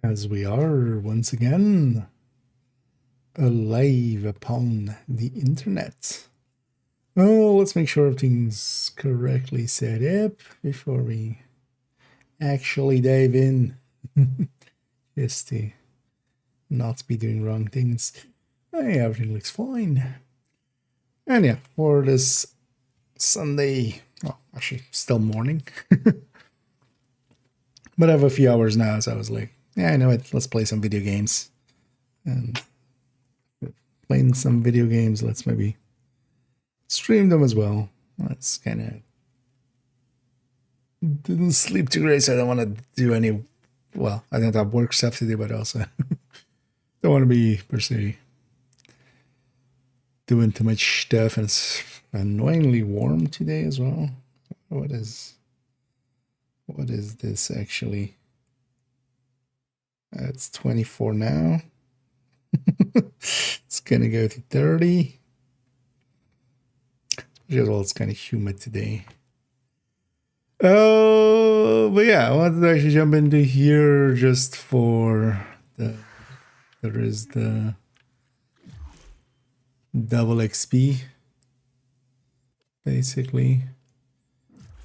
As we are once again alive upon the internet. Oh, let's make sure everything's correctly set up before we actually dive in. Just to not be doing wrong things. Hey, everything looks fine. And yeah, for this Sunday, well, actually still morning. But I have a few hours now, so I was like, yeah, I know it, let's play some video games. And playing some video games, let's maybe stream them as well. That's kind of didn't sleep too great, so I don't want to do any. Well, I don't have work stuff to do, but also don't want to be per se doing too much stuff. And it's annoyingly warm today as well. What is this actually? It's 24 now. It's gonna go to 30. Well, it's kind of humid today. Oh, but yeah, I wanted to actually jump into here just for there is the double XP basically,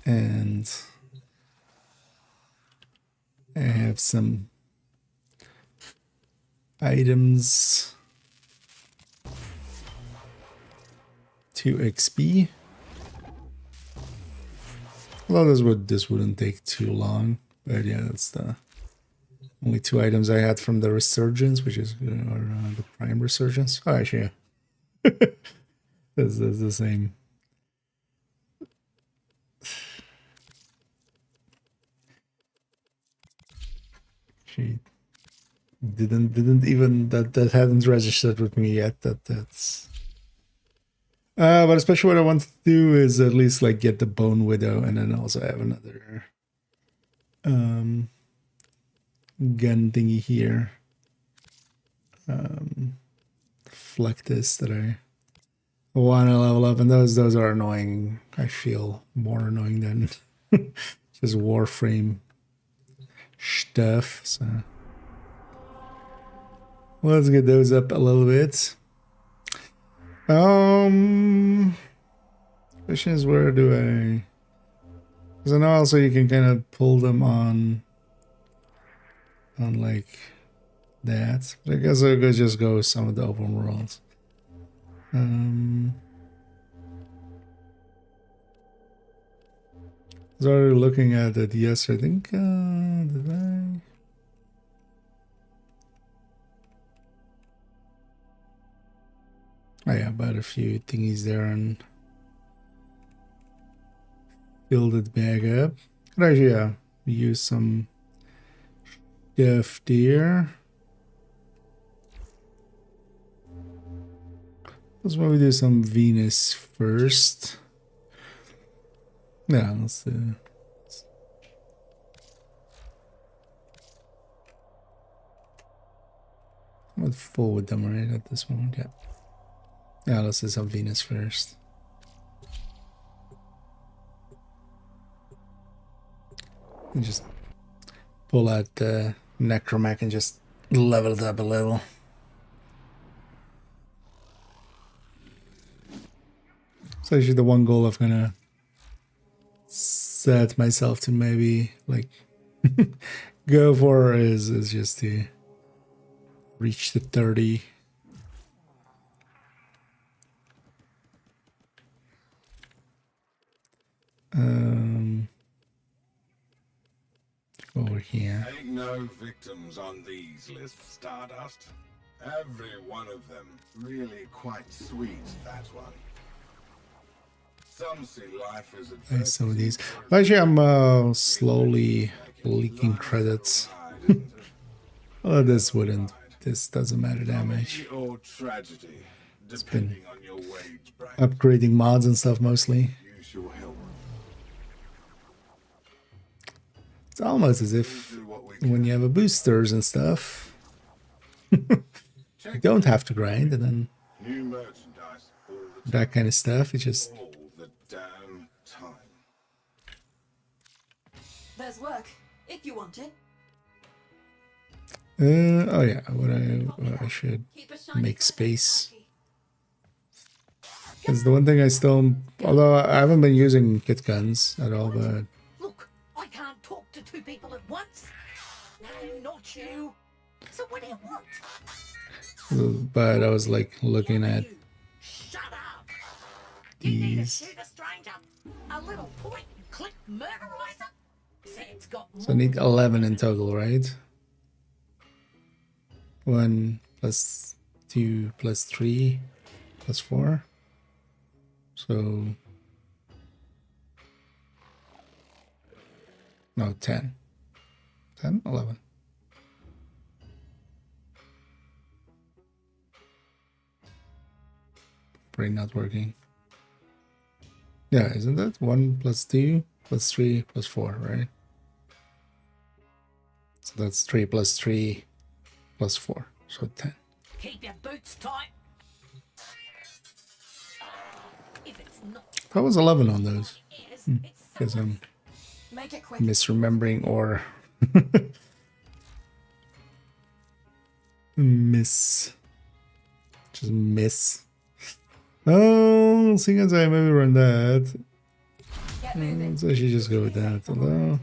and I have some items to XP. Well, this wouldn't take too long, but yeah, that's the only two items I had from the resurgence, which is the prime resurgence. Oh, actually, yeah. This is the same. She didn't even that hadn't registered with me yet. That's. But especially what I want to do is at least like get the Bone Widow, and then also have another gun thingy here. Flectus that I want to level up, and those are annoying. I feel more annoying than just warframe stuff. So let's get those up a little bit. Question is, where do I? Because I know also you can kind of pull them on like that. But I guess I could just go some of the open worlds. I was already looking at it. Yes, I think. Did I? Oh yeah, bought a few thingies there and filled it back up. Could actually use some stuff there. Let's maybe do some Venus first. Yeah, let's do. I'm full with them right at this moment. Yeah. Yeah, let's do some Venus first. And just pull out the Necromech and just level it up a level. So actually the one goal I'm gonna set myself to maybe like go for is just to reach the 30. Over here. Take no victims on these lists, Stardust. Every one of them really quite sweet, that one. Some see life as a some of these. Actually, I'm slowly leaking credits. Well, this doesn't matter that much. Or tragedy, it's been upgrading mods and stuff mostly. It's almost as if when you have a boosters and stuff, you don't have to grind, and then that kind of stuff. It's just there's work if you want it. Oh yeah, what I should make space. Because the one thing I still, although I haven't been using kit guns at all, but Look, I can't talk to two people at once. No, not you. So what do you want? I was like looking at Shut up. You need to these. shoot a stranger. A little point and click murderizer. Say it's got So I need 11 in total, right? 1 plus 2 plus 3 plus 4. So no, 10. 10, 11. Brain not working. Yeah, isn't that 1 plus 2 plus 3 plus 4, right? So that's 3 plus 3 plus 4, so 10. keep your boots tight. If it's not That was 11 on those. it's Because I'm make it quick. misremembering or just miss. Oh, seeing as I maybe run that, Get moving. so I should just go with that. Although,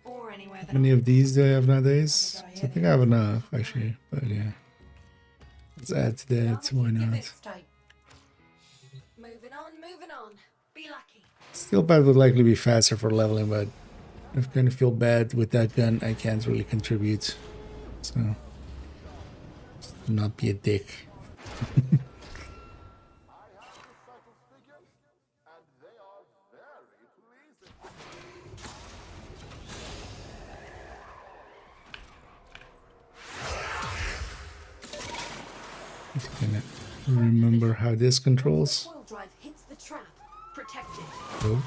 Or anywhere how that many of these do I have nowadays? So I think I have enough actually, but yeah. Let's add to that, why not? Moving on. Be lucky. Steel pad would likely be faster for leveling, but I kind of feel bad with that gun. I can't really contribute, so not be a dick. If you can remember how this controls. Coil drive hits the trap. Protected. Oh.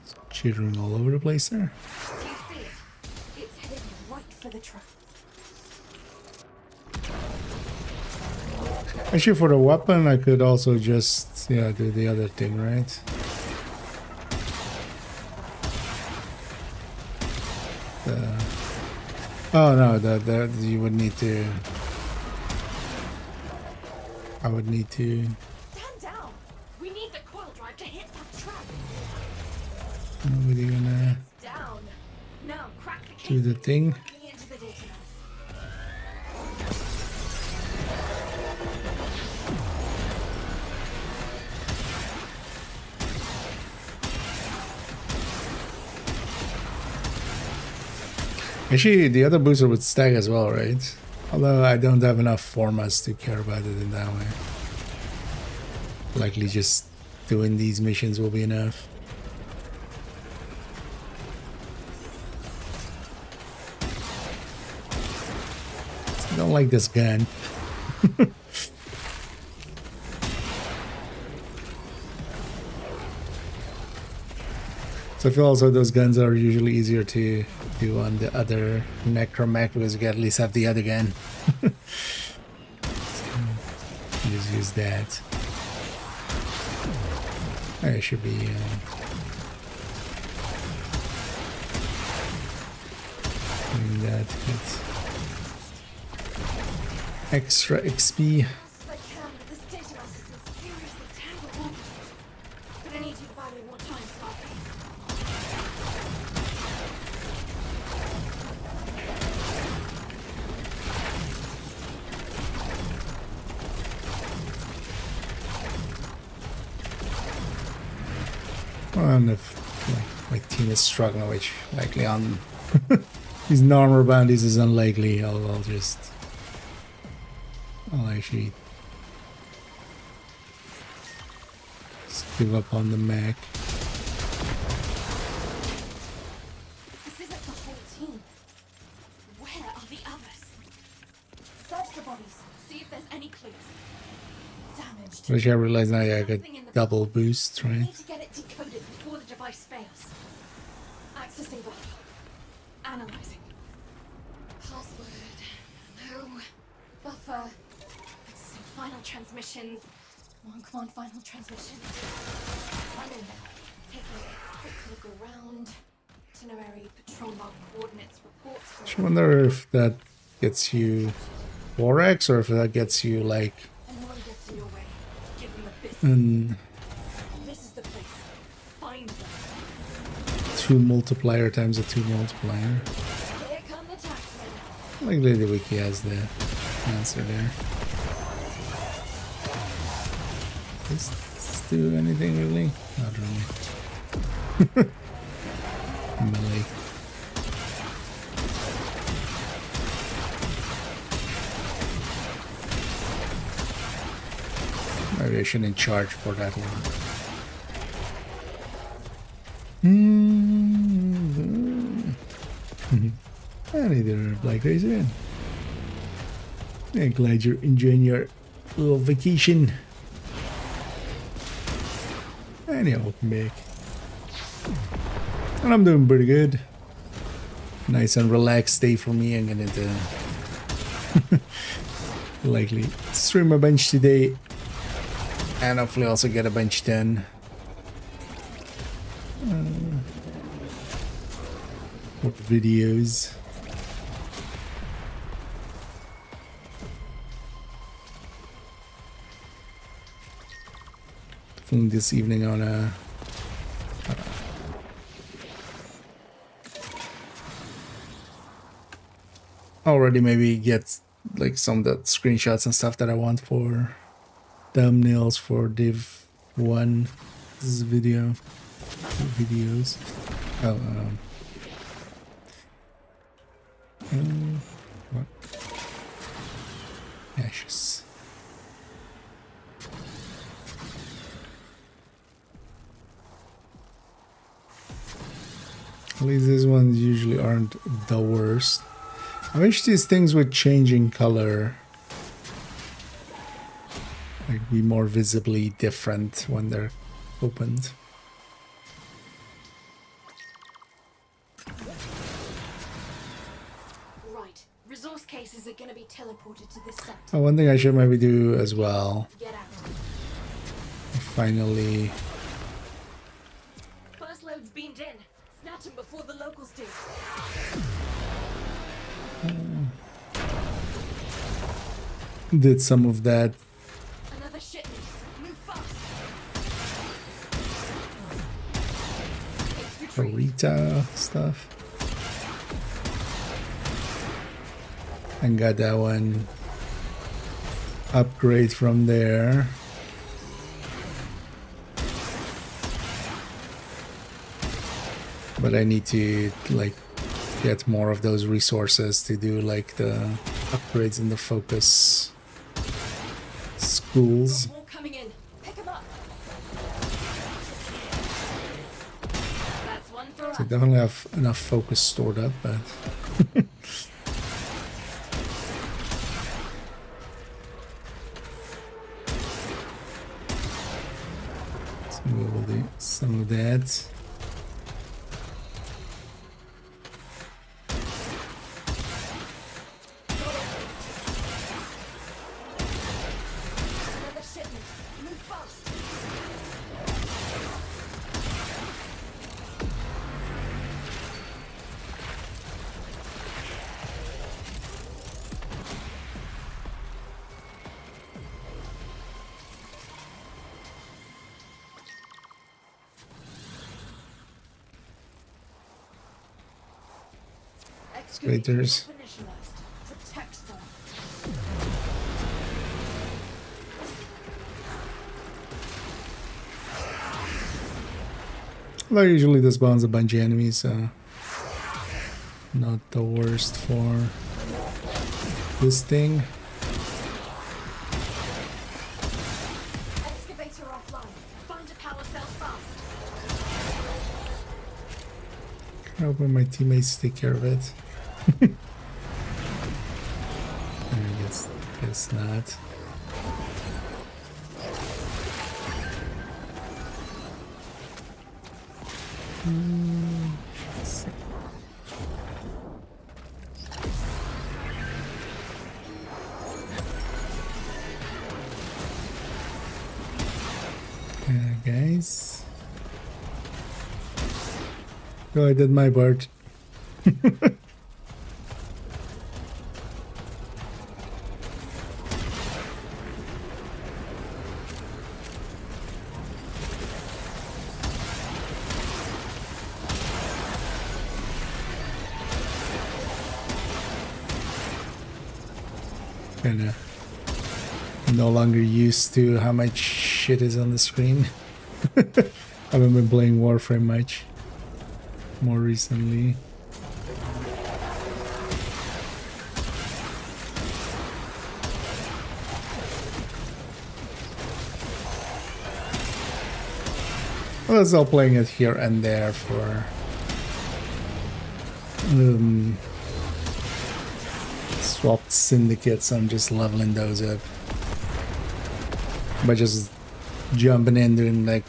It's jittering all over the place there. Do you see it? It's headed right for the trap. Actually, for the weapon, I could also just do the other thing, right? Oh no, that you would need to. I would need to. Stand down. We need the coil drive to hit that trap. Nobody gonna Down. Now crack the do case the thing. into the data. Actually, the other booster would stack as well, right? Although I don't have enough formas to care about it in that way. Likely just doing these missions will be enough. I don't like this gun. So I feel also those guns are usually easier to do on the other necromech because you can at least have the other gun. So just use that. It should be doing that to get extra XP. I can, but this data analysis is seriously terrible. But I need you to buy me more time, Sparky. And if my team is struggling, which likely on these normal bounties is unlikely, I'll actually just give up on the mech. This isn't the whole team. Where are the others? Search the bodies. See if there's any clues. Damaged. Which I realize now, yeah, I got double boosts, I right? need to get it decoded before the device fails. Accessing buffer. Analyzing. Password. No. Buffer. Accessing final transmissions. Come on, final transmissions. Run in. Taking a quick look around. itinerary, patrol log coordinates, reports. I wonder if that gets you 4x or if that gets you like Anyone gets in your way, give them a business. an This is the place. Find them. 2 multiplier times a 2 multiplier. Here come the taxmen. Likely the wiki has the answer there. Does this do anything really? Not really. Melee. Maybe I shouldn't charge for that one. And either Black Razor. I'm glad you're enjoying your little vacation. And yeah, welcome back. And I'm doing pretty good. Nice and relaxed day for me. I'm gonna likely stream a bunch today. And hopefully also get a bunch done. More videos. Definitely this evening on a already maybe get like some of the screenshots and stuff that I want for thumbnails for Div 1 this video videos. What? Ashes. At least these ones usually aren't the worst. I wish these things would change in color. Like be more visibly different when they're opened. Right. Resource cases are gonna be teleported to this center. Oh, one thing I should maybe do as well. Get out. Finally. First load's beamed in. Snatch them before the locals do. Did some of that Another shipment. Move fast. It's retreat. Rita stuff. And got that one upgrade from there. But I need to like get more of those resources to do like the upgrades in the focus schools. More coming in. Pick them up. That's one for us. So I definitely have enough focus stored up, but so we will do some of that. Another shipment. Move fast. Excavators. Initialized. Protect them. Well, usually this spawns a bunch of enemies, so not the worst for this thing. Excavator offline. Find a power cell fast. I hope my teammates take care of it. I guess not. Let's see. Guys. So I did my part. Kinda no longer used to how much shit is on the screen. Haven't been playing Warframe much more recently. I was still playing it here and there for swapped syndicates. I'm just leveling those up by just jumping in doing like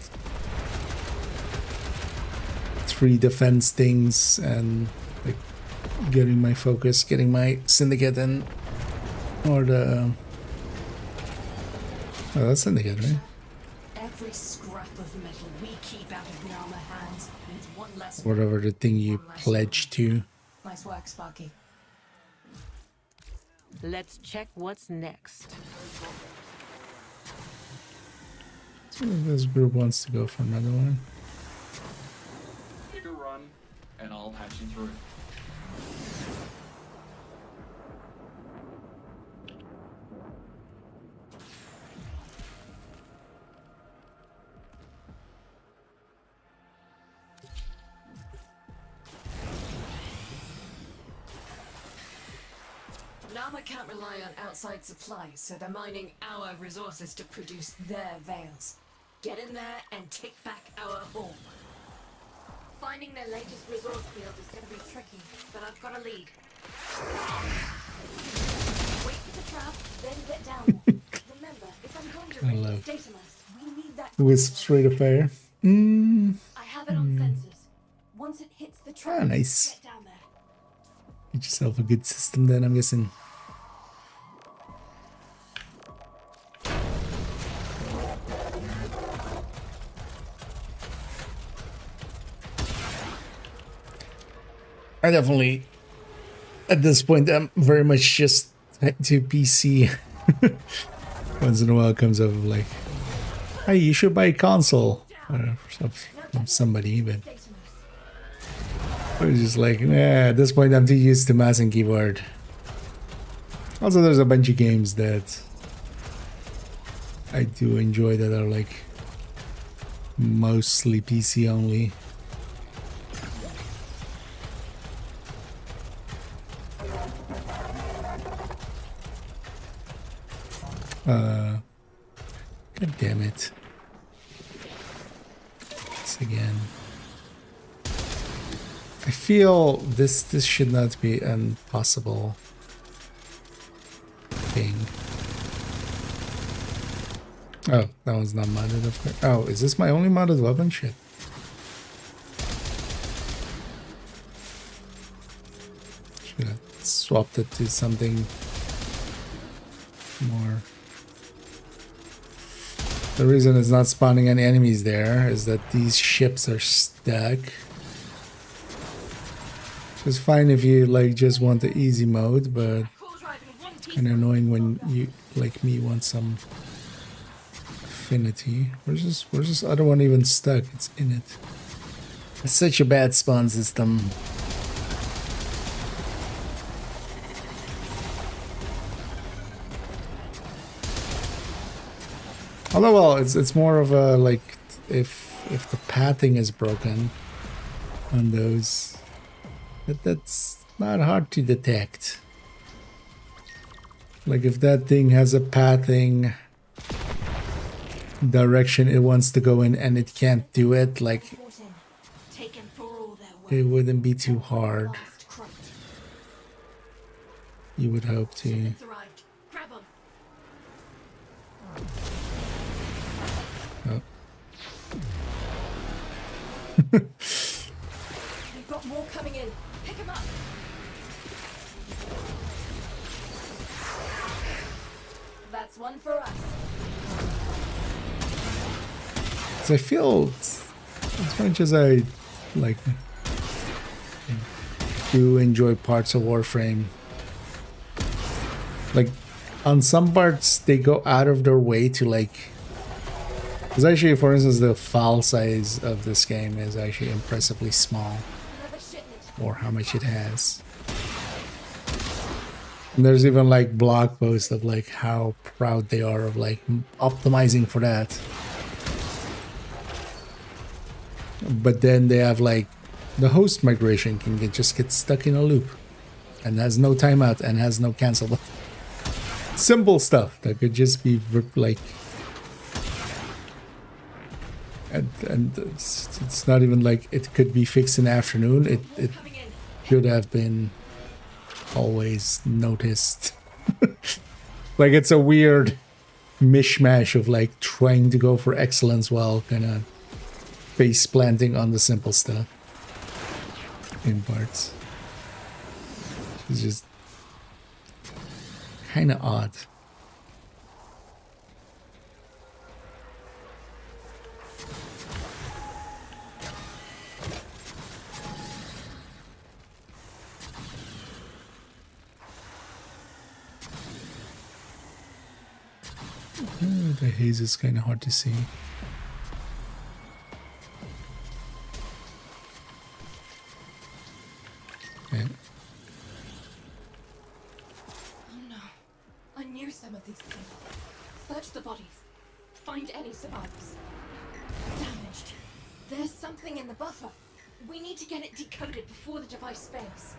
3 defense things and like getting my focus, getting my syndicate in, or the oh, that's syndicate, right? Every scrap of metal we keep out of the armor hands means one less. Whatever the thing you pledge to. Nice work, Sparky. Let's check what's next. So this group wants to go for another one. Take a run, and I'll patch you through. Nama can't rely on outside supplies, so they're mining our resources to produce their veils. Get in there and take back our home. Finding their latest resource field is going to be tricky, but I've got a lead. Wait for the trap, then get down. Remember, if I'm going to I reach love Daedalus, we need that. Wisps rate of fire. I have it on sensors. Once it hits the trap, Nice. get down there. Get yourself a good system then, I'm guessing. I definitely, at this point, I'm very much just to PC. Once in a while it comes up like, hey, you should buy a console. From somebody, but I was just like, yeah, at this point I'm too used to mouse and keyboard. Also, there's a bunch of games that I do enjoy that are like mostly PC only. God damn it. This again. I feel this should not be an impossible thing. Oh, that one's not modded, of course. Oh, is this my only modded weapon? Shit. Should have swapped it to something more. The reason it's not spawning any enemies there is that these ships are stuck. Which is fine if you like just want the easy mode, but it's kind of annoying when you, like me, want some affinity. Where's this other one even stuck? It's in it. It's such a bad spawn system. Although, well, it's more of a like if the pathing is broken on those, that's not hard to detect. Like if that thing has a pathing direction it wants to go in and it can't do it, like it wouldn't be too hard. You would hope to. Oh. We've got more coming in. Pick them up. That's one for us. So I feel as much as I like do enjoy parts of Warframe. Like, on some parts, they go out of their way to, like... Because actually, for instance, the file size of this game is actually impressively small. Or how much it has. And there's even, like, blog posts of, like, how proud they are of, like, optimizing for that. But then they have, like, the host migration can just get stuck in a loop. And has no timeout and has no cancel button. Simple stuff that could just be like, and it's not even like it could be fixed in the afternoon. It could have been always noticed. Like, it's a weird mishmash of like trying to go for excellence while kind of face planting on the simple stuff in parts. It's just kind of odd. The haze is kind of hard to see. Okay. I knew some of these things. Search the bodies. Find any survivors. Damaged. There's something in the buffer. We need to get it decoded before the device fails.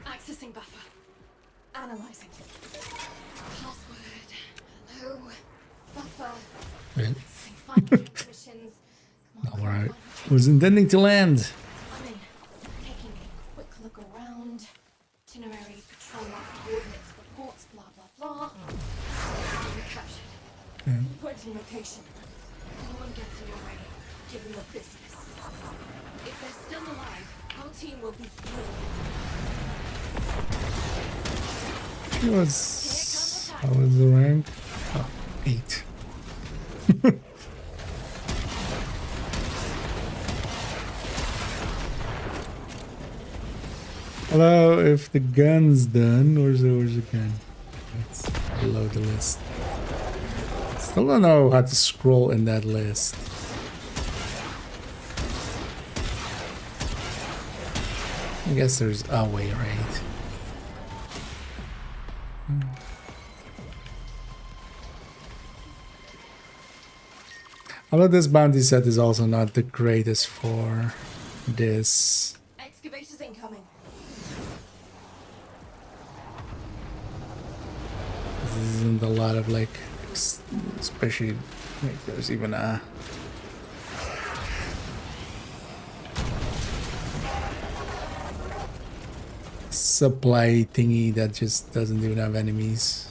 Accessing buffer. Analyzing. Password. Hello. Buffer. Right. Find missions. Alright. Was intending to land. I'm in. Taking a quick look around. Itinerary, patrol map, coordinates, reports, blah blah blah. Captured. Yeah. Pointing location. No one gets in your way. Give them the business. If they're still alive, our team will be thrilled. How was the rank? Oh, 8. Hello, if the gun's done, where's the gun? It's below the list. Still don't know how to scroll in that list. I guess there's a way, right? Although this bounty set is also not the greatest for this. Excavators incoming. This isn't a lot of like, especially like there's even a supply thingy that just doesn't even have enemies.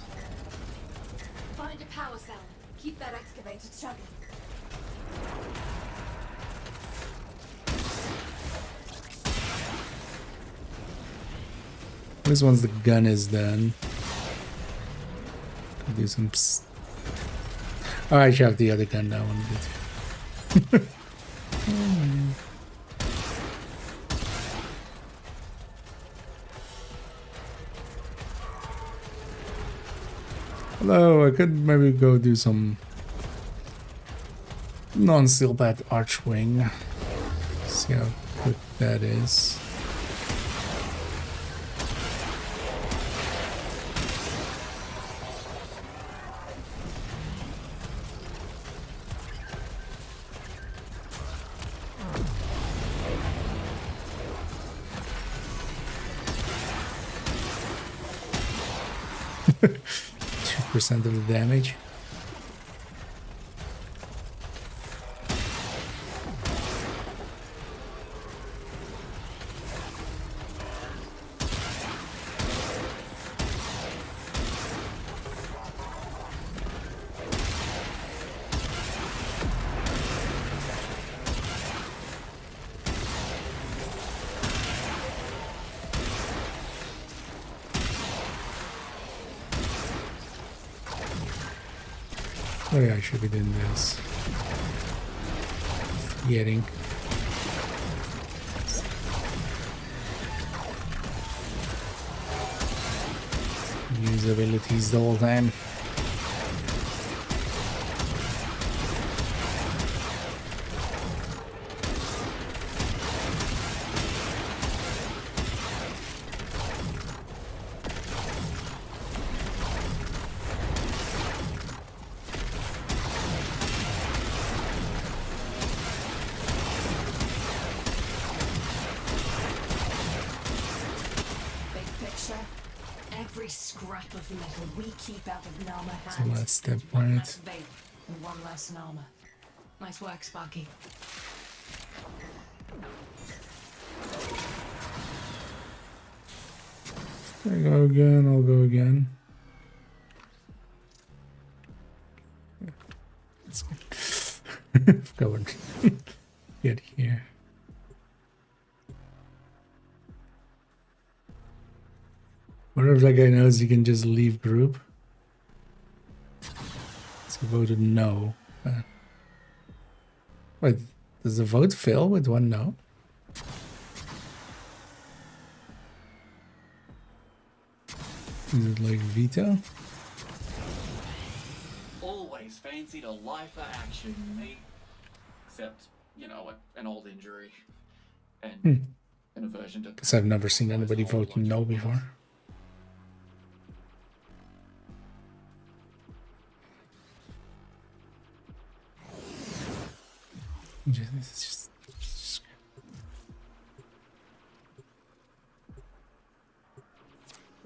Find a power cell. Keep that excavator chugging. This once the gun is done. Could do some. Oh, I should have the other gun now. Although I could maybe go do some non-steel bat archwing. See how quick that is. Percent of the damage. Oh yeah, I should be doing this. Getting. use abilities the whole time. Big picture. Every scrap of metal we keep out of Nama So hands. let's step one right. less veil and one less Nama. Nice work, Sparky. I go again, I'll go again. Let's go and get here. Wonder if that guy knows you can just leave group. Let's vote no. Wait, does the vote fail with one no? Is it like veto? Always fancied a lifer action, me. Except, you know, an old injury. And an aversion to... Because I've never seen anybody vote no before. Just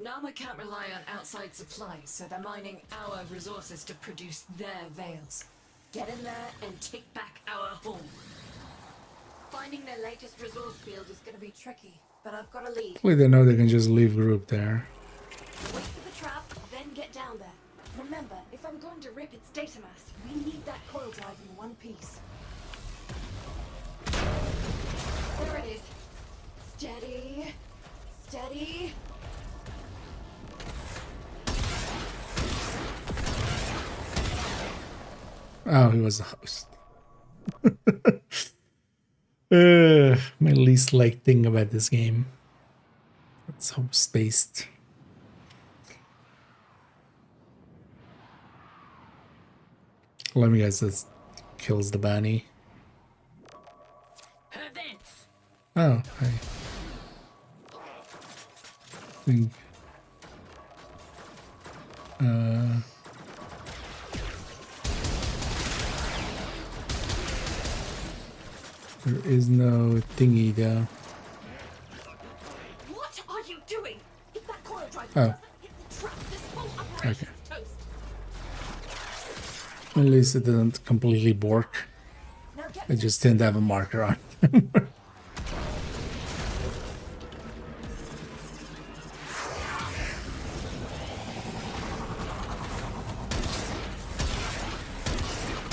Nama can't rely on outside supplies, so they're mining our resources to produce their veils. Get in there and take back our home. Finding their latest resource field is gonna be tricky, but I've got a lead. hopefully they know they can just leave group there. Wait for the trap, then get down there. Remember, if I'm going to rip its data mass, we need that coil drive in one piece. There it is. Steady. Steady. Oh, he was the host. My least liked thing about this game. It's host based. Let me guess, this kills the bunny. Events. Oh, I think. There is no thingy though. What are you doing? If that coil drive Oh. doesn't hit the trap, this whole operation is toast. At least it didn't completely bork. Now get It just didn't have a marker on.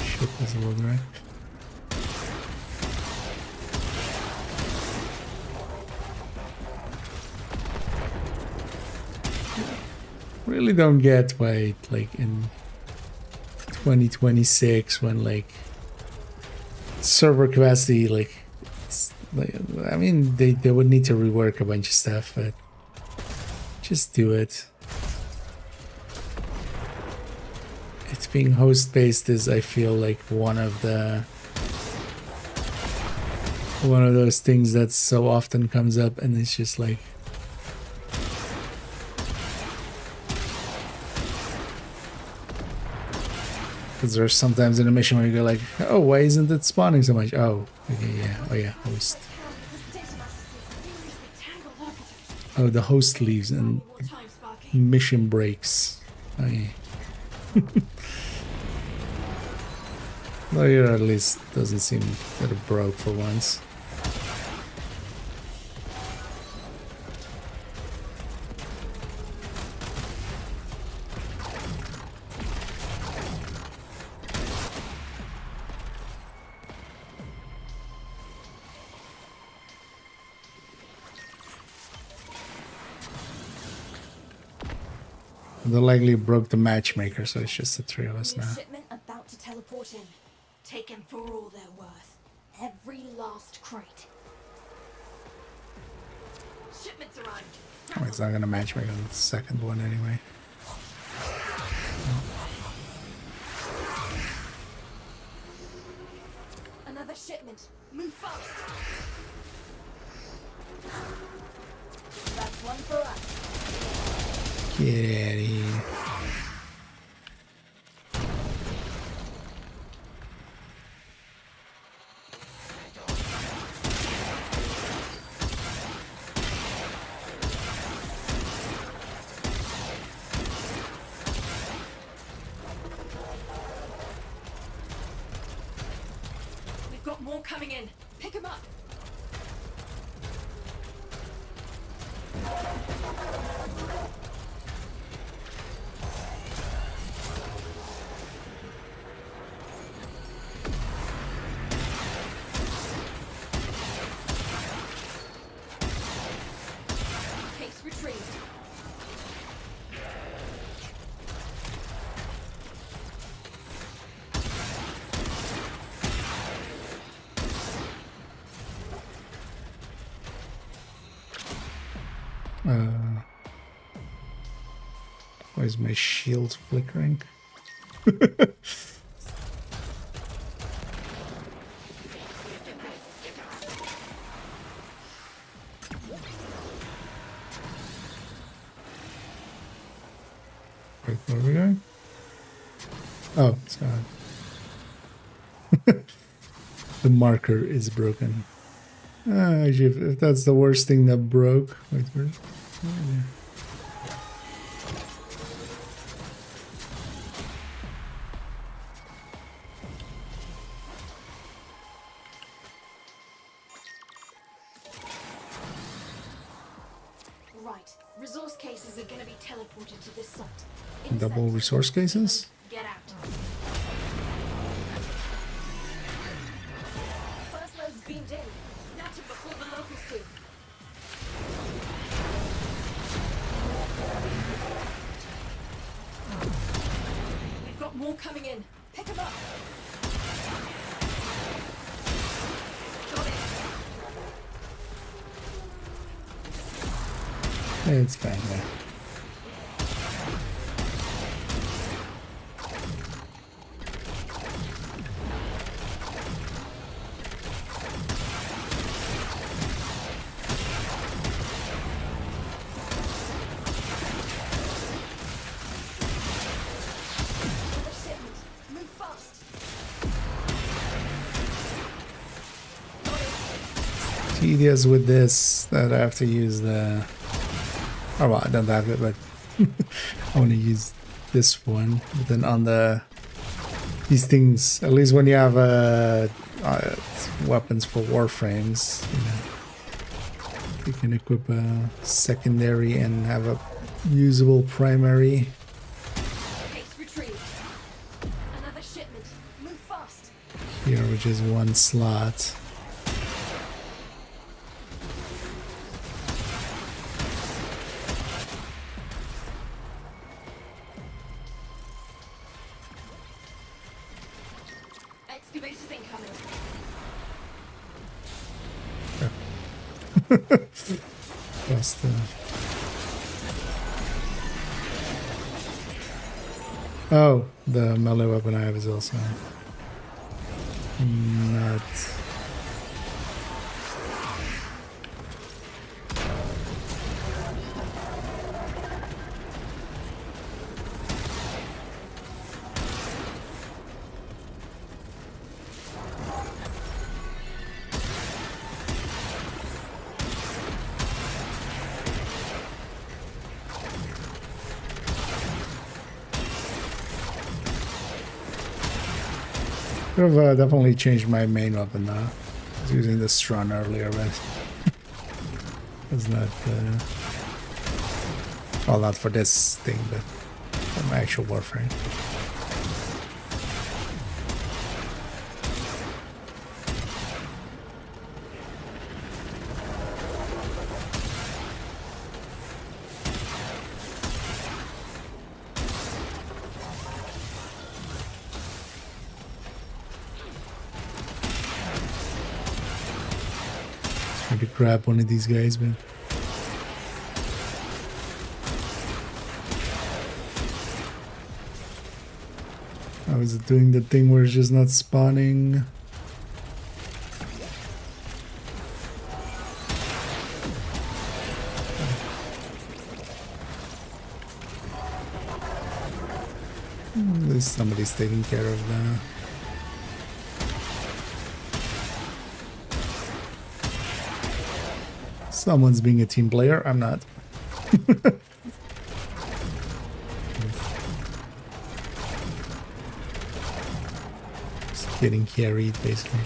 Shit, that's a little right. Really don't get why, like, in 2026, when like server capacity, like, I mean, they would need to rework a bunch of stuff, but just do it. It's being host based is, I feel like, one of those things that so often comes up, and it's just like, because there's sometimes in a mission where you go like, oh, why isn't it spawning so much? Oh, okay, yeah, oh yeah, host. this data mass is seriously tangled up with it. Oh, the host leaves and More time, Sparky. mission breaks. Oh yeah. Well, here at least doesn't seem that it broke for once. They likely broke the matchmaker, so it's just the three of us New now. shipment about to teleport in. Taken for all they're worth. Every last crate. Shipment's arrived. Oh, it's not gonna matchmake on the second one anyway. fast. That's one for us. Get out of here. We've got more coming in. Pick 'em up. Case retrieved. Why is my shield flickering? Wait, where are we going? Oh, it's gone. The marker is broken. Actually, if that's the worst thing that broke. Wait, where? Oh, yeah. Right. Resource cases are gonna be teleported to this site. Double Insect. resource cases? Get out. First load's beamed in. Snatch it before the locals do. We've got more coming in. Pick 'em up. Got it. It's fine, yeah. Another shipment. Move fast. Tedious with this that I have to use the. Oh well, I don't have it, but I want to use this one. But then on these things, at least when you have weapons for warframes, you can equip a secondary and have a usable primary. Case retrieved. Another shipment. Move fast. Here, which is one slot. Excavators incoming. Plus the. Oh, the melee weapon I have is also not. Could have definitely changed my main weapon though. I was using the Strun earlier, but it's not. Well, not for this thing, but for my actual warframe. Trying to grab one of these guys, but I was doing the thing where it's just not spawning. At least somebody's taking care of that. Someone's being a team player. I'm not. Just getting carried, basically.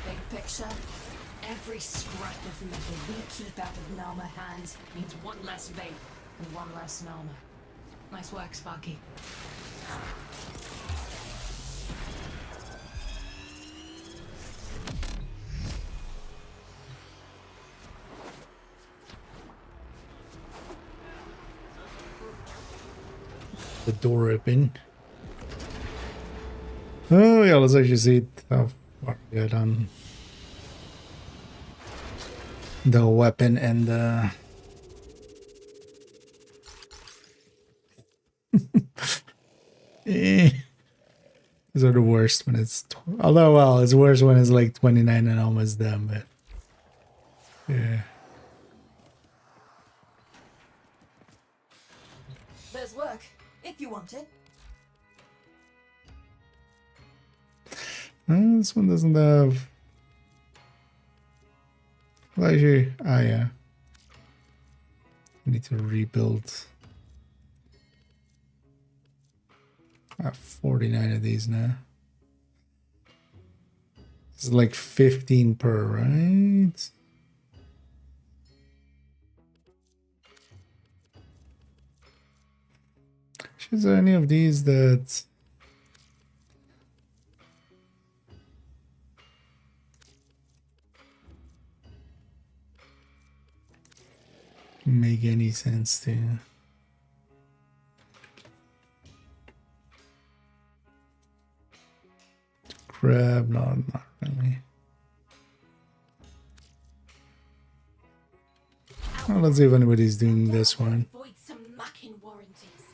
Big picture, every scrap of metal we keep out of Nama hands means one less vape and one less Nama. Nice work, Sparky. The door open. Oh yeah, let's actually see how far we got on the weapon and the these are the worst when it's although well it's worse when it's like 29 and almost done, but yeah. There's work, if you want it. This one doesn't have. Well, actually, yeah. I need to rebuild. I have 49 of these now. It's like 15 per, right? Is there any of these that make any sense to you? Grab? No, not really. Well, let's see if anybody's doing this one. Avoid some mucking warranties.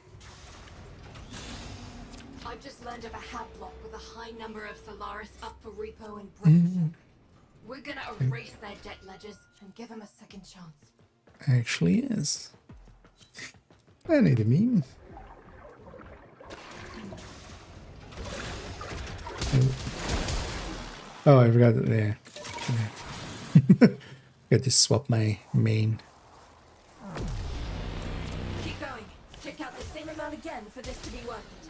I've just learned of a hab block with a high number of Solaris up for repo and break. We're gonna erase their debt ledgers and give them a second chance. Actually is. I need a meme. Oh, I forgot that. Yeah. Got to swap my main. Keep going. Check out the same amount again for this to be worth it.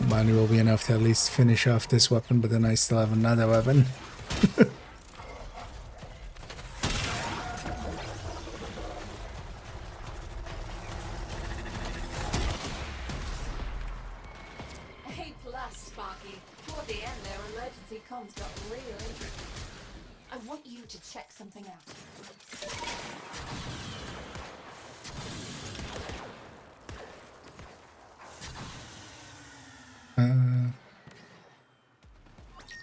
No, money will be enough to at least finish off this weapon, but then I still have another weapon. A plus, Sparky. Toward the end, their emergency comms got real interesting. I want you to check something out.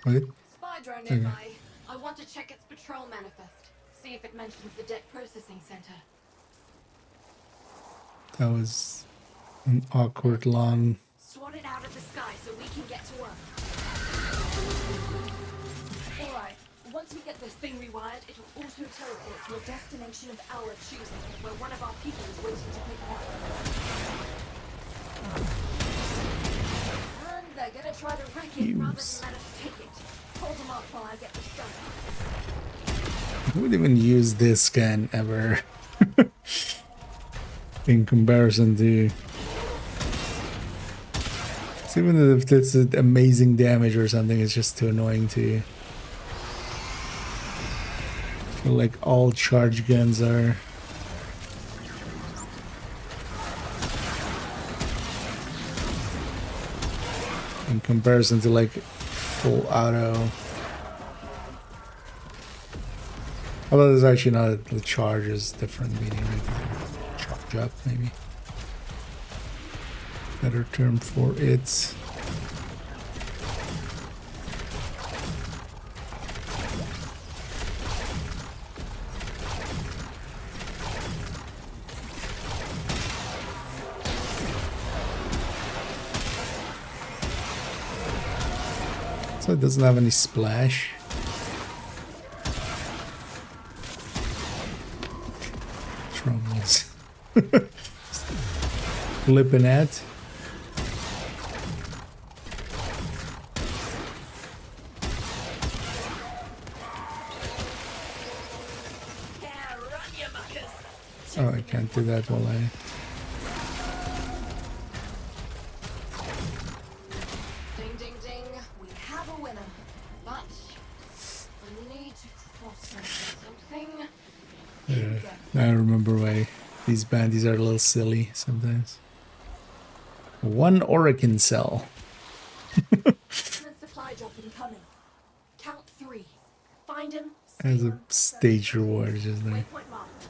What? Spy drone nearby. I want to check its patrol manifest. See if it mentions the debt processing center. That was an awkward long. Swat it out of the sky so we can get to work. Alright, once we get this thing rewired, it'll auto-teleport to a destination of our choosing, where one of our people is waiting to pick it up. And they're gonna try to wreck it rather than let us take it. Hold them up while I get this done. I wouldn't even use this gun ever. In comparison to. So even if it's amazing damage or something, it's just too annoying to. I feel like all charge guns are. In comparison to like full auto. Although there's actually not, the charge is different, meaning like charge up maybe. Better term for it. So it doesn't have any splash. Troubles. Flipping at. Oh, I can't do that while I... Ding, ding, ding. We have a winner. But we need to cross something. I remember why these bandies are a little silly sometimes. One Oracle cell. Supply drop incoming. Count 3. Find him. As a stage reward, just like... Waypoint marked.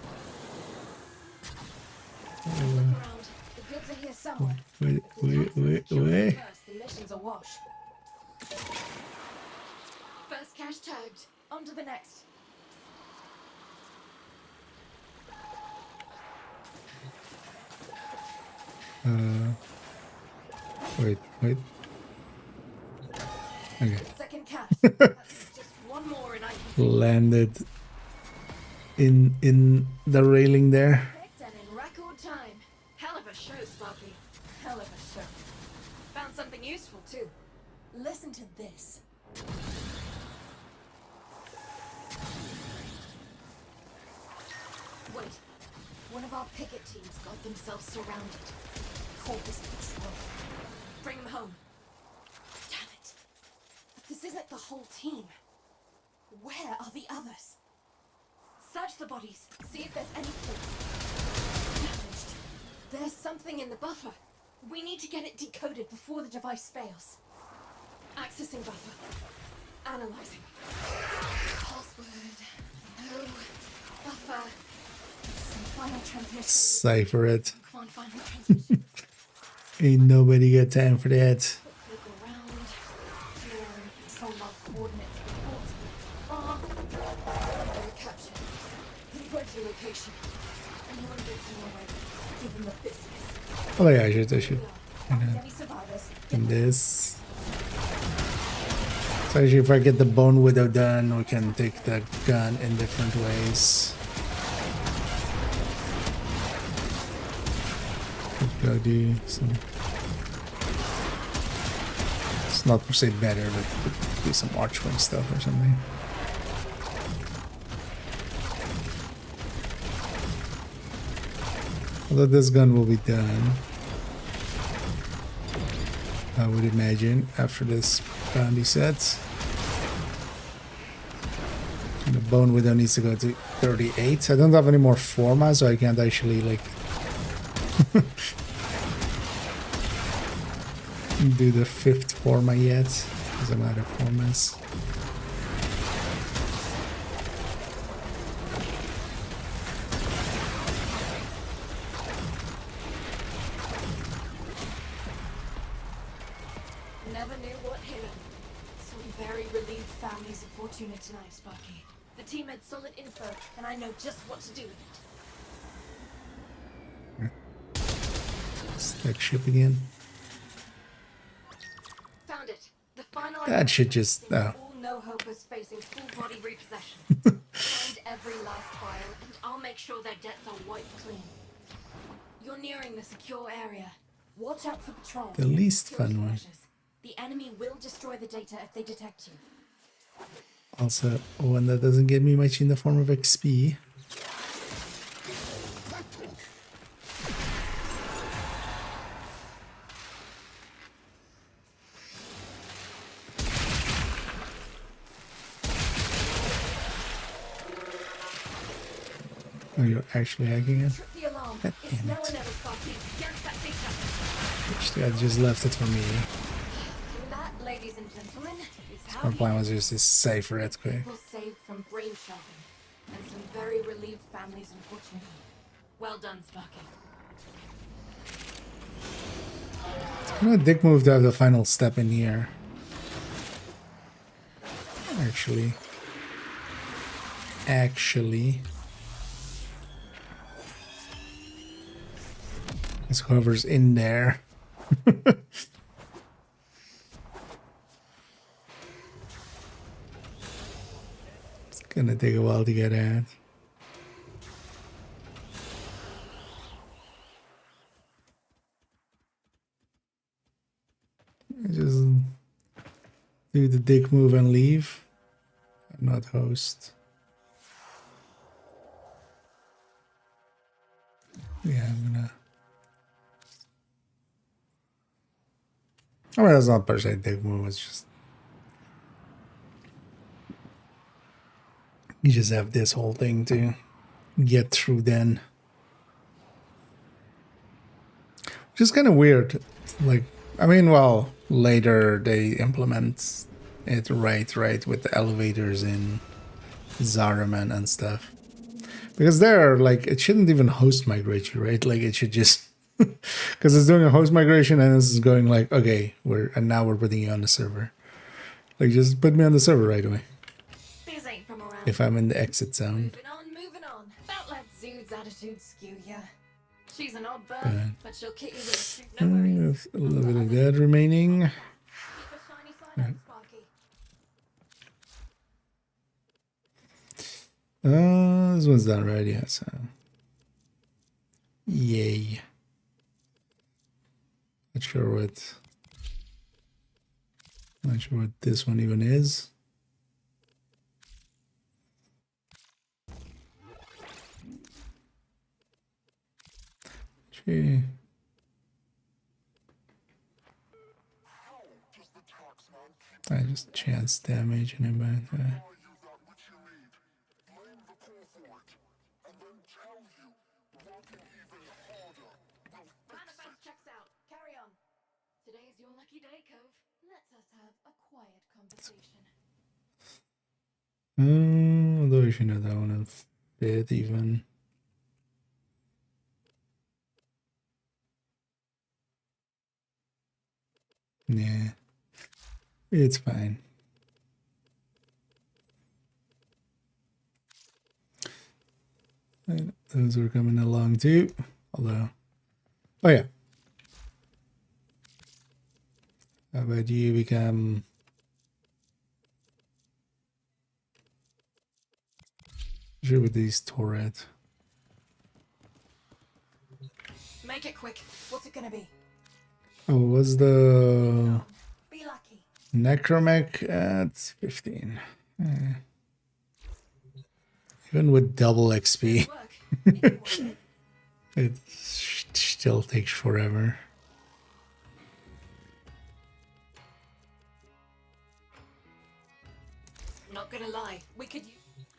Look around. The goods are here somewhere. Wait. First, the mission's a wash. First cache tagged. On to the next. Wait. Okay. Second cache. Just one more and I can Landed in the railing there. picked and in record time. Hell of a show, Sparky. Hell of a show. Found something useful too. Listen to this. Wait. One of our picket teams got themselves surrounded. Corpus Patrol. Bring them home. Damn it. But this isn't the whole team. Where are the others? Search the bodies. See if there's anything damaged. There's something in the buffer. We need to get it decoded before the device fails. Accessing buffer. Analyzing. Password. No. Buffer. Some final transmission. Cipher it. Come on, final transmission. Ain't nobody got time for that. Look around. Your control log coordinates. Reports. Capture. Pinpoint your location. Anyone gets in your way. Give them the business. Oh yeah, I should. Any survivors? And this. So actually, if I get the Bone Widow done, we can take the gun in different ways. Could go do some. It's not per se better, but could do some Archwing stuff or something. Although this gun will be done, I would imagine, after this bounty sets. And the Bone Widow needs to go to 38. I don't have any more forma, so I can't actually like do the 5th forma yet, because I'm out of formas. Never knew what hit him. Some very relieved families of Fortuna tonight, Sparky. The team had solid info, and I know just what to do with it. Stack ship again. Found it. The final That should just all no-hopers facing full body repossession. Find every last file, and I'll make sure their debts are wiped clean. You're nearing the secure area. Watch out for patrols. The least Security fun one. measures. The enemy will destroy the data if they detect you. Also, one that doesn't get me much in the form of XP. Oh, you're actually hacking it? Trip the alarm. God It's damn no it. one ever, Sparky. Get that data. Actually, I just left it for me. And that, ladies and gentlemen, is how My plan was just to cipher it quick. people saved from brain sharking, and some very relieved families in Fortuna. Well done, Sparky. Kind of dick move to have the final step in here. Actually. It's whoever's in there. Gonna take a while to get at. Just do the dick move and leave. I'm not host. Yeah, I'm gonna. I mean, that's not per se dick move. It's just you just have this whole thing to get through. Then, which is kind of weird. Like, I mean, well, later they implement it right with the elevators in Zaraman and stuff. Because there, like, it shouldn't even host migrate you, right? Like, it should just... Because it's doing a host migration and it's going like, okay, now we're putting you on the server. Like, just put me on the server right away. These ain't from around. If I'm in the exit zone. Moving on. Don't let Zood's attitude skew ya. She's an odd bird, but she'll kick you with a suit, no worries. A little bit of that remaining. Keep a shiny side up, Sparky. This one's done right, yeah, so. Yay. Not sure what this one even is. Gee. I just chance damage and about that. Manifest checks out. Carry on. Today's your lucky day, Cove. Let's us have a quiet conversation. Although you should know that one a bit even. Yeah, it's fine. And those are coming along too. Although, oh yeah. How about you become? Sure with these turret. Make it quick. What's it gonna be? Oh, was the Be lucky. Necromech at 15? Even with double XP, Work. If you want it. it still takes forever. Not gonna lie. We could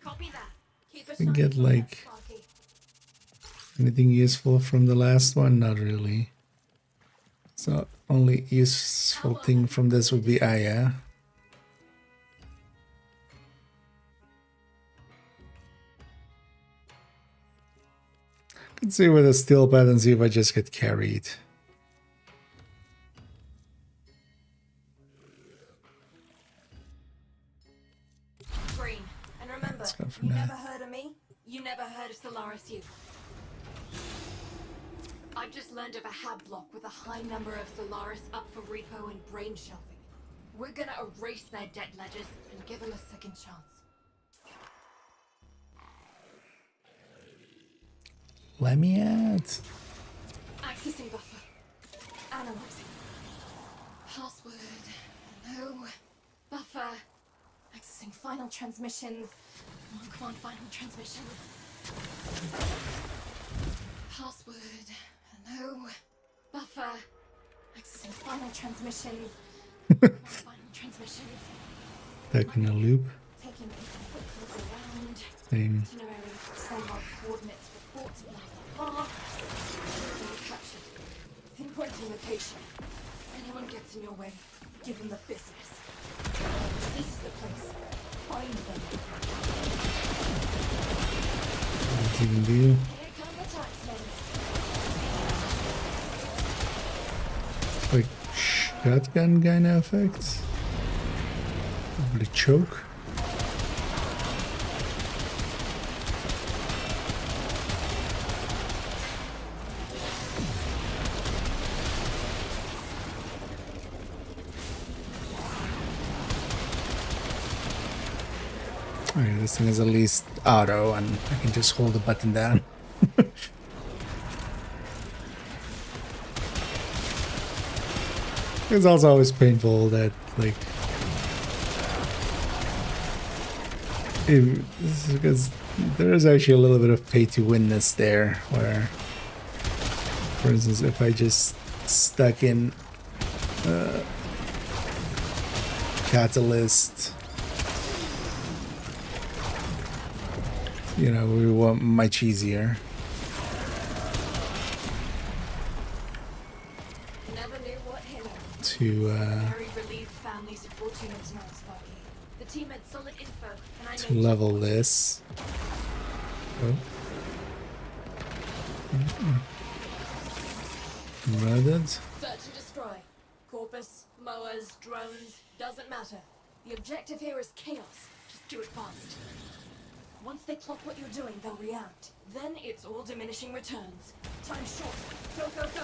copy that. Keep a We shiny get, side up, like- Sparky. Anything useful from the last one? Not really. So only useful thing from this would be Aya. Could see with a steel pad and see if I just get carried. Green. And remember, go for you now. never heard of me. You never heard of Solaris U. I've just learned of a hab block with a high number of Solaris up for repo and brain shelving. We're gonna erase their debt ledgers and give them a second chance. Let me out. Accessing buffer. Analyzing. Password. No. Buffer. Accessing final transmissions. Come on, final transmissions. Password. Hello. Buffer. Accessing final transmissions. Come on, final transmissions. Back in a loop. Taking a quick look around. Same. Itinerary, trademark coordinates, reports, blah, blah, blah. Captured. Pinpointing location. Anyone gets in your way, give them the business. This is the place. Find them. Let's even do. Here come the taxmen. Like shotgun kind of effects. Probably choke. Okay, this thing is at least auto, and I can just hold the button down. It's also always painful that, like, because there is actually a little bit of pay-to-winness there, where, for instance, if I just stuck in Catalyst, you know, we want much easier. Never knew what hit him. To Very relieved families of fortunate to know, Sparky. The team had solid info, and I to know level this. Oh. Murdered. search and destroy. Corpus, mowers, drones, doesn't matter. The objective here is chaos. Just do it fast. Once they clock what you're doing, they'll react. Then it's all diminishing returns. Time short. Go, go, go.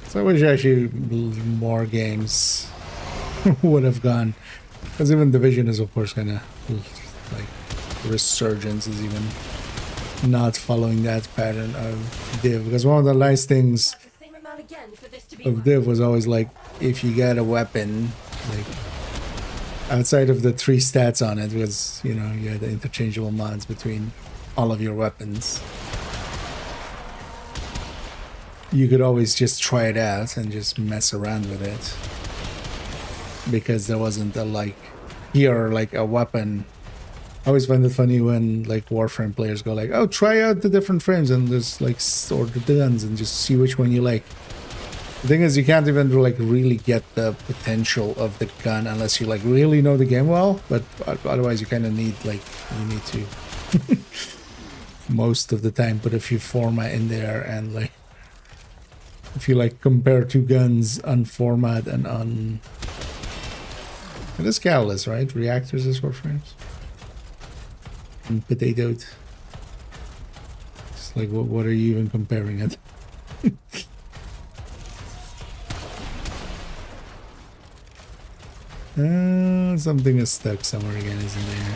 So I wish actually more games would have gone, because even Division is of course kind of like Resurgence is even not following that pattern of Div, because one of the nice things The same amount again for this to be of Div was always like, if you get a weapon, like outside of the 3 stats on it, because you know you had the interchangeable mods between all of your weapons, you could always just try it out and just mess around with it, because there wasn't a like here like a weapon. I always find it funny when like Warframe players go like, oh, try out the different frames and just like or the guns and just see which one you like. The thing is, you can't even like really get the potential of the gun unless you like really know the game well, but otherwise you kind of need like, you need to most of the time put a few format in there, and like if you like compare 2 guns on format and on it is Catalyst, right? Reactors is Warframes and potatoed. It's like what are you even comparing it? Something is stuck somewhere again, isn't there?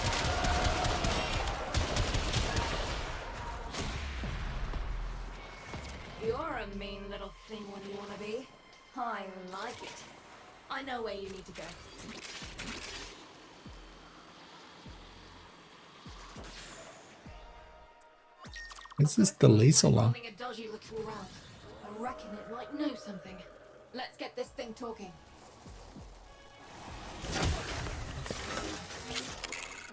You're a mean little thing when you want to be. I like it. I know where you need to go. What's this delay so long? Following a dodgy looking round. I reckon it might know something. Let's get this thing talking.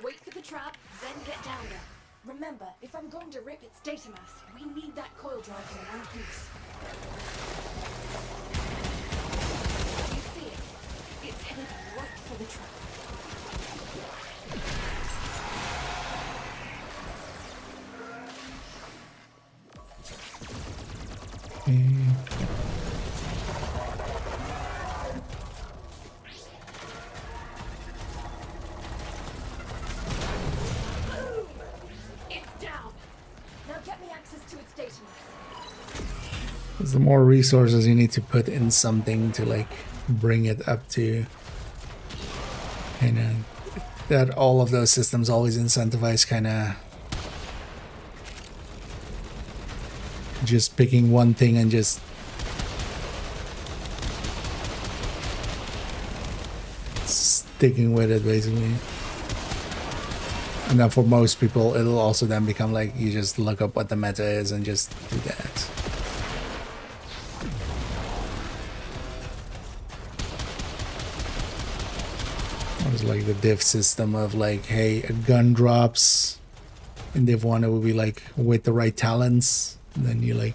Wait for the trap, then get down there. Remember, if I'm going to rip its data mass, we need that coil drive in one piece. You see it? It's headed right for the trap. The more resources you need to put in something to like bring it up to kind of that, all of those systems always incentivize kind of just picking one thing and just sticking with it basically. And then for most people it'll also then become like you just look up what the meta is and just do that. Like the div system of like, hey, a gun drops in div 1, it would be like with the right talents, and then you like,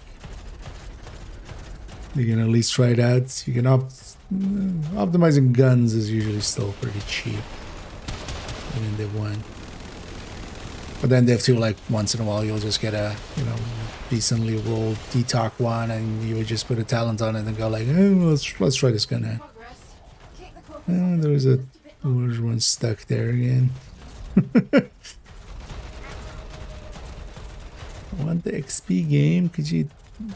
you can at least try it out. You can optimizing guns is usually still pretty cheap in div 1. But then they have to, like, once in a while you'll just get a, you know, decently rolled detox one, and you would just put a talent on it and go like, oh, let's try this gun out. Progress. Keep the focus Oh, on there's this a just bit longer. there's one stuck there again. Want the XP game? Could you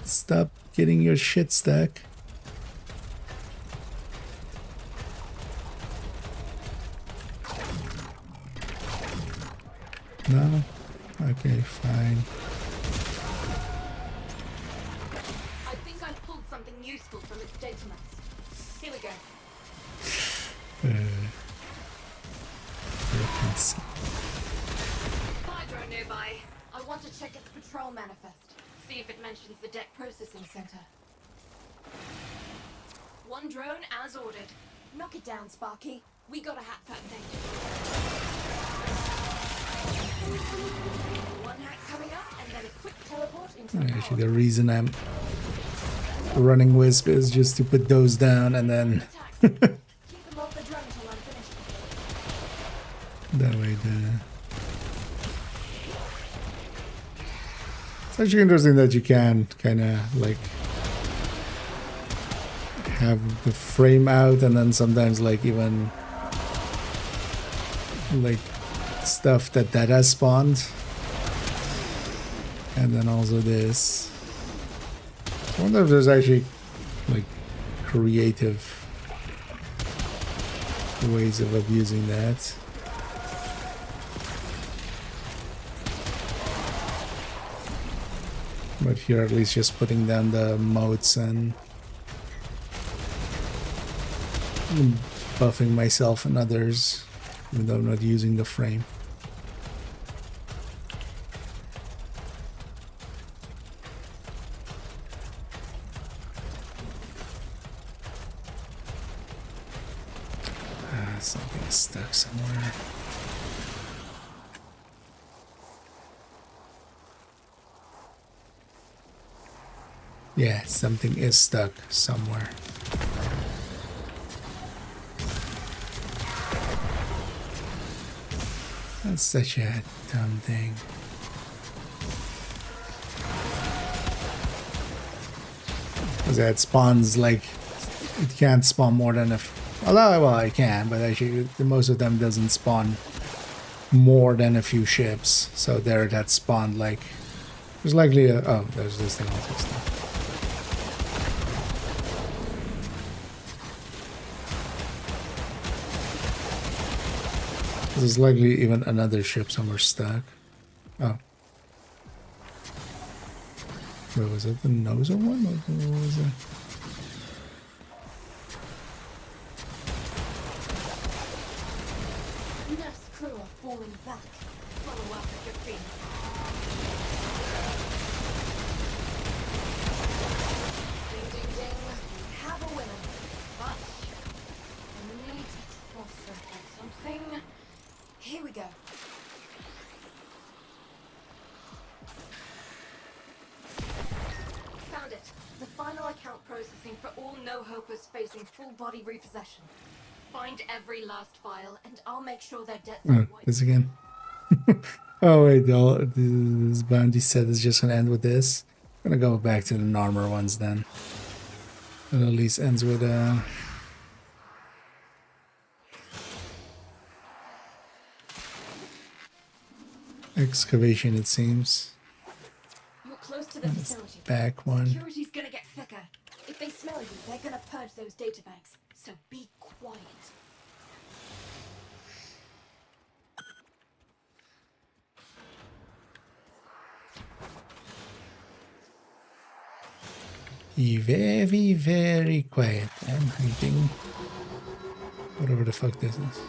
stop getting your shit stuck? No? Okay, fine. I think I pulled something useful from its data maps. Here we go. Let's see. Spy drone nearby. I want to check its patrol manifest. See if it mentions the deck processing center. One drone as ordered. Knock it down, Sparky. We gotta hack that thing. One hack coming up, and then a quick teleport into the Actually, power. the reason I'm running Wisp is just to put those down, and then Attacks. Keep them off the drone till I'm finished. that way it's actually interesting that you can kind of like have the frame out, and then sometimes like even like stuff that has spawned, and then also this. I wonder if there's actually like creative ways of abusing that. But here at least just putting down the moats and buffing myself and others, even though I'm not using the frame. Something is stuck somewhere. Yeah, something is stuck somewhere. That's such a dumb thing. Because it spawns like it can't spawn more than a. Although, well, I can, but actually, most of them doesn't spawn more than a few ships. So there, that spawned like. There's likely a. Oh, there's this thing also stuff. There's likely even another ship somewhere stuck. Oh. Wait, was it the Noser one? What was it? Nest crew are falling back. Follow up at your feet. Ding, ding, ding. We have a winner. But I need to cross-reference something. Here we go. Found it. The final account processing for all no-hopers facing full-body repossession. Find every last file, and I'll make sure their debts are Oh, wiped. this again. Oh wait, this bounty set is just gonna end with this. I'm gonna go back to the Narmer ones then. It at least ends with excavation, it seems. You're close to the That's the facility. back one. Security's gonna get thicker. If they smell you, they're gonna purge those databanks. So be quiet. Be very, very quiet. I'm hiding. Whatever the fuck this is.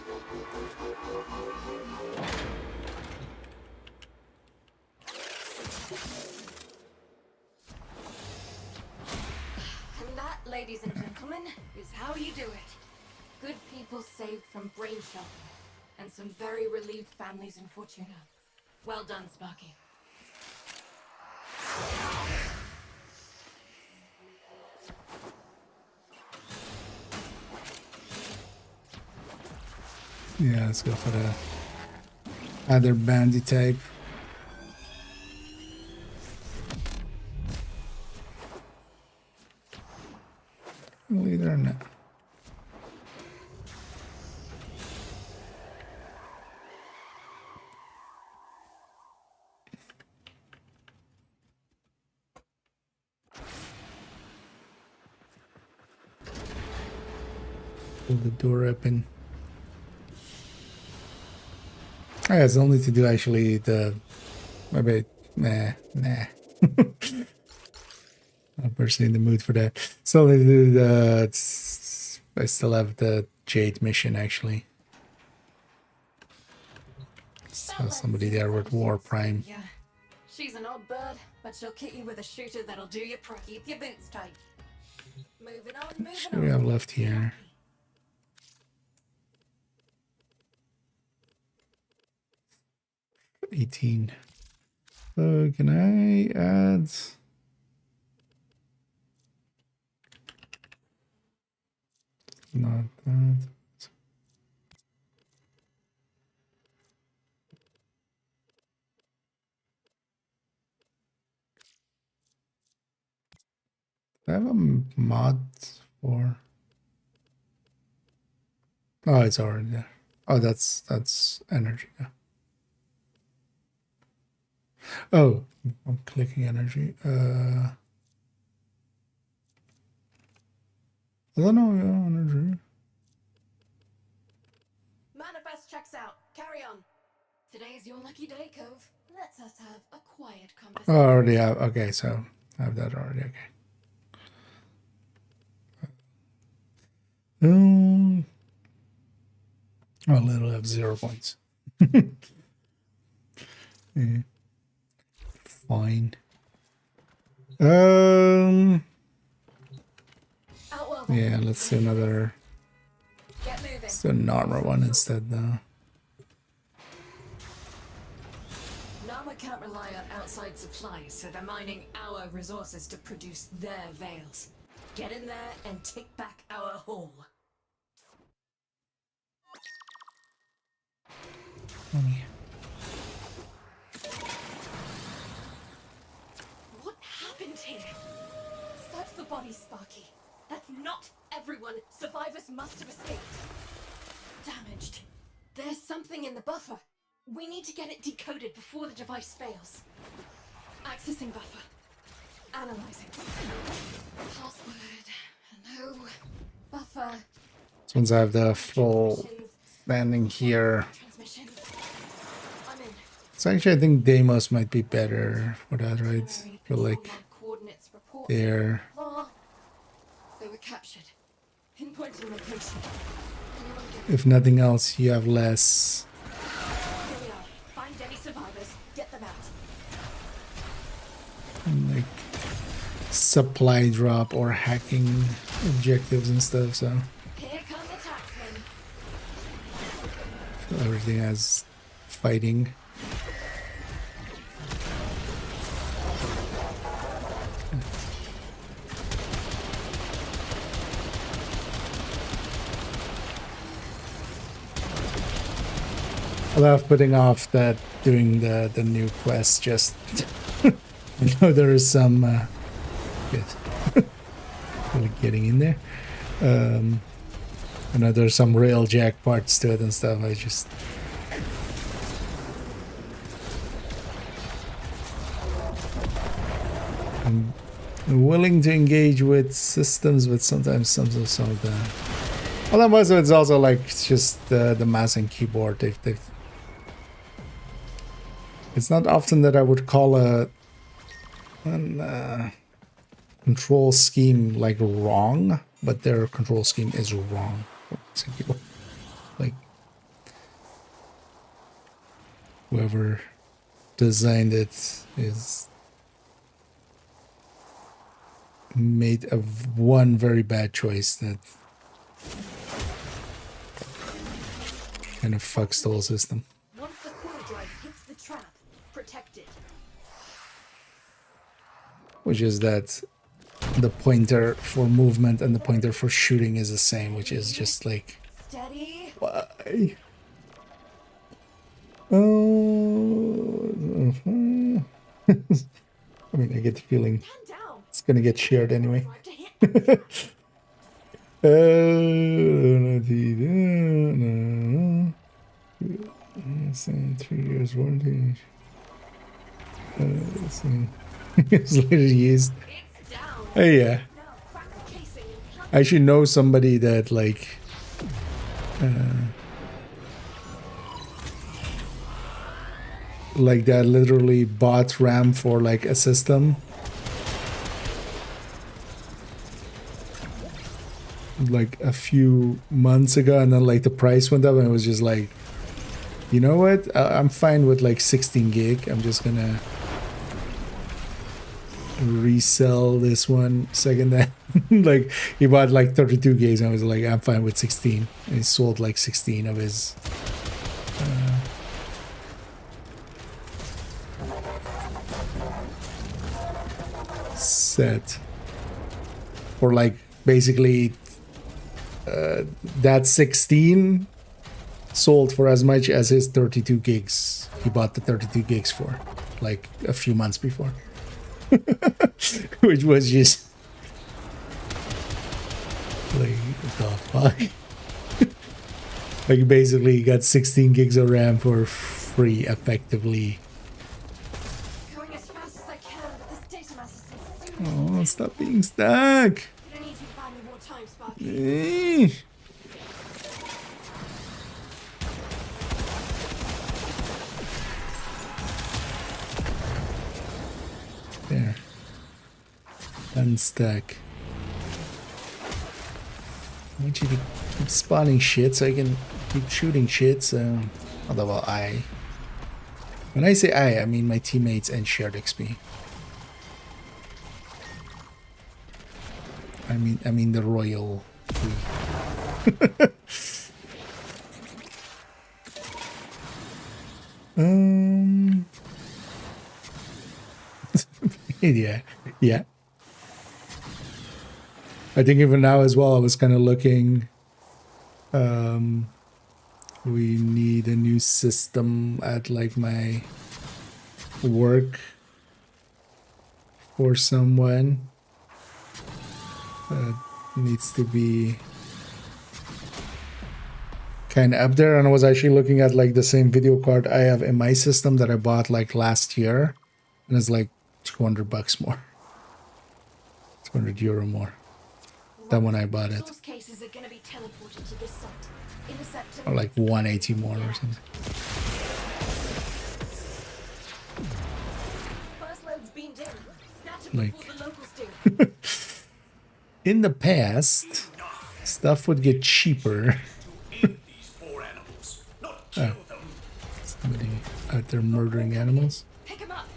And that, ladies and gentlemen, is how you do it. Good people saved from brain shock, and some very relieved families in Fortuna. Well done, Sparky. Yeah, let's go for the other bounty type. Pull the door open. I guess I'll need to do actually the... Maybe... Nah. I'm personally in the mood for that. So I'll do the... I still have the Jade mission actually. So somebody there with warframe. Yeah. She's an odd bird, but she'll kick you with a shooter that'll do you pro. Keep your boots tight. Moving on, moving What do we have left here? 18. So can I add... Not that. Do I have a mod for... Oh, it's already there. Oh, that's energy. Yeah. Oh, I'm clicking energy. I don't know, yeah, energy. Manifest checks out. Carry on. Today's your lucky day, Cove. Let's us have a quiet Oh, conversation. I already have. Okay, so I have that already. Okay. Oh, little have 0 points. Yeah. Fine. Outworld. Yeah, let's do another. Get moving. Let's do an armor one instead, though. Nama can't rely on outside supplies, so they're mining our resources to produce their veils. Get in there and take back our haul. What happened here? Search the body, Sparky. That's not everyone. Survivors must have escaped. Damaged. There's something in the buffer. We need to get it decoded before the device fails. Accessing buffer. Analyzing. Password. No. Buffer. So once I have the full landing here, Transmissions. I'm in. so actually I think Deimos might be better for that, right? I feel like Coordinates report. they're... They were captured. Pinpointing location. Anyone get If nothing else, you have less... Here we are. Find any survivors. Get them out. like supply drop or hacking objectives and stuff, so Here come the taxmen. everything has fighting. I love putting off that doing the new quest. Just I know there is some yes, really getting in there. I know there's some railjack parts to it and stuff. I just I'm willing to engage with systems, but sometimes some of the well, most of it's also like it's just the mouse and keyboard. They've it's not often that I would call a control scheme like wrong, but their control scheme is wrong. Like whoever designed it is made one very bad choice that kind of fucks the whole system. Once the core drive hits the trap, protect it. Which is that the pointer for movement and the pointer for shooting is the same, which is just like, Steady. why? Oh, I mean, I get the feeling Stand down. it's gonna get shared anyway. Drive to hit. Yes, 3 years warranty. It's literally used. It's down. Oh yeah. Now crack the casing and plug I should know somebody that like Like that literally bought RAM for like a system. Like a few months ago, and then like the price went up and it was just like, you know what? I'm fine with like 16 gig. I'm just gonna resell this one second hand. Like he bought like 32 gigs and I was like, I'm fine with 16. And he sold like 16 of his set for like basically that 16 sold for as much as his 32 gigs he bought the 32 gigs for like a few months before. Which was just like, what the fuck? Like basically you got 16 gigs of RAM for free effectively. Going as fast as I can, but this data mass is so Oh, stop being stuck. I need you to buy me more time, Sparky. Eh. There. Unstuck. I want you to keep spawning shit so I can keep shooting shit, so... Although, well, when I say I mean my teammates and shared XP. I mean the royal fleet. Yeah. I think even now as well, I was kind of looking. We need a new system at like my work for someone. Needs to be kind of up there. And I was actually looking at like the same video card I have in my system that I bought like last year, and it's like $200 more, 200 euro more than when I bought it, Source cases are going to be teleported to this site. Intercept or like 180 more or something. First load's beamed in. Snatch it Like- before the locals do. In the past, stuff would get cheaper. Oh, somebody out there murdering animals. Pick him up.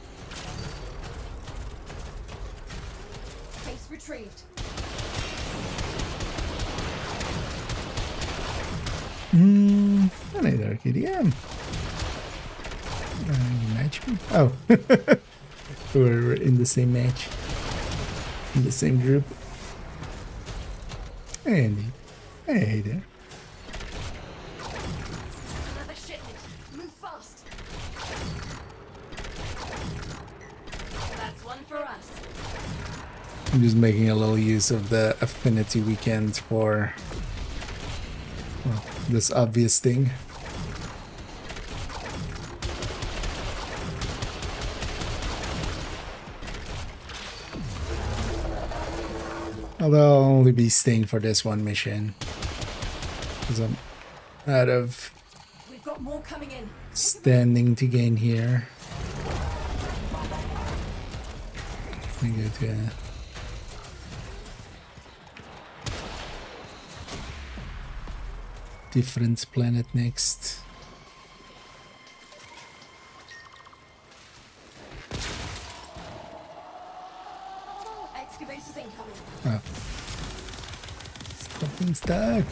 Case retrieved. Hello there, kitty. You match me? Oh, we're in the same match, in the same group. Hey, Andy. Hey there. Another shipment. Move fast. That's one for us. I'm just making a little use of the affinity weekend for, well, this obvious thing. Although I'll only be staying for this one mission, because I'm out of We've got more coming in. standing to gain here. Let me go to a different planet next. Excavators incoming. Oh. Stop being stuck.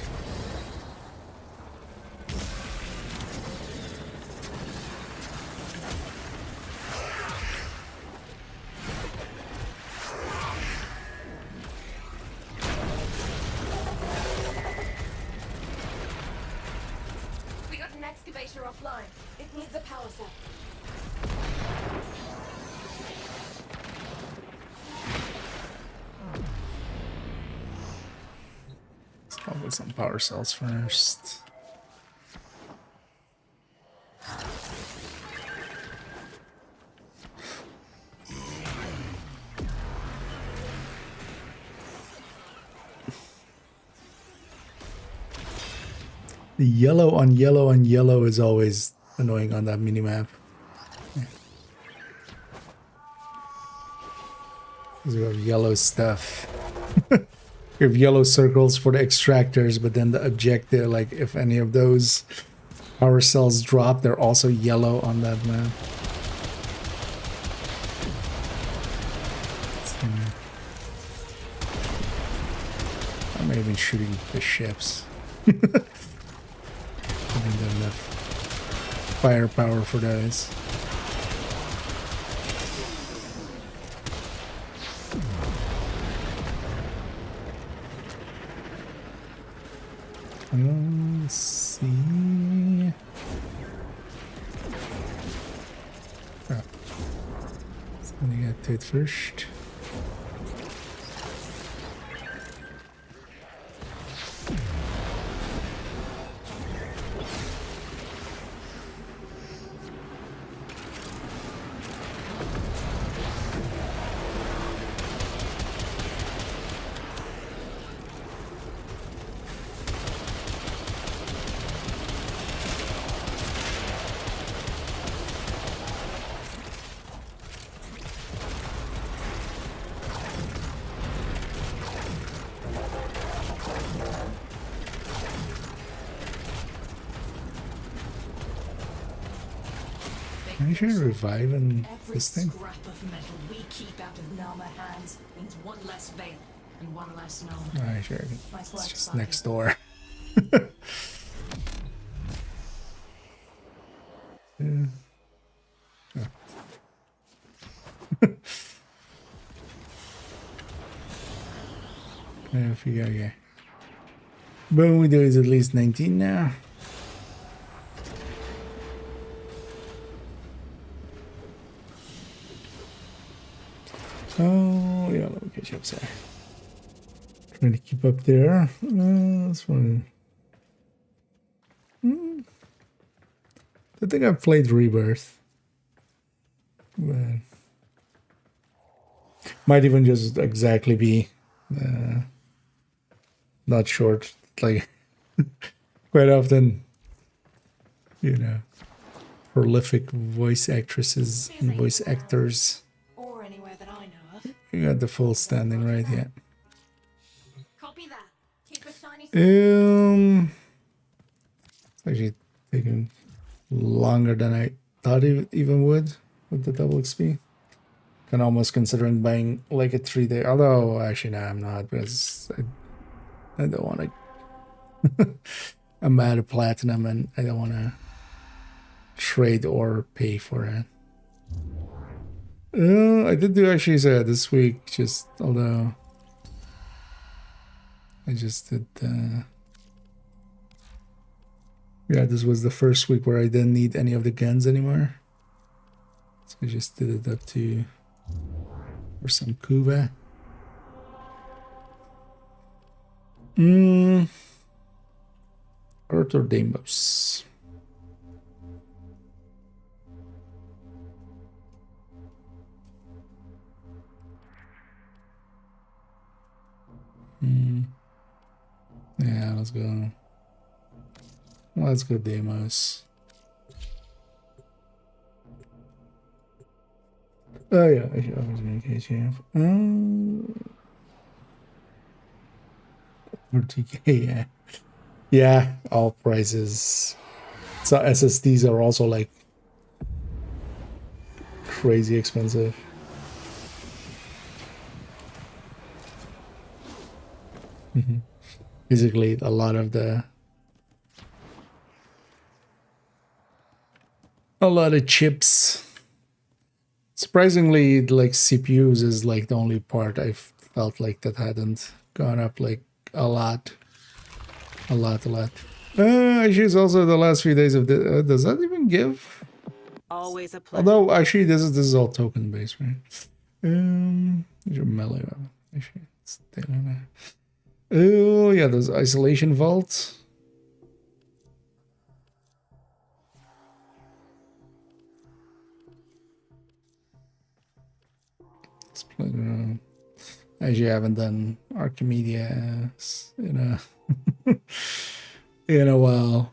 We got an excavator offline. It needs a power cell. Let's go with some power cells first. The yellow on yellow on yellow is always annoying on that minimap. Because we have yellow stuff. We have yellow circles for the extractors, but then the objective, like if any of those power cells drop, they're also yellow on that map. I'm not even shooting the ships. I don't have enough firepower for those. Let's see. Oh. Somebody got to it first. Can I try reviving this thing? Every scrap of metal we keep out of Nama hands means one less veil and one less Nama. Alright, sure. Nice It's work, just Sparky. next door. Yeah. Oh. I figure, okay. Boom, we do is at least 19 now. Oh, yeah, let me catch up there. Trying to keep up there. That's one. I think I've played Rebirth. But might even just exactly be not short. Like, quite often, you know, prolific voice actresses and voice actors. Or anywhere that I know of. You got the full standing right, yeah. Copy that. Keep a shiny It's actually taking longer than I thought it even would with the double XP. And almost considering buying like a 3-day. Although actually no, I'm not, because I don't want to. I'm out of platinum and I don't want to trade or pay for it. I did do actually say this week, just although I just did. Yeah, this was the first week where I didn't need any of the guns anymore. So I just did it up to for some Kuva. Earth or Deimos? Yeah, let's go. Let's go Deimos. Oh yeah, I should always make a champ. For TK, yeah. Yeah, all prices. So SSDs are also like crazy expensive. Basically, a lot of chips. Surprisingly, like CPUs is like the only part I've felt like that hadn't gone up like a lot. Actually, it's also the last few days of the. Does that even give? Always a pleasure. Although actually, this is all token based, right? Your melee weapon. Actually, it's oh yeah, those isolation vaults. Let's play around. Actually, I haven't done Archimedes, you know. in a while.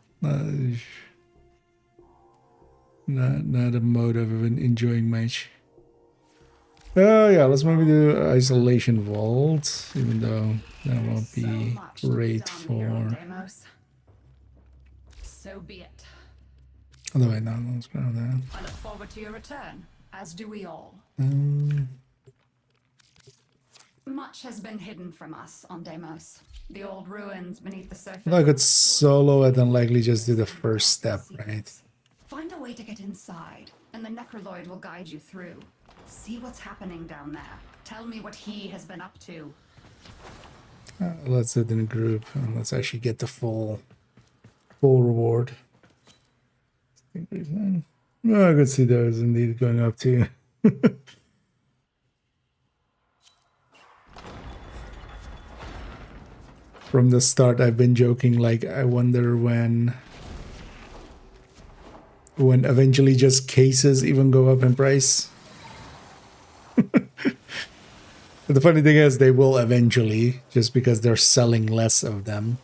Not a mode I've been enjoying much. Oh yeah, let's maybe do isolation vault, even though that won't So be much to be great done here on for. Deimos. So be it. Although wait, no, let's grab that. I look forward to your return, as do we all. Much has been hidden from us on Deimos. The old ruins beneath the surface. If I could solo it, then likely just do the first step, right? Find a way to get inside, and the Necroloid will guide you through. See what's happening down there. Tell me what he has been up to. Let's do it in a group, and let's actually get the full reward. Oh, I could see those indeed going up too. From the start, I've been joking, like, I wonder when eventually just cases even go up in price. The funny thing is, they will eventually, just because they're selling less of them.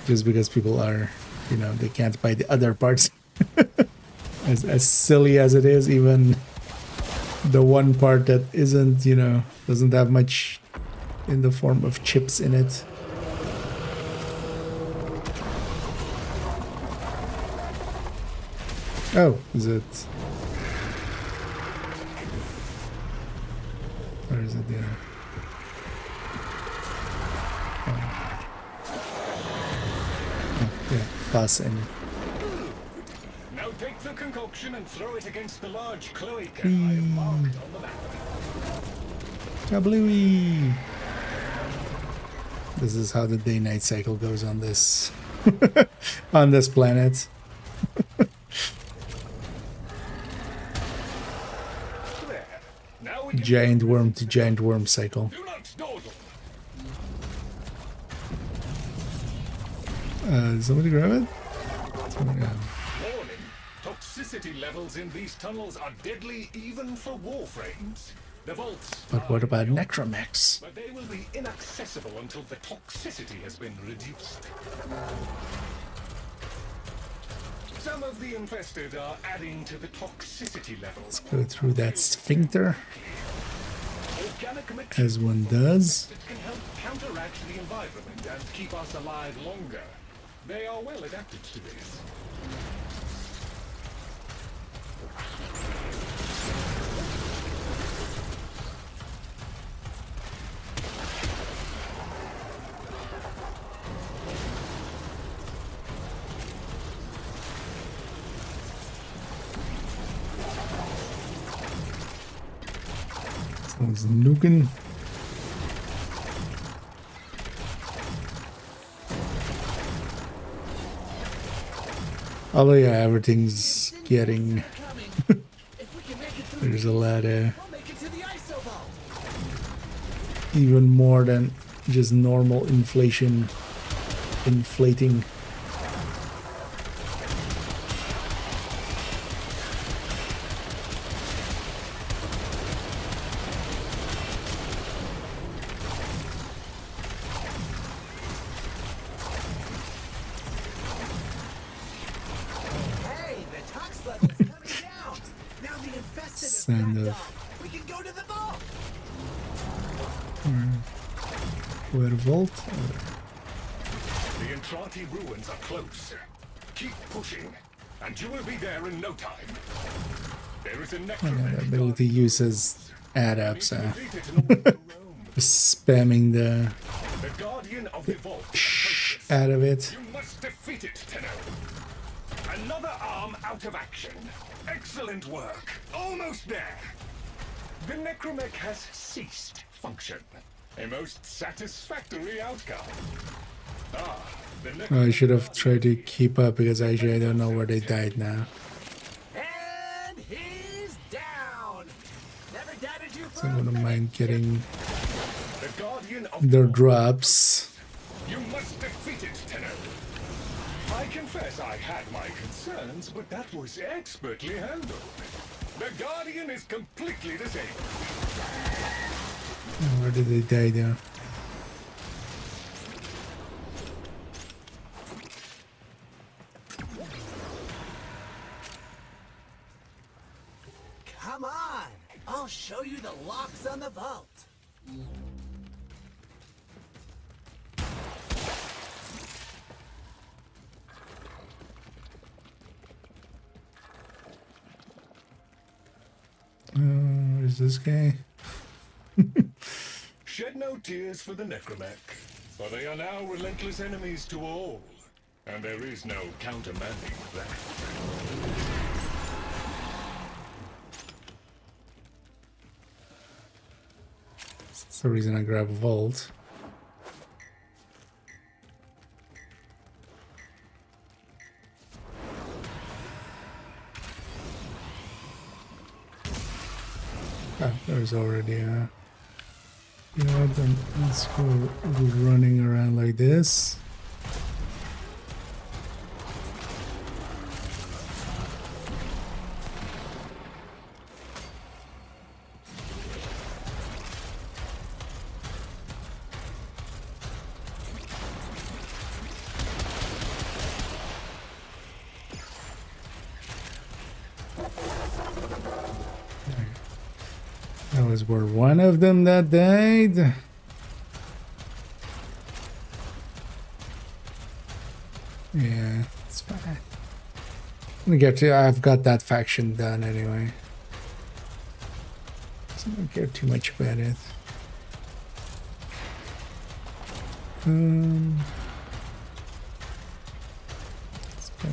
Just because people are, you know, they can't buy the other parts. As silly as it is, even the one part that isn't, you know, doesn't have much in the form of chips in it. Oh, is it? Or is it there? Oh, yeah, pass in. Now take the concoction and throw it against the large cloaca I have marked on the map. Kablooey! This is how the day-night cycle goes on this on this planet. There. Now we can Giant worm to giant worm cycle. do not dawdle. Did somebody grab it? Somebody grab it. Warning. Toxicity levels in these tunnels are deadly even for warframes. The vaults But are what about beyond, necromex? but they will be inaccessible until the toxicity has been reduced. Some of the infested are adding to the toxicity levels. Go through that sphincter, Organic materials as one does. that can help counteract the environment and keep us alive longer. They are well adapted to this. Someone's nuking. Although yeah, everything's getting there's a lot of even more than just normal inflation inflating. Hey, the tox level is coming down. Now the infested is Sound backed of- off. We can go to the vault. Where vault? The Entranti ruins are close. Keep pushing, and you will be there in no time. There is a The necromancer. ability uses add up, so Defeat it in order to roam. spamming the The guardian of the vault. shh out of it. You must defeat it, Tenno. Another arm out of action. Excellent work. Almost there. The necromech has ceased function. A most satisfactory outcome. Ah, the I should have tried to keep up because actually I don't know where they died now. And he's down. Never doubted you So for I a wouldn't minute. mind getting The guardian of their the vault. drops. You must defeat it, Tenno. I confess I had my concerns, but that was expertly handled. The guardian is completely disabled. Where did they die there? I'll show you the locks on the vault. Where's this guy? Shed no tears for the necromech, for they are now relentless enemies to all, and there is no countermanding that. That's the reason I grab a vault. Oh, there's already a... You know what, then let's go running around like this. That was where one of them that died. Yeah, it's fine. I'm gonna get to. I've got that faction done anyway, so I don't care too much about it. Let's go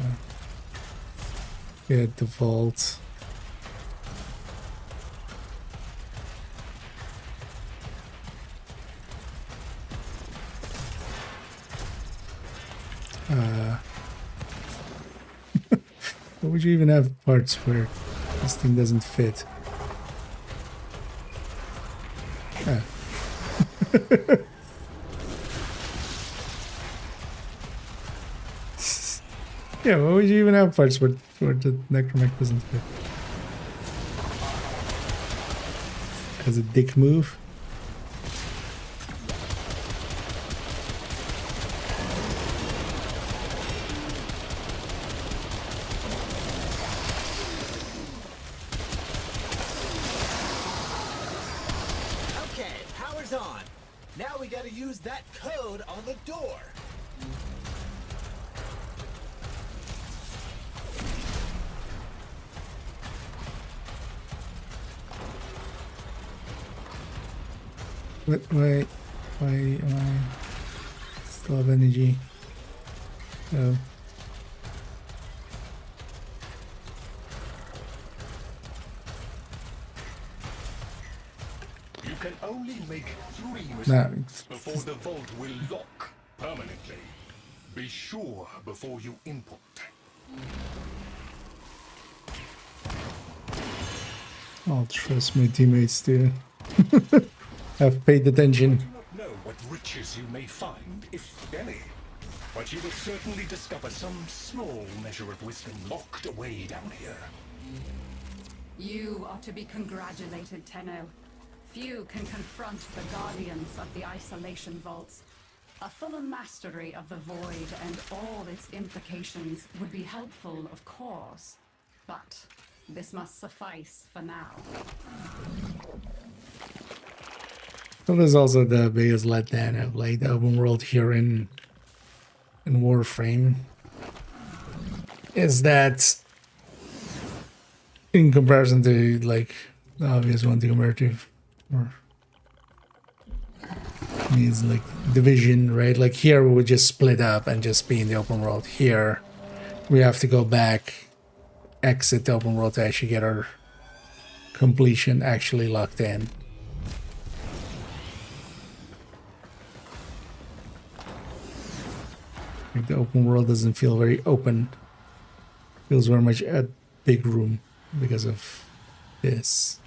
get the vault. Why would you even have parts where this thing doesn't fit? Ah. Yeah, why would you even have parts where the necromech doesn't fit? As a dick move? Okay, power's on. Now we gotta use that code on the door. Why am I still have energy? Oh. You can only make 3 Nah, mistakes before the vault will lock permanently. Be sure before you input. I'll trust my teammates too. I've paid attention. I do not know what riches you may find, if any, but you will certainly discover some small measure of wisdom locked away down here. You are to be congratulated, Tenno. Few can confront the guardians of the isolation vaults. A fuller mastery of the void and all its implications would be helpful, of course, but this must suffice for now. So there's also the biggest letdown of like the open world here in Warframe is that in comparison to like the obvious one to compare to, or means like Division, right? Like here we would just split up and just be in the open world. Here we have to go back, exit the open world to actually get our completion actually locked in. Like the open world doesn't feel very open. Feels very much a big room because of this.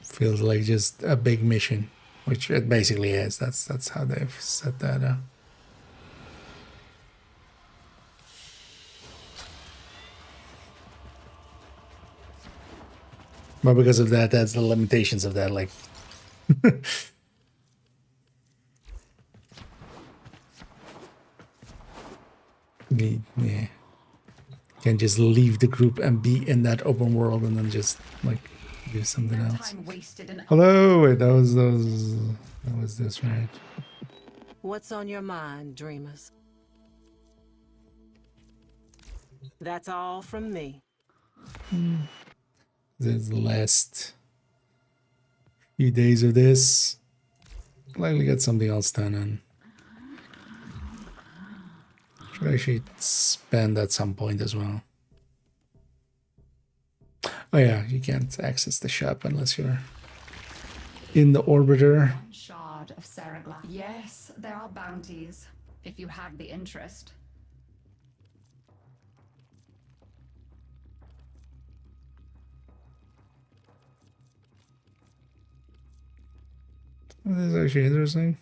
Feels like just a big mission, which it basically is. That's how they've set that up. But because of that, that's the limitations of that. Like, yeah. Can just leave the group and be in that open world and then just like do something No else. time wasted in Hello, wait, that was this, right? What's on your mind, dreamers? That's all from me. This is the last few days of this. Likely get something else done and should actually spend at some point as well. Oh yeah, you can't access the shop unless you're in the orbiter. one shard of Seragla. Yes, there are bounties, if you have the interest. This is actually interesting.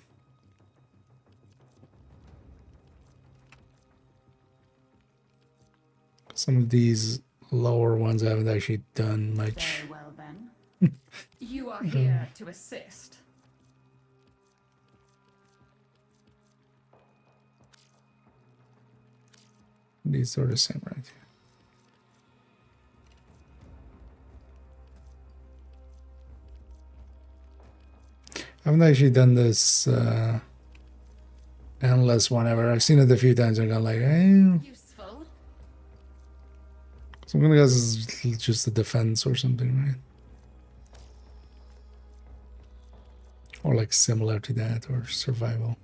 Some of these lower ones I haven't actually done much. Very well then. You are here to assist. These are the same right here. I haven't actually done this endless one ever. I've seen it a few times and gone like, Useful. so I'm gonna guess it's just a defense or something, right? Or like similar to that, or survival.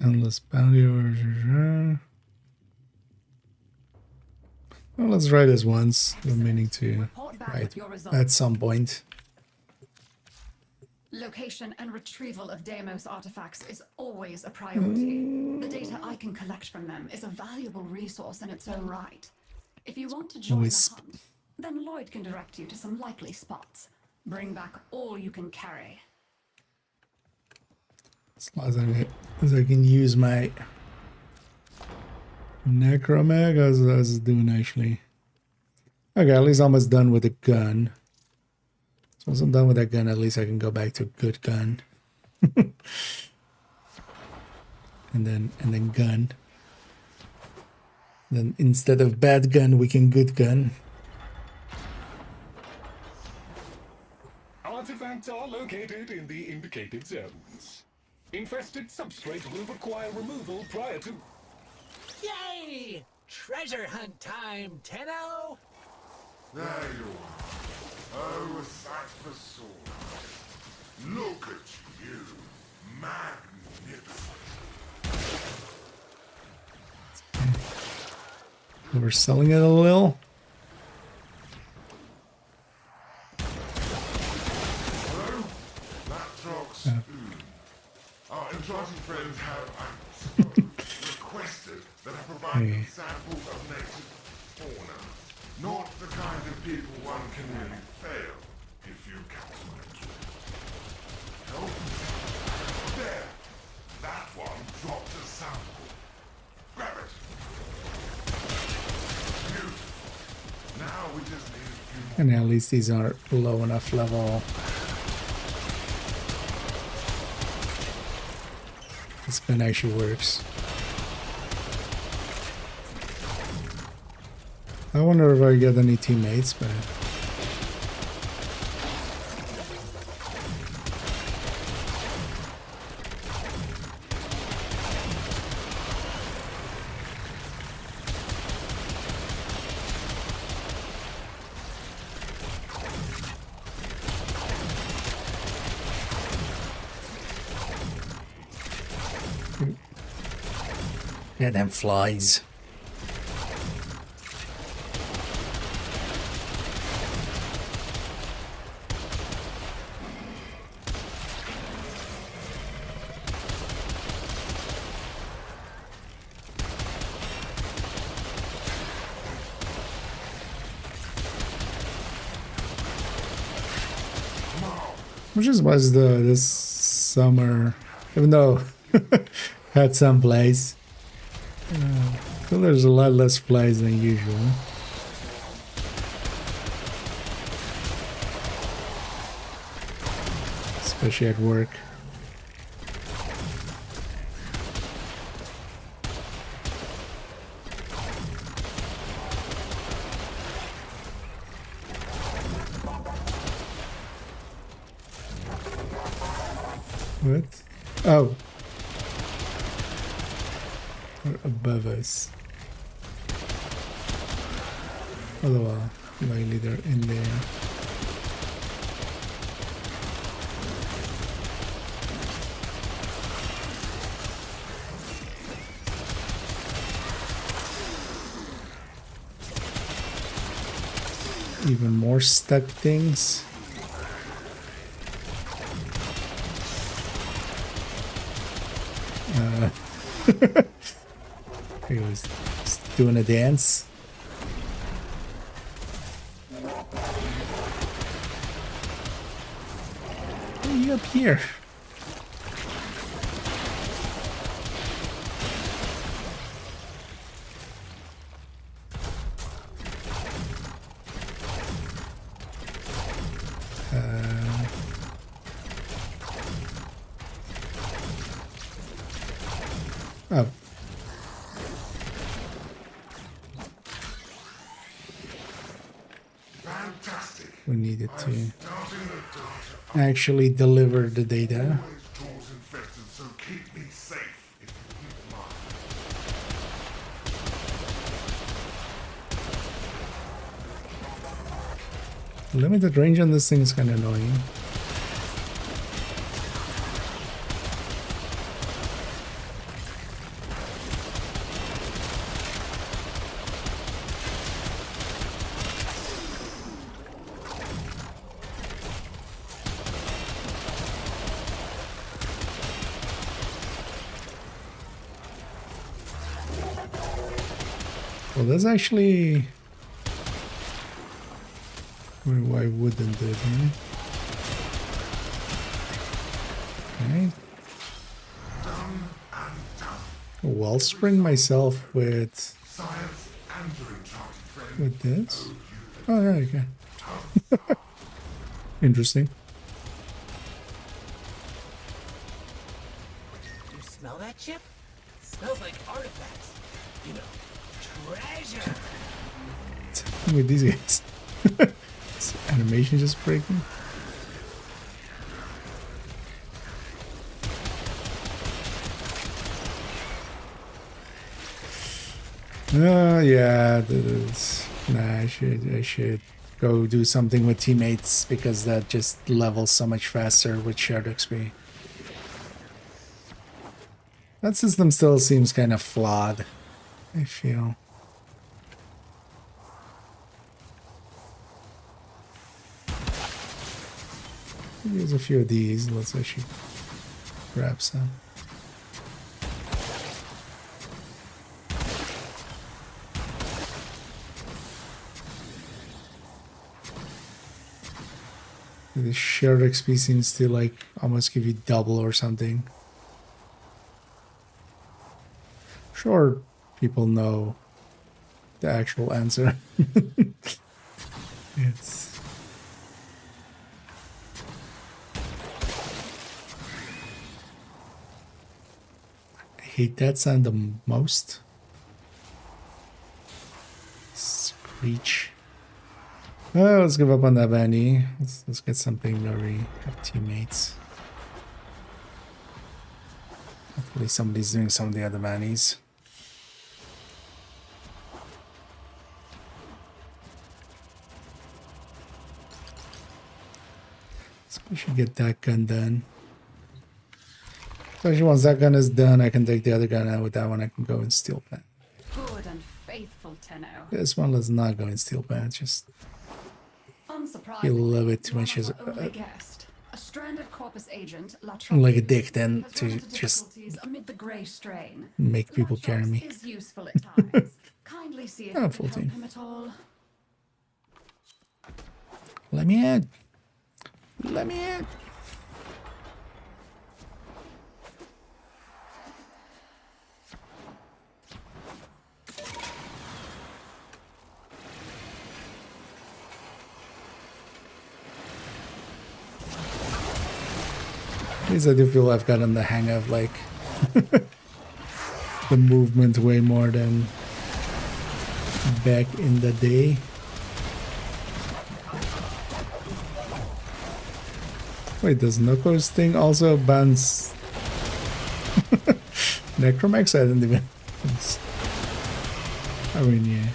Endless bounty or well, let's try this once. I'm meaning to Report back right with your results. at some point. Location and retrieval of Deimos artifacts is always a priority. The data I can collect from them is a valuable resource in its own right. If you want to join the hunt, then Lloyd can direct you to some likely spots. Bring back all you can carry. As long as I can use my necromag, as I was doing actually. Okay, at least I'm almost done with the gun. So once I'm done with that gun, at least I can go back to good gun. and then gun. Then instead of bad gun, we can good gun. Artifacts are located in the indicated zones. Infested substrate will require removal prior to... Yay! Treasure hunt time, Tenno! There you are. Oh, a sight for swords. Look at you. Magnificent. We're selling it a little. Hello? That talks. Our enchanted friends have requested that I provide samples of native fauna. Not the kind of people one can really fail if you catch my drift. Help? There. That one dropped a sample. Grab it. Beautiful. Now we just need a few more. And at least these are low enough level. This gun actually works. I wonder if I get any teammates, but yeah, them flies. Which is was this summer Even though had some plays. So there's a lot less plays than usual. Especially at work. What? Oh. They're above us. Although, likely they're in there. Even more stuck things. He was just doing a dance. What are you up here? Oh. Fantastic. We needed to Starting the data actually deliver the data. always draws infected, so keep me safe if you keep mine. Limited range on this thing is kind of annoying. Well, that's actually... Why wouldn't it, huh? Okay. Well, spring myself with... Science and your enchanted friend. with this. Oh, yeah, okay. Interesting. You smell that, Chip? Smells like artifacts. You know, treasure. What's happening with these guys? Is animation just breaking? Yeah, nah, I should go do something with teammates because that just levels so much faster with shared XP. That system still seems kind of flawed, I feel. Use a few of these. Let's actually grab some. The shared XP seems to like almost give you double or something. Sure, people know the actual answer. It's... I hate that sound the most. Screech. Oh, let's give up on that bandy. Let's get something where we have teammates. Hopefully somebody's doing some of the other bandies. Especially get that gun done. Especially once that gun is done, I can take the other gun out. With that one, I can go in steel pan. Good and faithful Tenno. This one does not go in steel pan. It's just Unsurprisingly, feel a little bit too one much of as our only guest, a stranded corpus agent, like a dick then has to run into just difficulties amid the grey strain. make people carry Latchops me. is useful at times. Kindly see if Oh, you full can help team. him at all. Let me in. Let me in. At least I do feel I've gotten the hang of like the movement way more than back in the day. Wait, does Noko's thing also bounce Necromax? I didn't even... I mean, yeah.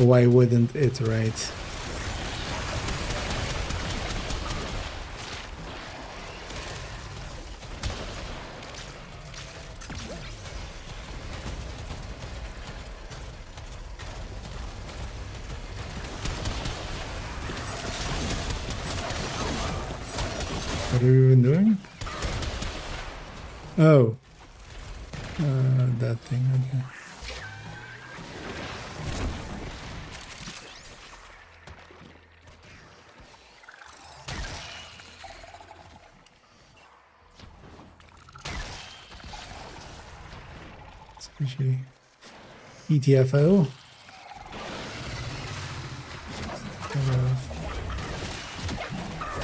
Why wouldn't it, right? What are we even doing? Oh. That thing, okay. Especially ETFO.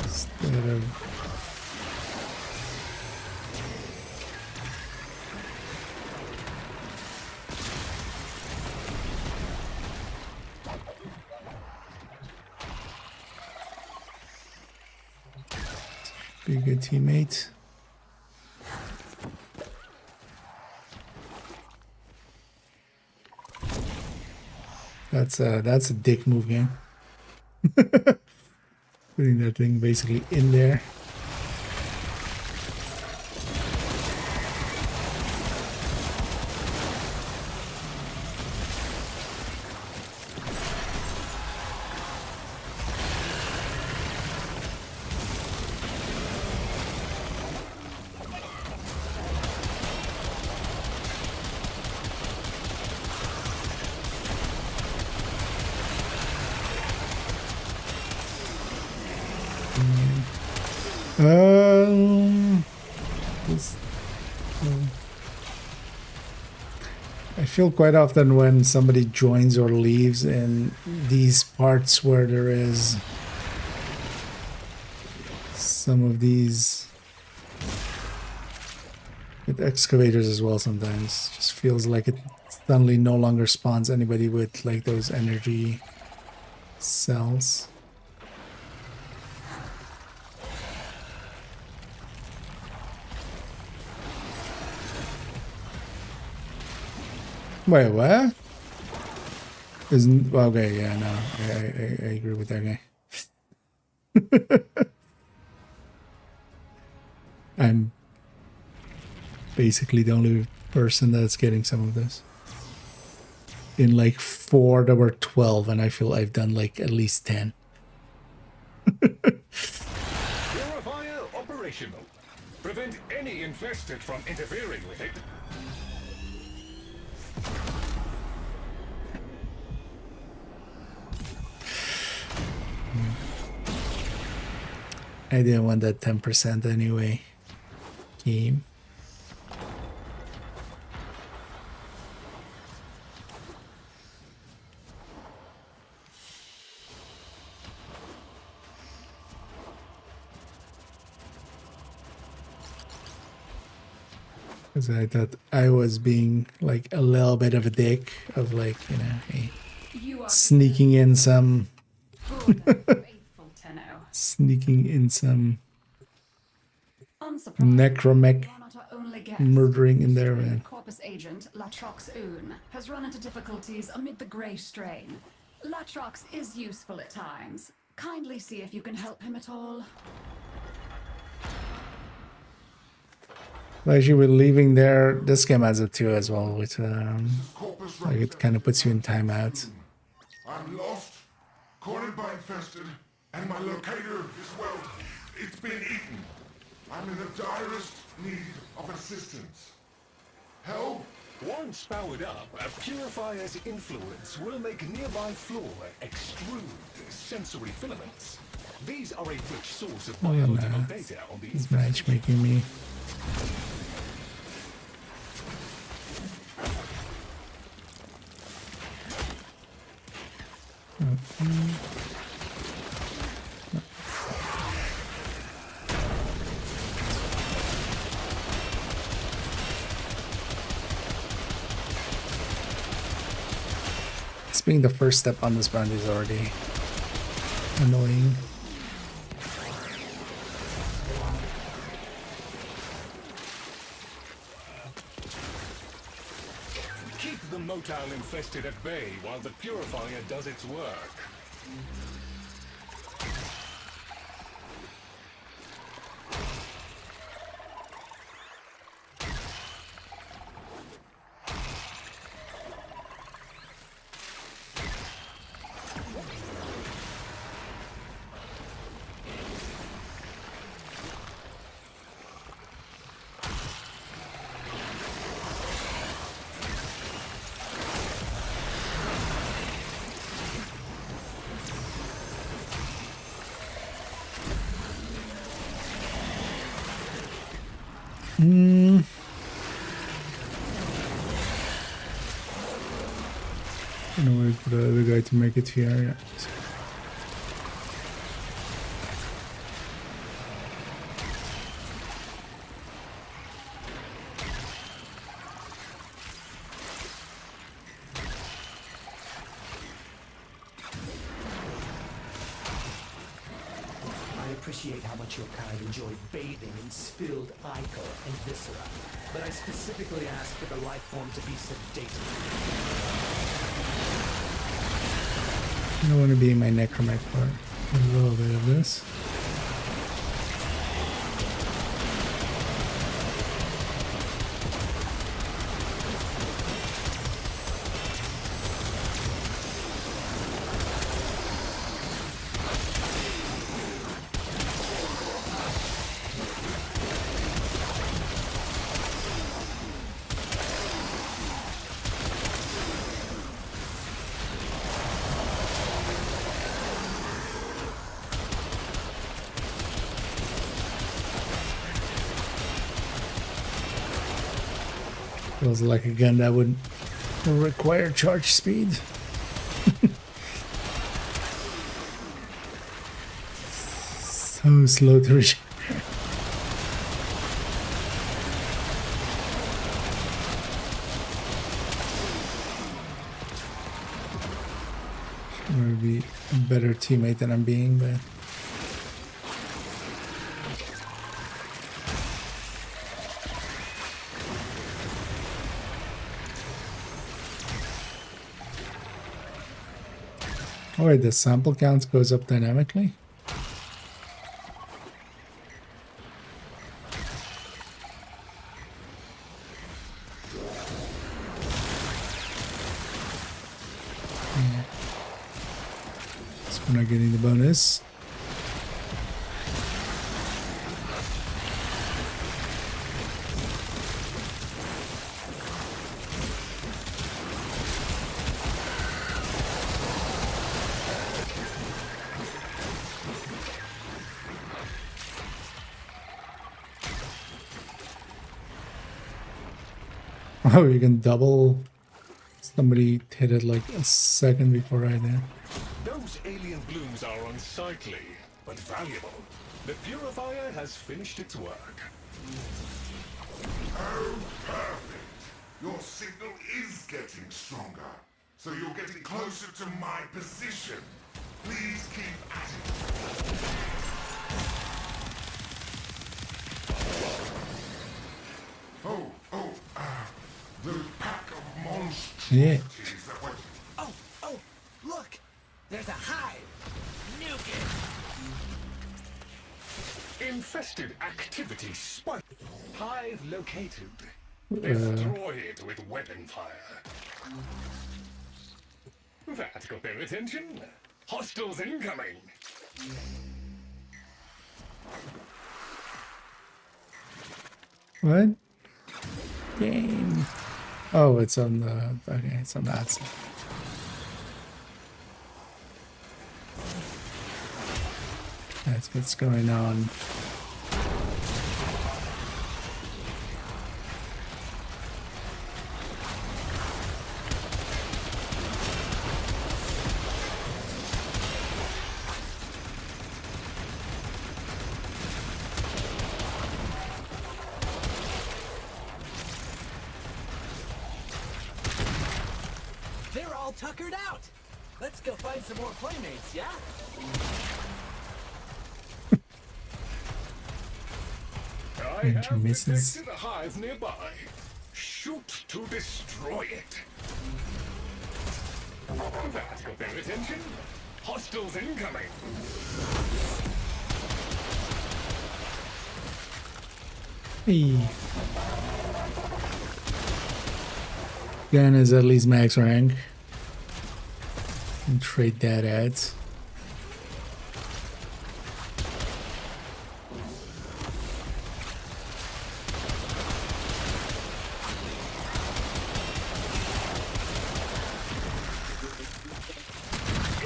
Instead of be a good teammate. That's a dick move, game. Putting that thing basically in there. I feel quite often when somebody joins or leaves in these parts where there is some of these with excavators as well, sometimes just feels like it suddenly no longer spawns anybody with like those energy cells. Wait, what? Isn't okay? Yeah, no, I agree with that guy. I'm basically the only person that's getting some of this. In like 4, there were 12, and I feel I've done like at least 10. Purifier operational. Prevent any infested from interfering with it. I didn't want that 10% anyway. Game. Because I thought I was being like a little bit of a dick of like, you know, hey, sneaking in some sneaking in some necromech murdering in there, man. Corpus agent Latrox Oon has run into difficulties amid the Grey Strain. Latrox is useful at times. Kindly see if you can help him at all. Actually, with leaving there, this game has it too as well, with like it kind of puts you in timeout. I'm lost, cornered by infested, and my locator is, well, it's been eaten. I'm in the direst need of assistance. Help? Once powered up, a purifier's influence will make nearby flora extrude sensory filaments. These are a rich source of biological data on the He's matchmaking me. This being the first step on this round is already annoying. Keep the Motile infested at bay while the Purifier does its work. I'm gonna wait for the other guy to make it here. Yeah. I appreciate how much your kind enjoy bathing in spilled ichor and viscera, but I specifically asked for the life form to be sedated. I don't want to be in my necromech for a little bit of this. Feels like a gun that would require charge speed. So slow to reach. I'm gonna be a better teammate than I'm being, but oh wait, the sample count goes up dynamically? Yeah. So we're not getting the bonus. Oh, you can double. Somebody hit it like a second before I did. Those alien blooms are unsightly, but valuable. The Purifier has finished its work. Oh, perfect. Your signal is getting stronger. So you're getting closer to my position. Please keep at it. The pack of monstrosities that went... Oh, look! There's a hive! Nuke it! Infested activity spike. Hive located. Destroy it with weapon fire. That got their attention. Hostiles incoming. What? Game. Oh, it's on the... Okay, it's on that side. That's what's going on. They're all tuckered out. Let's go find some more playmates, yeah? I And she have misses. detected a hive nearby. Shoot to destroy it. That got their attention. Hostiles incoming. Hey. Gun is at least max rank. And trade that ads.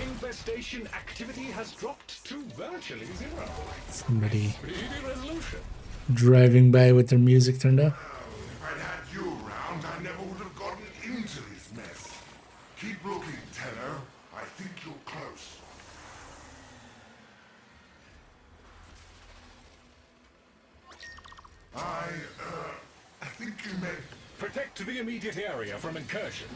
Infestation activity has dropped to virtually zero. Somebody Speedy resolution. driving by with their music turned up. If I'd had you around, I never would have gotten into this mess. Keep looking, Tenno. I think you're close. I think you may... Protect the immediate area from incursion.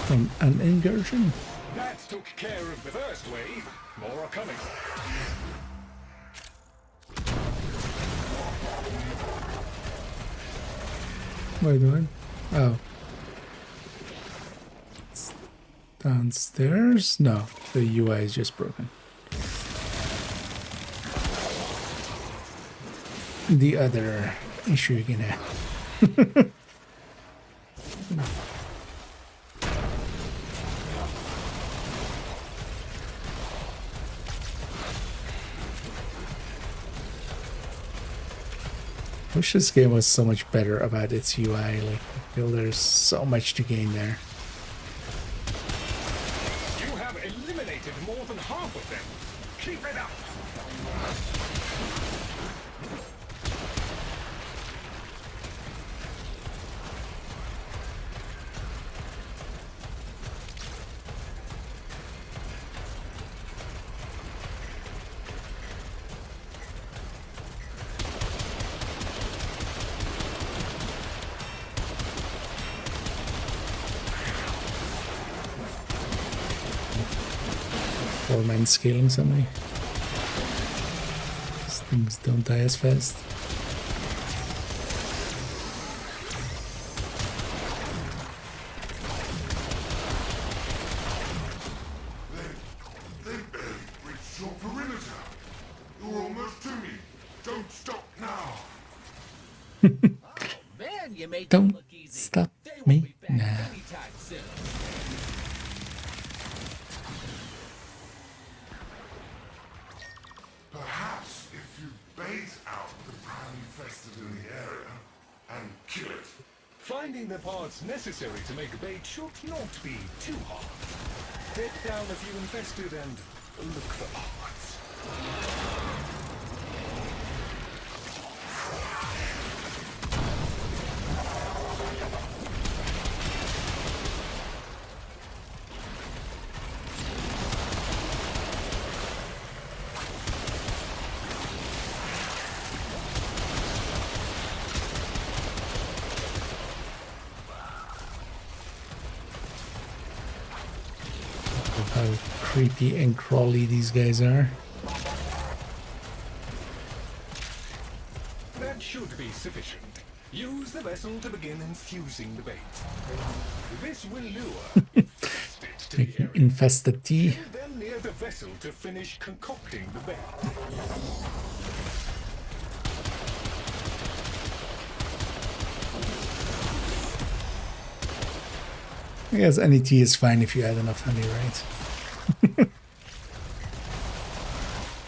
From an incursion. That took care of the first wave. More are coming. What are you doing? Oh. It's downstairs? No, the UI is just broken. The other issue you can have. Wish this game was so much better about its UI. Like, I feel there's so much to gain there. You have eliminated more than half of them. Keep it up. Four-man scaling somebody. These things don't die as fast. They barely reached your perimeter. You're almost to me. Don't stop now. Man, you made Don't them look easy. stop They won't me be back now. anytime soon. Perhaps if you bait out the prime infested in the area and kill it. Finding the parts necessary to make bait should not be too hard. Take down a few infested and look for parts. How creepy and crawly these guys are. That should be sufficient. Use the vessel to begin infusing the bait. This will lure infested to the area. Infested tea. Then near the vessel to finish concocting the bait. I guess any tea is fine if you add enough honey, right?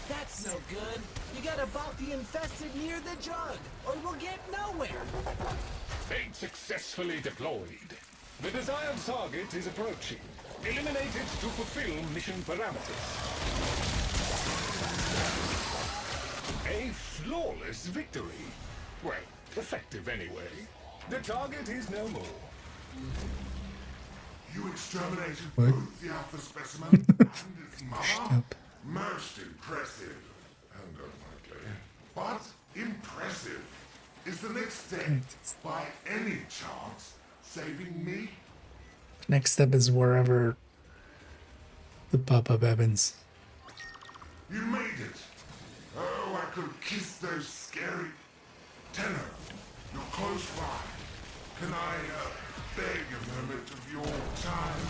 That's no good. You gotta bop the infested near the jug, or we'll get nowhere. Bait successfully deployed. The desired target is approaching. Eliminate it to fulfill mission parameters. A flawless victory. Well, effective anyway. The target is no more. You exterminated What? both the alpha specimen and its mother? up. Most impressive. And unlikely. But impressive. Is the next step, by any chance, saving me? Next step is wherever the pop-up happens. You made it. Oh, I could kiss those scary... Tenno, you're close by. Can I, beg a moment of your time?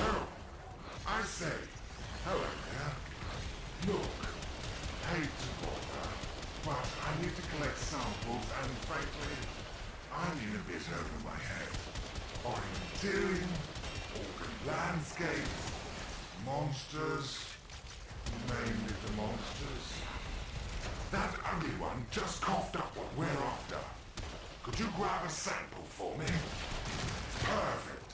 Oh, I say, hello there. Look, hate to bother, but I need to collect samples and frankly, I'm in a bit over my head. Orienteering, organ landscapes, monsters, mainly the monsters. That ugly one just coughed up what we're after. Could you grab a sample for me? Perfect.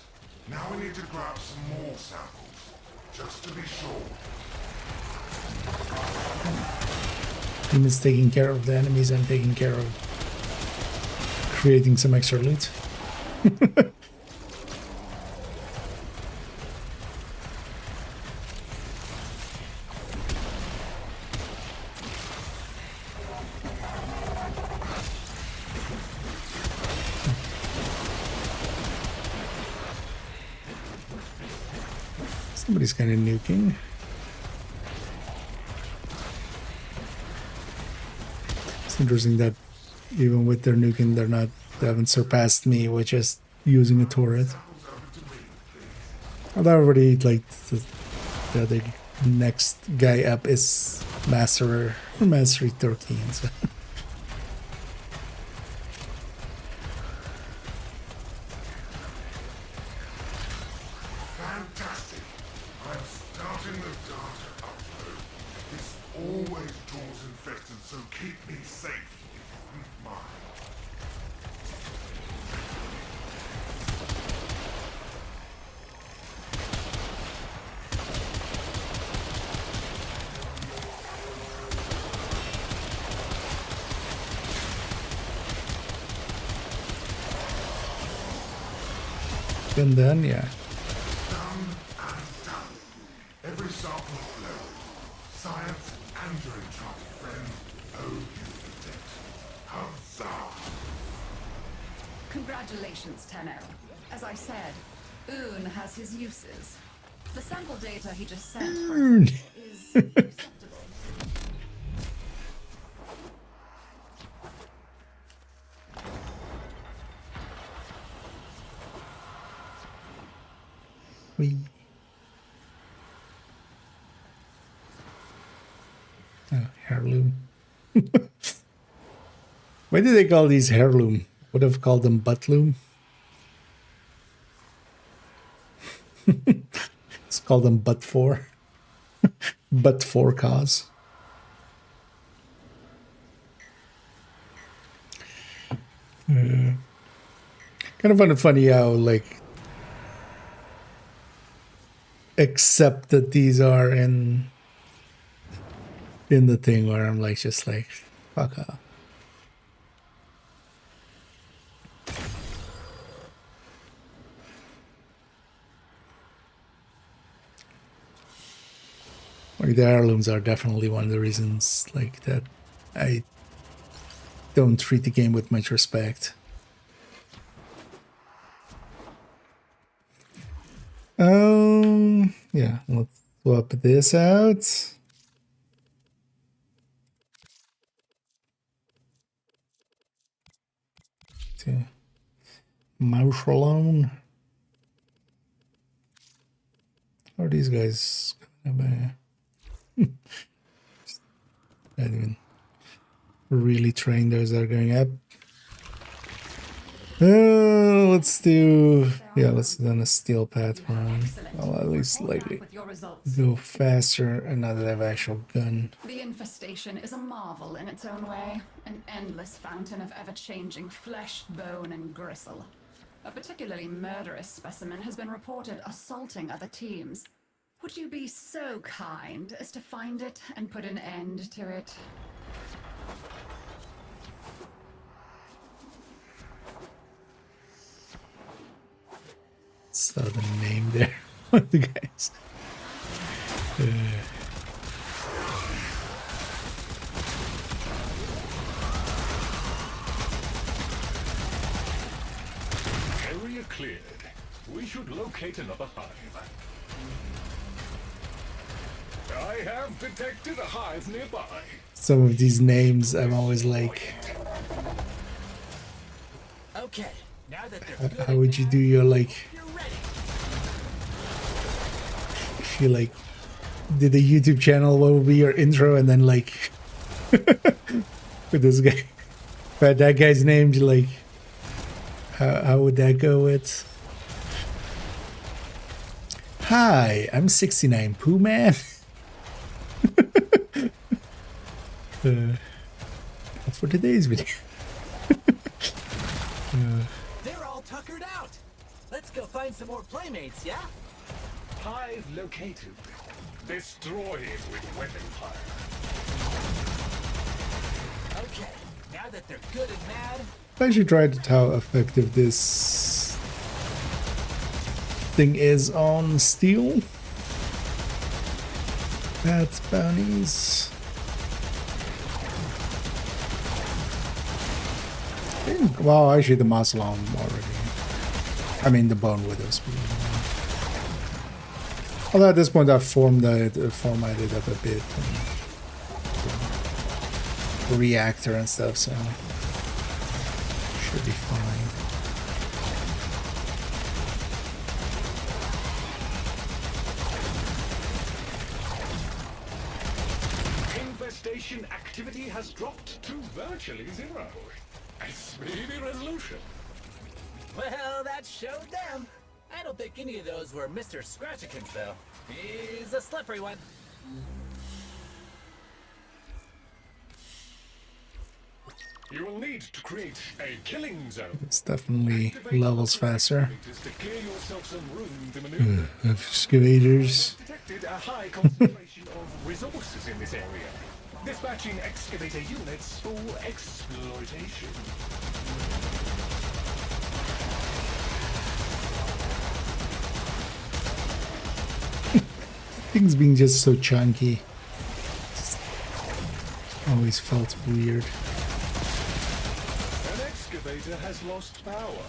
Now we need to grab some more samples, just to be sure. Team is taking care of the enemies. I'm taking care of creating some extra loot. Somebody's kind of nuking. It's interesting that even with their nuking, they haven't surpassed me with just using a turret. Although already like the next guy up is Mastery 13. So. Fantastic. I'm starting the data upload. This always draws infected, so keep me safe if you wouldn't mind. And then, yeah. Done and done. Every sample uploaded. Science and your enchanted friend owe you the debt. Huzzah! Congratulations, Tenno. As I said, Un has his uses. The sample data he just sent, for example, is acceptable. Whee. Oh, heirloom. Why did they call these heirloom? Would have called them buttloom. Let's call them butt for. Butt for cause. Kind of funny how like accept that these are in the thing where I'm like just like fuck off. Like the heirlooms are definitely one of the reasons like that I don't treat the game with much respect. Yeah, let's swap this out. To mouse alone. How are these guys gonna be? Not even really trying those that are going up. Let's do a steel path one. I'll at least likely go faster and now that I have an actual gun. The infestation is a marvel in its own way, an endless fountain of ever-changing flesh, bone, and gristle. A particularly murderous specimen has been reported assaulting other teams. Would you be so kind as to find it and put an end to it? Saw the name there. One of the guys. locate another hive. I have detected a hive nearby. Some of these names I'm always like, Okay, now that they're good how would you do your like, you're ready. if you like did a YouTube channel, what would be your intro, and then like with this guy, but that guy's named, like how would that go with? Hi, I'm 69 Pooh Man. That's for today's video. They're all tuckered out. Let's go find some more playmates, yeah? Hive located. Destroy it with weapon fire. Okay, now that they're good and mad, I should try to tell how effective this thing is on steel. That's bounties. Well, actually the muscle on already. I mean the bone widows. Although at this point I've formatted up a bit. The reactor and stuff, so should be fine. Infestation activity has dropped to virtually zero. A speedy resolution. well, that showed them. I don't think any of those were Mr. Scratchikins, though. He's a slippery one. You will need to create a killing zone. It's definitely levels faster. To clear yourself some room to maneuver. Excavators. Detected a high concentration of resources in this area. Dispatching excavator units for exploitation. Things being just so chunky. Just always felt weird. An excavator has lost power.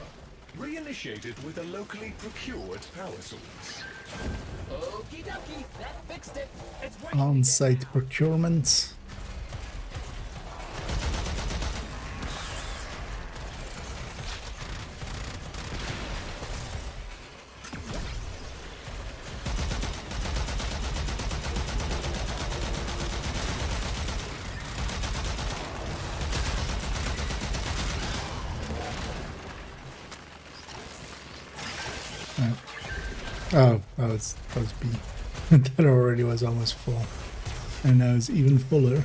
Reinitiated with a locally procured power source. Okie dokie, that fixed it. It's working. On-site procurement. Oh, that was B. That already was almost full. And now it's even fuller.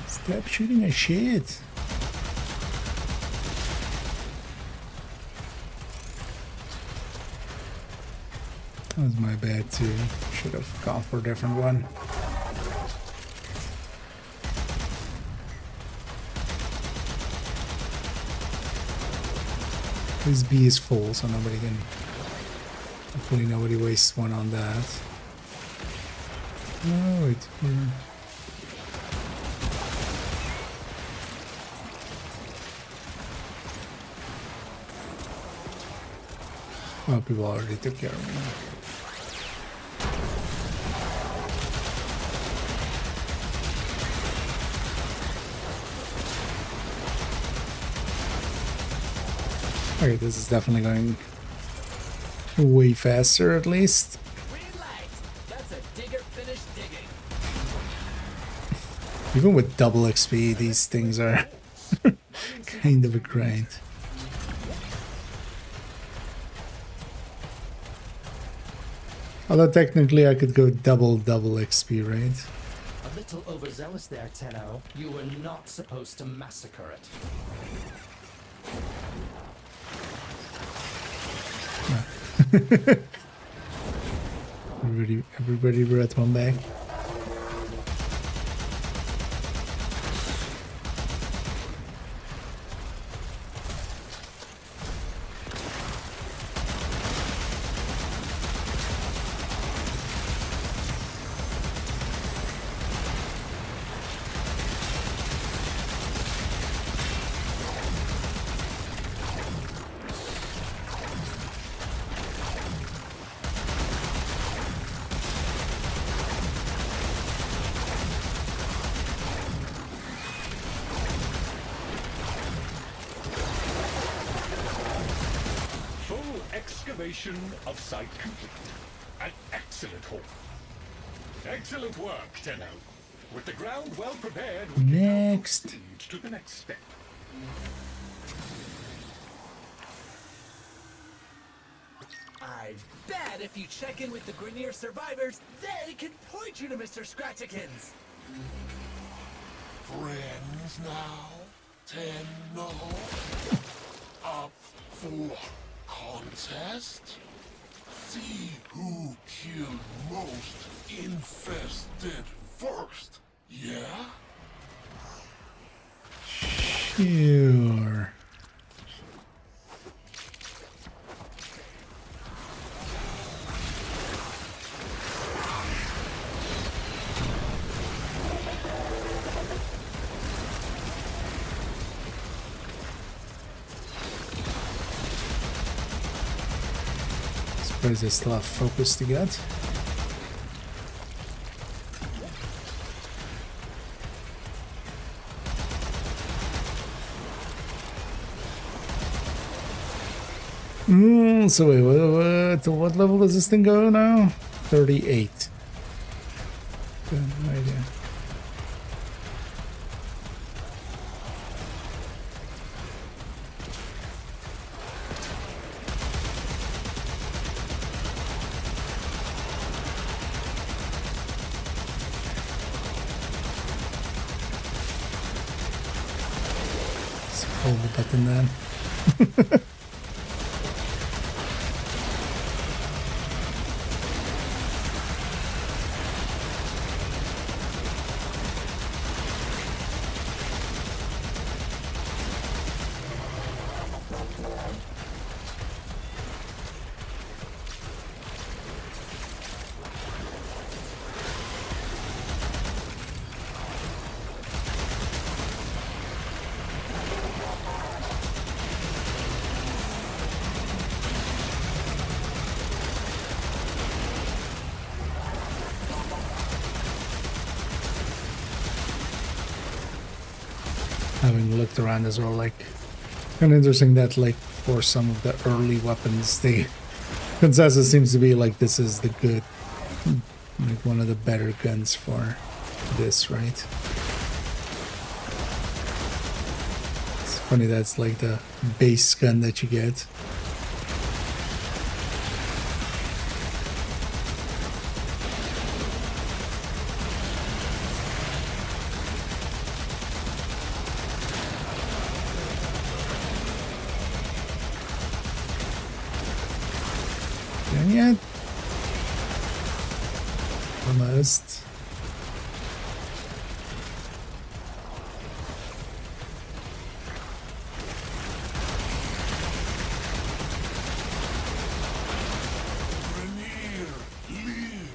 Stop shooting at shit. That was my bad too. Should have gone for a different one. This B is full, so nobody can. Hopefully, nobody wastes one on that. Oh, wait. Oh, people already took care of me. Okay, this is definitely going way faster, at least. Relax. That's a digger finished digging. Even with double XP, these things are kind of a grind. Although technically I could go double XP, right? A little overzealous there, Tenno. You were not supposed to massacre it. Everybody brought one back. Excavation of site complete. An excellent haul. Excellent work, Tenno. With the ground well prepared, we can now Next. proceed to the next step. I bet if you check in with the Grenier survivors, they can point you to Mr. Scratchikins. Friends now, Tenno. Up for contest? See who killed most infested first, yeah? Sure. Suppose they still have focus to get. So wait, to what level does this thing go now? 38. Good idea. Let's hold the button then. Having looked around as well, like, kind of interesting that, like, for some of the early weapons, the consensus seems to be like this is the good, like one of the better guns for this, right? It's funny that's like the base gun that you get. Done yet? Almost. Grenier, live.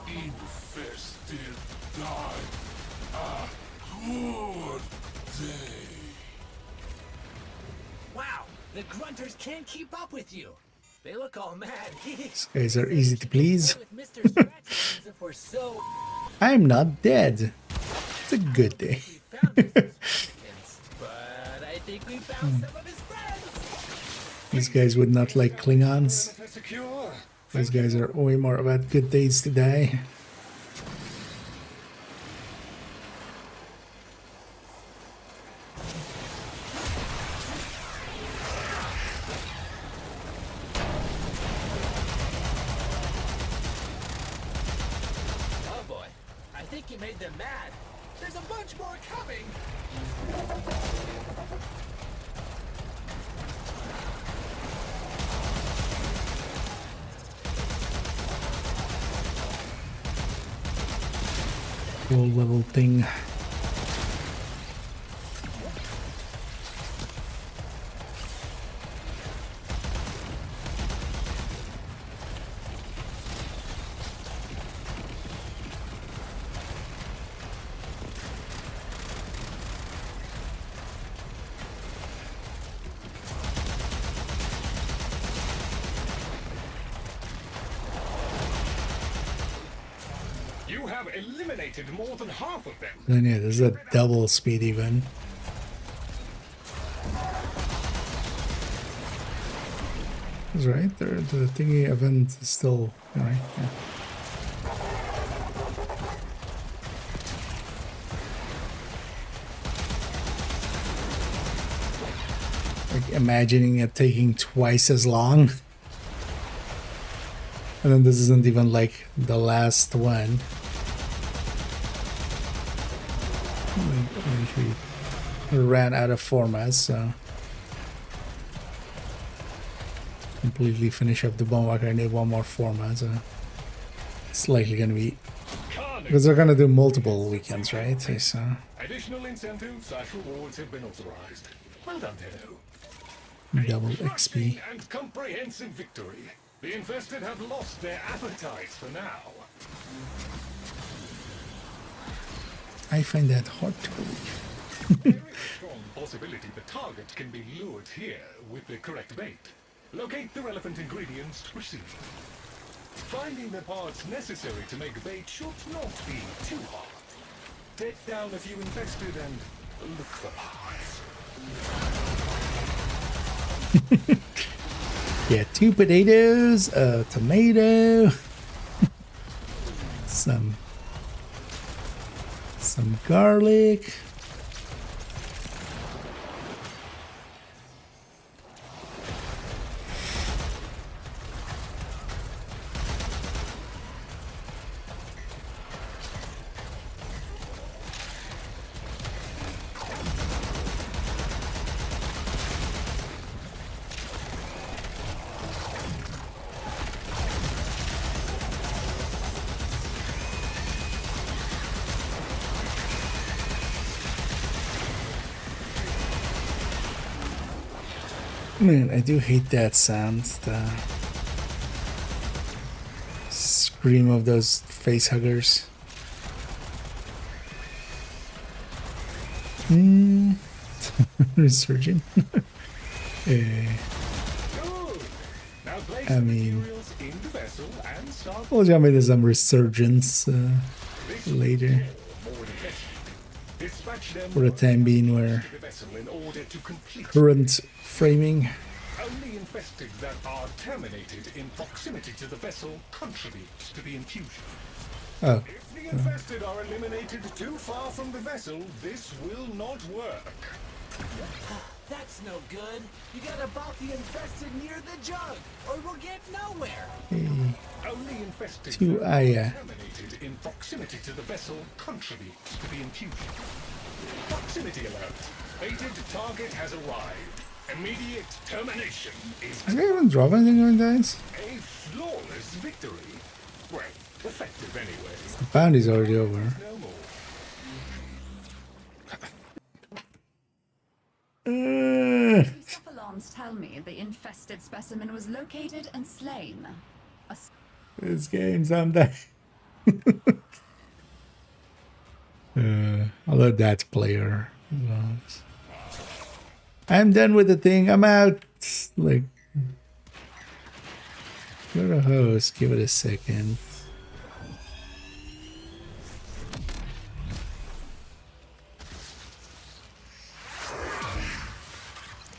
Infested, die. A good day. Wow, the grunters can't keep up with you. They look all mad. These guys are easy to please. With Mr. Scratchikins if we're so... I'm not dead. It's a good day. We found Mr. Scratchikins, but I think we found some of his friends. These guys would not like Klingons. Perimeter secure. Those guys are way more about good days to die. Oh boy, I think you made them mad. There's a bunch more coming. Low level thing. You have eliminated more than half of them. Then yeah, this is a double speed even. That's right. The thingy event is still all right. Yeah. Like imagining it taking twice as long. And then this isn't even like the last one. We ran out of formats, so completely finish up the bone walker. I need one more format, so it's likely gonna be because they're gonna do multiple weekends, right? So Additional incentives/rewards have been authorized. Well done, Tenno. double XP. Crushing and comprehensive victory. The infested have lost their appetites for now. I find that hard to believe. There is a strong possibility the target can be lured here with the correct bait. Locate the relevant ingredients to proceed. Finding the parts necessary to make bait should not be too hard. Take down a few infested and look for parts. Yeah, 2 potatoes, a tomato, some garlic. Man, I do hate that sound. The scream of those face huggers. Resurgent. Now place I the mean, materials in the vessel and start we'll jump into some resurgence later. more infested. Dispatch them For the time being, we're to the vessel in order to complete. current framing. Only infested that are terminated in proximity to the vessel contribute to the infusion. Oh, If the infested are eliminated too far from the vessel, this will not work. That's no good. You gotta bop the infested near the jug, or we'll get nowhere. Only infested To that Aya. are terminated in proximity to the vessel contribute to the infusion. Proximity alert. Fated target has arrived. Immediate termination is Have I even dropped anything on guys? a flawless victory. Well, effective anyway. The bounty's already over. No more. Stuff alarms tell me the infested specimen was located and slain. This game's on that. I'll let that player. I'm done with the thing. I'm out. Like, go to host. Give it a second.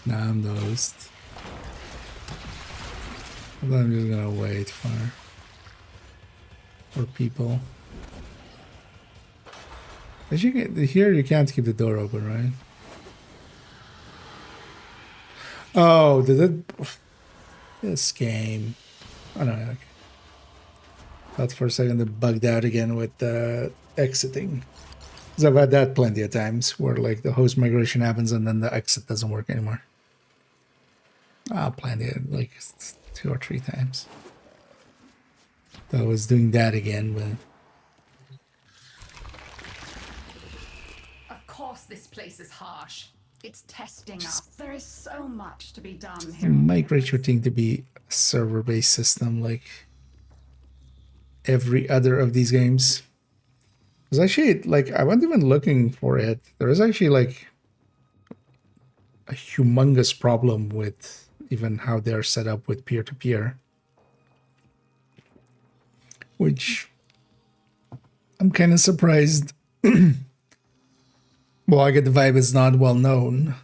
Now I'm the host. Although I'm just gonna wait for people. As you get here, you can't keep the door open, right? Oh, did it? This game. Oh no. Okay. Thought for a second it bugged out again with exiting. Because I've had that plenty of times where like the host migration happens and then the exit doesn't work anymore. Plenty of, like 2 or 3 times. I was doing that again, but Of course, this place is harsh. It's testing us. There is so much to be done here. migrate your thing to be a server-based system like every other of these games. Because actually, like, I wasn't even looking for it. There is actually like a humongous problem with even how they're set up with peer-to-peer, which I'm kind of surprised. Well, I get the vibe it's not well known.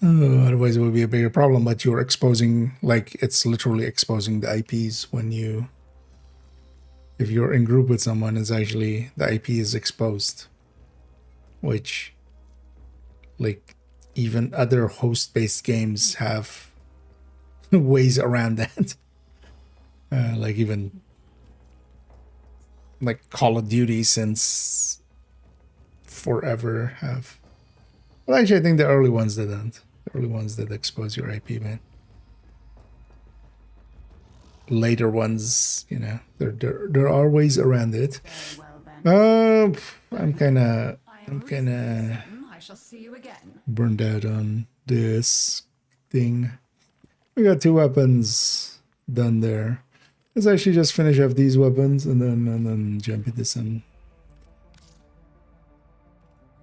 Otherwise, it would be a bigger problem. But you're exposing, like, it's literally exposing the IPs when you, if you're in group with someone, it's actually the IP is exposed, which, like, even other host-based games have ways around that. Like even like Call of Duty since forever have. Well, actually, I think the early ones didn't. The early ones did expose your IP, man. Later ones, you know, there are ways around it. I'm kind of I shall see you again. burned out on this thing. We got 2 weapons done there. Let's actually just finish off these weapons and then jump into some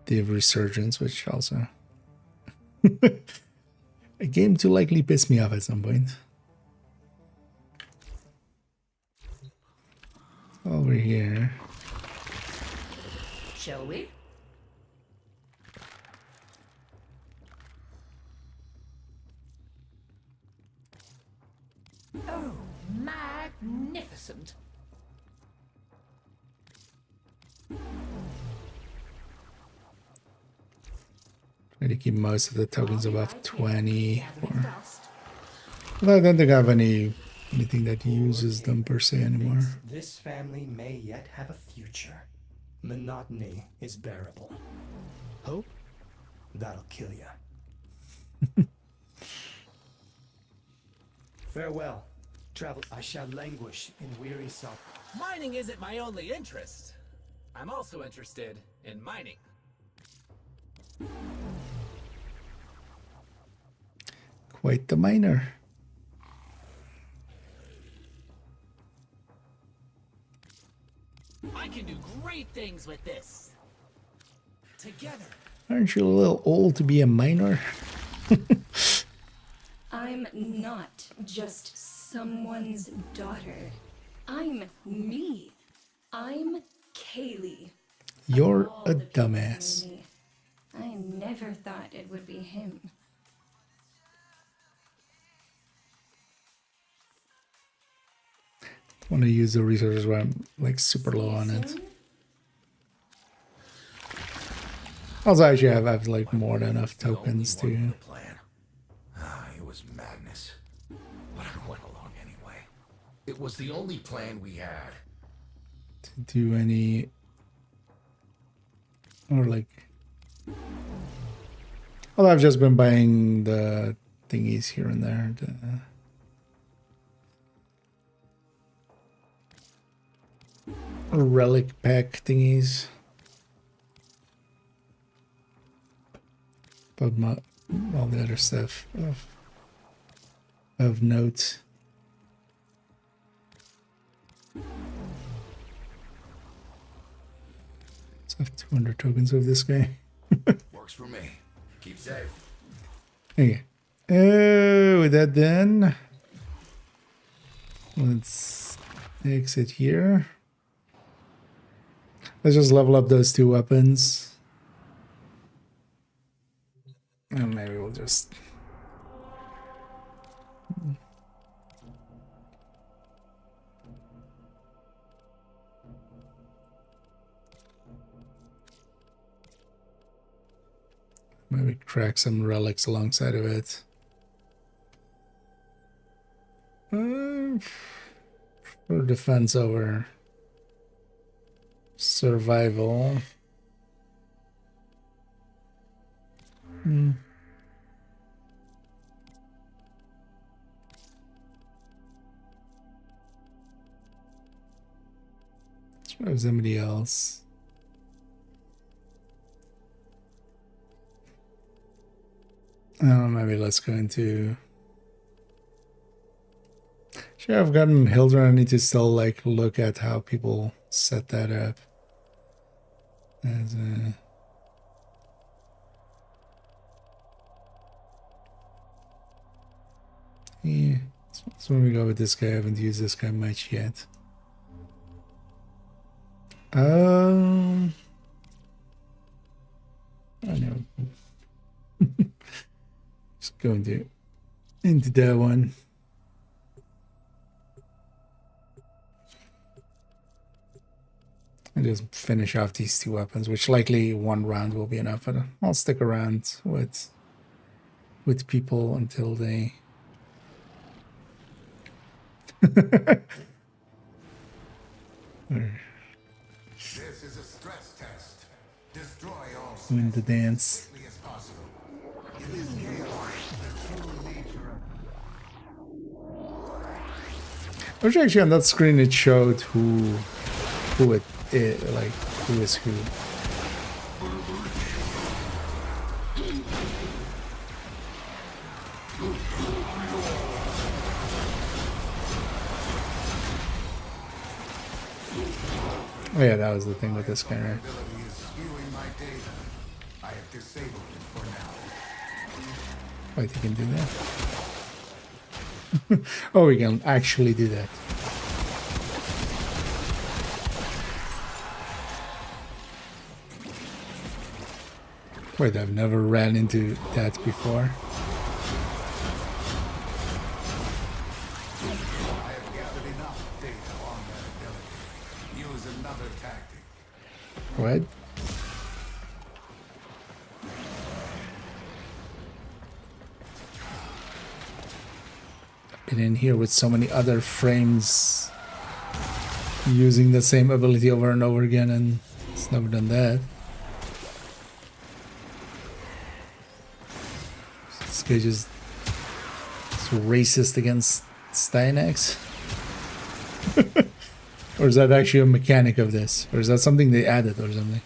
the resurgence, which also a game to likely piss me off at some point. Over here. Shall we? Oh, magnificent. Try to keep most of the tokens above 20. Well, I don't think I have anything that uses them per se anymore. This family may yet have a future. Monotony is bearable. Hope? That'll kill you. Farewell. Travel. I shall languish in weary sorrow. Mining isn't my only interest. I'm also interested in mining. Quite the miner. I can do great things with this. Together. Aren't you a little old to be a miner? I'm not just someone's daughter. I'm me. I'm Kaylee. You're All a the people dumbass. knew me. I never thought it would be him. I want to use the resources where I'm like super low on it. Also, actually, I have like more than enough tokens to. Plan. It was madness. But I went along anyway. It was the only plan we had. To do any. Or like. Well, I've just been buying the thingies here and there. The relic pack thingies. But all the other stuff of note. Let's have 200 tokens of this guy. Works for me. Keep safe. Okay. With that done, let's exit here. Let's just level up those 2 weapons. And maybe we'll just... maybe crack some relics alongside of it. For defense over survival. Let's try somebody else. Maybe let's go into... Sure, I've gotten Hildren. I need to still like look at how people set that up. As a... Yeah, so when we go with this guy, I haven't used this guy much yet. I know. go into that one. And just finish off these two weapons, which likely one round will be enough. But I'll stick around with people until they. This is a stress test. Destroy all Doing the dance. as possible. In this chaos, the true nature of Which actually on that screen it showed who it like who is who. Oh yeah, that was the thing with this guy, right? ability is skewing my data. I have disabled it for now. Wait, you can do that? Oh, we can actually do that. Wait, I've never ran into that before. I have gathered enough data on that ability. Use another tactic. What? Been in here with so many other frames using the same ability over and over again, and it's never done that. This guy just so racist against Steinax. Or is that actually a mechanic of this? Or is that something they added or something?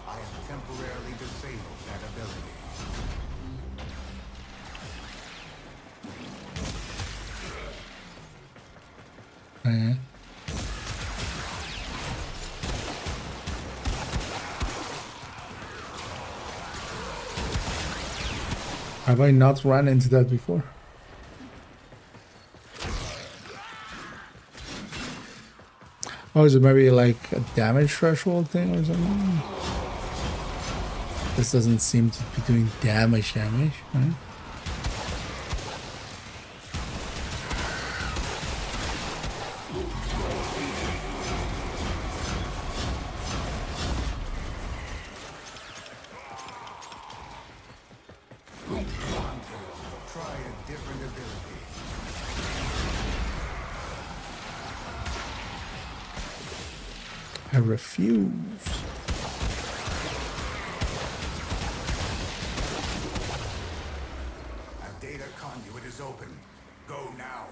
I have temporarily disabled that ability. Yeah. Have I not run into that before? Oh, is it maybe like a damage threshold thing or something? This doesn't seem to be doing damage, right? Try a different ability. I refuse. A data conduit is open. Go now.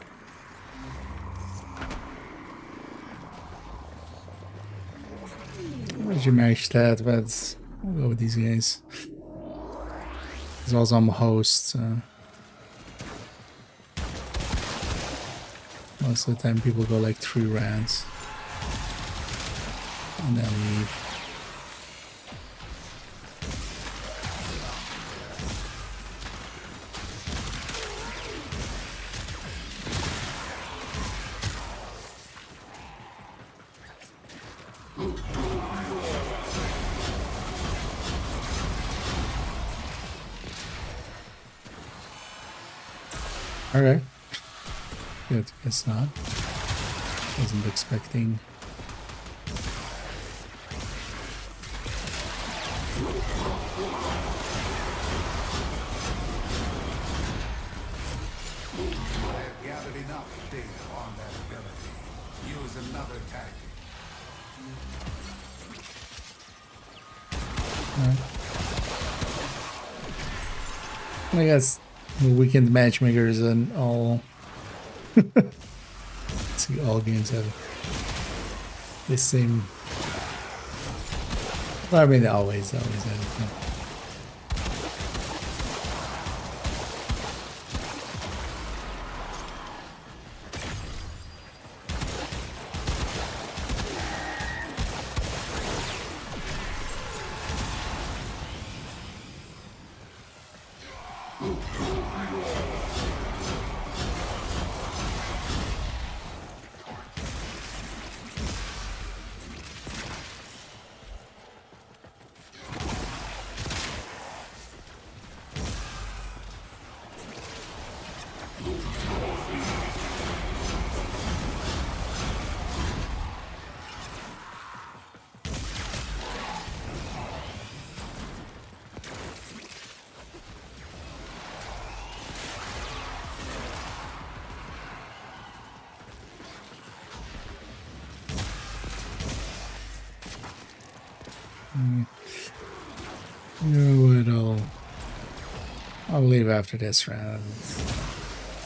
Why did you match that? But I'll go with these guys. There's also I'm a host. Most of the time people go like 3 rounds. And then leave. Okay. Good, guess not. Wasn't expecting. I have gathered enough data on that ability. Use another tactic. I guess weekend matchmakers and all. See, all games have the same. Well, I mean, they always have it. You know what? I'll leave after this round.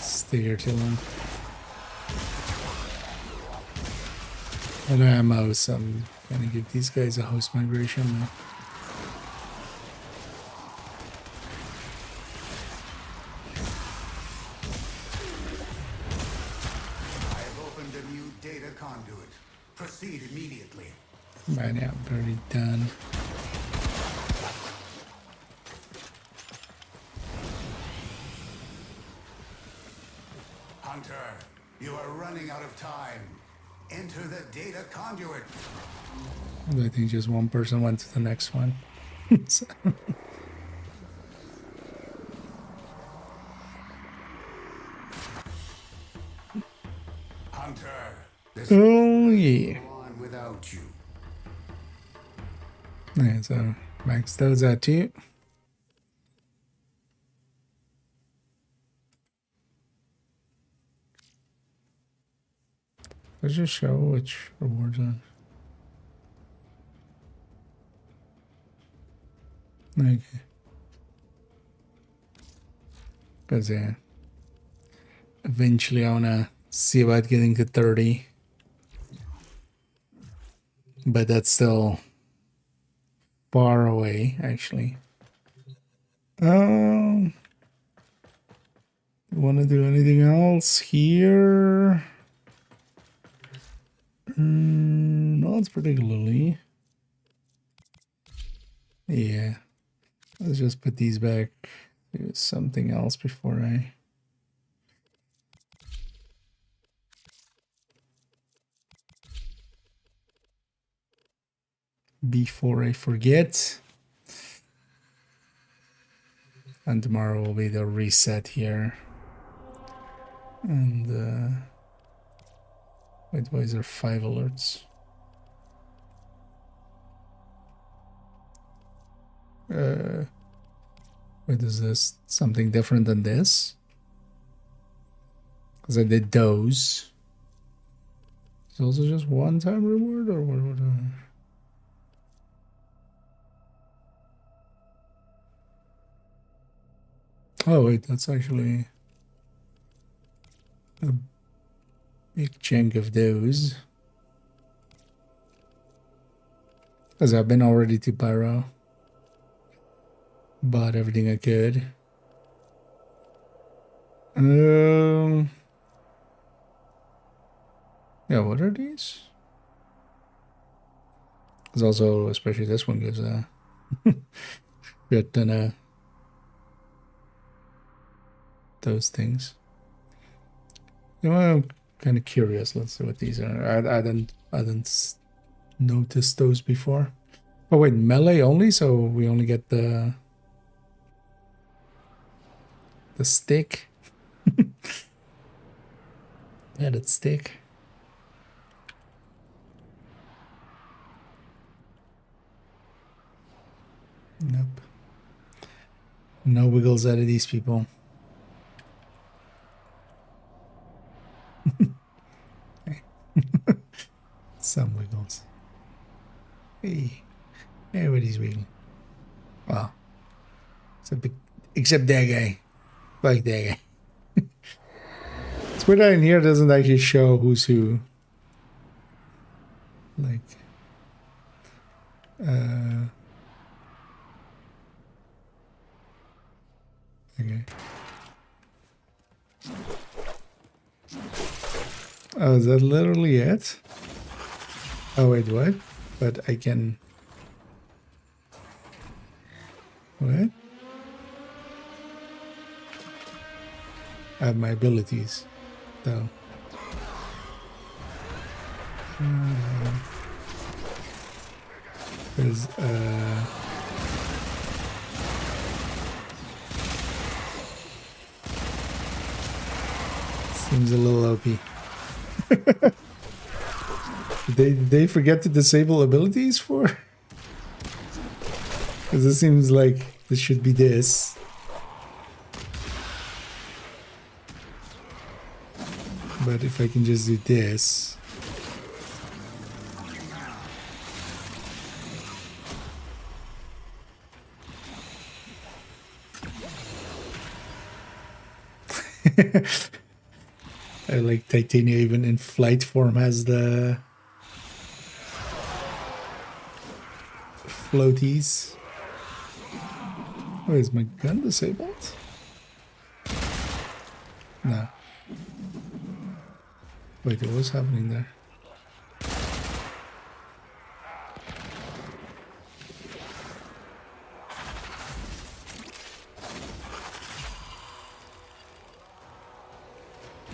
Stay here too long. And ammo, so I'm gonna give these guys a host migration. I've opened a new data conduit. Proceed immediately. Right now, I'm already done. Hunter, you are running out of time. Enter the data conduit. I think just one person went to the next one. So- Hunter, this Oh yeah. will go on without you. Yeah, so max those out too. Let's just show which rewards on. Okay. Because yeah, eventually I wanna see about getting to 30, but that's still far away actually. Want to do anything else here? Not particularly. Yeah. Let's just put these back. Do something else before I... forget. And tomorrow will be the reset here. And wait, why is there 5 alerts? Wait, is this something different than this? Because I did those. It's also just one-time reward, or what would I... Oh wait, that's actually a big chunk of those. Because I've been already to Pyro. Bought everything I could. Yeah, what are these? Because also, especially this one gives a shit ton of those things. You know, I'm kind of curious. Let's see what these are. I didn't notice those before. Oh wait, melee only, so we only get the stick. Yeah, that stick. Nope. No wiggles out of these people. Some wiggles. Hey, everybody's wiggling. Wow. Except that guy. Like that guy. It's weird that in here doesn't actually show who's who. Like, okay. Oh, is that literally it? Oh wait, what? But I can... What? I have my abilities, though. There's, seems a little OP. Did they forget to disable abilities for? Because it seems like this should be this. But if I can just do this. I like Titania even in flight form has the floaties. Oh, is my gun disabled? No. Wait, what was happening there?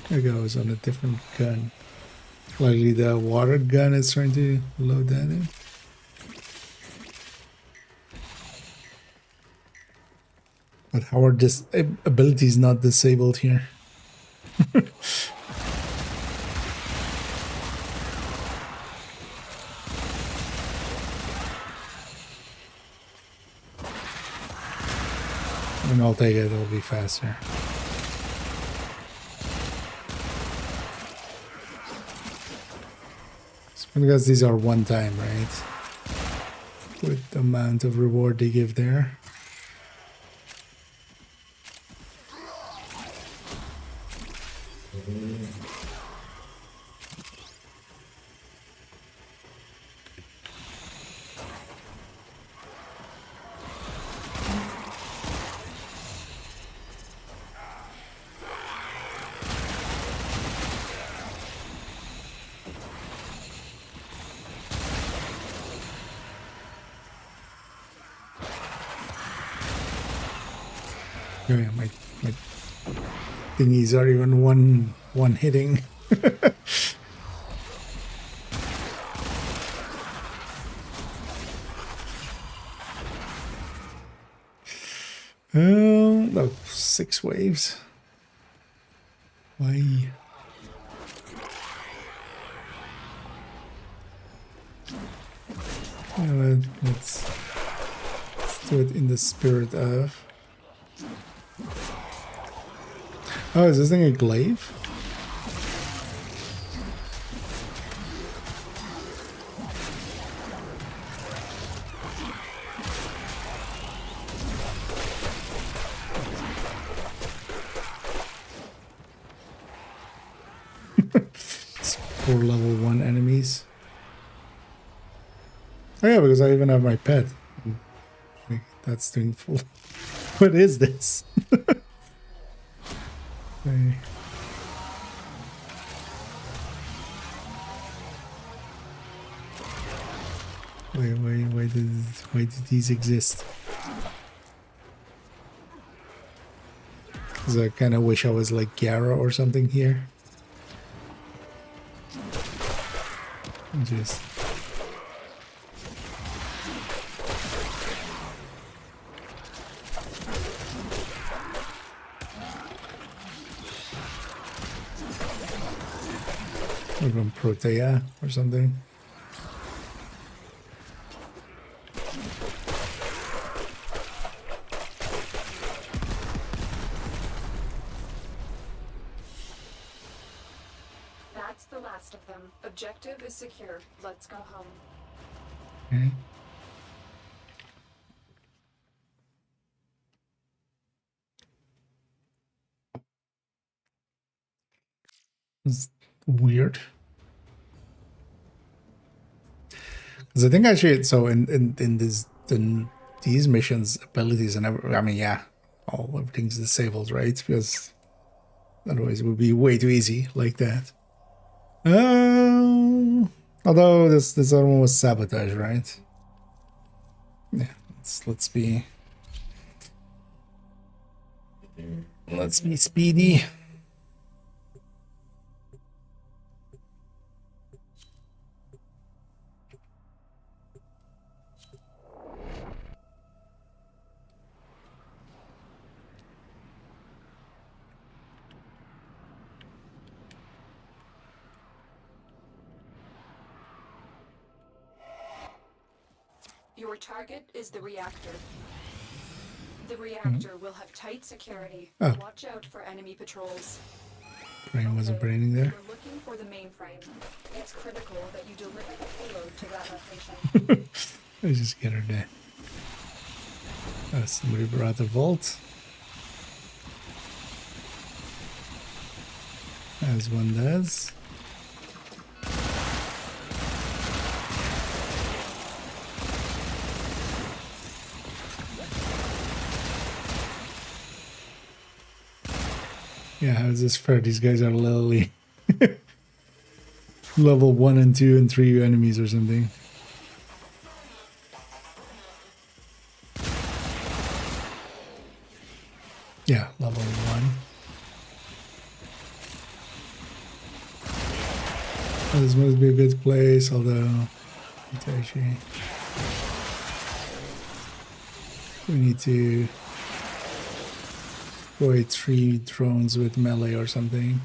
There goes on a different gun. Likely the water gun is trying to load that in. But how are this abilities not disabled here? And I'll take it, it'll be faster. Because these are one time, right? With the amount of reward they give there. Oh yeah, my thingies are even one hitting. No, 6 waves. Why? Let's do it in the spirit of. Oh, is this thing a glaive? It's poor level 1 enemies. Oh yeah, because I even have my pet. That's doing full. What is this? Okay. Why did these exist? Because I kind of wish I was like Gyara or something here. Just even Protea or something. That's the last of them. Objective is secure. Let's go home. Okay. It's weird. Because I think actually, so in these missions, abilities and I mean, yeah, everything's disabled, right? Because otherwise it would be way too easy like that. Although this other one was sabotage, right? Yeah, let's be speedy. Your target is the reactor. The reactor will have tight security. Oh. Watch out for enemy patrols. Brain wasn't braining there. We're looking for the mainframe. It's critical that you deliver the payload to that location. Let's just get her there. Somebody brought the vault. as one does. Yeah, how is this fair? These guys are literally level 1 and 2 and 3 enemies or something. Yeah, level 1. Oh, this must be a good place, although it's actually we need to avoid 3 drones with melee or something.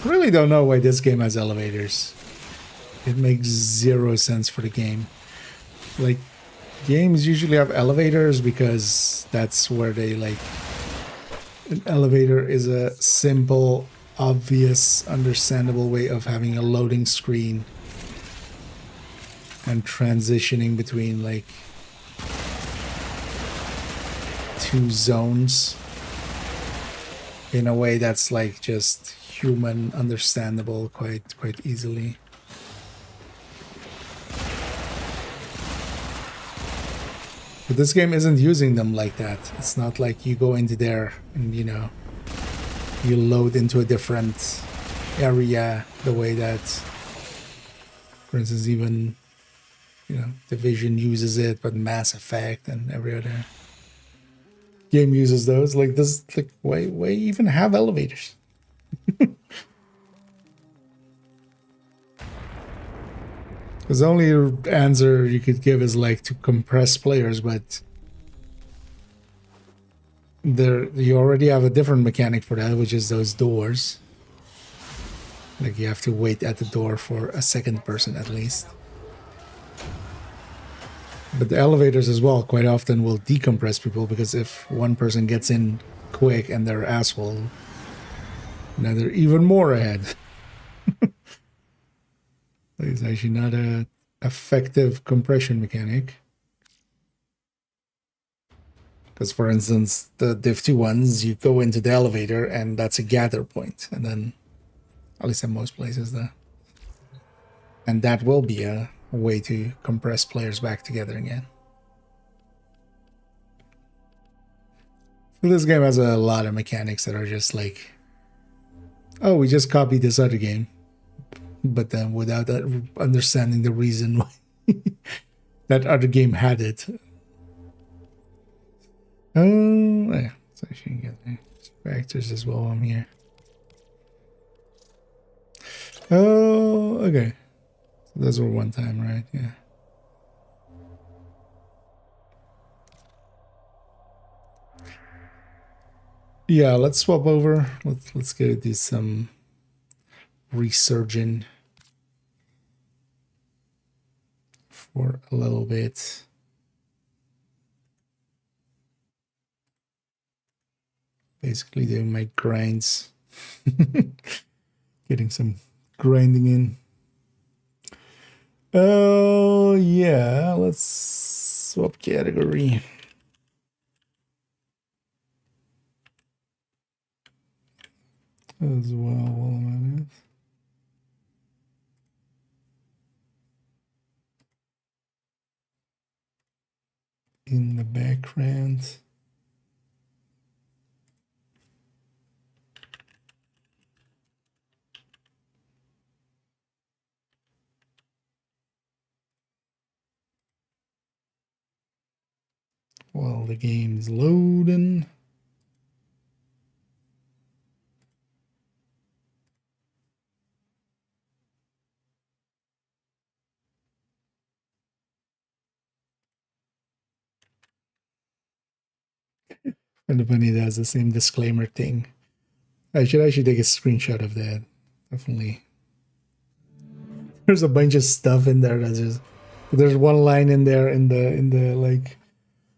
Really don't know why this game has elevators. It makes 0 sense for the game. Like, games usually have elevators because that's where they like... An elevator is a simple, obvious, understandable way of having a loading screen and transitioning between like 2 zones in a way that's like just human understandable quite easily. But this game isn't using them like that. It's not like you go into there and, you know, you load into a different area the way that, for instance, even, you know, Division uses it, but Mass Effect and every other game uses those. Like this, like why even have elevators? Because the only answer you could give is like to compress players, but there you already have a different mechanic for that, which is those doors. Like you have to wait at the door for a second person at least. But the elevators as well quite often will decompress people, because if one person gets in quick and they're asshole, now they're even more ahead. It's actually not a effective compression mechanic. Because for instance, the Div 2 ones, you go into the elevator and that's a gather point. And then, at least in most places there. And that will be a way to compress players back together again. So this game has a lot of mechanics that are just like, oh, we just copied this other game. But then without that understanding the reason why that other game had it. Oh, yeah. So I should get the factors as well on here. Oh, okay. So those were one time, right? Yeah. Yeah, let's swap over. Let's go do some resurging for a little bit. Basically doing my grinds. Getting some grinding in. Oh yeah, let's swap category. As well while I'm at it. In the background. While the game's loading. And funny, that's the same disclaimer thing. I should actually take a screenshot of that. Definitely. There's a bunch of stuff in there that's just. There's one line in there in the like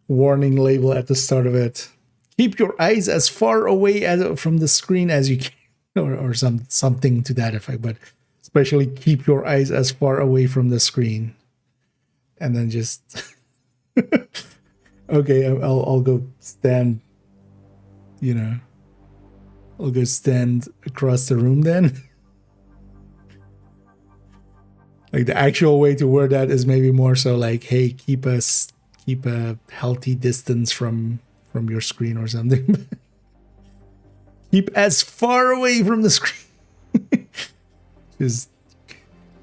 warning label at the start of it. Keep your eyes as far away from the screen as you can. or something to that effect. But especially keep your eyes as far away from the screen, and then just okay. I'll go stand. You know, I'll go stand across the room then. Like the actual way to word that is maybe more so like, hey, keep a healthy distance from your screen or something. Keep as far away from the screen. Just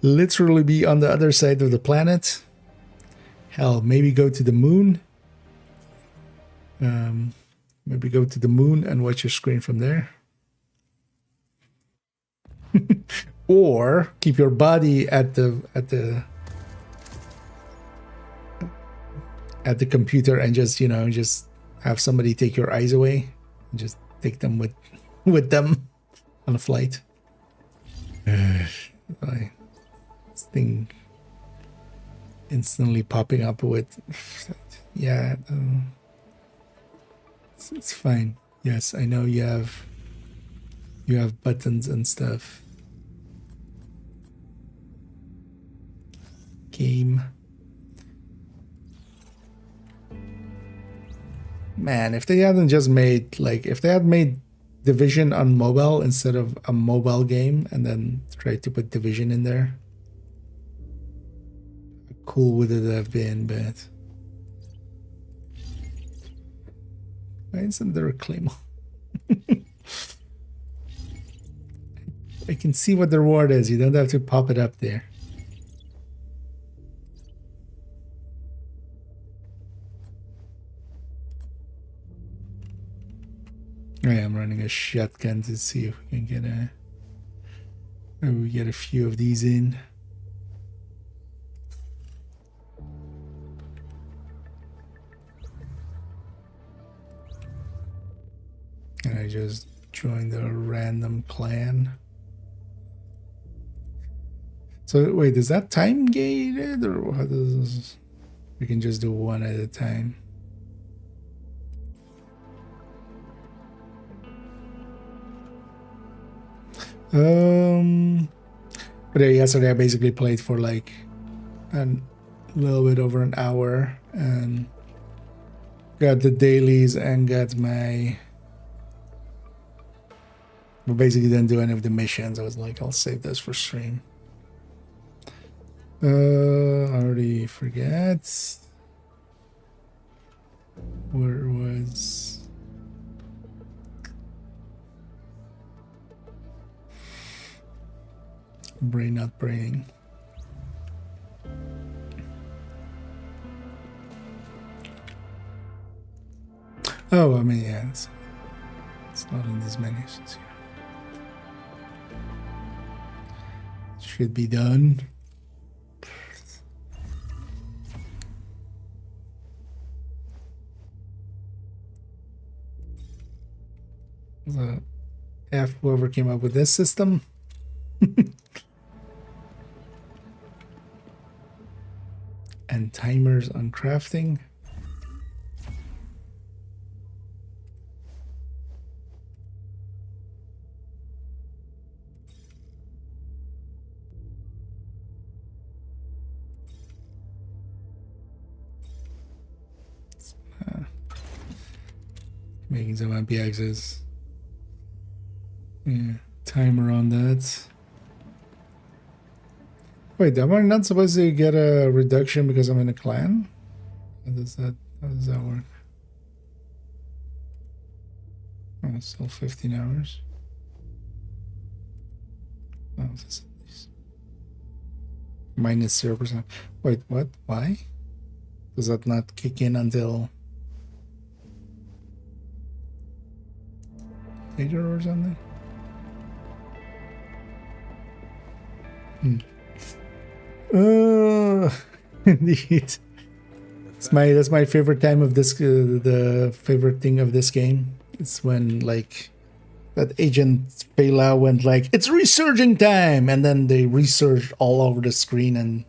literally be on the other side of the planet. Hell, maybe go to the moon. Maybe go to the moon and watch your screen from there. Or keep your body at the computer and just, you know, just have somebody take your eyes away and just take them with them on a flight. This thing instantly popping up with, yeah, it's fine. Yes, I know you have buttons and stuff. Game. Man, if they hadn't just made, like, if they had made Division on mobile instead of a mobile game and then tried to put Division in there, how cool would it have been? But why isn't there a claymore? I can see what the reward is. You don't have to pop it up there. I am running a shotgun to see if we can get maybe we get a few of these in. And I just joined a random clan. So wait, is that time gated, or how does we can just do one at a time? But yesterday I basically played for like a little bit over an hour and got the dailies and got my, but basically didn't do any of the missions. I was like, I'll save this for stream. I already forget where it was. Brain not braining. Oh, I mean, yeah, it's not in these menus. It's here. Should be done. The F whoever came up with this system. And timers on crafting. Making some MPXs. Yeah, timer on that. Wait, am I not supposed to get a reduction because I'm in a clan? How does that work? Oh, it's still 15 hours. Oh, facilities. Minus 0%. Wait, what? Why? Does that not kick in until later or something? Indeed. That's my favorite time of this. The favorite thing of this game. It's when like that agent Pela went like, "It's resurging time," and then they resurged all over the screen, and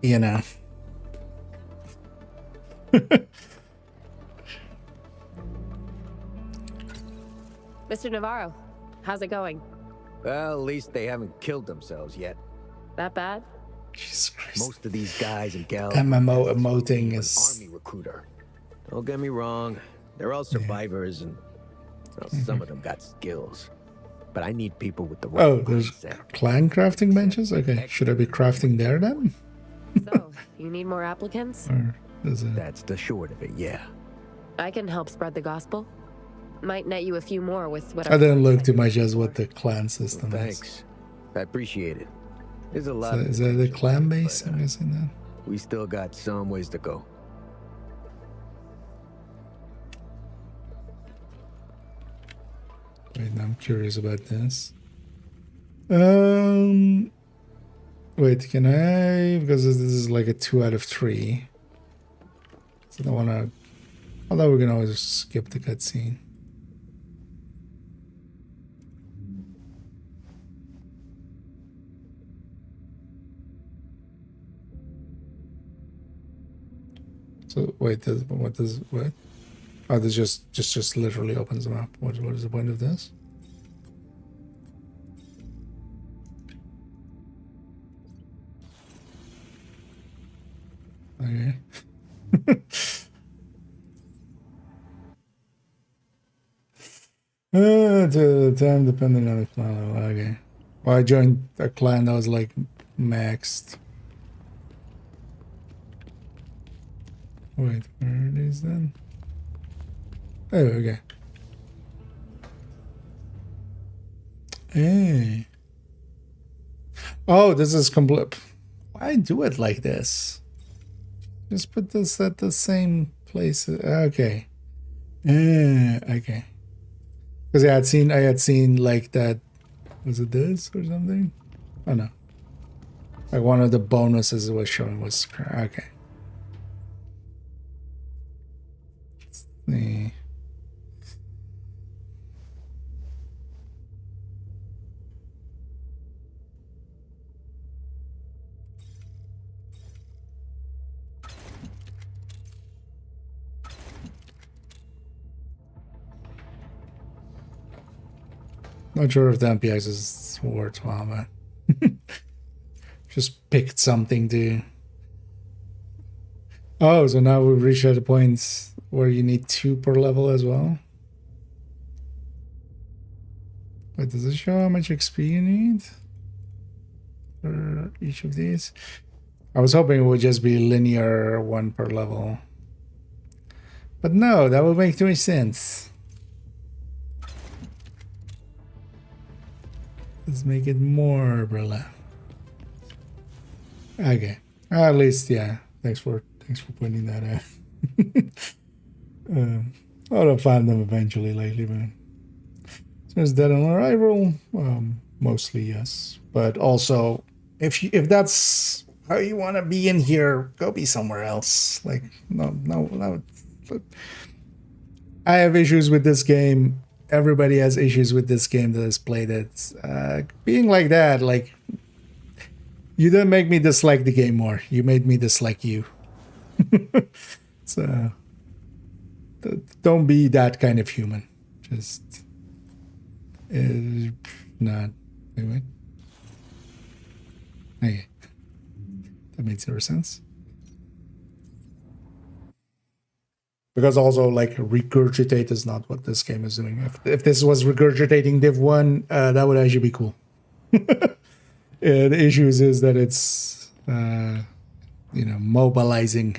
you know. Mr. Navarro, how's it going? Well, at least they haven't killed themselves yet. That bad? Jesus Christ. Most of these guys and gals MMO have emoting an is... army recruiter. Don't get me wrong, they're all survivors, and well, some of them got skills. But I need people with the right Oh, there's mindset. clan crafting benches? Okay, should I be crafting there then? So, you need more applicants? Or is it... That's the short of it, yeah. I can help spread the gospel. Might net you a few more with what I didn't look too much as what the clan system Well, is. thanks. I appreciate it. There's a lot So of is that the potential clan there, base? but, I'm guessing that. we still got some ways to go. Wait, now I'm curious about this. Wait, can I? Because this is like a 2 out of 3. So I don't wanna. Although we can always skip the cutscene. So wait, what? Oh, this just literally opens them up. What is the point of this? Okay. The time depending on the clan level. Okay. Well, I joined a clan that was like maxed. Wait, where are these then? Oh, okay. Hey. Oh, this is complete. Why do it like this? Just put this at the same place. Okay. Okay. Because I had seen like that. Was it this or something? Oh no. Like one of the bonuses it was showing was okay. Let's see. Not sure if the MPX is worthwhile, but just picked something to. Oh, so now we've reached at the point where you need 2 per level as well. Wait, does it show how much XP you need for each of these? I was hoping it would just be linear 1 per level. But no, that would make too much sense. Let's make it more per level. Okay. At least, yeah. Thanks for pointing that out. I'll find them eventually lately, but since dead on arrival, mostly yes. But also, if that's how you want to be in here, go be somewhere else. Like no. I have issues with this game. Everybody has issues with this game that has played it. Being like that, like you didn't make me dislike the game more. You made me dislike you. So don't be that kind of human. Just not. Wait. Okay. That made 0 sense. Because also, like, regurgitate is not what this game is doing. If this was regurgitating Div 1, that would actually be cool. The issues is that it's, mobilizing.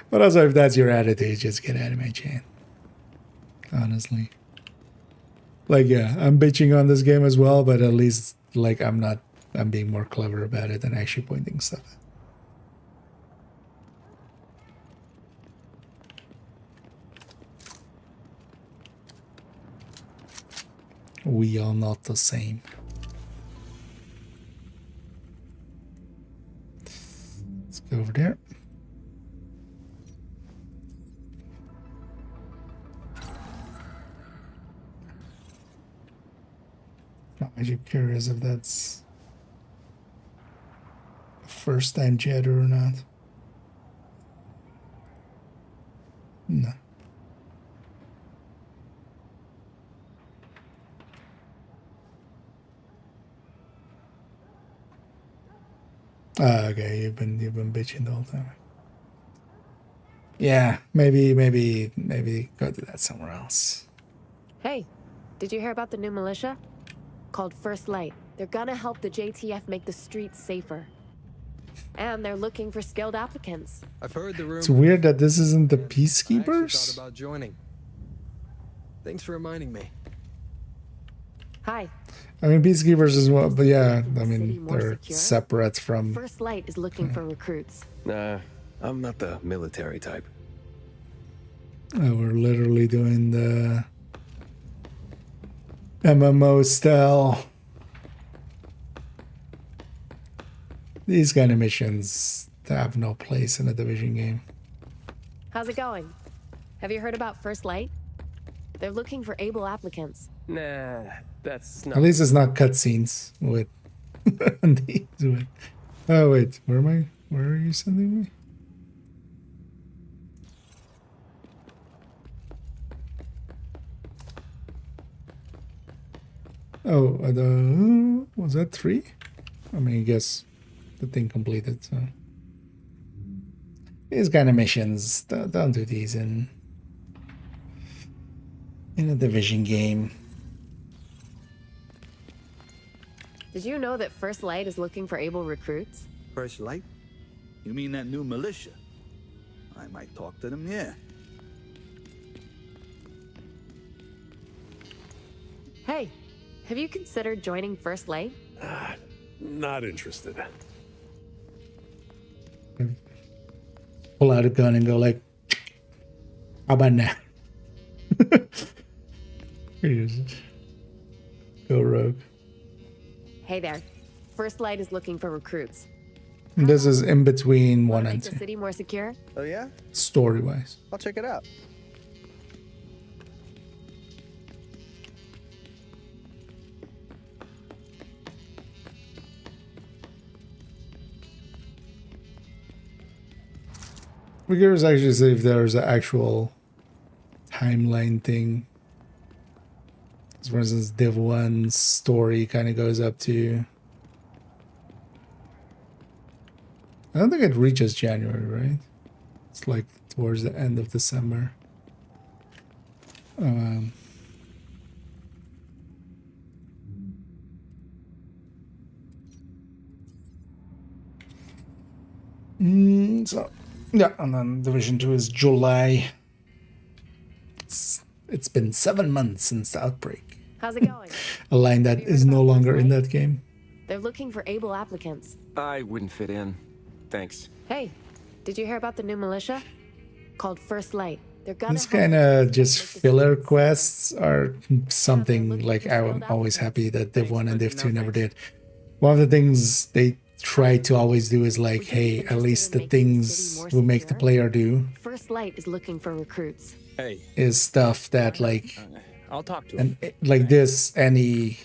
But also, if that's your attitude, just get out of my chat. Honestly. Like, yeah, I'm bitching on this game as well, but at least, like, I'm being more clever about it than actually pointing stuff out. We are not the same. Let's go over there. I'm actually curious if that's a first time Jedi or not. No. Okay, you've been bitching the whole time. Yeah, maybe go do that somewhere else. Hey, did you hear about the new militia? Called First Light. They're gonna help the JTF make the streets safer. And they're looking for skilled applicants. I've heard the rumor. It's weird that this isn't the I actually thought Peacekeepers. about joining. Thanks for reminding me. Hi. I mean, Peacekeepers as well, but yeah, I City mean, more they're secure? separate from. First Light is looking for recruits. Nah, I'm not the military type. We're literally doing the MMO style. These kind of missions have no place in a Division game. How's it going? Have you heard about First Light? They're looking for able applicants. Nah, that's not. At least it's not cutscenes with these. With, oh wait, where am I? Where are you sending me? Oh, was that 3? I mean, I guess the thing completed. So these kind of missions, don't do these in a Division game. Did you know that First Light is looking for able recruits? First Light? You mean that new militia? I might talk to them, yeah. Hey, have you considered joining First Light? Not interested. Pull out a gun and go like, how about now? Go rogue. Hey there. First Light is looking for recruits. This is in between 1 Make and the 2, city more secure? Oh yeah? story-wise. I'll check it out. We're curious actually see if there's an actual timeline thing. So for instance, Div 1's story kind of goes up to... I don't think it reaches January, right? It's like towards the end of December. So, yeah, and then Division 2 is July. It's been 7 months since the outbreak. How's it going? A line that is no longer in that game. They're looking for able applicants. I wouldn't fit in. Thanks. Hey, did you hear about the new militia? Called First Light. They're gonna This kind of just filler quests are something like I'm always happy that Div 1 and Div 2 never did. One of the things they try to always do is like, hey, at least the things we make the player do First Light is looking for recruits. Hey, is stuff that like, I'll talk to and him. like this, any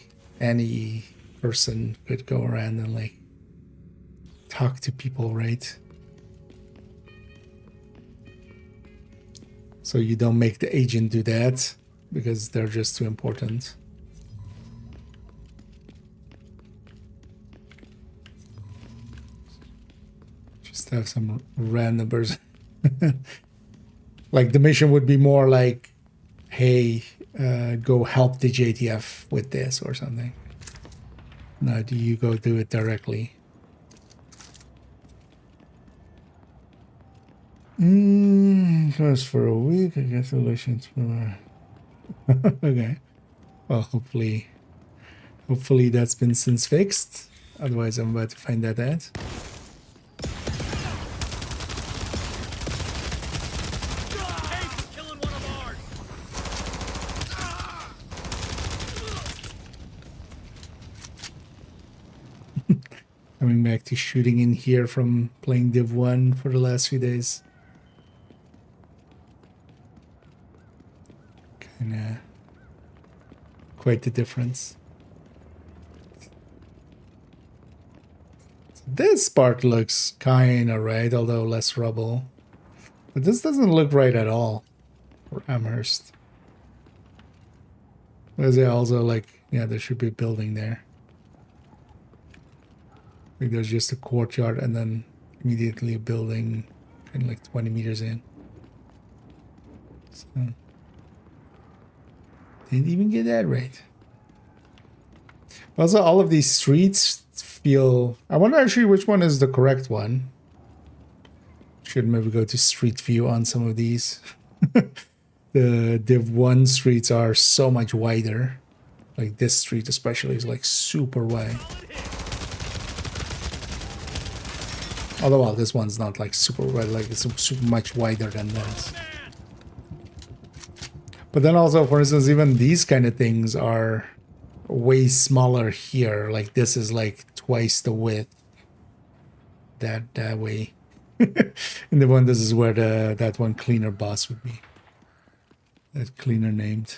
person could go around and like talk to people, right? So you don't make the agent do that because they're just too important. Just have some random person. Like the mission would be more like, hey, go help the JTF with this or something. No, do you go do it directly? Goes for a week, I guess. Relations for. Okay. Well, hopefully that's been since fixed. Otherwise, I'm about to find that out. Coming back to shooting in here from playing Div 1 for the last few days. Kinda quite the difference. This part looks kinda right, although less rubble. But this doesn't look right at all for Amherst. There's also like, yeah, there should be a building there. Like there's just a courtyard and then immediately a building kind of like 20 meters in. So didn't even get that right. Also, all of these streets feel... I wonder actually which one is the correct one. Should maybe go to street view on some of these. The Div 1 streets are so much wider. Like this street especially is like super wide. Although, well, this one's not like super wide, like it's super much wider than this. But then also, for instance, even these kind of things are way smaller here. Like this is like twice the width that way. And the one, this is where that one cleaner boss would be. That cleaner named.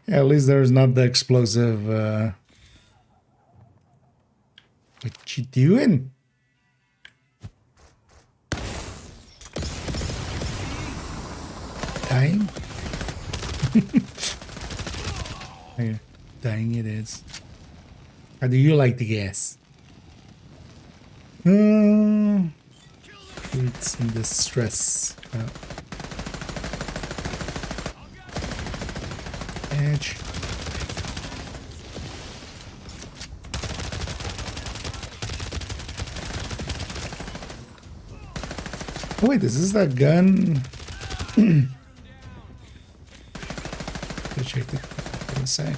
Yeah, at least there's not the explosive. What you doing? Dying? Yeah, dying it is. How do you like the gas? It's in distress. Edge. Oh wait, is this that gun? Go check that in a sec.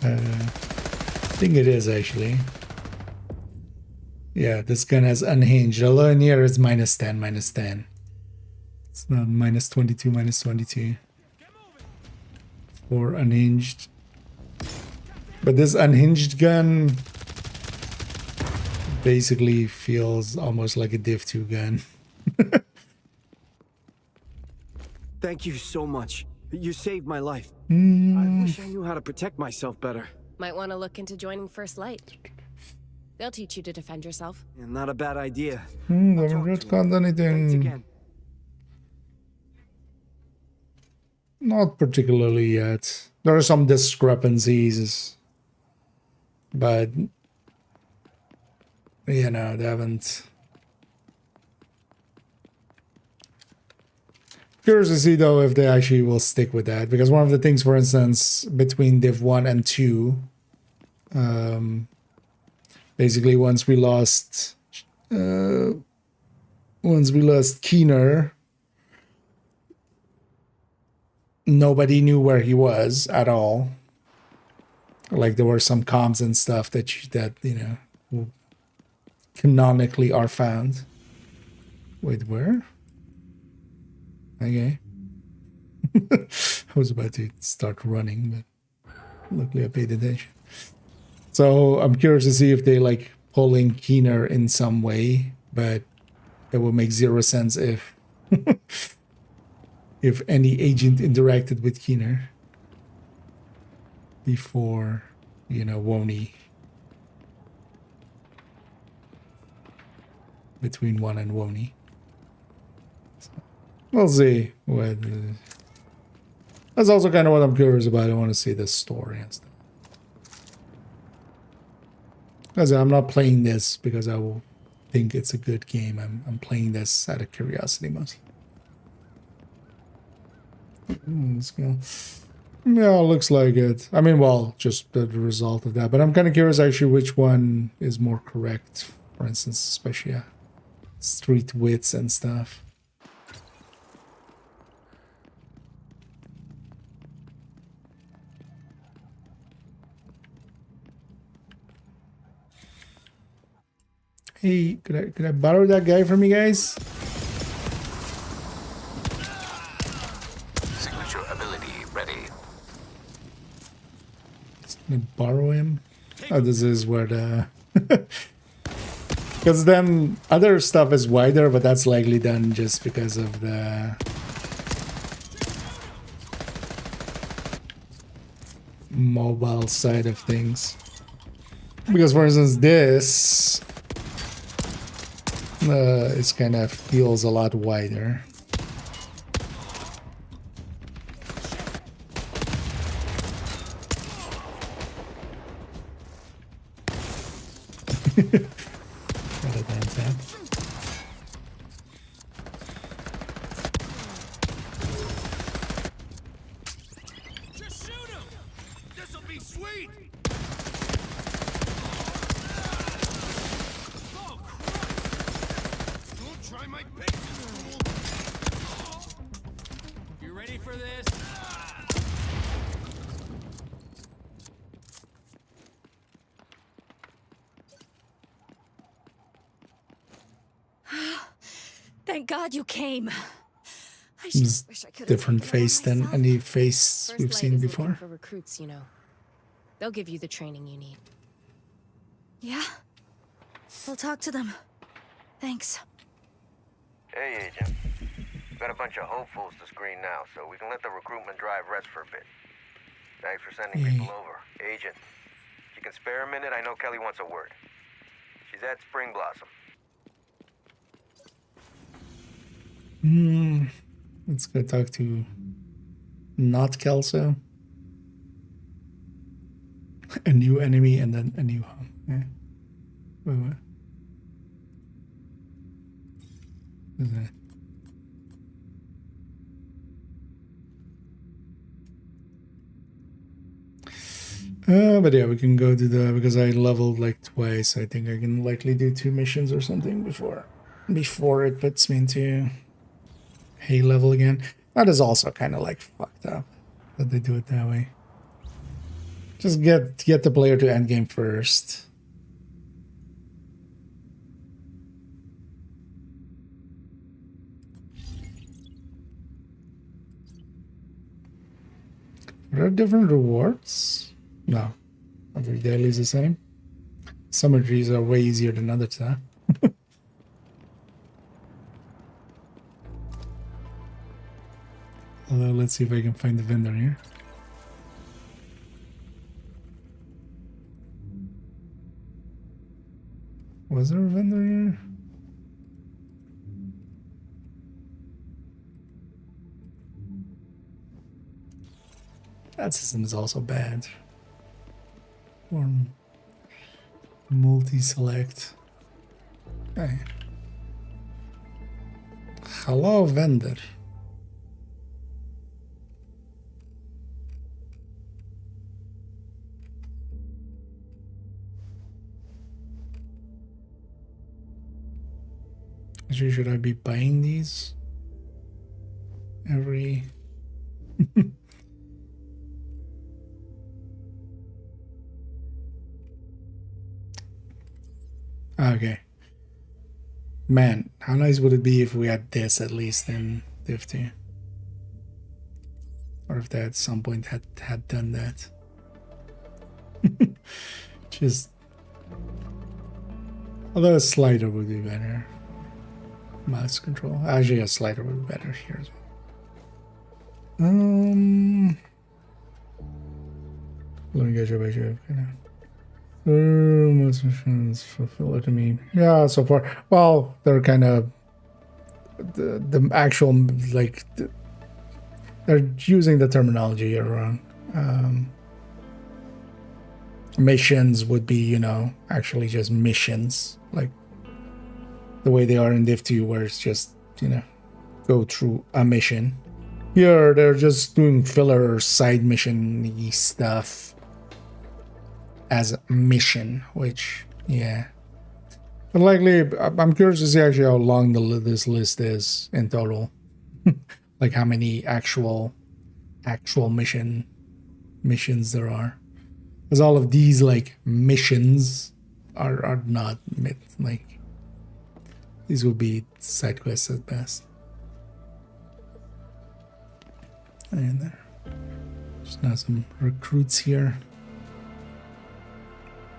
I think it is actually. Yeah, this gun has unhinged. Although in here it's minus 10, minus 10. It's not minus 22, minus 22. For unhinged. But this unhinged gun basically feels almost like a Div 2 gun. Thank you so much. You saved my life. I wish I knew how to protect myself better. Might want to look into joining First Light. They'll teach you to defend yourself. Yeah, not a bad idea. Haven't retconned anything. Thanks again. Not particularly yet. There are some discrepancies, but you know, they haven't. Curious to see though if they actually will stick with that, because one of the things, for instance, between Div 1 and 2, basically once we lost Keener, nobody knew where he was at all. Like there were some comms and stuff that you know canonically are found. Wait, where? Okay. I was about to start running, but luckily I paid attention. So I'm curious to see if they like pull in Keener in some way, but it will make zero sense if if any agent interacted with Keener before, you know, Wony. Between 1 and Wony. We'll see. That's also kind of what I'm curious about. I want to see the story and stuff. Because I'm not playing this because I will think it's a good game. I'm playing this out of curiosity mostly. Let's go. Yeah, looks like it. I mean, well, just the result of that. But I'm kind of curious actually which one is more correct. For instance, especially street widths and stuff. Hey, could I borrow that guy from you guys? Signature ability ready. Just gonna borrow him. Oh, this is where the because then other stuff is wider, but that's likely done just because of the mobile side of things. Because for instance, this it kind of feels a lot wider. Gotta dance that. Just shoot him! This'll be sweet! Oh, Christ! Don't try my patience, fool! You ready for this? Thank God you came. I It's just wish I could have different taken it on face than myself. any face First we've Light seen is before. looking for recruits, you know. They'll give you the training you need. Yeah? We'll talk to them. Thanks. Hey, Agent. We've got a bunch of hopefuls to screen now, so we can let the recruitment drive rest for a bit. Thanks for sending people over. Agent, if you can spare a minute, I know Kelly wants a word. She's at Spring Blossom. Let's go talk to not Kelso. A new enemy and then a new home. Yeah. Wait, what? What is that? But yeah, we can go to the, because I leveled like twice. I think I can likely do 2 missions or something before it puts me into hay level again. That is also kind of like fucked up that they do it that way. Just get the player to endgame first. Are there different rewards? No. Every daily is the same. Summaries are way easier than others, huh? Although, let's see if I can find the vendor here. Was there a vendor here? That system is also bad. Or multi-select. Okay. Hello, vendor. Actually, should I be buying these every... Okay. Man, how nice would it be if we had this at least in Div 2? Or if they at some point had done that. Just... Although a slider would be better. Mouse control. Actually, a slider would be better here as well. Let me get you back here. Okay, now. Most missions fulfill it to me. Yeah, so far. Well, they're kind of the actual like they're using the terminology here wrong. Missions would be, you know, actually just missions, like the way they are in Div 2, where it's just, you know, go through a mission. Here, they're just doing filler side mission-y stuff as a mission, which, yeah. But likely, I'm curious to see actually how long this list is in total. Like how many actual missions there are. Because all of these, like, missions are not, like, these would be side quests at best. And there. Just now some recruits here.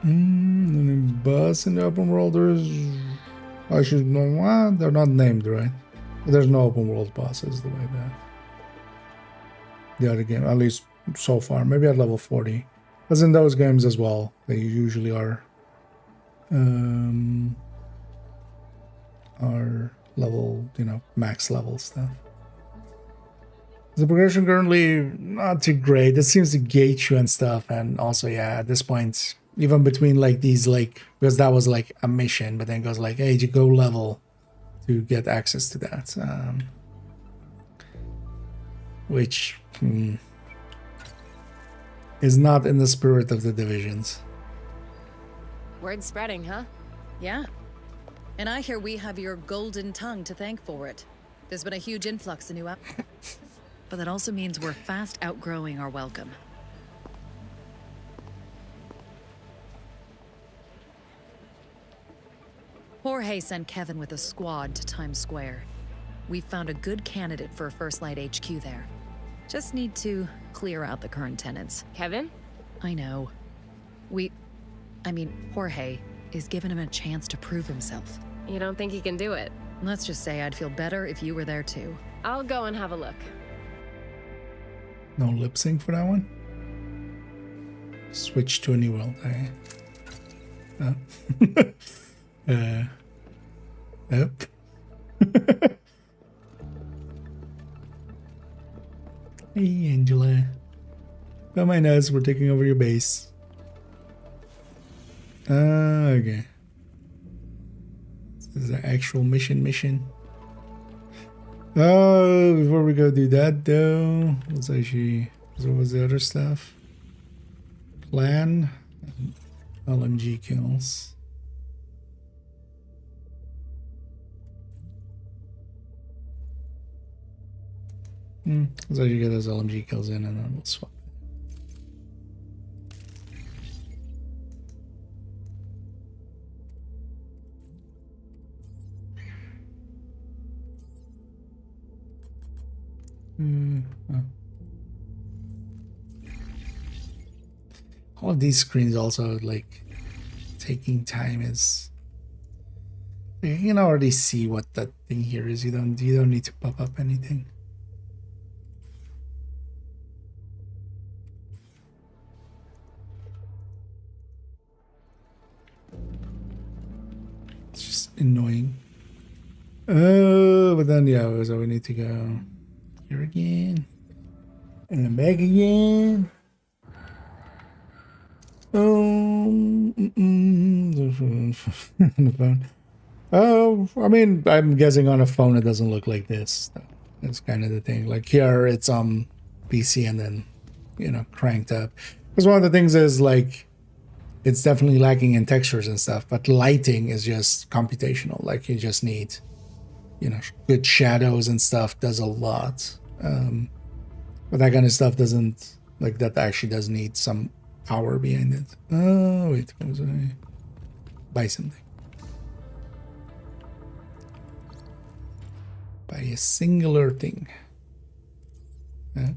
Any boss in the open world? There's... I should know. They're not named, right? There's no open world bosses the way that the other game, at least so far. Maybe at level 40. As in those games as well, they usually are level, you know, max level stuff. The progression currently not too great. It seems to gauge you and stuff, and also, yeah, at this point, even between like these, like, because that was like a mission, but then it goes like, hey, you go level to get access to that, which is not in the spirit of the divisions. Word spreading, huh? Yeah. And I hear we have your golden tongue to thank for it. There's been a huge influx of new but that also means we're fast outgrowing our welcome. Jorge sent Kevin with a squad to Times Square. We've found a good candidate for a First Light HQ there. Just need to clear out the current tenants. Kevin? I know. Jorge is giving him a chance to prove himself. You don't think he can do it? Let's just say I'd feel better if you were there too. I'll go and have a look. No lip sync for that one? Switch to a new world. Yep. Hey, Angela. Come on, us. We're taking over your base. Okay. This is an actual mission. Oh, before we go do that though, what was the other stuff? Plan, LMG kills. Let's actually get those LMG kills in and then we'll swap. All of these screens also, like, taking time is, you can already see what that thing here is. You don't need to pop up anything. It's just annoying. Oh, but then yeah, so we need to go here again and then back again. The phone. Oh, I mean, I'm guessing on a phone it doesn't look like this. That's kind of the thing. Like here, it's PC and then, you know, cranked up. Because one of the things is like, it's definitely lacking in textures and stuff, but lighting is just computational. Like you just need, you know, good shadows and stuff does a lot. But that kind of stuff doesn't, like that actually does need some power behind it. Oh, wait, what was I? Buy something. Buy a singular thing. I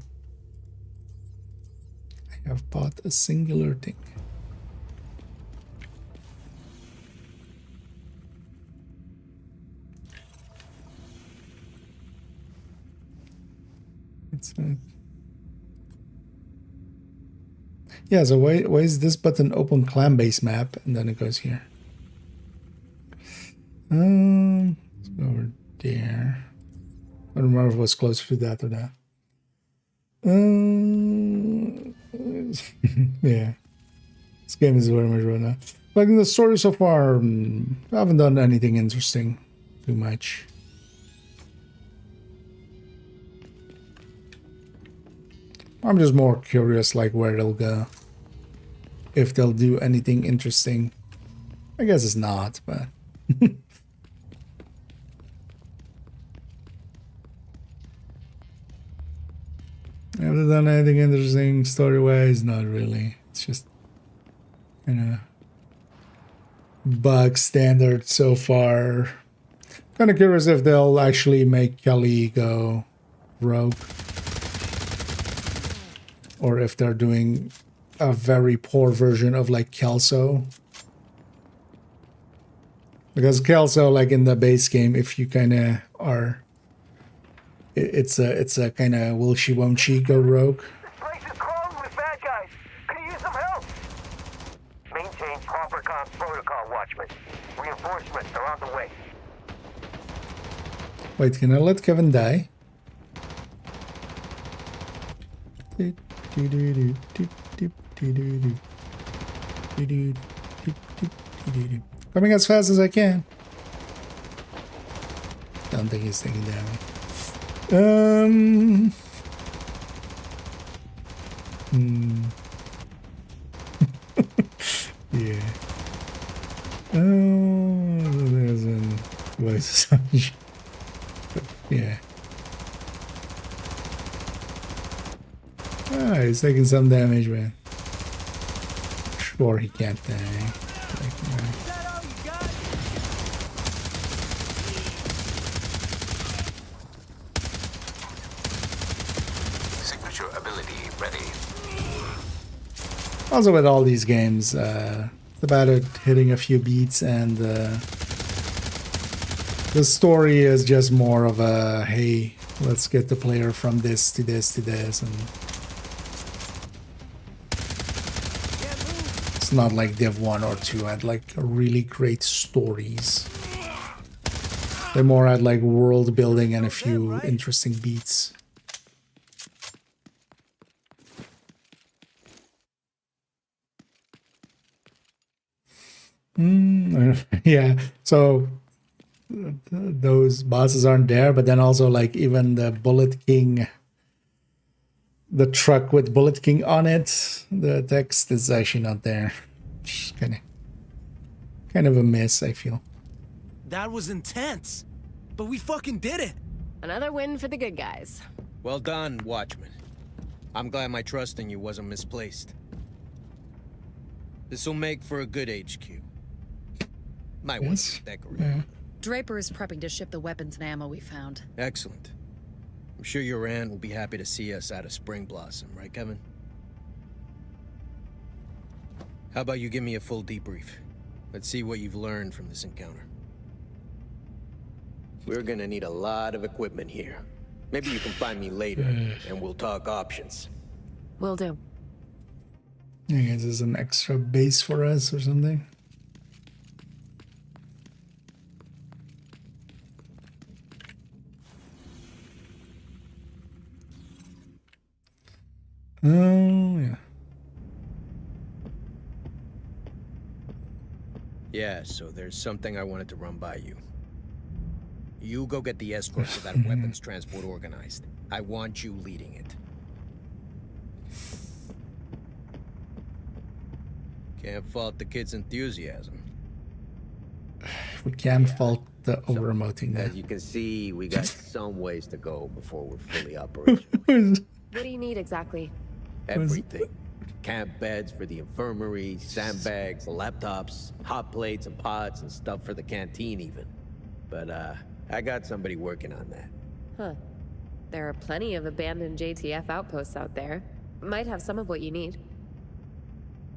have bought a singular thing. It's yeah, so why is this button open clan base map and then it goes here? Let's go over there. I don't remember if it was closer to that or that. Yeah, this game is very much right now. Like in the story so far, I haven't done anything interesting too much. I'm just more curious, like where they'll go. If they'll do anything interesting. I guess it's not, but have they done anything interesting story-wise? Not really. It's just, you know, bug standard so far. Kind of curious if they'll actually make Kelly go rogue. Or if they're doing a very poor version of like Kelso. Because Kelso, like in the base game, if you kind of are, it's a kind of will she won't she go rogue. This place is crawling with bad guys. Could you use some help? Maintain proper comms protocol, Watchman. Reinforcements are on the way. Wait, can I let Kevin die? Coming as fast as I can. Don't think he's taking damage. Yeah. Oh, there's an voice. Yeah. Ah, he's taking some damage, man. Sure, he can't die. Signature ability ready. Also, with all these games, it's about it hitting a few beats, and the story is just more of a, hey, let's get the player from this to this to this, and it's not like Div 1 or 2 had like really great stories. They more had like world building and a few interesting beats. Yeah, so those bosses aren't there, but then also like even the Bullet King, the truck with Bullet King on it, the text is actually not there. Just kind of a miss, I feel. That was intense, but we fucking did it. Another win for the good guys. Well done, Watchman. I'm glad my trust in you wasn't misplaced. This'll make for a good HQ. Might want to decorate. Yeah. Draper is prepping to ship the weapons and ammo we found. Excellent. I'm sure your aunt will be happy to see us out of Spring Blossom, right, Kevin? How about you give me a full debrief? Let's see what you've learned from this encounter. We're gonna need a lot of equipment here. Maybe you can find me later, and we'll talk options. Will do. I guess there's an extra base for us or something. Oh, yeah. Yeah, so there's something I wanted to run by you. You go get the escort for that weapons transport organized. I want you leading it. Can't fault the kid's enthusiasm. We can't fault the over-emoting As there. you can see, we got some ways to go before we're fully operational. What do you need exactly? Everything. Camp beds for the infirmary, sandbags, laptops, hot plates and pots and stuff for the canteen even. But I got somebody working on that. Huh. There are plenty of abandoned JTF outposts out there. Might have some of what you need.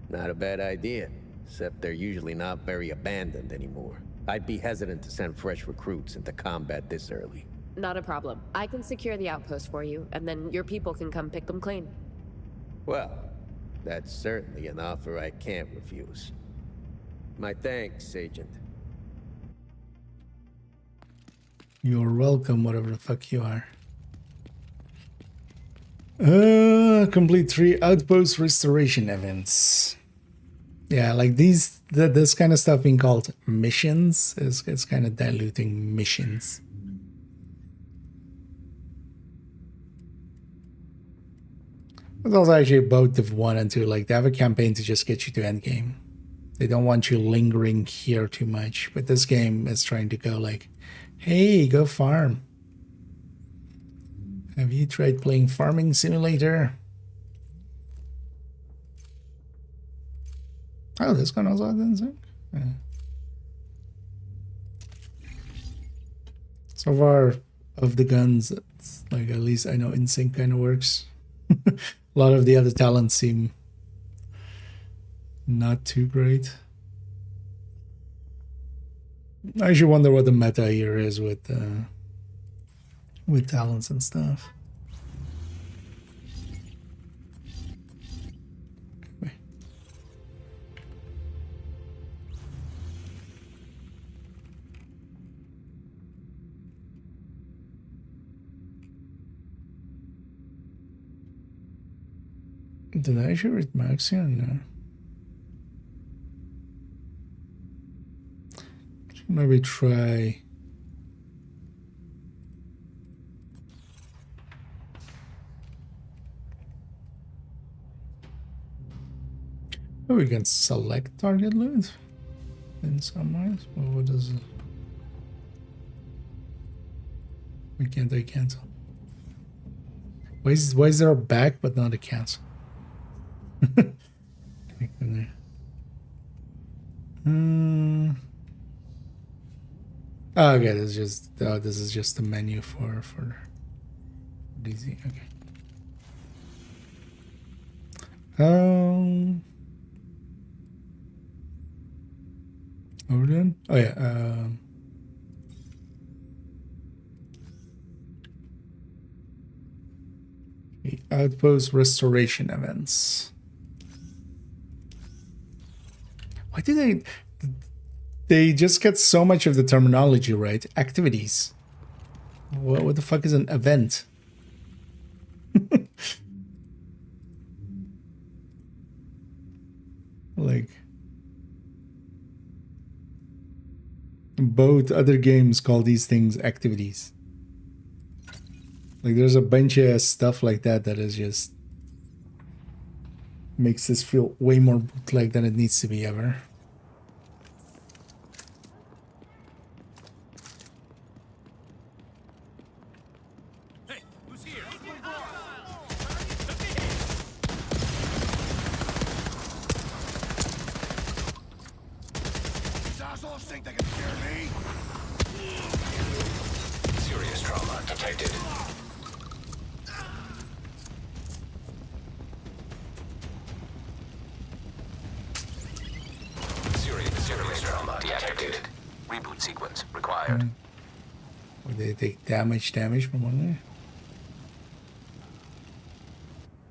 Not a bad idea, except they're usually not very abandoned anymore. I'd be hesitant to send fresh recruits into combat this early. Not a problem. I can secure the outpost for you, and then your people can come pick them clean. Well, that's certainly an offer I can't refuse. My thanks, Agent. You're welcome, whatever the fuck you are. Complete 3 outpost restoration events. Yeah, like this kind of stuff being called missions is kind of diluting missions. It's also actually both Div 1 and 2, like they have a campaign to just get you to endgame. They don't want you lingering here too much, but this game is trying to go like, hey, go farm. Have you tried playing Farming Simulator? Oh, this one also has NSYNC? Yeah. So far, of the guns, it's like at least I know NSYNC kind of works. A lot of the other talents seem not too great. I actually wonder what the meta here is with talents and stuff. Okay. Did I actually read marks here? No. maybe try. Oh, we can select target loot in some ways. Well, what does it? We can't cancel. Why is there a back but not a cancel? Click in there. Oh, okay, this is just the menu for DZ. Okay. What we're doing? Oh yeah. Outpost restoration events. Why do they just get so much of the terminology right? Activities. What the fuck is an event? Like, both other games call these things activities. Like, there's a bunch of stuff like that that is just makes this feel way more bootleg than it needs to be ever. Hey, who's here? These assholes think they can scare me? Serious trauma detected. Serious trauma detected. Reboot sequence required. Would they take damage from one way?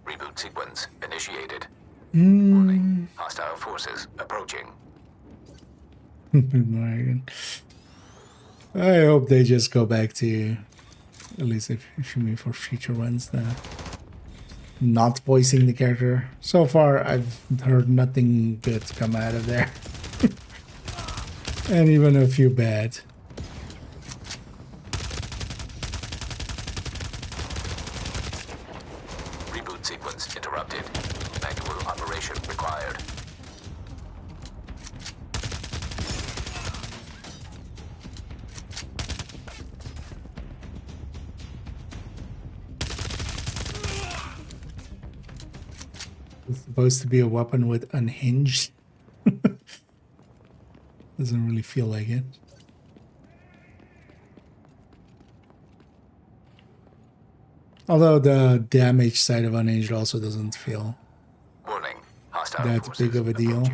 Reboot sequence initiated. Mm. Warning. Hostile forces approaching. I hope they just go back to, at least if you mean for future ones, not voicing the character. So far, I've heard nothing good come out of there. And even a few bad. Reboot sequence interrupted. Manual operation required. It's supposed to be a weapon with unhinged. Doesn't really feel like it. Although the damage side of unhinged also doesn't feel Warning. Hostile that forces big of a deal.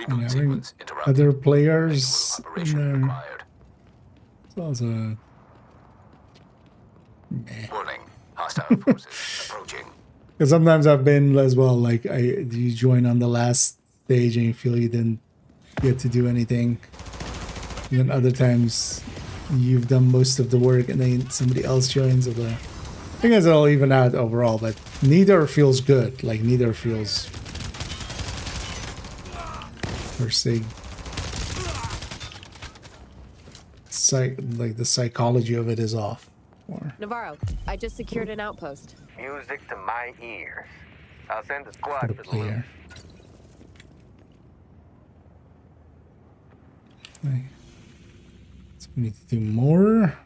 approaching. And having other players in there. It's also Warning. Hostile forces approaching. because sometimes I've been as well, like you join on the last stage and you feel you didn't get to do anything, and then other times you've done most of the work and then somebody else joins. I think it's all even out overall, but neither feels good. Like neither feels per se like the psychology of it is off. Or Navarro, I just secured an outpost. Music to my ears. I'll send a squad the for the loot. player. Okay. So we need to do more.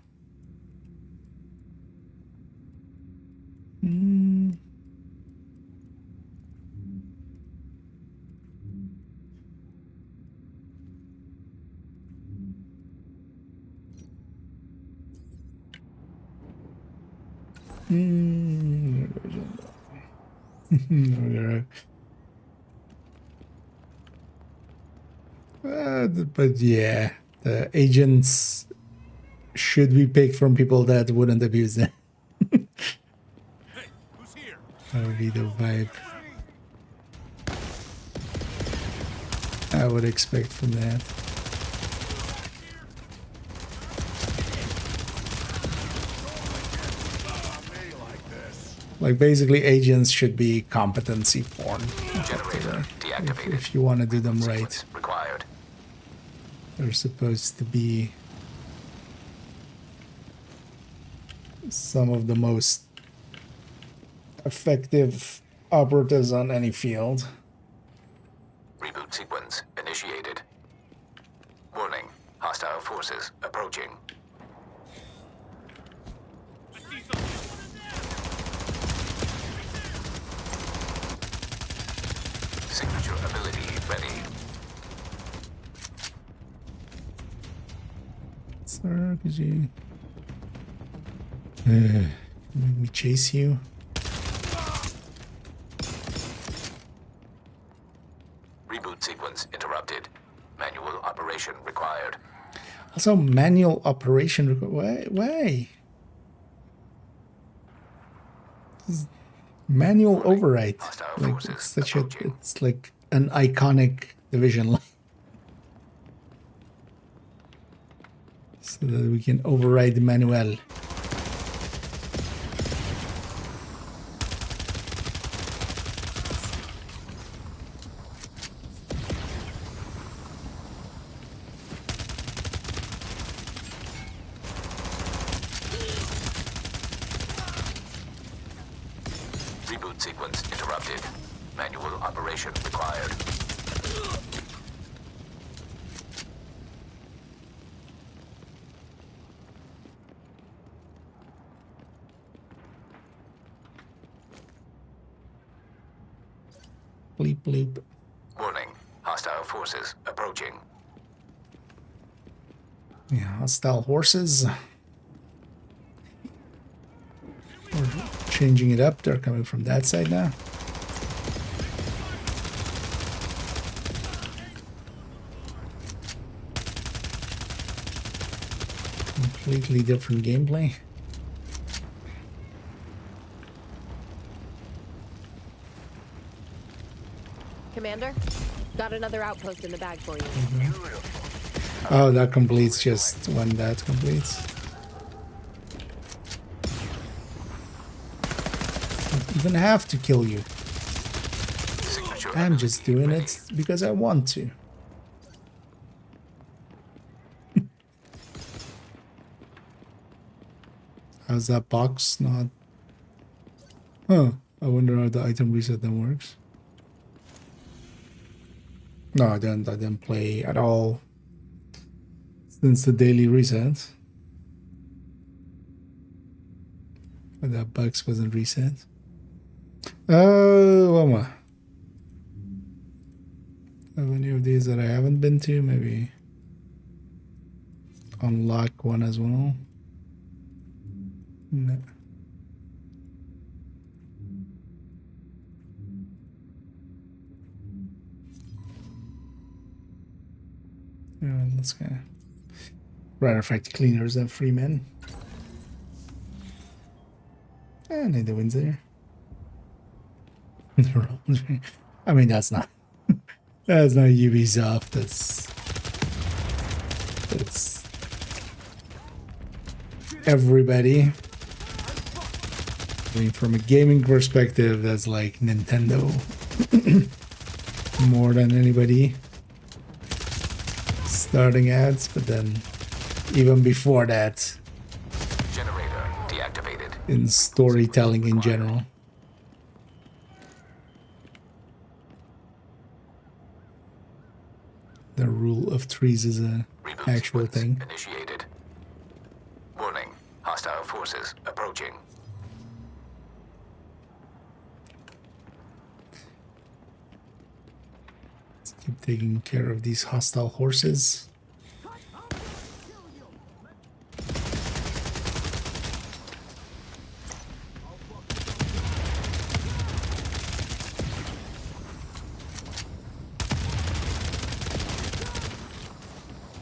But yeah, the agents should be picked from people that wouldn't abuse them. That would be the vibe I would expect from that. Like basically agents should be competency porn. If you want to do them right. They're supposed to be some of the most effective operatives on any field. Reboot sequence initiated. Warning, hostile forces approaching. Signature ability ready. Sir, could you make me chase you? Reboot sequence interrupted. Manual operation required. Also, manual operation required. Why? Manual override. Like it's such a. It's like an iconic division line. So that we can override the manual. Reboot sequence interrupted. Manual operation required. Bleep bloop. Warning, hostile forces approaching. Yeah, hostile horses. We're changing it up. They're coming from that side now. Completely different gameplay. Commander, got another outpost in the bag for you. Oh, that completes just when that completes. Don't even have to kill you. I'm just doing it because I want to. How's that box not? Huh. I wonder how the item reset then works. No, I didn't play at all since the daily reset. But that box wasn't reset. Oh, Mama. Have any of these that I haven't been to? Maybe unlock one as well. No. Let's go. Rather fact cleaners than free men. And the wins there. I mean, that's not Ubisoft. That's everybody. I mean, from a gaming perspective, that's like Nintendo more than anybody starting ads, but then even before that, Generator deactivated. in storytelling in general. The rule of threes is a actual thing. Initiated. Warning, hostile forces approaching. Let's keep taking care of these hostile horses.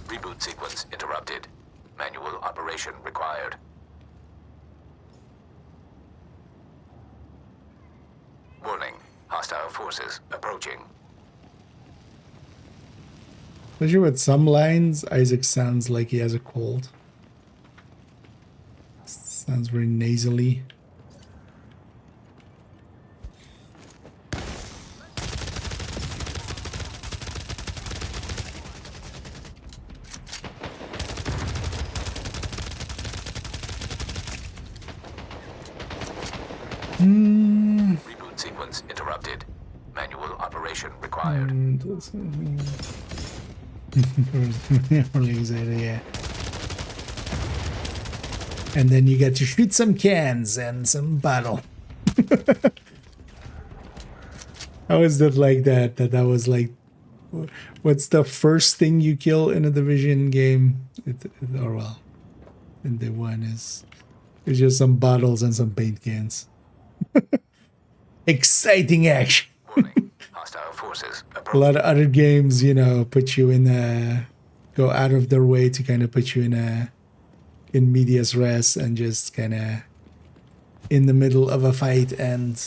Reboot sequence interrupted. Manual operation required. Warning. Hostile forces approaching. Especially with some lines, Isaac sounds like he has a cold. Sounds very nasally. Reboot sequence interrupted. Manual operation required. Really excited, yeah. And then you get to shoot some cans and some bottle. How is that like that? That was like, what's the first thing you kill in a Division game? Or well, in the one is it's just some bottles and some paint cans. Exciting action. Hostile forces A lot of other games, you know, put you in a go out of their way to kind of put you in medias res and just kind of in the middle of a fight and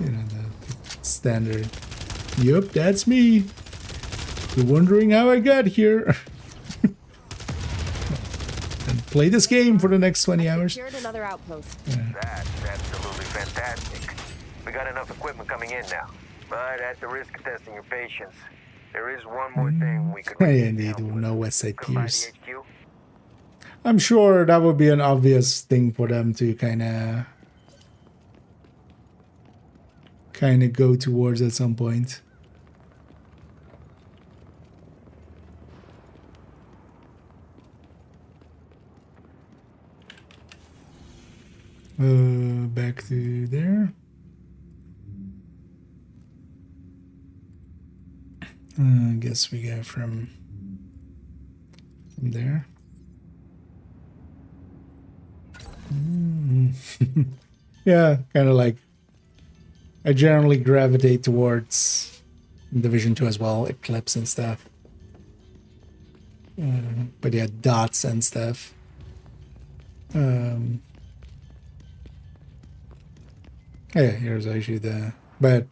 you know the standard. Yup, that's me. You're wondering how I got here. And play this game for the next 20 hours. Secured another outpost. That's absolutely fantastic. We got enough equipment coming in now. But at the risk of testing your patience, there is one more thing we could Yeah, indeed, no West Side Piers. I'm sure that would be an obvious thing for them to kind of go towards at some point. Back to there. I guess we go from there. Yeah, kind of like I generally gravitate towards Division 2 as well, Eclipse and stuff. But yeah, dots and stuff. Yeah, here's actually the... But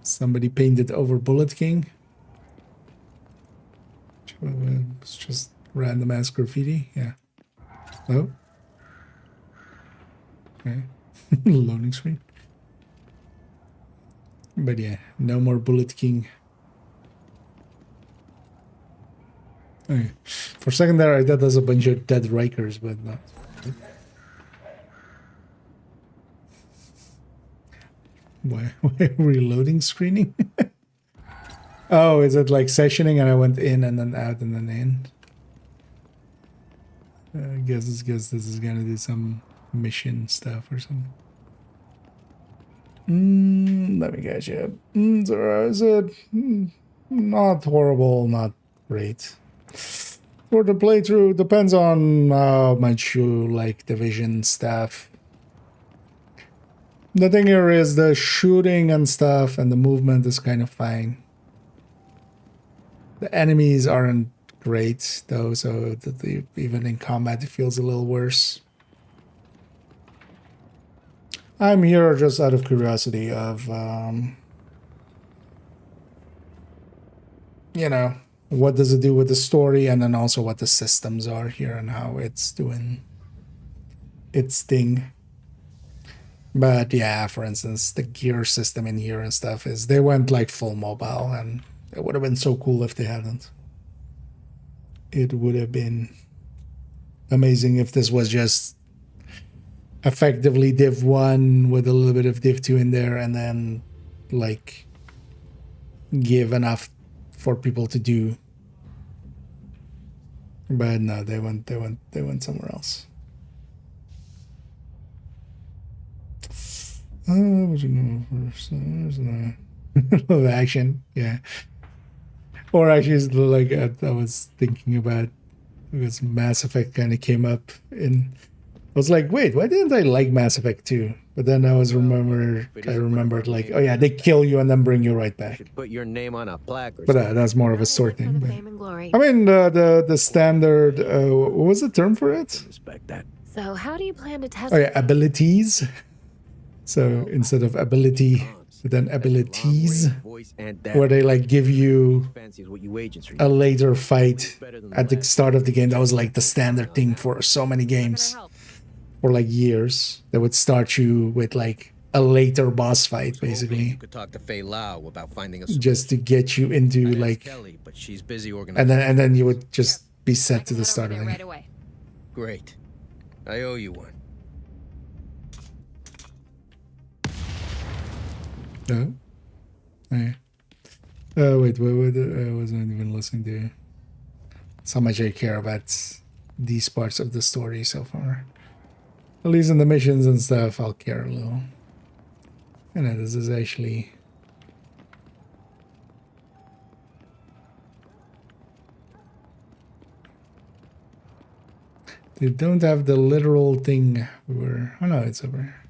somebody painted over Bullet King. It's just random ass graffiti. Yeah. Oh. Okay. Loading screen. But yeah, no more Bullet King. Okay. For a second there, I thought there's a bunch of dead Rikers, but not. Why reloading screening? Oh, is it like sessioning and I went in and then out and then in? I guess this is gonna do some mission stuff or something. Let me guess you. So is it not horrible, not great? For the playthrough, depends on how much you like Division stuff. The thing here is the shooting and stuff and the movement is kind of fine. The enemies aren't great though, so that even in combat it feels a little worse. I'm here just out of curiosity of, you know, what does it do with the story and then also what the systems are here and how it's doing its thing. But yeah, for instance, the gear system in here and stuff is they went like full mobile and it would have been so cool if they hadn't. It would have been amazing if this was just effectively Div 1 with a little bit of Div 2 in there and then like give enough for people to do. But no, they went somewhere else. What you going first? There's the action, yeah. Or actually, it's like I was thinking about because Mass Effect kind of came up in was like, wait, why didn't I like Mass Effect 2? But then I remembered like, oh yeah, they kill you and then bring you right back. Put your name on a plaque or But something. that's more of a sword thing. But, I mean, the standard, what was the term for it? Respect that. So how do you plan to test? Oh yeah, abilities. So instead of ability, then abilities, where they like give you a later fight at the start of the game. That was like the standard thing for so many games for like years. They would start you with like a later boss fight, basically. You could talk to Fei Lao about finding a just to get you into like, Kelly, but she's busy organizing. and then you would just be set to the start of the game. Great. I owe you one. No. Okay. Wait, I wasn't even listening to how much I care about these parts of the story so far. At least in the missions and stuff, I'll care a little. And this is actually... They don't have the literal thing where... Oh no, it's over here.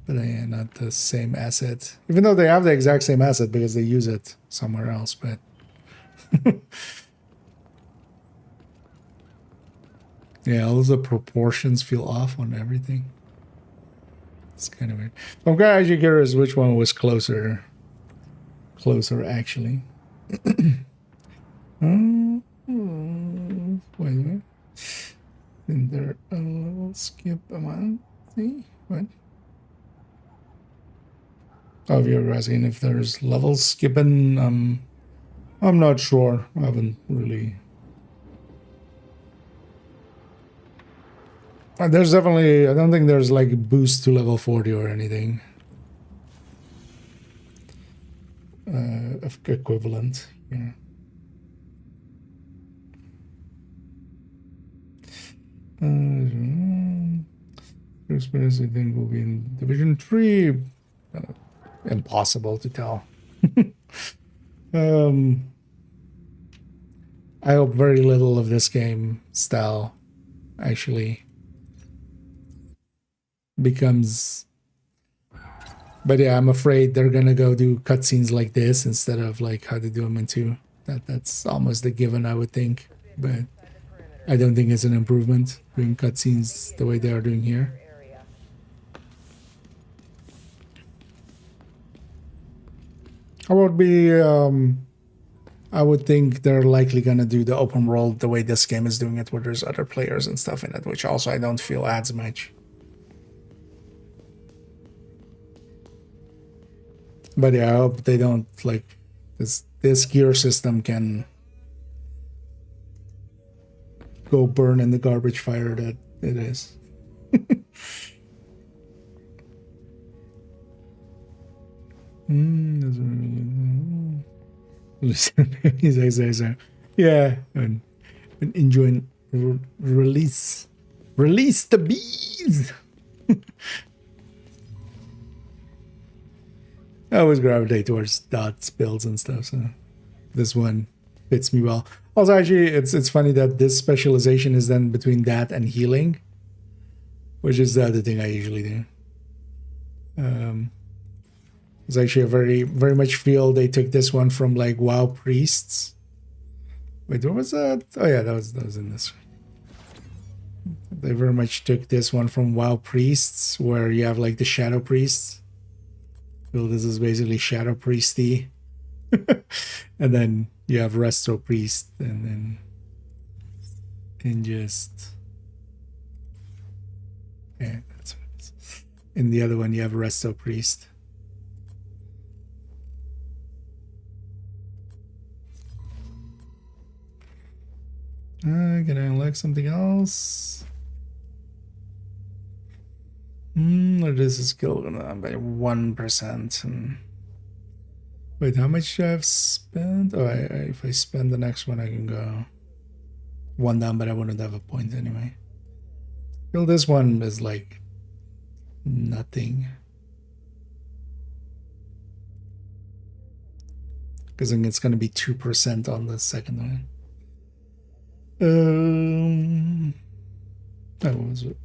But yeah, not the same asset. Even though they have the exact same asset because they use it somewhere else, but... yeah, all the proportions feel off on everything. It's kind of weird. I'm actually curious which one was closer. Closer, actually. Wait a minute. Isn't there a level skip amount? See? What? Oh, you're asking if there's level skipping. I'm not sure. I haven't really. There's definitely. I don't think there's like a boost to level 40 or anything. Equivalent. Yeah. Experience I think will be in Division 3. Impossible to tell. I hope very little of this game style actually becomes... But yeah, I'm afraid they're gonna go do cutscenes like this instead of like how they do them in 2. That's almost a given, I would think. But I don't think it's an improvement doing cutscenes the way they are doing here. I would think they're likely gonna do the open world the way this game is doing it, where there's other players and stuff in it, which also I don't feel adds much. But yeah, I hope they don't like this gear system can go burn in the garbage fire that it is. Yeah, and enjoying release the bees. I always gravitate towards dots builds and stuff, so this one fits me well. Also, actually, it's funny that this specialization is then between that and healing, which is the other thing I usually do. It's actually a very much feel they took this one from like WoW priests. Wait, what was that? Oh yeah, that was in this one. They very much took this one from WoW priests, where you have like the shadow priests. So this is basically shadow priesty. And then you have resto priest, and just yeah, that's what it is. In the other one you have resto priest. Can I unlock something else? It is a skill by 1%. Wait, how much do I have spent? Oh, if I spend the next one, I can go 1 down, but I wouldn't have a point anyway. Well, this one is like nothing. Because then it's going to be 2% on the second one. That was it.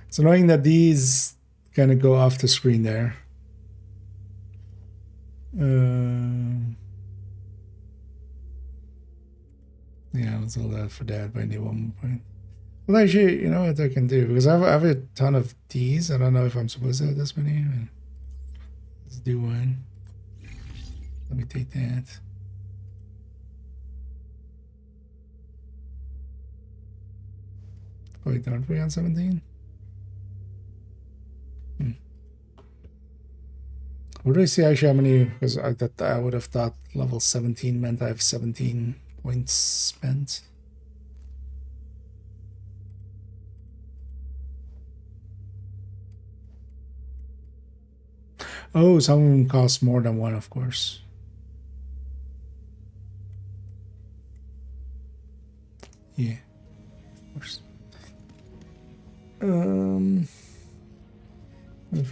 It's annoying that these kind of go off the screen there. Yeah, let's hold out for that, but I need one more point. Well, actually, you know what I can do? Because I have a ton of these. I don't know if I'm supposed to have this many. Let's do one. Let me take that. Wait, aren't we on 17? What do I see actually how many? Because I would have thought level 17 meant I have 17 points spent. Oh, some of them cost more than one, of course. Yeah, of course.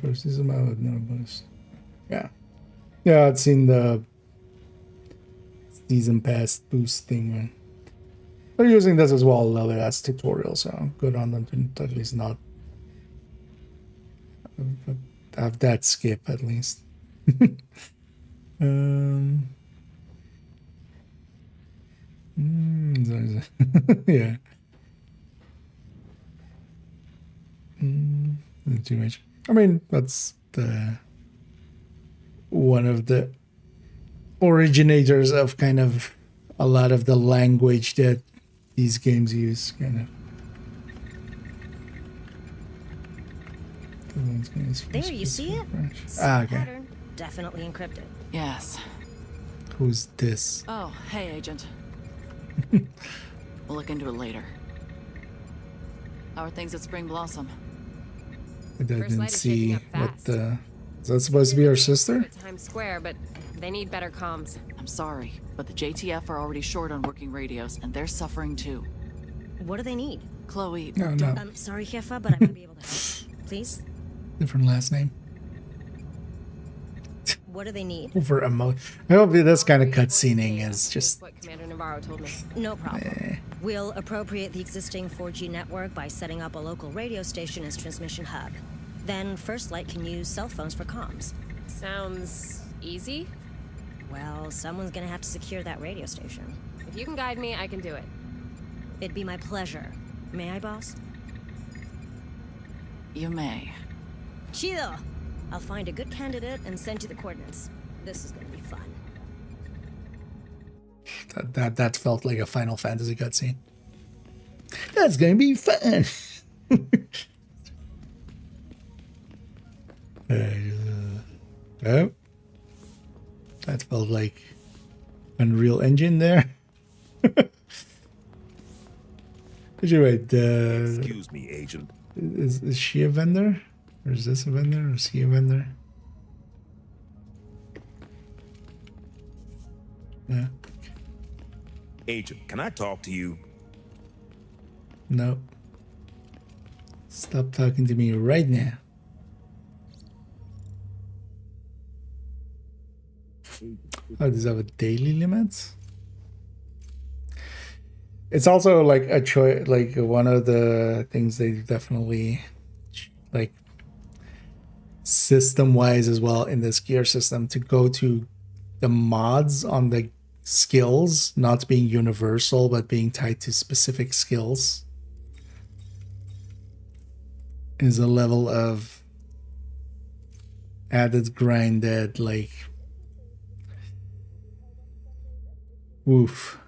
First is about no bonus. Yeah. Yeah, I'd seen the season pass boost thing, man. They're using this as well as tutorial, so good on them to at least not have that skip at least. Yeah. Not too much. I mean, that's the one of the originators of kind of a lot of the language that these games use, kind of. There, you see it? Okay. Pattern, definitely encrypted. Yes. Who's this? Oh, hey, Agent. We'll look into it later. How are things at Spring Blossom? I didn't see what the... Is that supposed to be our sister? Times Square, but they need better comms. I'm sorry, but the JTF are already short on working radios, and they're suffering too. What do they need? Chloe... No. I'm sorry, Jefa, but I might be able to help. Please? Different last name. What do they need? Over I hope this kind of cutscening is just... What Commander Navarro told me. No problem. We'll appropriate the existing 4G network by setting up a local radio station as transmission hub. Then First Light can use cell phones for comms. Sounds easy. Well, someone's gonna have to secure that radio station. If you can guide me, I can do it. It'd be my pleasure. May I, boss? You may. Chido! I'll find a good candidate and send you the coordinates. This is gonna be fun. That felt like a Final Fantasy cutscene. That's gonna be fun! Oh. That felt like Unreal Engine there. Wait, excuse me, Agent. Is she a vendor? Or is this a vendor? Or is he a vendor? Yeah. Agent, can I talk to you? No. Stop talking to me right now. Oh, does it have a daily limit? It's also like a choice, like one of the things they definitely like system-wise as well in this gear system to go to the mods on the skills not being universal but being tied to specific skills is a level of added grind that like woof.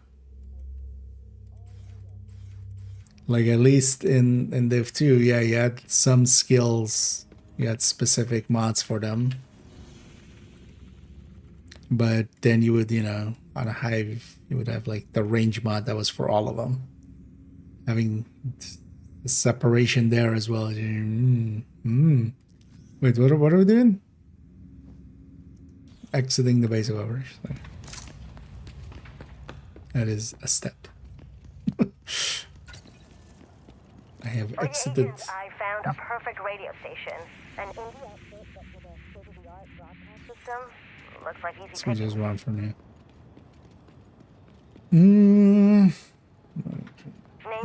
Like at least in Div 2, yeah, you had some skills, you had specific mods for them. But then you would, you know, on a Hive, you would have like the range mod that was for all of them. Having the separation there as well. Wait, what are we doing? Exiting the base of operations. That is a step. I have exited. Agents, I found a perfect radio station. An Indian state-of-the-art broadcast system. Looks like easy. Let me just run from here. Name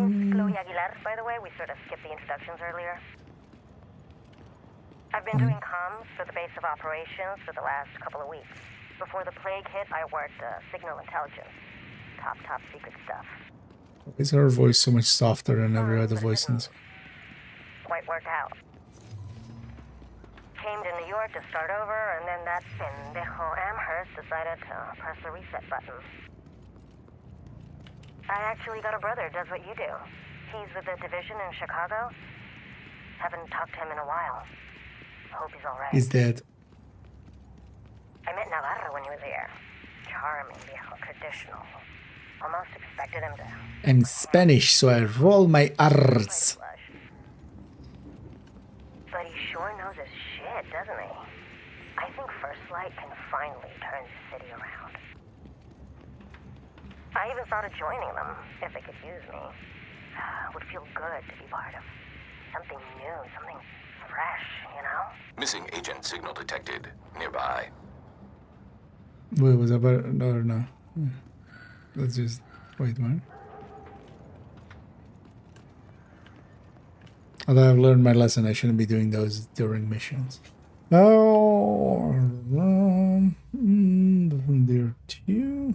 Name's Chloe Aguilar, by the way. We sort of skipped the introductions earlier. I've been doing comms for the base of operations for the last couple of weeks. Before the plague hit, I worked signal intelligence. Top secret stuff. Why is her voice so much softer than every other voice in this? Quite worked out. Came to New York to start over, and then that pendejo Amherst decided to press the reset button. I actually got a brother who does what you do. He's with the division in Chicago. Haven't talked to him in a while. Hope he's alright. He's dead. I met Navarro when he was here. Charming, viejo, traditional. Almost expected him to... I'm Spanish, so I roll my R's. But he sure knows his shit, doesn't he? I think First Light can finally turn the city around. I even thought of joining them, if they could use me. It would feel good to be part of something new, something fresh, you know? Missing agent signal detected nearby. Wait, was that better? No. Let's just wait one. Although I've learned my lesson, I shouldn't be doing those during missions. Oh, there too.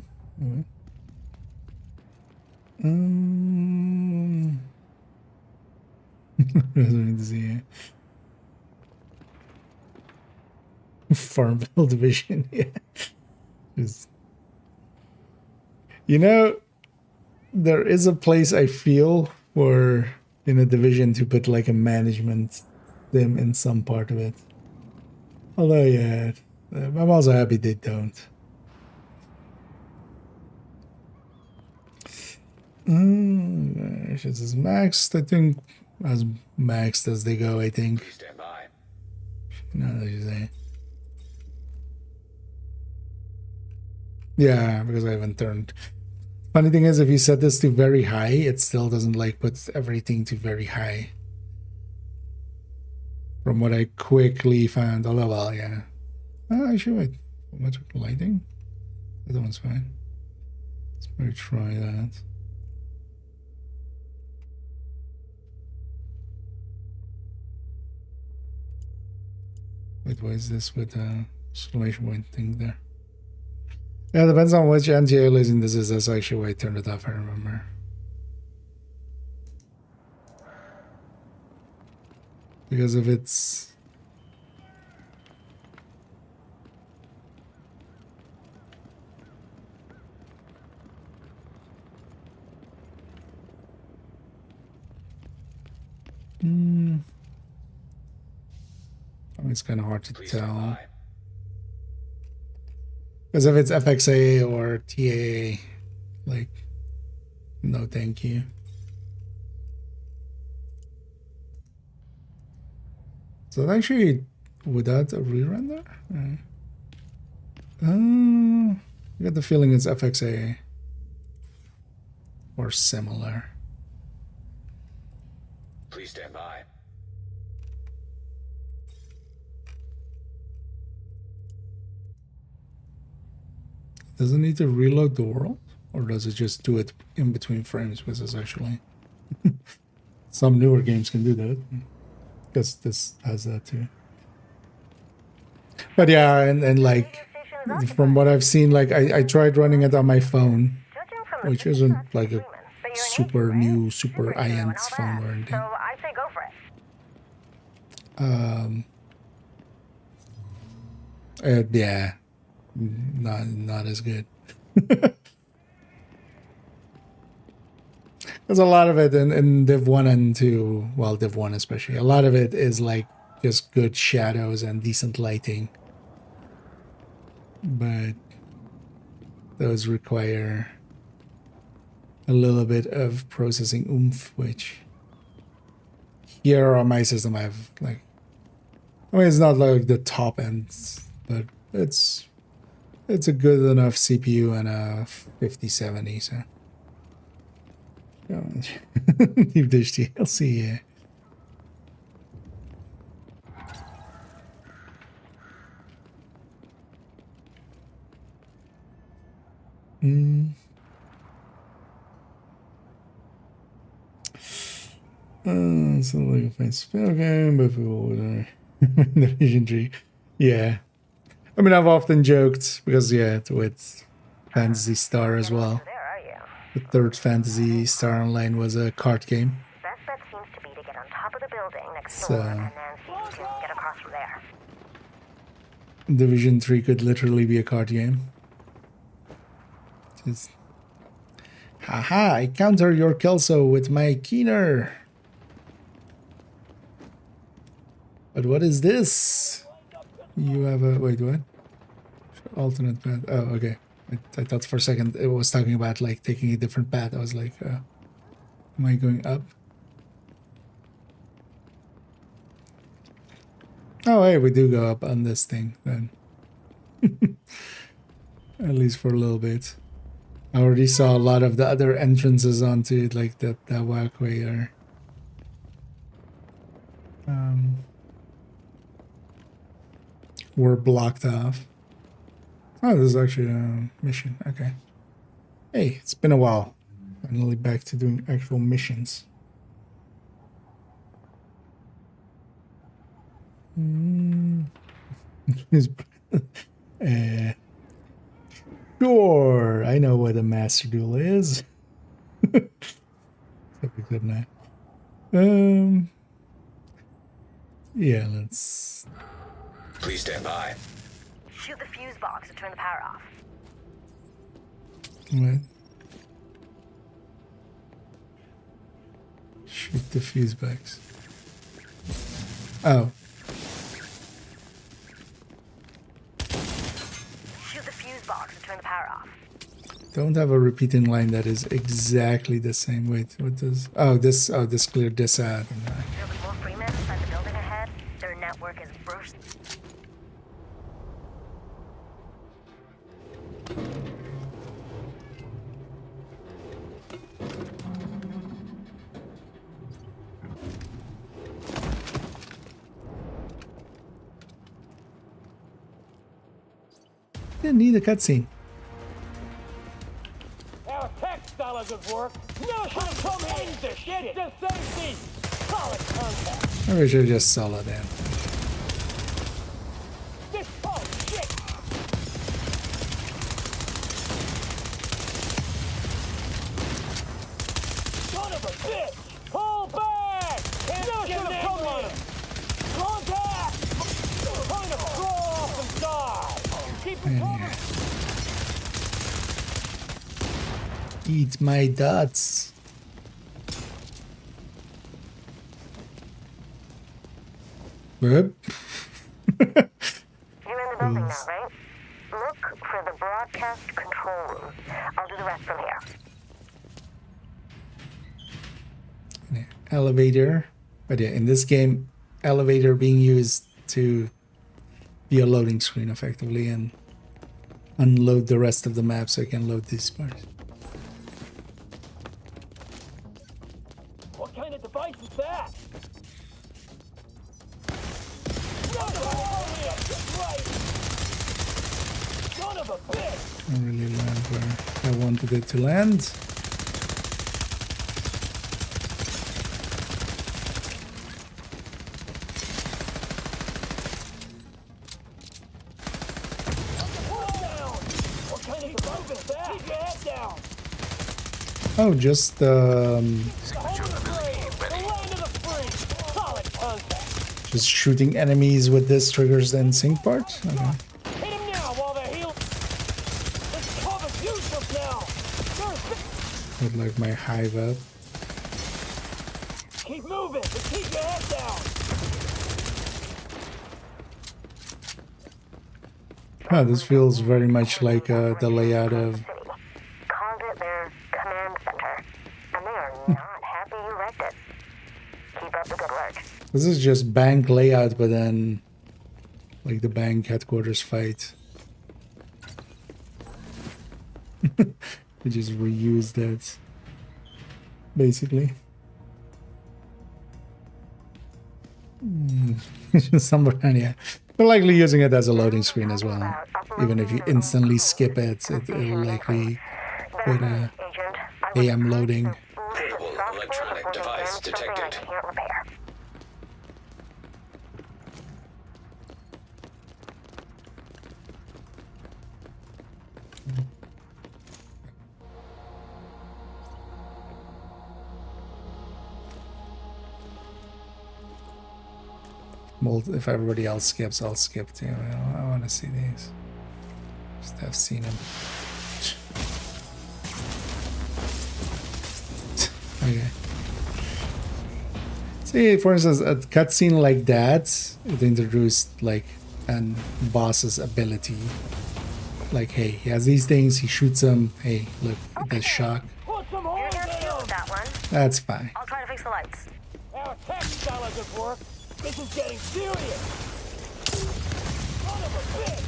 Farmville division, yeah. Just, you know, there is a place I feel for in a division to put like a management sim in some part of it. Although, yeah, I'm also happy they don't. This is maxed, I think, as maxed as they go, I think. Please stand by. No, that you say. Yeah, because I haven't turned. Funny thing is, if you set this to very high, it still doesn't like put everything to very high. From what I quickly found. Although, well, yeah. Actually, wait. Electrical lighting? That one's fine. Let's maybe try that. Wait, what is this with the exclamation point thing there? Yeah, depends on which anti-aliasing this is. That's actually why I turned it off, I remember. Because if it's... It's kind of hard to tell. Because if it's FXA or TAA, like, no thank you. So that actually, would that a re-render? I get the feeling it's FXA or similar. Please stand by. Does it need to reload the world? Or does it just do it in between frames? Because it's actually... some newer games can do that. Because this has that too. But yeah, and like... from what I've seen, like I tried running it on my phone. Which isn't like a super new, super high-end phone or anything. So I say go for it. Yeah. Not as good. There's a lot of it in Div 1 and 2, well, Div 1 especially, a lot of it is like just good shadows and decent lighting. But those require a little bit of processing oomph, which here on my system I have like, I mean, it's not like the top end, but it's a good enough CPU and a 5070, so. Deep dish DLC, yeah. So like find spell game, but the Division 3. Yeah. I mean, I've often joked because, yeah, with Phantasy Star as well. The third Phantasy Star Online was a card game. Best bet seems to be to get on top of the building next So, door and then see if you can get across from there. Division 3 could literally be a card game. Just, haha, I counter your Kelso with my Keener. But what is this? You have a... Wait, what? Alternate path. Oh, okay. I thought for a second it was talking about, like, taking a different path. I was like, am I going up? Oh, hey, we do go up on this thing, then. At least for a little bit. I already saw a lot of the other entrances onto it, like that walkway there. Were blocked off. Oh, this is actually a mission. Okay. Hey, it's been a while. Finally back to doing actual missions. Sure, I know what a master duel is. That'd be good now. Yeah, let's. Please stand by. Shoot the fuse box to turn the power off. What? Shoot the fuse box. Oh. Shoot the fuse box to turn the power off. Don't have a repeating line that is exactly the same. Wait, what does... Oh, this cleared this out. There'll be more freemen inside the building ahead. Their network is burst. Didn't need a cutscene. Our tech style is at work. No should have come in to shit. Just safety. Solid contact. Maybe we should just solo them. This shit. Son of a bitch! Pull back! No should have come in. Contact! Trying to crawl off and die. Keep it coming. Eat my dots. Yep. You're in the building now, right? Look for the broadcast control room. I'll do the rest from here. Elevator. But yeah, in this game, elevator being used to be a loading screen effectively and unload the rest of the map so I can load these parts. What kind of device is that? Son of a bitch! I don't really land where I wanted it to land. Oh, just just shooting enemies with this triggers the sync part? Okay. Hit him now while they're healed. This cover's useless now. Put like my hive up. Keep moving, but keep your head down. Oh, this feels very much like the layout of. Called it their command center, and they are not happy you wrecked it. Keep up the good work. This is just bank layout, but then like the bank headquarters fight. They just reused that, basically. Somewhere, yeah. They're likely using it as a loading screen as well. Even if you instantly skip it, it'll likely put a hey, I'm loading. Portable electronic device Something I can't repair. Well, if everybody else skips, I'll skip too. I want to see these. Just have seen them. Okay. See, for instance, a cutscene like that, it introduced like an boss's ability. Like, hey, he has these things, he shoots them. Hey, look, it does shock. You're gonna deal with that one. That's fine. I'll try to fix the lights. Our tech style doesn't work. This is getting serious. Son of a bitch!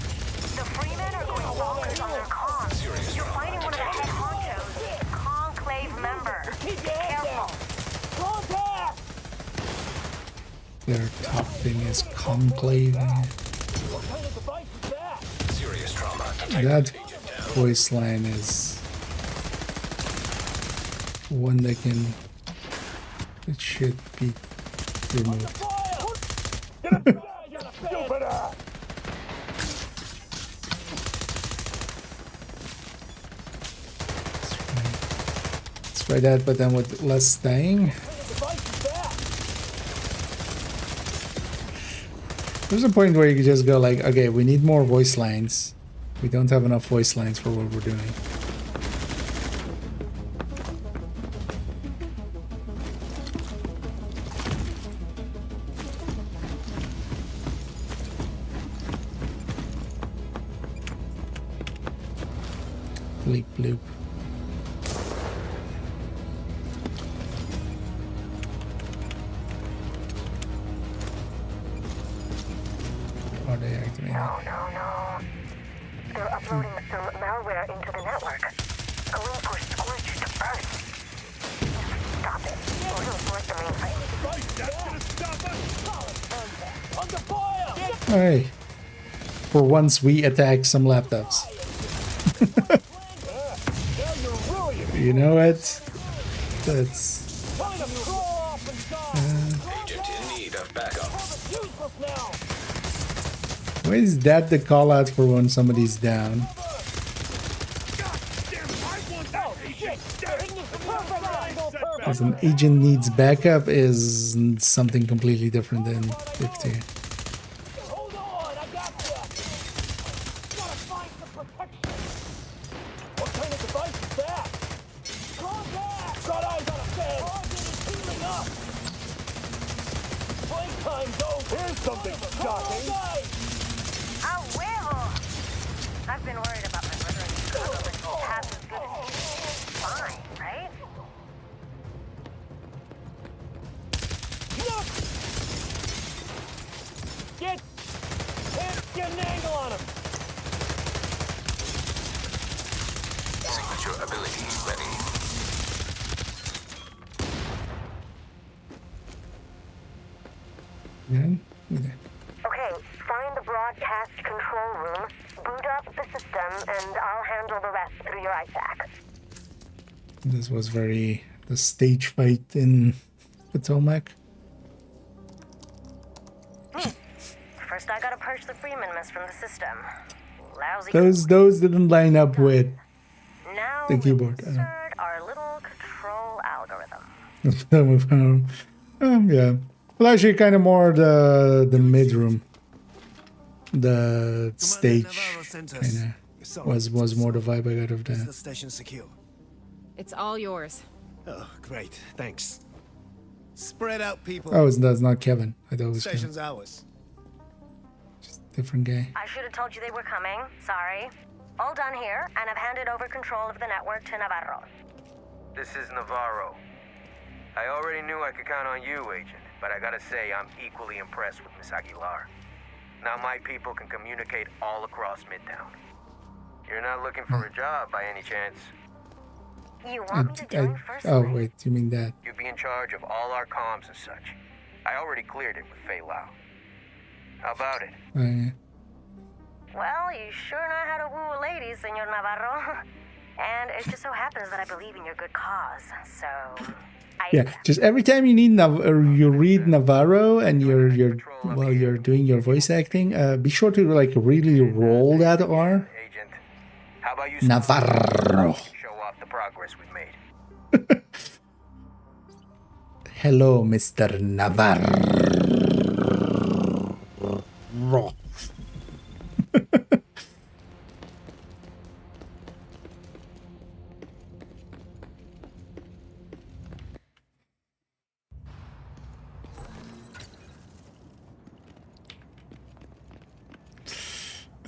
The Freemen are going bonkers on their comms. You're fighting one of the head honchos, a Conclave member. Keep your head down. Contact! Their top thing is Conclave. What kind of device is that? Serious trauma. That voice line is one that can. It should be removed. Let's try that, but then with less dying. There's a point where you can just go like, okay, we need more voice lines. We don't have enough voice lines for what we're doing. Bleep bloop. Are they activating? No. They're uploading some malware into the network. Going for Scorch to burst. Stop it. Or he'll break the mainframe. Under fire! Hey, for once we attack some laptops. You know what? That's. Agent in need of backup. Why is that the call out for when somebody's down? Because an agent needs backup is something completely different than 50. Hold on, I got you. Gotta find some protection. What kind of device is that? Contact! Got eyes on a fence. Target is healing up. Playtime's over. Here's something shocking. A will. I've been worried about my brother in Chicago, but half as good as fine, right? Get an angle on him. Signature ability ready. Okay, find the broadcast control room, boot up the system, and I'll handle the rest through your ISAC. This was very the stage fight in Potomac. First, I gotta purge the Freeman mess from the system. Lousy. Those didn't line up with Now the keyboard. insert our little control algorithm. Yeah. Well, actually, kind of more the mid room. The stage kind of was more the vibe I got of The that. station secure. It's all yours. Oh, great. Thanks. Spread out, people. Oh, that's not Kevin. I thought it was Kevin. Station's ours. Different guy. I should have told you they were coming. Sorry. All done here, and I've handed over control of the network to Navarro. This is Navarro. I already knew I could count on you, Agent, but I gotta say I'm equally impressed with Miss Aguilar. Now my people can communicate all across Midtown. You're not looking for a job by any chance? You want me to join first? Oh, wait, you mean that? You'd be in charge of all our comms and such. I already cleared it with Fei Lao. How about it? Yeah. Well, you sure know how to woo a lady, Senor Navarro. And it just so happens that I believe in your good cause, so Yeah, just every time you need you read Navarro and you're while you're doing your voice acting, be sure to like really roll that R. Agent, how about you Navarro. show off the progress we've made? Hello, Mr. Navarro.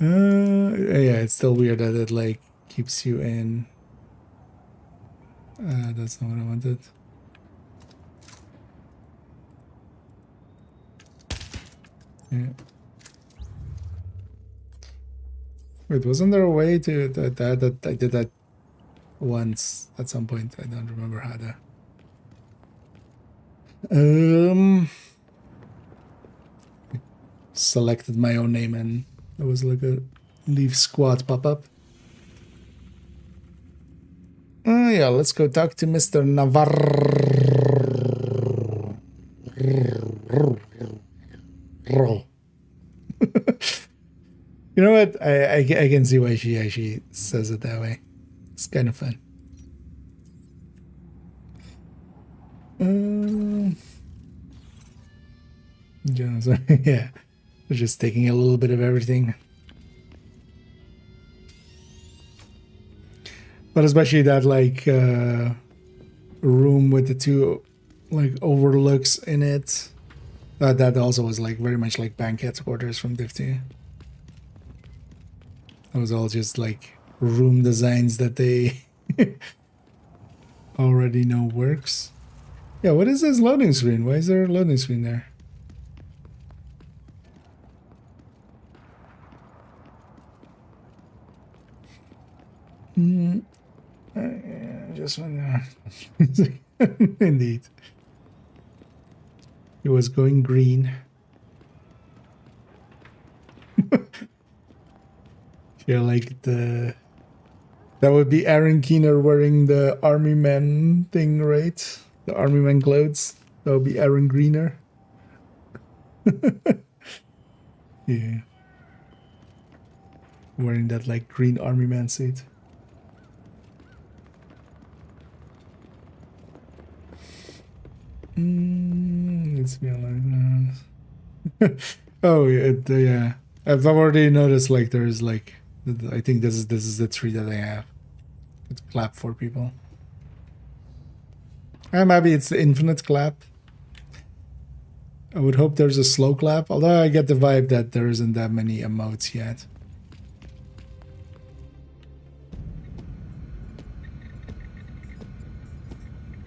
Yeah, it's still weird that it like keeps you in. That's not what I wanted. Yeah. Wait, wasn't there a way to that I did that once at some point? I don't remember how to. Selected my own name and there was like a leave squad pop-up. Yeah, let's go talk to Mr. Navarro. You know what? I can see why she actually says it that way. It's kind of fun. Yeah, just taking a little bit of everything. But especially that like room with the two like overlooks in it. That also was like very much like banquet quarters from Div 2. That was all just like room designs that they already know works. Yeah, what is this loading screen? Why is there a loading screen there? Just when indeed. It was going green. Yeah, like that would be Aaron Keener wearing the army man thing, right? The army man clothes. That would be Aaron Greener. Yeah. Wearing that like green army man suit. Let's be alone. Oh yeah, I've already noticed like there's like I think this is the tree that I have. It's clap for people. Maybe it's the infinite clap. I would hope there's a slow clap, although I get the vibe that there isn't that many emotes yet.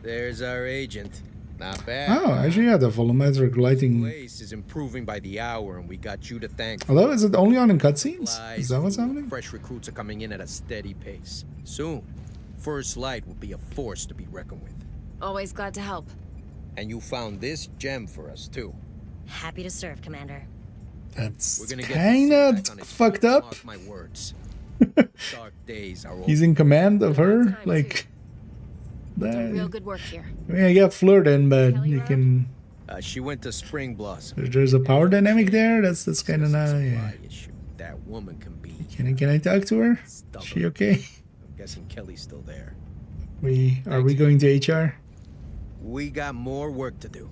There's our agent. Not bad. Oh, actually, yeah, the volumetric lighting. The place is improving by the hour, and we got you to thank. Although, is it only on in cutscenes? Is that what's happening? Fresh recruits are coming in at a steady pace. Soon, First Light will be a force to be reckoned with. Always glad to help. And you found this gem for us too. Happy to serve, Commander. That's kind of fucked up. Mark my words. Dark days are over. He's in command of her, like. Done real good work here. I mean, I got flirting, but you can. She went to Spring Blossom. There's a power dynamic there. That's kind of not. Yeah. That woman can be. Can I talk to her? Is she okay? I'm guessing Kelly's still there. Are we going to HR? We got more work to do.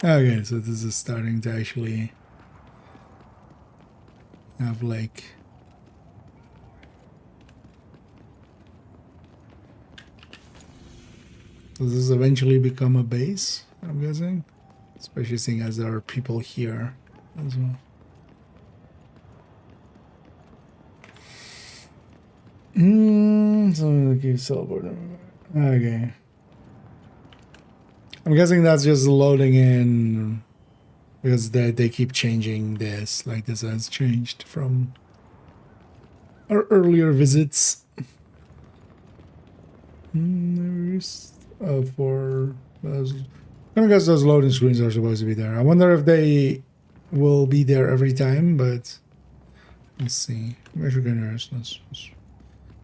Okay, so this is starting to actually have like does this eventually become a base, I'm guessing? Especially seeing as there are people here as well. So keep celebrating. Okay. I'm guessing that's just loading in because they keep changing this. Like this has changed from our earlier visits. For those, I guess those loading screens are supposed to be there. I wonder if they will be there every time, but let's see. Resurgenceing,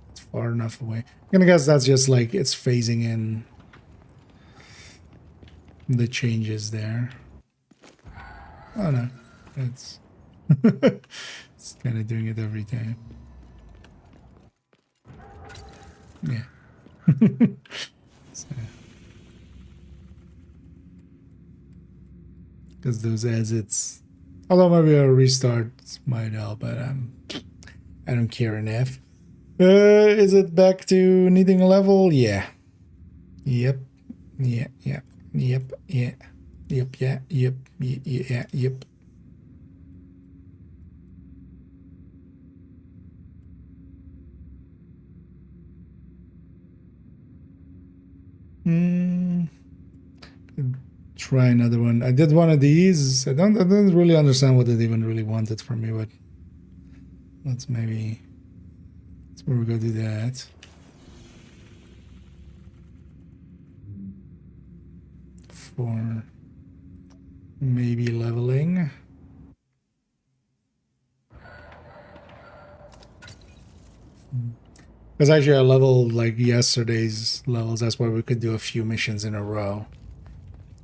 it's far enough away. I'm gonna guess that's just like it's phasing in the changes there. Oh no, it's it's kind of doing it every time. Yeah. Because those exits, although maybe a restart might help, but I don't care enough. Is it back to needing a level? Yeah. Yep. Yeah. Yeah. Yep. Yeah. Yep. Yeah. Yep. Yeah. Yep. Try another one. I did one of these. I don't really understand what it even really wanted from me, but let's maybe that's where we go do that. For maybe leveling. Because actually I leveled like yesterday's levels. That's why we could do a few missions in a row.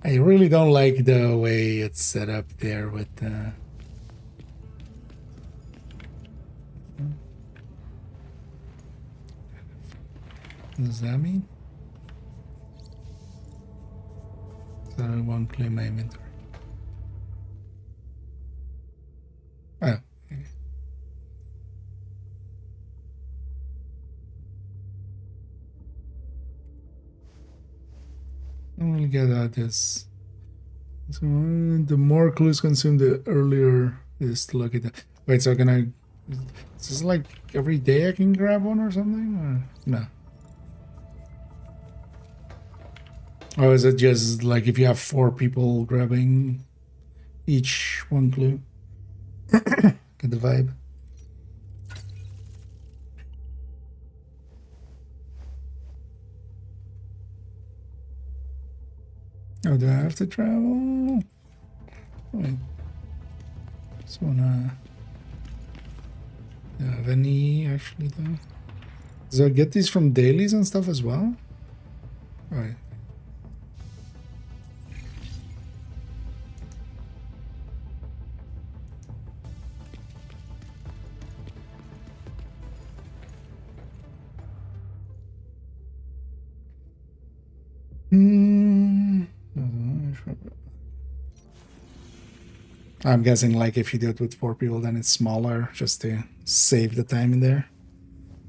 I really don't like the way it's set up there with the... What does that mean? So I won't claim my inventory. Oh. Okay. I don't really get out this. So the more clues consumed, the earlier it is to look at that. Wait, so can I... Is this like every day I can grab one or something? Or no? Or is it just like if you have 4 people grabbing each one clue? Get the vibe. Oh, do I have to travel? Wait. Just wanna... Do I have any actually though? Does I get these from dailies and stuff as well? Alright. I'm guessing like if you do it with 4 people then it's smaller just to save the time in there.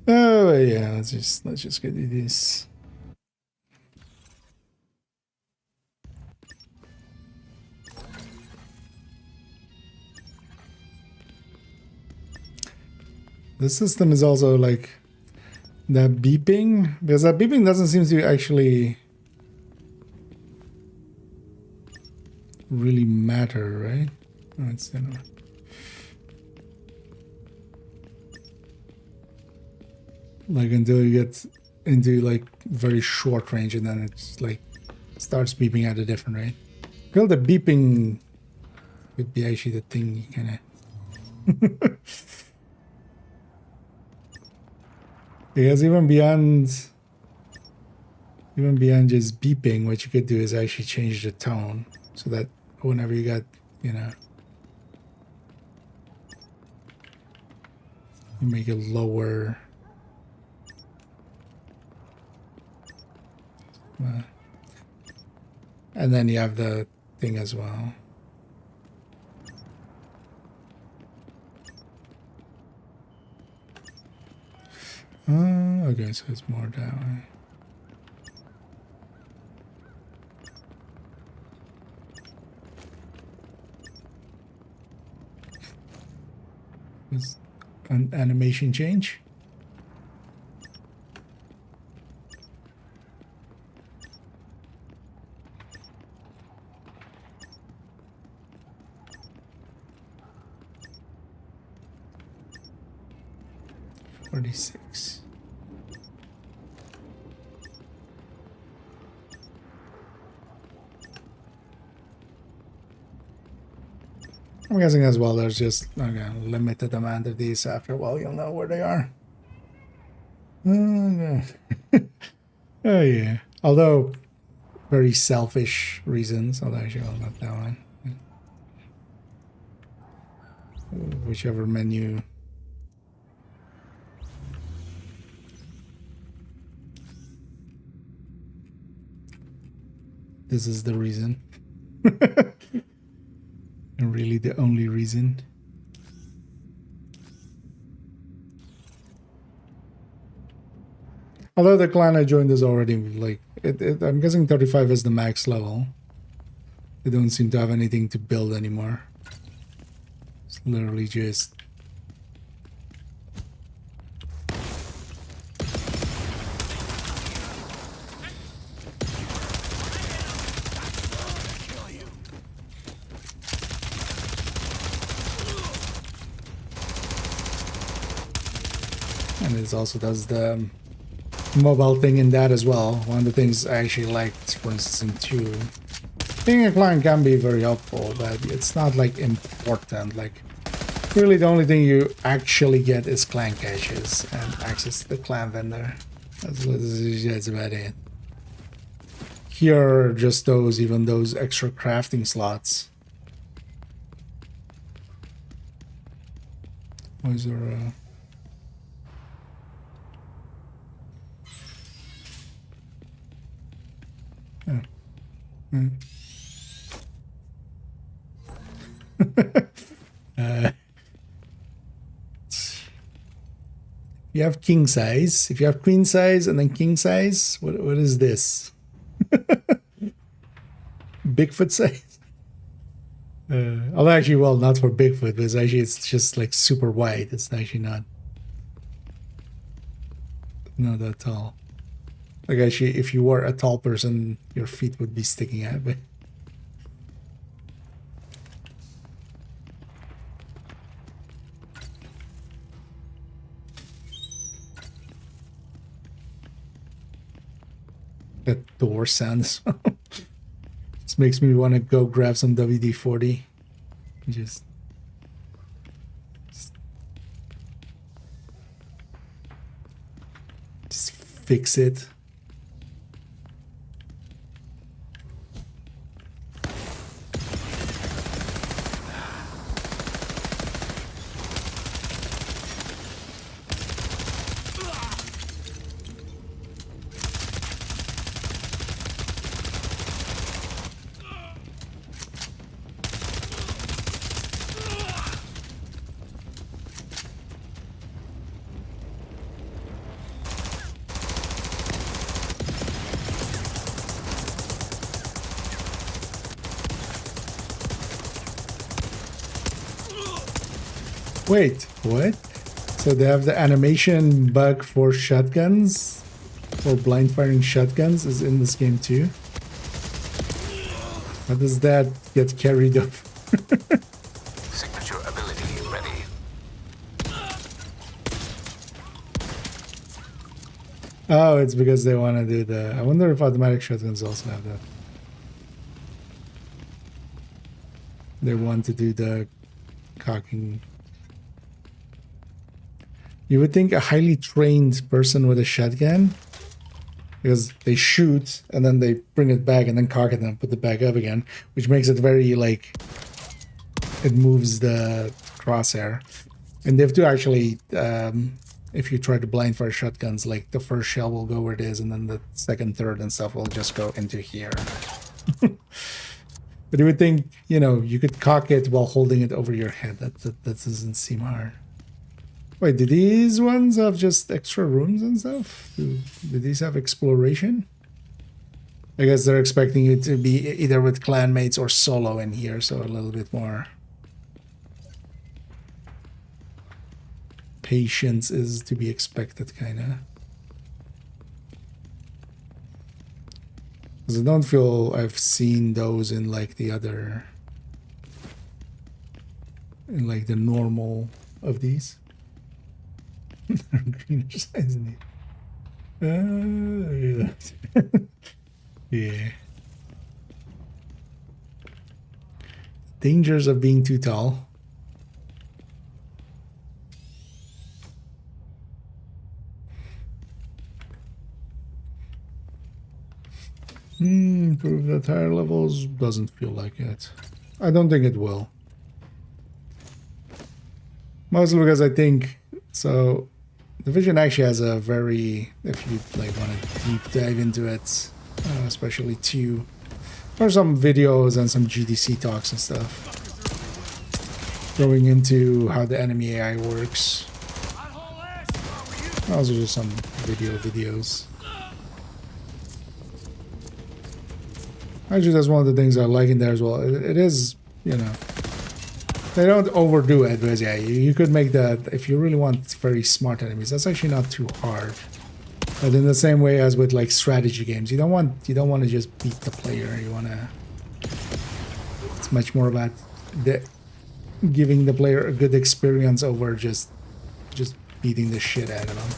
Oh yeah, let's just go do this. The system is also like that beeping, because that beeping doesn't seem to actually really matter, right? Oh, it's like until you get into like very short range and then it's like starts beeping at a different rate. I feel the beeping would be actually the thing you kind of because even beyond just beeping, what you could do is actually change the tone so that whenever you got, you know, you make it lower. And then you have the thing as well. Okay, so it's more that way. Is an animation change? I'm guessing as well there's just a limited amount of these. After a while you'll know where they are. Oh yeah. Although very selfish reasons. Although actually, well, not that one. Whichever menu. This is the reason. And really the only reason. Although the clan I joined is already like I'm guessing 35 is the max level. They don't seem to have anything to build anymore. It's literally just and it also does the mobile thing in that as well. One of the things I actually liked, for instance, in 2, being a client can be very helpful, but it's not like important. Like really the only thing you actually get is clan caches and access to the clan vendor. That's about it. Here are just those, even those extra crafting slots. Was there a... Oh. You have king size. If you have queen size and then king size, what is this? Bigfoot size? Although actually, well, not for Bigfoot, because actually it's just like super wide. It's actually not that tall. Like actually, if you were a tall person, your feet would be sticking out. But that door sounds. This makes me want to go grab some WD-40. Just fix it. Wait, what? So they have the animation bug for shotguns? For blind firing shotguns is in this game too? How does that get carried up? Signature ability ready. Oh, it's because they want to do the... I wonder if automatic shotguns also have that. They want to do the cocking... You would think a highly trained person with a shotgun, because they shoot and then they bring it back and then cock it and put it back up again, which makes it very like, it moves the crosshair. And they have to actually, if you try to blind fire shotguns, like the first shell will go where it is and then the second, third and stuff will just go into here. But you would think, you know, you could cock it while holding it over your head. That doesn't seem hard. Wait, do these ones have just extra rooms and stuff? Do these have exploration? I guess they're expecting you to be either with clanmates or solo in here, so a little bit more patience is to be expected, kind of. Because I don't feel I've seen those in like the other... in like the normal of these. Greener size need. Yeah. Dangers of being too tall. Improve the tire levels. Doesn't feel like it. I don't think it will. Mostly because I think so. Division actually has a very, if you like want to deep dive into it, especially 2, or some videos and some GDC talks and stuff, going into how the enemy AI works. Also just some videos. Actually, that's one of the things I like in there as well. It is, you know, they don't overdo it, because yeah, you could make that, if you really want very smart enemies, that's actually not too hard. But in the same way as with like strategy games, you don't want to just beat the player. You want to, it's much more about giving the player a good experience over just beating the shit out of them.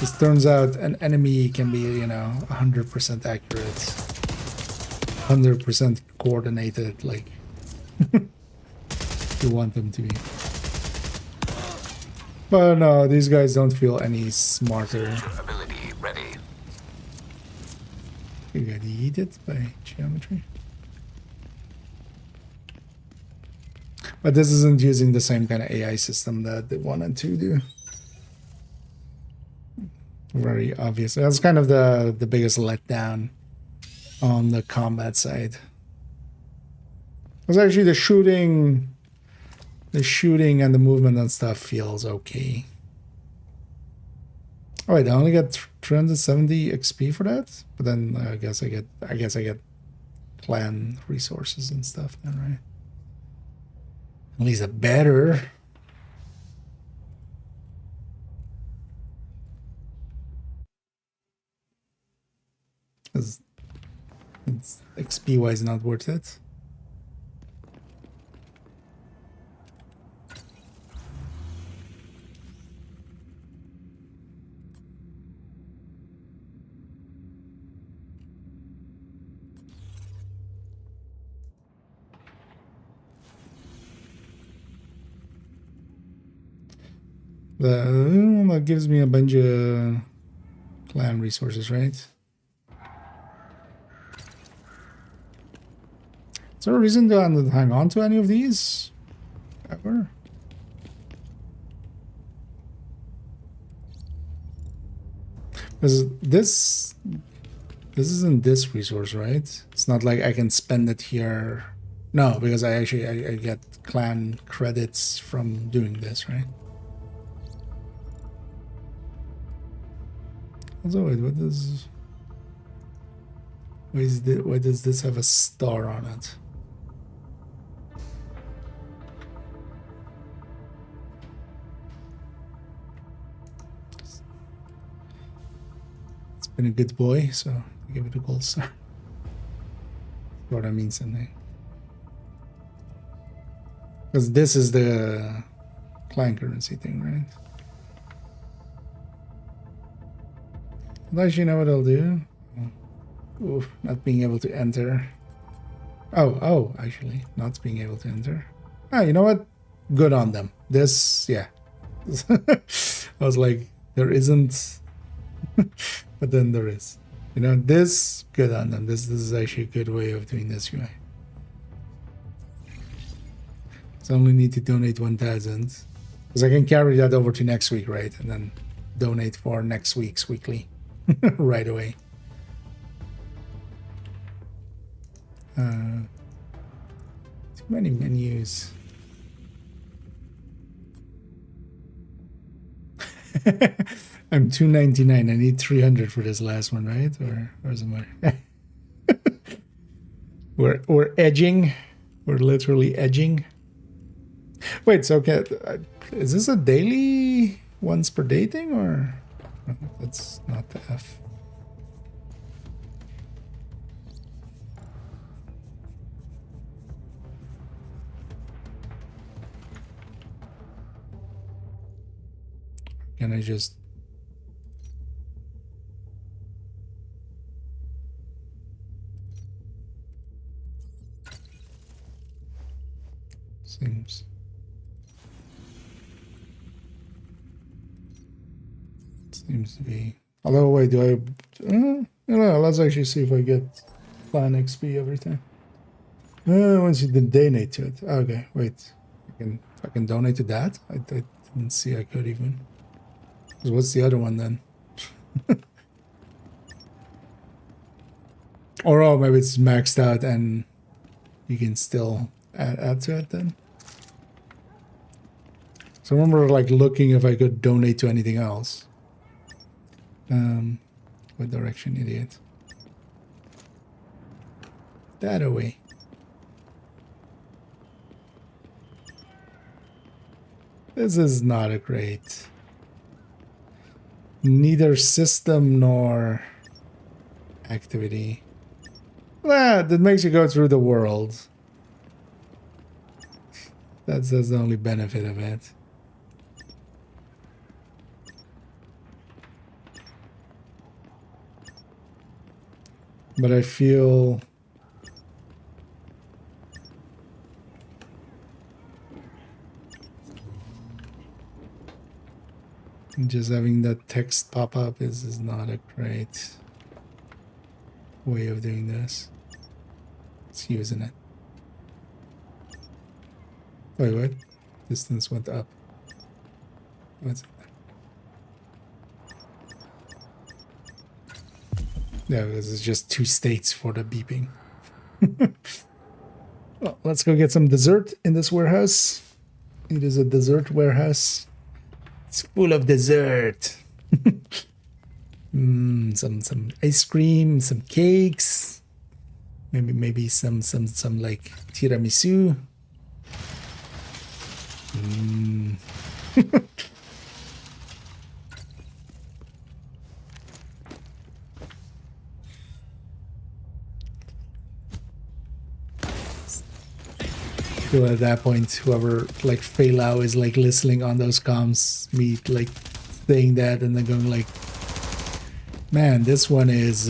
It turns out an enemy can be, you know, 100% accurate, 100% coordinated, like you want them to be. But no, these guys don't feel any smarter. Ability ready. You got yeeted by geometry. But this isn't using the same kind of AI system that the 1 and 2 do. Very obvious. That's kind of the biggest letdown on the combat side. Because actually the shooting and the movement and stuff feels okay. Oh wait, I only get 370 XP for that, but then I guess I get clan resources and stuff then, right? At least a better. Because it's XP wise not worth it. That gives me a bunch of clan resources, right? Is there a reason to hang on to any of these ever? Because this isn't this resource, right? It's not like I can spend it here. No, because I get clan credits from doing this, right? Also, wait, why does this have a star on it? It's been a good boy, so I give it a gold star. What I mean, something. Because this is the clan currency thing, right? Actually, you know what I'll do? Oof, not being able to enter. Oh, actually, not being able to enter. Ah, you know what? Good on them. This, yeah. I was like, there isn't, but then there is. You know, this, good on them. This is actually a good way of doing this, UI. So I only need to donate 1,000. Because I can carry that over to next week, right? And then donate for next week's weekly. Right away. Too many menus. I'm 299. I need 300 for this last one, right? Or where's the money? We're edging. We're literally edging. Wait, so okay, is this a daily once per day thing, or? That's not the F. Can I just... Seems to be. Although, wait, do I? No, let's actually see if I get plan XP every time. Once you donate to it. Okay, wait. I can donate to that? I didn't see I could even. So what's the other one then? Or oh, maybe it's maxed out and you can still add to it then. So I remember like looking if I could donate to anything else. What direction, idiot? That away. This is not a great. Neither system nor activity. That makes you go through the world. That's the only benefit of it. But I feel just having that text pop up is not a great way of doing this. It's using it. Wait, what? Distance went up. What's it? Yeah, because it's just 2 states for the beeping. Well, let's go get some dessert in this warehouse. It is a dessert warehouse. It's full of dessert. Some ice cream, some cakes. Maybe some like tiramisu. So at that point, whoever like Feilau is like listening on those comms, me like saying that and then going like, man, this one is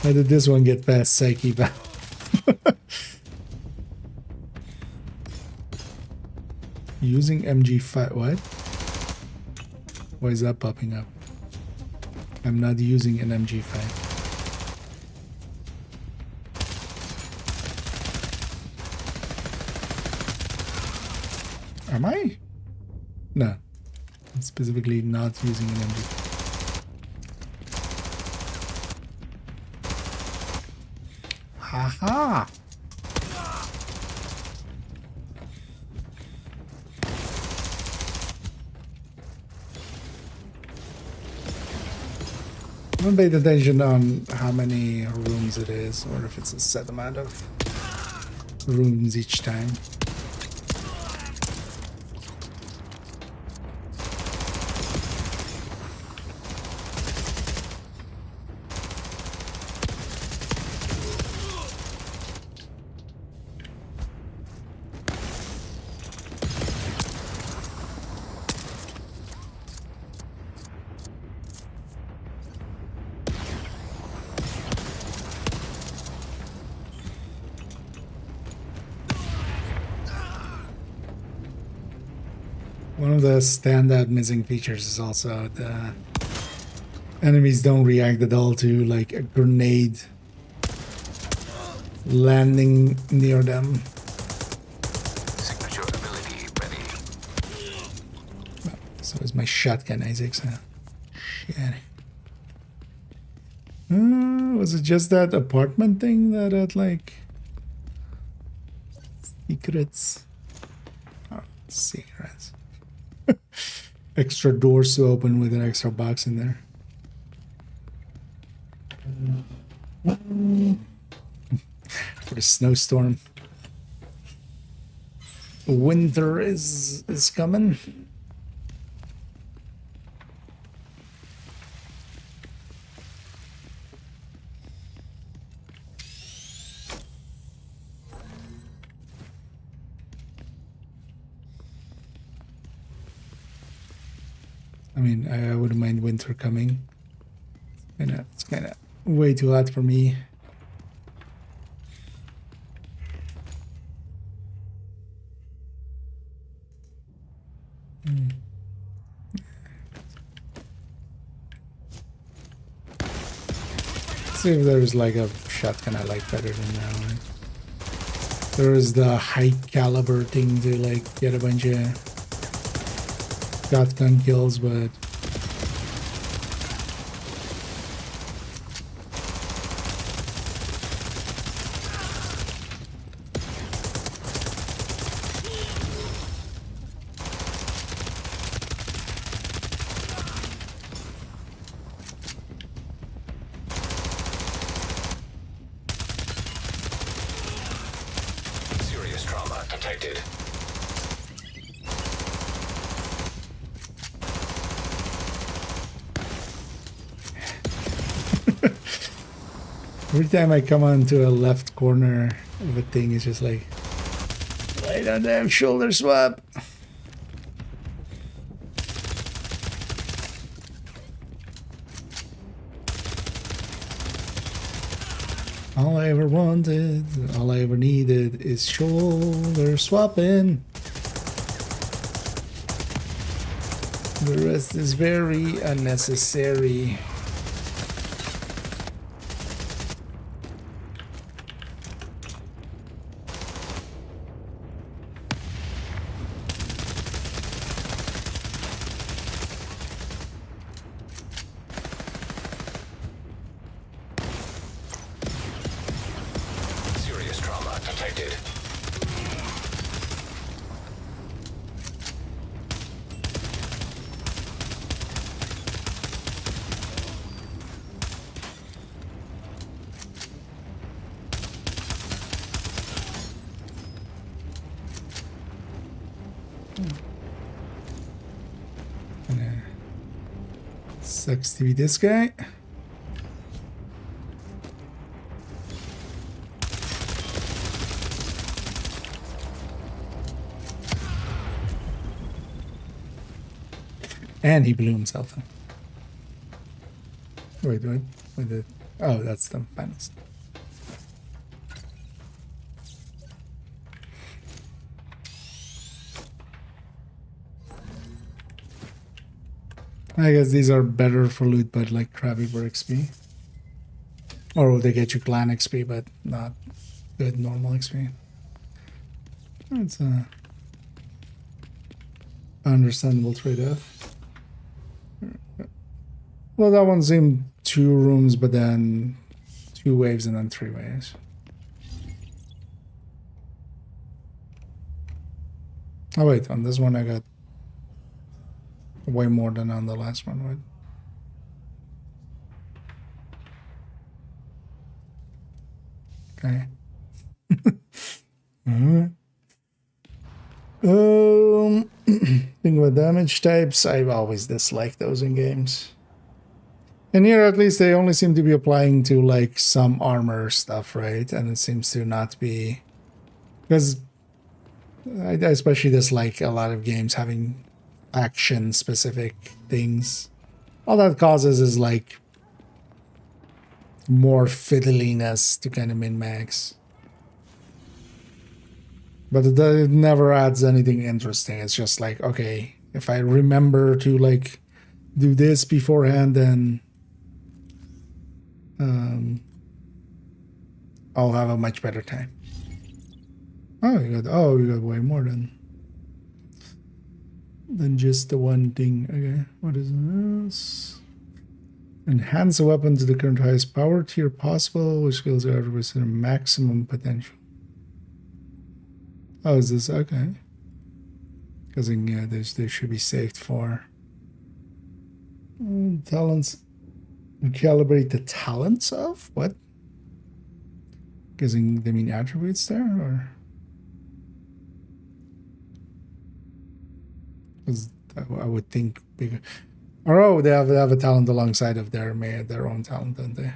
how did this one get past Psyche? Using MG5, what? Why is that popping up? I'm not using an MG5. Am I? No. I'm specifically not using an MG5. Haha! I haven't paid attention on how many rooms it is, or if it's a set amount of rooms each time. One of the standout missing features is also the enemies don't react at all to like a grenade landing near them. Signature ability ready. So is my shotgun, Isaac. So. Shit. Was it just that apartment thing that had like secrets? Oh, secrets. Extra doors to open with an extra box in there. For the snowstorm. Winter is coming. I mean, I wouldn't mind winter coming. It's kind of way too hot for me. See if there's like a shotgun I like better than that one. There is the high caliber thing to like get a bunch of shotgun kills, but Serious trauma detected. every time I come onto a left corner of a thing, it's just like, right on damn shoulder swap. All I ever wanted, all I ever needed is shoulder swapping. The rest is very unnecessary. Serious trauma detected. Sucks to be this guy. And he blew himself up. Wait, what? Oh, that's the finals. I guess these are better for loot, but like crappy for XP. Or they get you clan XP, but not good normal XP. It's a understandable trade-off. Well, that one seemed 2 rooms, but then 2 waves and then 3 waves. Oh wait, on this one I got way more than on the last one, right? Okay. Alright. Thing with damage types, I've always disliked those in games. And here at least they only seem to be applying to like some armor stuff, right? And it seems to not be, because I especially dislike a lot of games having action specific things. All that causes is like more fiddliness to kind of min-max. But it never adds anything interesting. It's just like, okay, if I remember to like do this beforehand, then I'll have a much better time. Oh, you got way more than just the one thing. Okay, what is this? Enhance the weapon to the current highest power tier possible, which skills are with their maximum potential. Oh, is this okay? Because yeah, they should be saved for talents. Calibrate the talents of what? Because they mean attributes there, or? Because I would think bigger. Or oh, they have a talent alongside of their own talent, don't they?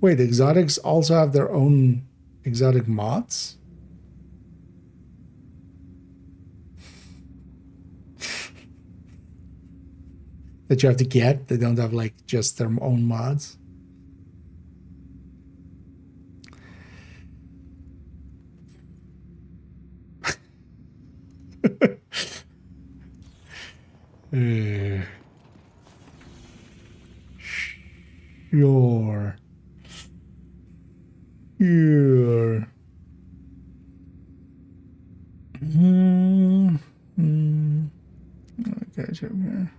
Wait, exotics also have their own exotic mods? That you have to get? They don't have like just their own mods? Sure. Sure. Okay, check here.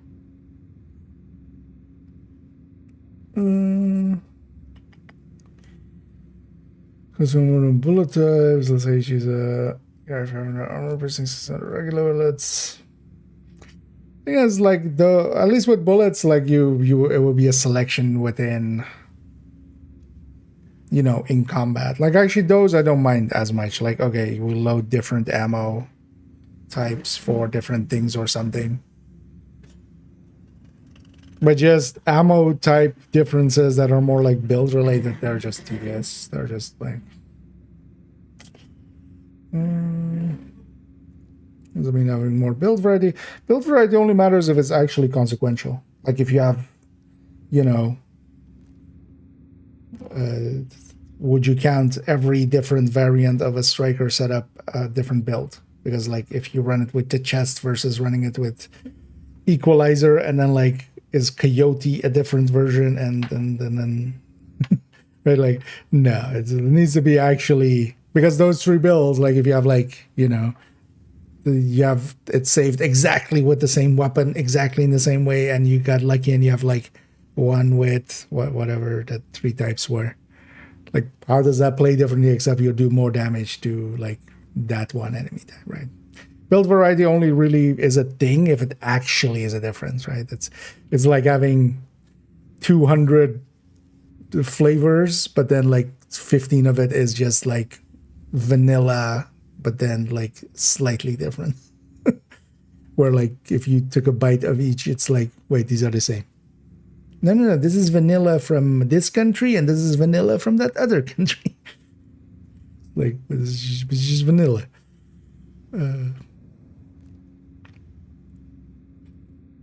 Consumer bullet types. Let's say she's a guy from armor piercing regular bullets. I think it's like at least with bullets, like you it will be a selection within, you know, in combat. Like actually those I don't mind as much. Like, okay, we'll load different ammo types for different things or something. But just ammo type differences that are more like build related, they're just tedious. They're just like does it mean having more build variety? Build variety only matters if it's actually consequential. Like if you have, you know, would you count every different variant of a striker setup a different build? Because like if you run it with the chest versus running it with equalizer, and then like is Coyote a different version, and then right, like no, it needs to be actually, because those three builds, like if you have like, you know, you have it saved exactly with the same weapon, exactly in the same way, and you got lucky and you have like one with whatever the three types were. Like how does that play differently except you do more damage to like that one enemy type, right? Build variety only really is a thing if it actually is a difference, right? It's like having 200 flavors, but then like 15 of it is just like vanilla, but then like slightly different. Where like if you took a bite of each, it's like, wait, these are the same. No, this is vanilla from this country and this is vanilla from that other country. Like it's just vanilla.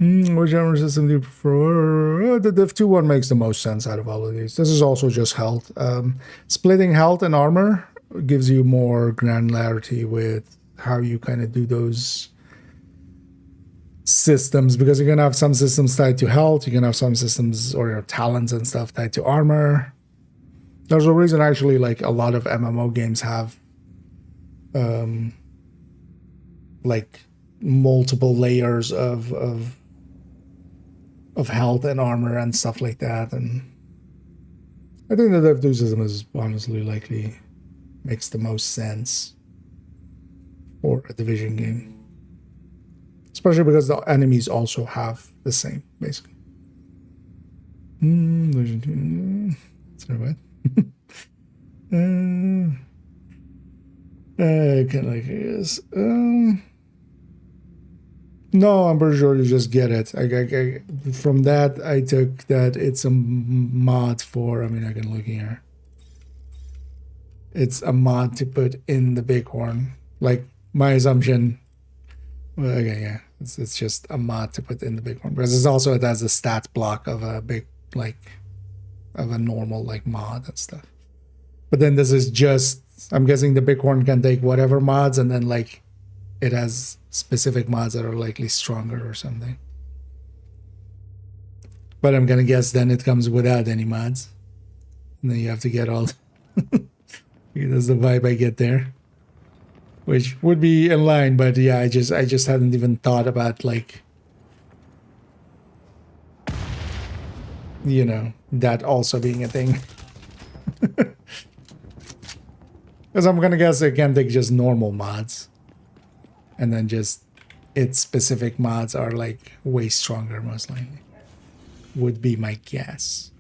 Which armor system do you prefer? The Div 2 one makes the most sense out of all of these. This is also just health. Splitting health and armor gives you more granularity with how you kind of do those systems, because you're going to have some systems tied to health, you're going to have some systems or your talents and stuff tied to armor. There's a reason actually like a lot of MMO games have like multiple layers of health and armor and stuff like that. And I think the Dev 2 system is honestly likely makes the most sense for a Division game. Especially because the enemies also have the same, basically. Sorry, what? I can like this. No, I'm pretty sure you just get it. From that, I took that it's a mod for, I mean, I can look here. It's a mod to put in the Bighorn. Like, my assumption, well, okay, yeah, it's just a mod to put in the Bighorn. Because it's also, it has a stat block of a big, like, of a normal, like, mod and stuff. But then this is just, I'm guessing the Bighorn can take whatever mods, and then, like, it has specific mods that are likely stronger or something. But I'm gonna guess then it comes without any mods. And then you have to get all... That's the vibe I get there. Which would be in line, but yeah, I just hadn't even thought about, like... You know, that also being a thing. Because I'm gonna guess it can take just normal mods. And then just its specific mods are like way stronger, most likely. Would be my guess.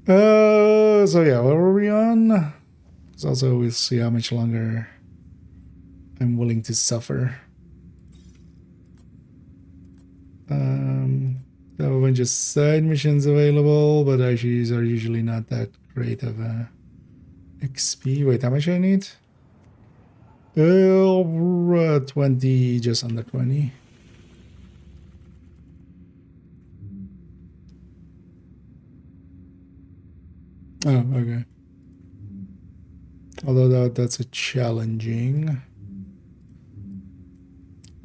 So yeah, what were we on? So also we'll see how much longer I'm willing to suffer. There are a bunch of side missions available, but actually these are usually not that great of a XP. Wait, how much I need? 20, just under 20. Oh, okay. Although that's a challenging.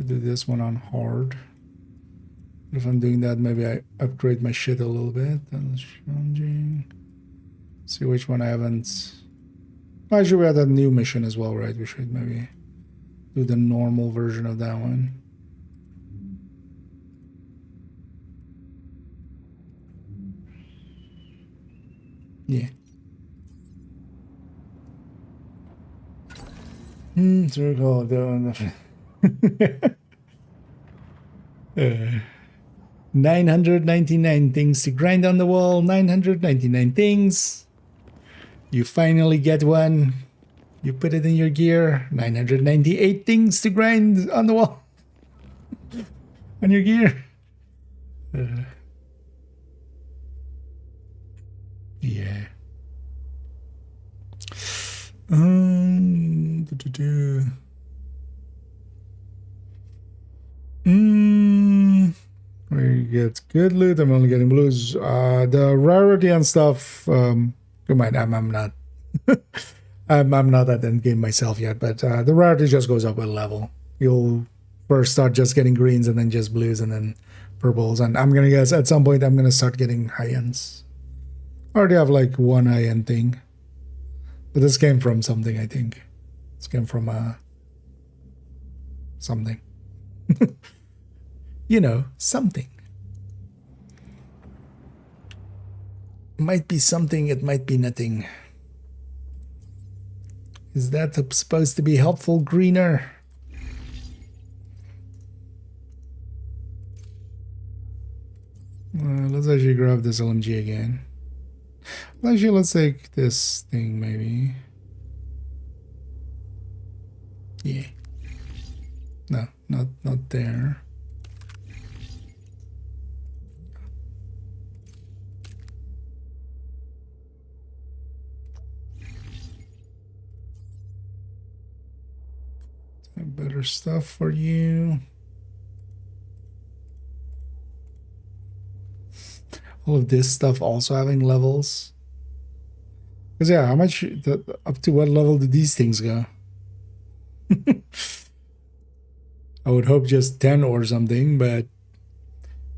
do this one on hard. If I'm doing that, maybe I upgrade my shit a little bit. See which one I haven't. Actually, we had a new mission as well, right? We should maybe do the normal version of that one. Yeah. Circle down. 999 things to grind on the wall. 999 things. You finally get one. You put it in your gear. 998 things to grind on the wall. On your gear. Yeah. We get good loot. I'm only getting blues. The rarity and stuff. Come on, I'm not. I'm not at end game myself yet, but the rarity just goes up with level. You'll first start just getting greens and then just blues and then purples. And I'm gonna guess at some point I'm gonna start getting high ends. I already have like one high end thing, but this came from something. I think this came from something. You know, something. Might be something, it might be nothing. Is that supposed to be helpful, greener? Let's actually grab this LMG again. Actually, let's take this thing, maybe. Yeah. No, not there. Better stuff for you. All of this stuff also having levels. Because yeah, how much, up to what level did these things go? I would hope just 10 or something, but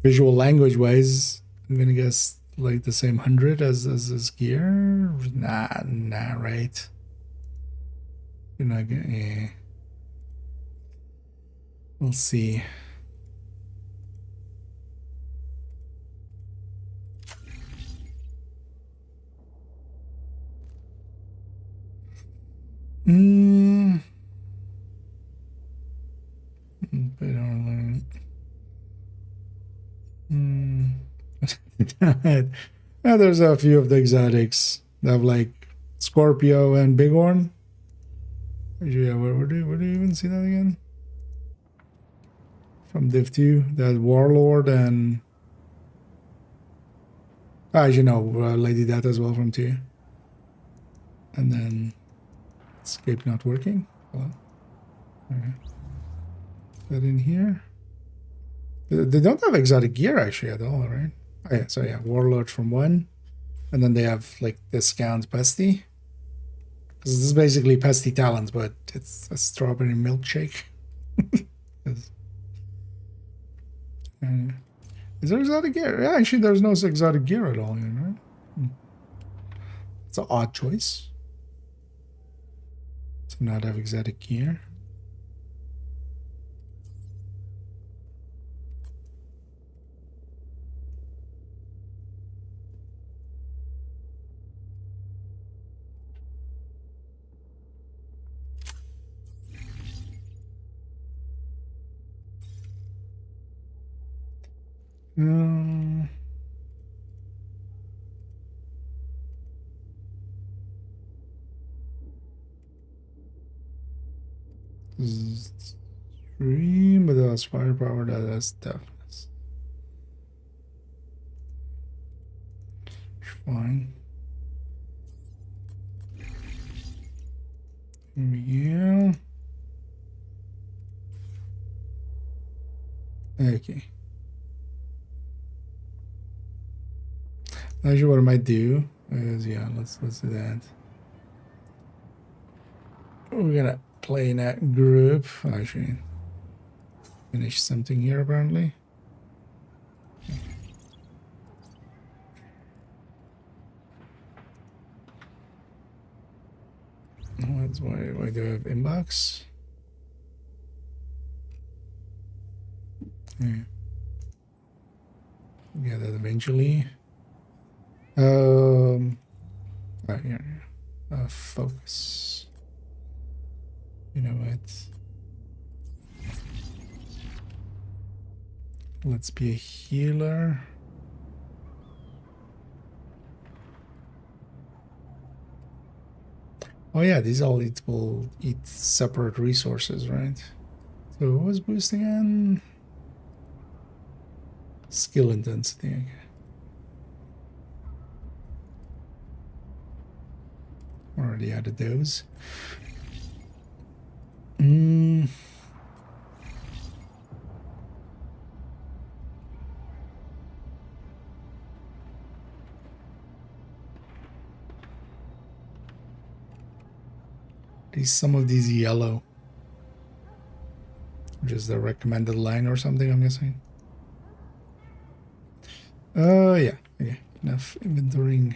visual language wise, I'm gonna guess like the same 100 as this gear. Nah, right? You're not gonna, yeah. We'll see. Yeah, there's a few of the exotics. They have like Scorpio and Bighorn. Yeah, where do you even see that again? From Div 2, that Warlord and you know, Lady Death as well from 2. And then escape not working. Hold on. Okay. That in here. They don't have exotic gear actually at all, right? Oh, yeah, so yeah, Warlord from 1. And then they have like discount Pesty. This is basically Pesty Talons, but it's a strawberry milkshake. Is there exotic gear? Yeah, actually there's no exotic gear at all here, right? It's an odd choice to not have exotic gear. Stream, but that's firepower, that has toughness. Fine. Here we go. Okay. Actually, what I might do is, yeah, let's do that. We're gonna play in that group. Actually, Finish something here apparently. That's why do I have inbox? Yeah, that eventually. Right here. Focus. You know what? Let's be a healer. Oh yeah, these all will eat separate resources, right? So what was boosting on? Skill intensity, okay. Already added those. Some of these yellow. Just the recommended line or something, I'm guessing. Yeah. Okay. Enough inventorying.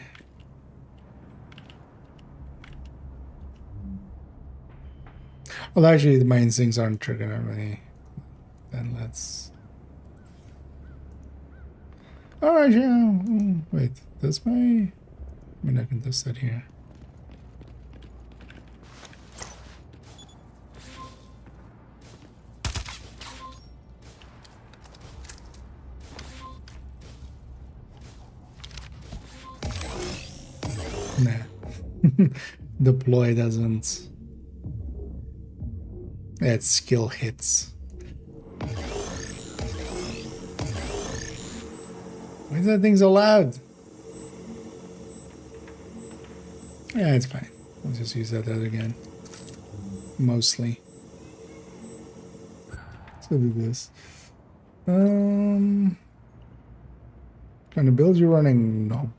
Well, actually, the main things aren't triggered already. Then let's. Alright, yeah. Wait, this way? I mean, I can test that here. Nah. Deploy doesn't. That skill hits. Why is that thing so loud? Yeah, it's fine. I'll just use that again. Mostly. Let's go do this. Kind of builds you're running? No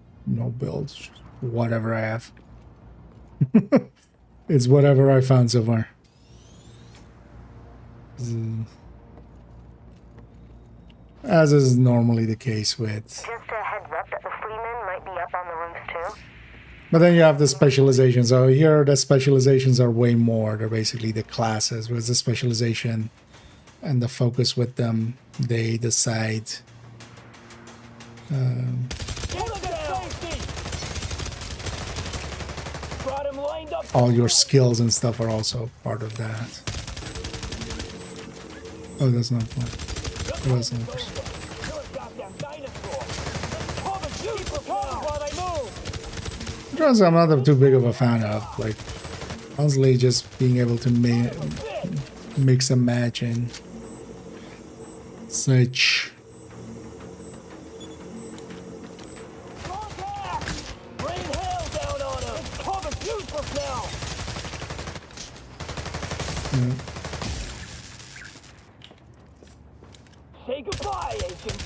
builds. Whatever I have. It's whatever I found so far. As is normally the case with. Just a heads up that the Freemen might be up on the roofs too. But then you have the specializations. So here the specializations are way more. They're basically the classes with the specialization and the focus with them. They decide. All your skills and stuff are also part of that. Oh, that's not one. It was not. Drugs I'm not too big of a fan of. Like, honestly, just being able to mix and match and such. Say goodbye, Agent.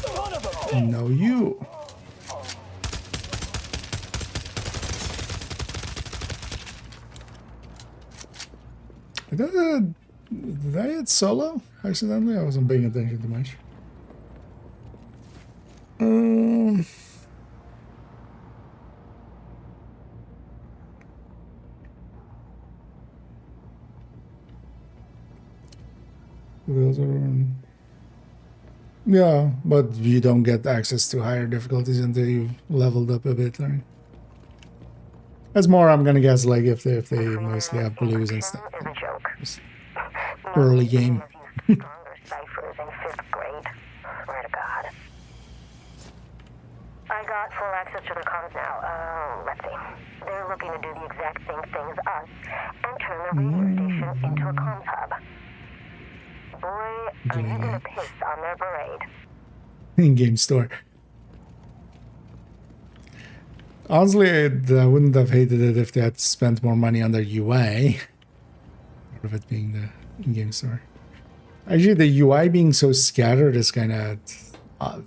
Son of a bitch. No, you. Did I hit solo accidentally? I wasn't paying attention too much. Those are, yeah, but you don't get access to higher difficulties until you've leveled up a bit, right? That's more, I'm gonna guess, like if they mostly have blues and stuff. Just early game. Ciphers in 5th grade. Swear to God. I got full access to the comms now. Let's see. They're looking to do the exact same thing as us and turn the radio station into a comms hub. Boy, are you gonna piss on their parade. In-game store. Honestly, I wouldn't have hated it if they had spent more money on their UI. Part of it being the in-game store. Actually, the UI being so scattered is kind of odd.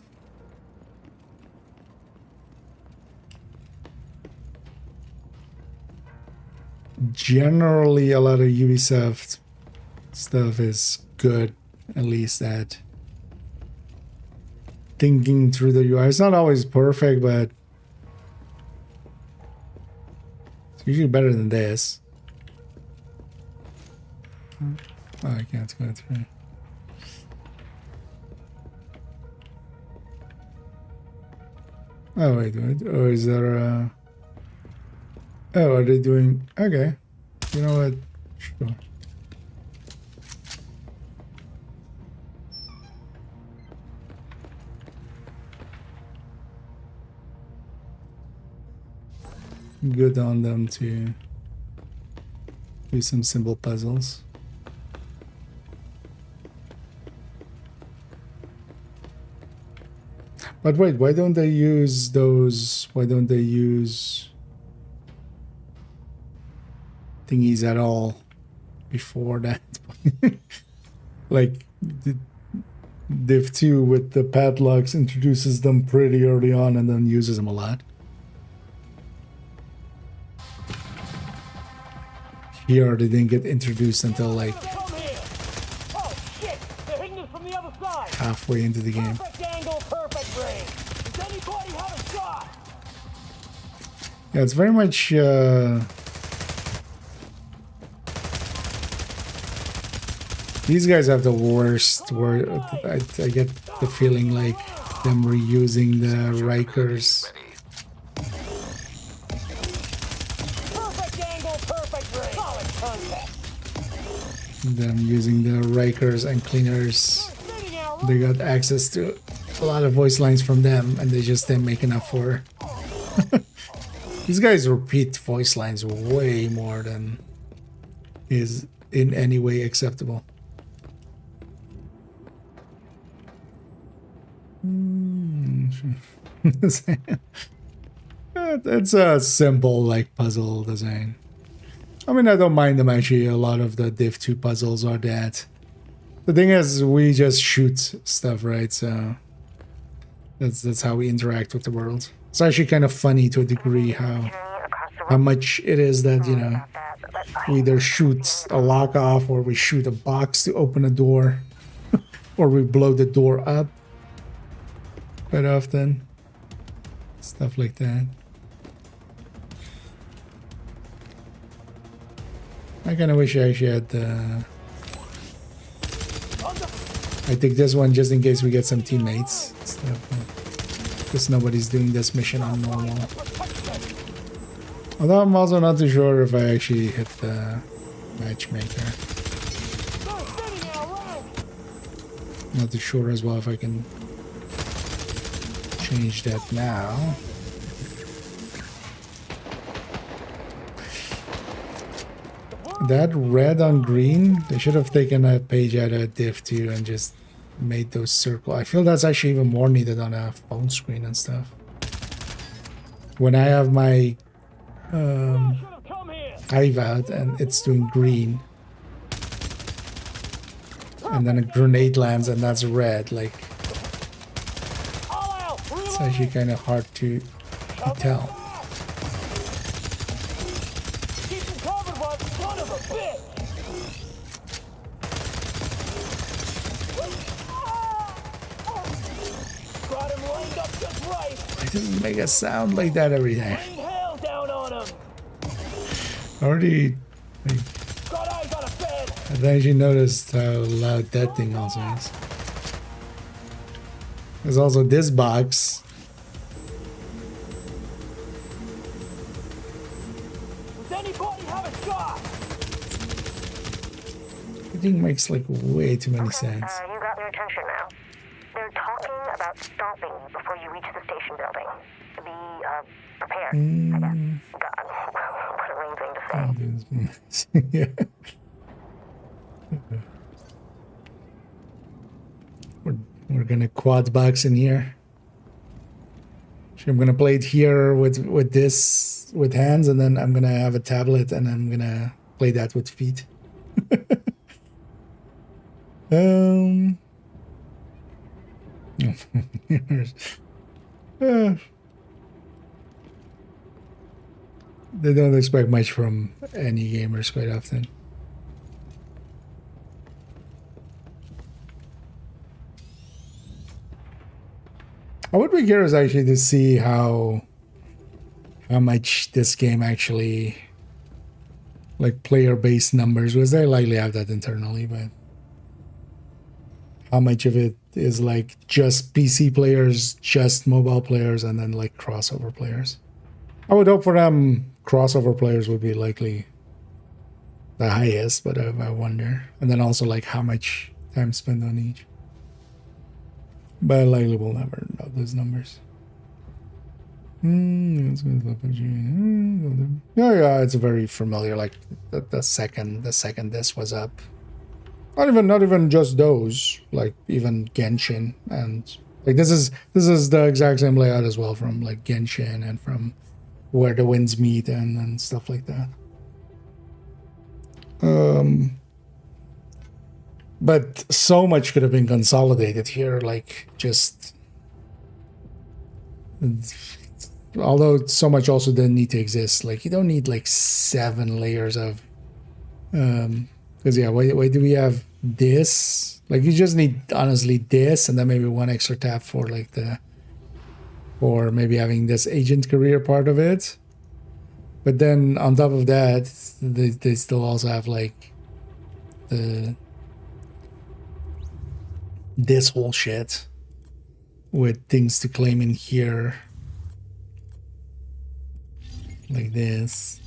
Generally, a lot of Ubisoft stuff is good, at least, at thinking through the UI. It's not always perfect, but it's usually better than this. Oh, I can't go through. Oh, wait. Oh, is there a... Oh, are they doing... Okay. You know what? Sure. Good on them to do some simple puzzles. But wait, why don't they use those? Why don't they use thingies at all before that? Like the Div 2 with the padlocks introduces them pretty early on and then uses them a lot. Here they didn't get introduced until like halfway into the game. Yeah, it's very much these guys have the worst. I get the feeling like them reusing the Rikers. Them using the Rikers and cleaners. They got access to a lot of voice lines from them, and they just didn't make enough for. These guys repeat voice lines way more than is in any way acceptable. It's a simple like puzzle design. I mean, I don't mind them actually. A lot of the Div 2 puzzles are that. The thing is, we just shoot stuff, right? So that's how we interact with the world. It's actually kind of funny to a degree how much it is that, you know, we either shoot a lock off or we shoot a box to open a door or we blow the door up quite often. Stuff like that. I kind of wish I actually had I take this one just in case we get some teammates. Because nobody's doing this mission on normal. Although I'm also not too sure if I actually hit the matchmaker. Not too sure as well if I can change that now. That red on green, they should have taken a page out of Div 2 and just made those circle. I feel that's actually even more needed on a phone screen and stuff. When I have my hive out and it's doing green, and then a grenade lands and that's red, like it's actually kind of hard to tell. It doesn't make a sound like that every day. Already, I've actually noticed how loud that thing also is. There's also this box. The thing makes like way too many sounds. You got their attention now. They're talking about stopping you before you reach the station building. Be prepared, I guess. God, what a lame thing to say. Yeah. We're gonna quad box in here. So I'm gonna play it here with this with hands, and then I'm gonna have a tablet, and I'm gonna play that with feet. They don't expect much from any gamers quite often. be curious actually to see how much this game actually, like, player-based numbers, because they likely have that internally, but how much of it is like just PC players, just mobile players, and then like crossover players. I would hope for them crossover players would be likely the highest, but I wonder. And then also like how much time spent on each. But likely we'll never know those numbers. Yeah, it's very familiar. Like the second this was up. Not even just those, like even Genshin, and like this is the exact same layout as well from like Genshin and from Where the Winds Meet and stuff like that. But so much could have been consolidated here, like just although so much also didn't need to exist. Like you don't need like 7 layers of because yeah, why do we have this? Like you just need honestly this, and then maybe 1 extra tab for like or maybe having this agent career part of it. But then on top of that, they still also have like this whole shit with things to claim in here, like this.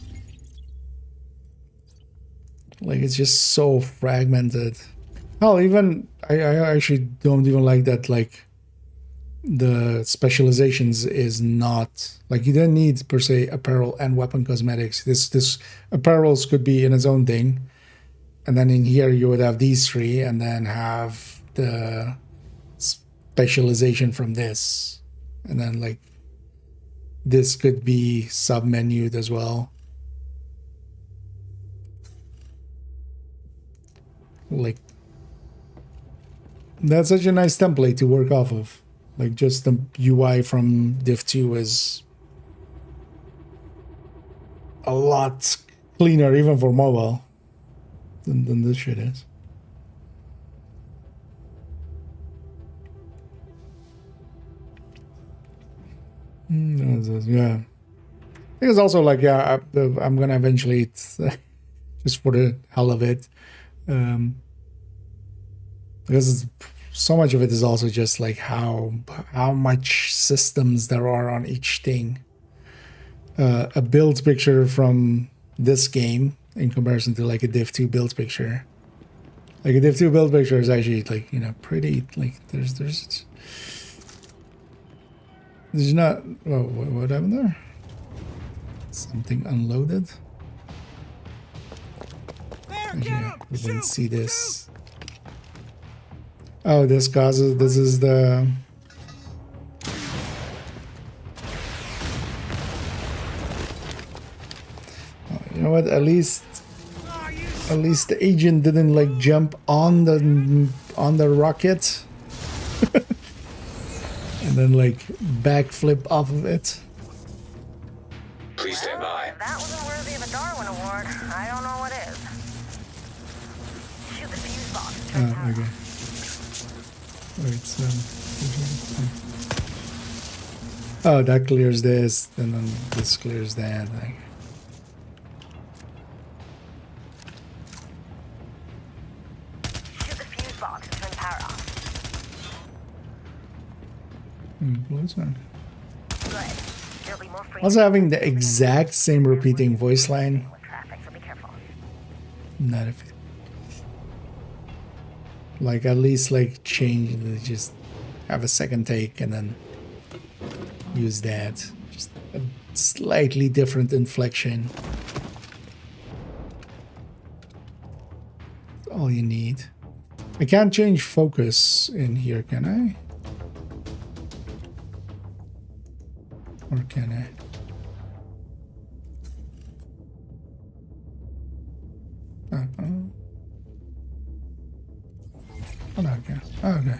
Like it's just so fragmented. Hell, even I actually don't even like that. Like the specializations is not like you don't need per se apparel and weapon cosmetics. This apparels could be in its own thing, and then in here you would have these 3, and then have the specialization from this, and then like this could be sub-menued as well. Like that's such a nice template to work off of. Like just the UI from Div 2 is a lot cleaner even for mobile than this shit is. Yeah. I think it's also like, yeah, I'm gonna eventually just for the hell of it, because so much of it is also just like how much systems there are on each thing. A build picture from this game in comparison to like a Div 2 build picture. Like a Div 2 build picture is actually like, you know, pretty, like there's not, oh, what happened there? Something unloaded? Actually, we didn't see this. Oh, this is the... Oh, you know what, at least the agent didn't like jump on the rocket. And then like backflip off of it. Please stand by. That wasn't worthy of a Darwin Award. I don't know what is. Shoot the fuse box. Oh, okay. Wait, so... Oh, that clears this, and then this clears that. Like. Shoot the fuse box and turn power off. Close one. Good. There'll be more free. Also having the exact same repeating voice line. Traffic, so be careful. Not if like at least like change, just have a second take and then use that. Just a slightly different inflection. That's all you need. I can't change focus in here, can I? Or can I? Oh, no, I can. Oh, okay.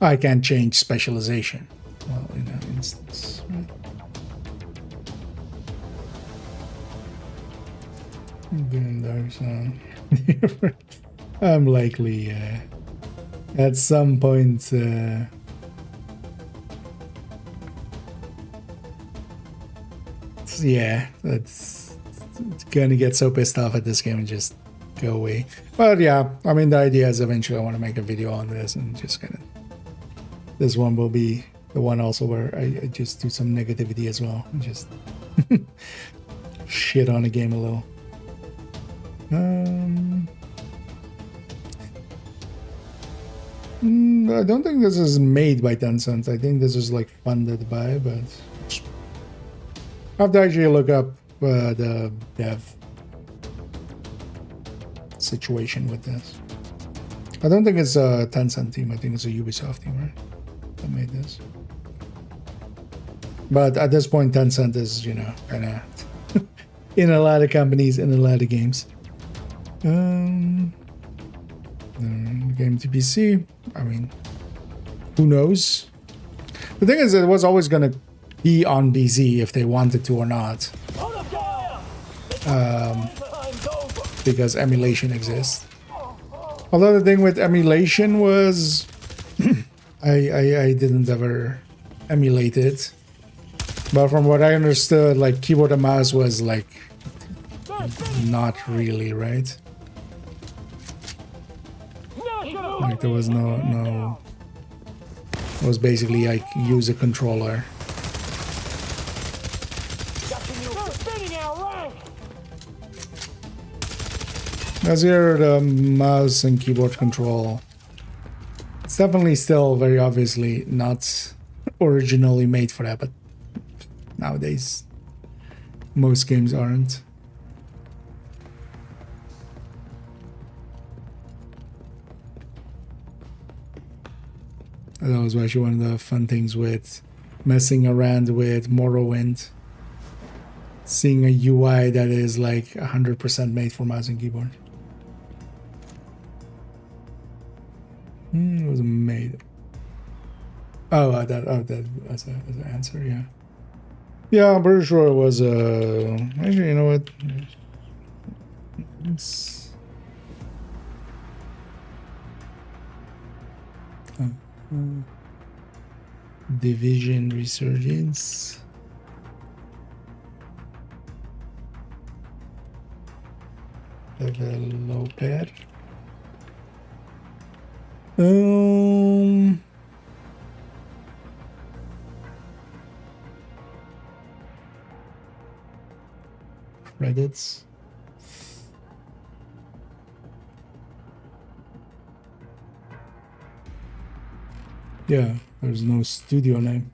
I can change specialization. Well, in that instance, right? Then there's I'm likely at some point yeah, it's gonna get so pissed off at this game and just go away. But yeah, I mean, the idea is eventually I want to make a video on this and just kind of, this one will be the one also where I just do some negativity as well and just shit on the game a little. I don't think this is made by Tencent. I think this is like funded by, but I have to actually look up the dev situation with this. I don't think it's a Tencent team. I think it's a Ubisoft team, right? That made this. But at this point, Tencent is, you know, kind of in a lot of companies, in a lot of games. Game to PC. I mean, who knows? The thing is, it was always going to be on PC if they wanted to or not. Because emulation exists. Although the thing with emulation was I didn't ever emulate it. But from what I understood, like keyboard and mouse was like not really, right? Like there was no it was basically like use a controller. As here, the mouse and keyboard control, it's definitely still very obviously not originally made for that, but nowadays most games aren't. That was actually one of the fun things with messing around with Morrowind. Seeing a UI that is like 100% made for mouse and keyboard. It was made. Oh, that as an answer, yeah. Yeah, I'm pretty sure it was actually, you know what? It's Division Resurgence. Developer. Credits. Yeah, there's no studio name.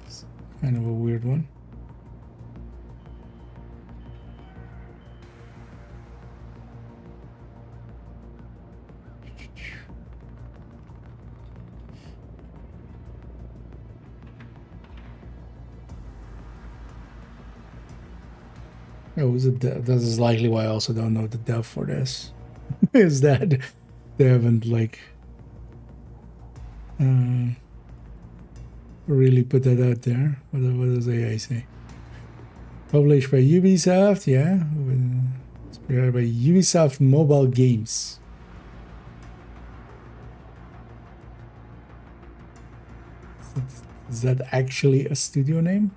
It's kind of a weird one. Oh, was it dev? This is likely why I also don't know the dev for this. Is that they haven't like really put that out there. What does AI say? Published by Ubisoft, yeah. Inspired by Ubisoft Mobile Games. Is that actually a studio name?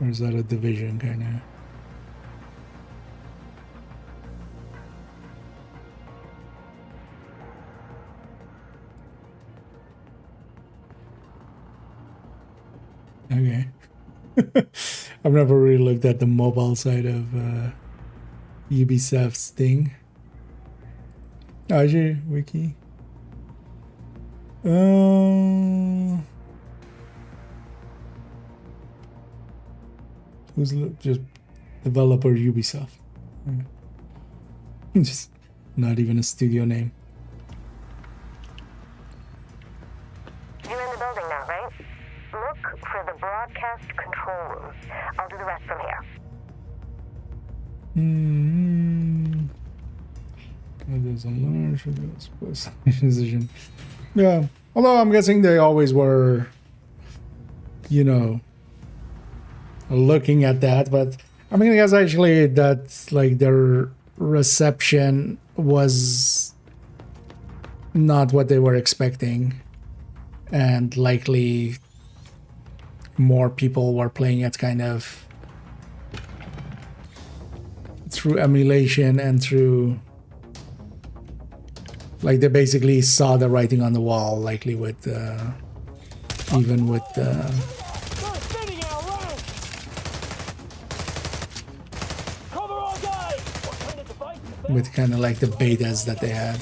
Or is that a division kind of? Okay. I've never really looked at the mobile side of Ubisoft's thing. Azure Wiki. Who's just developer Ubisoft? Just not even a studio name. You're in the building now, right? Look for the broadcast control room. I'll do the rest from here. There's a large decision. Yeah, although I'm guessing they always were, you know, looking at that, but I mean, I guess actually that like their reception was not what they were expecting, and likely more people were playing it kind of through emulation and through, like, they basically saw the writing on the wall, likely with even with kind of like the betas that they had.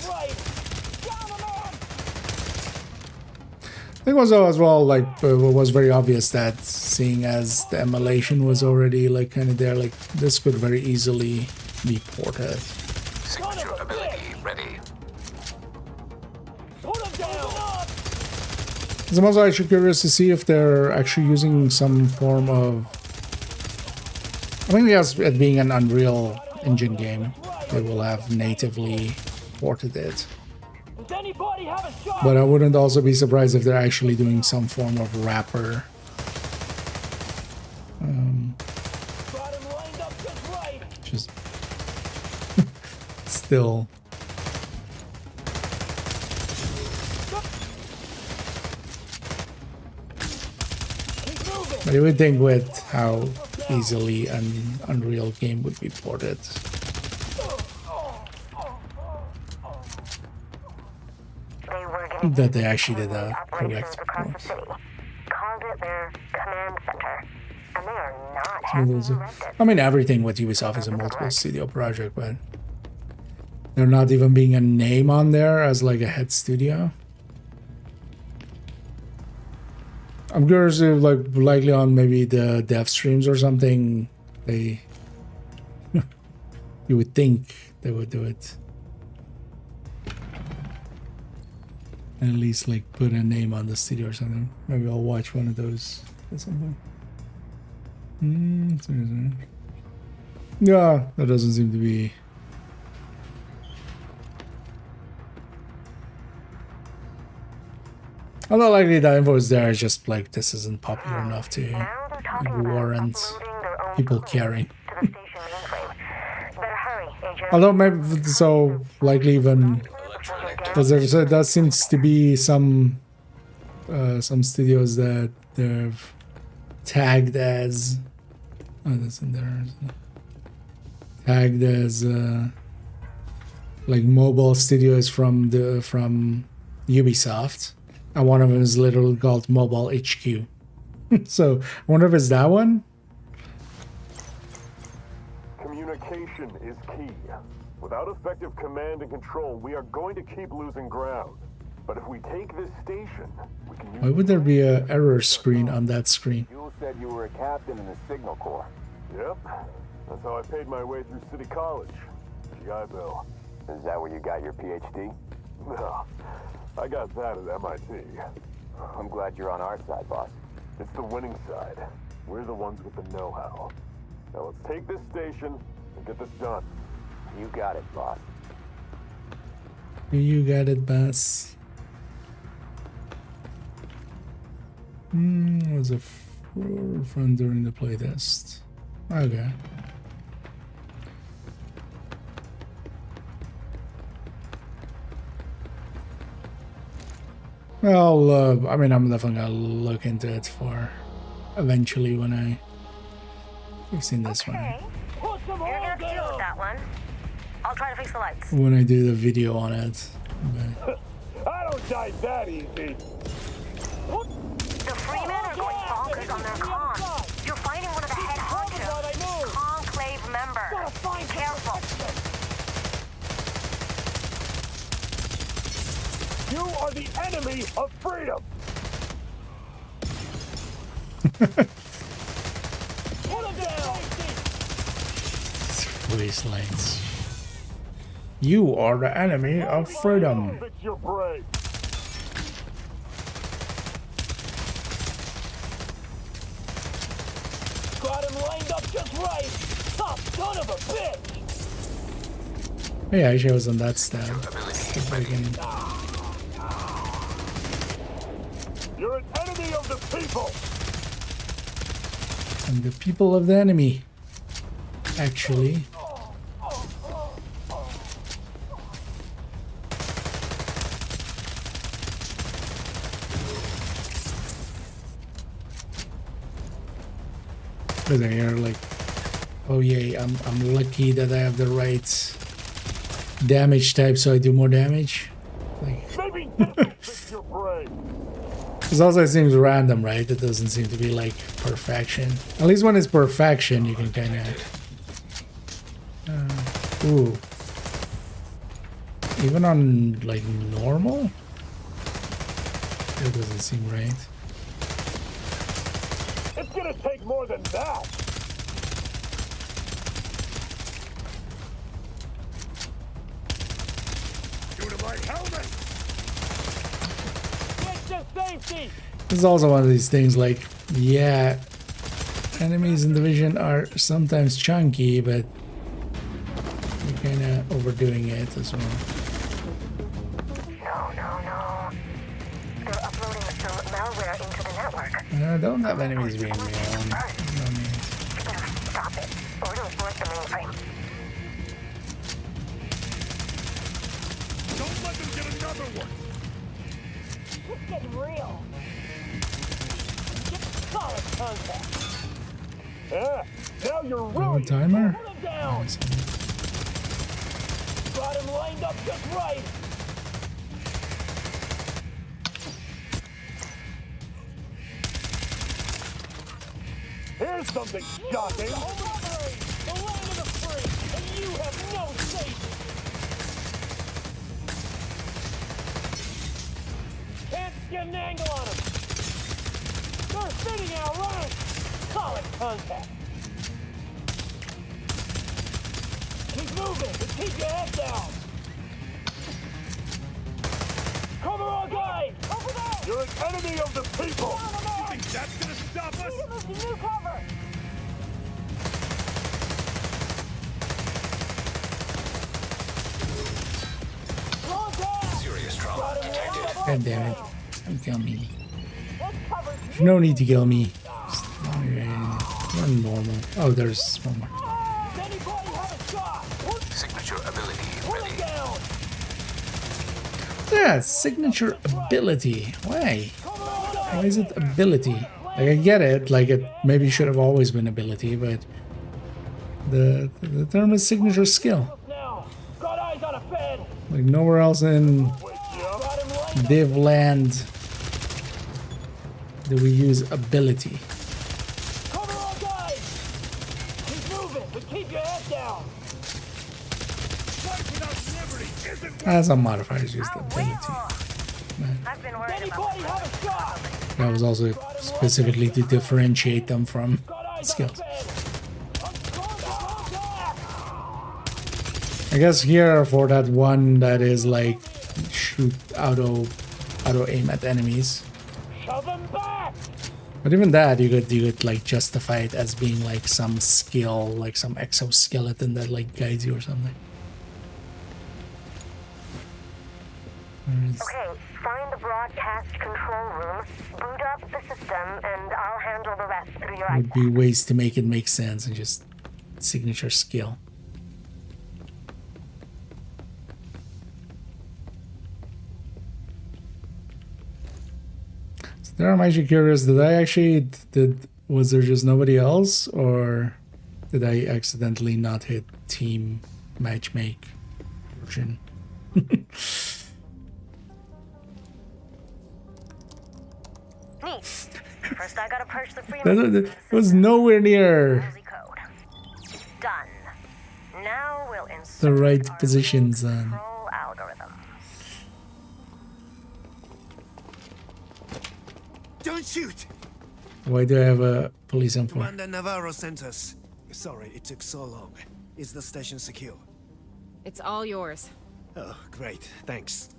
I think also as well, like, it was very obvious that seeing as the emulation was already like kind of there, like this could very easily be ported. Signature ability ready. So I'm also actually curious to see if they're actually using some form of, I think as it being an Unreal Engine game, they will have natively ported it. But I wouldn't also be surprised if they're actually doing some form of wrapper. Just still. But you would think with how easily an Unreal game would be ported. That they actually did a correct port. Called it their command center, and they are not happy. I mean, everything with Ubisoft is a multiple studio project, but they're not even being a name on there as like a head studio. I'm curious if, like, likely on maybe the dev streams or something, they you would think they would do it. At least like put a name on the studio or something. Maybe I'll watch one of those at some point. Yeah, that doesn't seem to be. I'm not likely that info is there. It's just like this isn't popular enough to warrant people caring. Although maybe so likely even. Because there that seems to be some studios that they've tagged as that's in there, tagged as like mobile studios from Ubisoft, and one of them is literally called Mobile HQ. So I wonder if it's that one. Communication is key. Without effective command and control, we are going to keep losing ground. But if we take this station, we can use. Why would there be an error screen on that screen? You said you were a captain in the Signal Corps. Yep. That's how I paid my way through City College. GI Bill. Is that where you got your PhD? No. I got that at MIT. I'm glad you're on our side, boss. It's the winning side. We're the ones with the know-how. Now let's take this station and get this done. You got it, boss. You got it, boss. Was a fun during the playtest. Okay. Well, I mean, I'm definitely gonna look into it for eventually when I've seen this one. You're gonna deal with that one. I'll try to fix the lights. When I do the video on it. But I don't die that easy. The Freemen are going bonkers on their comms. You're fighting one of the head honchos. Conclave member. Be careful. You are the enemy of freedom. Put him down. Wastelands. You are the enemy of freedom. You're brave. Got him lined up just right. Top son of a bitch. Yeah, actually I was on that stab. You're an enemy of the people. I'm the people of the enemy. Actually. Listen here, like, oh yay, I'm lucky that I have the right damage type, so I do more damage. Like, Maybe this your brain. it also seems random, right? It doesn't seem to be like perfection. At least when it's perfection, you can kind of. Ooh. Even on like normal, it doesn't seem right. It's gonna take more than that. Due to my helmet. Get to safety. This is also one of these things like, yeah, enemies in the Division are sometimes chunky, but you're kind of overdoing it as well. No. They're uploading some malware into the network. I don't have enemies being real. Stop it, or it'll force the mainframe. Don't let them get another one. It's getting real. Get solid contact. Yeah, now you're really timer? pulling him down. Got him lined up just right. Here's something shocking. The land of the free, and you have no safety. Can't get an angle on him. They're spinning out, running. Solid contact. Keep moving, but keep your head down. Cover our guide. Over there. You're an enemy of the people. You think that's gonna stop us? We can move to new cover. Serious trauma detected. God damn it. Don't kill me. There's no need to kill me. You're normal. Oh, there's one more. Signature ability ready. Yeah, signature ability. Why? Why is it ability? Like, I get it. Like, it maybe should have always been ability, but the term is signature skill. Like, nowhere else in Div land do we use ability. Cover our guide. Keep moving, but keep your head down. Some modifiers use the ability. That was also specifically to differentiate them from skills. I guess here for that one that is like shoot auto aim at enemies. But even that you could like justify it as being like some skill, like some exoskeleton that like guides you or something. Okay, find the broadcast control room, boot up the system, and I'll handle the rest through your Would be ways to make it make sense and just signature skill. So there I'm actually curious, was there just nobody else, or did I accidentally not hit team matchmake version? First, I gotta purge the free. That was nowhere near Done. Now we'll insert the right positions on. control algorithm. Don't shoot! Why do I have a police info? Commander Navarro sent us. Sorry it took so long. Is the station secure? It's all yours. Oh, great. Thanks.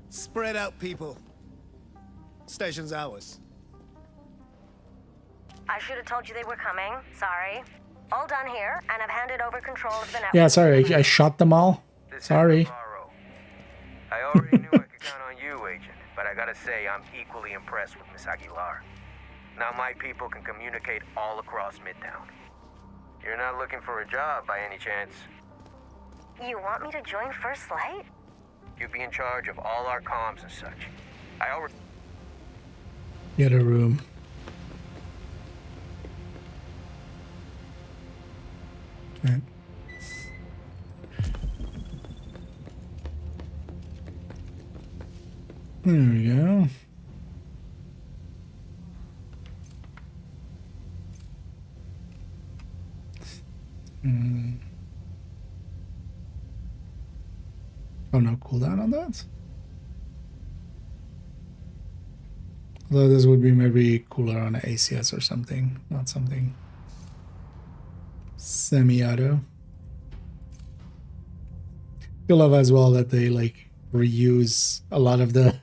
Spread out, people. Station's ours. I should have told you they were coming. Sorry. All done here, and I've handed over control of the network. Yeah, sorry, I shot them all. Sorry. I already knew I could count on you, Agent, but I gotta say I'm equally impressed with Miss Aguilar. Now my people can communicate all across Midtown. You're not looking for a job by any chance? You want me to join First Light? You'd be in charge of all our comms and such. I already... Get a room. Okay. There we go. Oh, no cooldown on that? Although this would be maybe cooler on ACS or something, not something semi-auto. I love as well that they like reuse a lot of the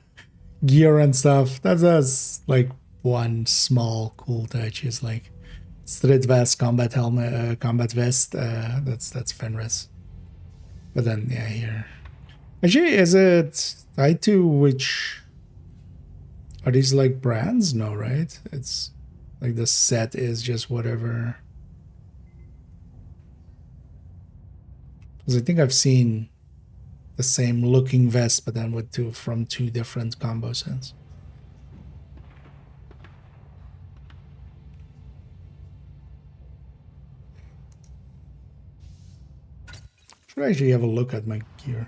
gear and stuff. That's like one small cool touch is like street vest, combat helmet, combat vest. That's Fenris. But then yeah, here. Actually, is it tied to which? Are these like brands? No, right? It's like the set is just whatever. Because I think I've seen the same looking vest, but then with two different combo sets. Should actually have a look at my gear.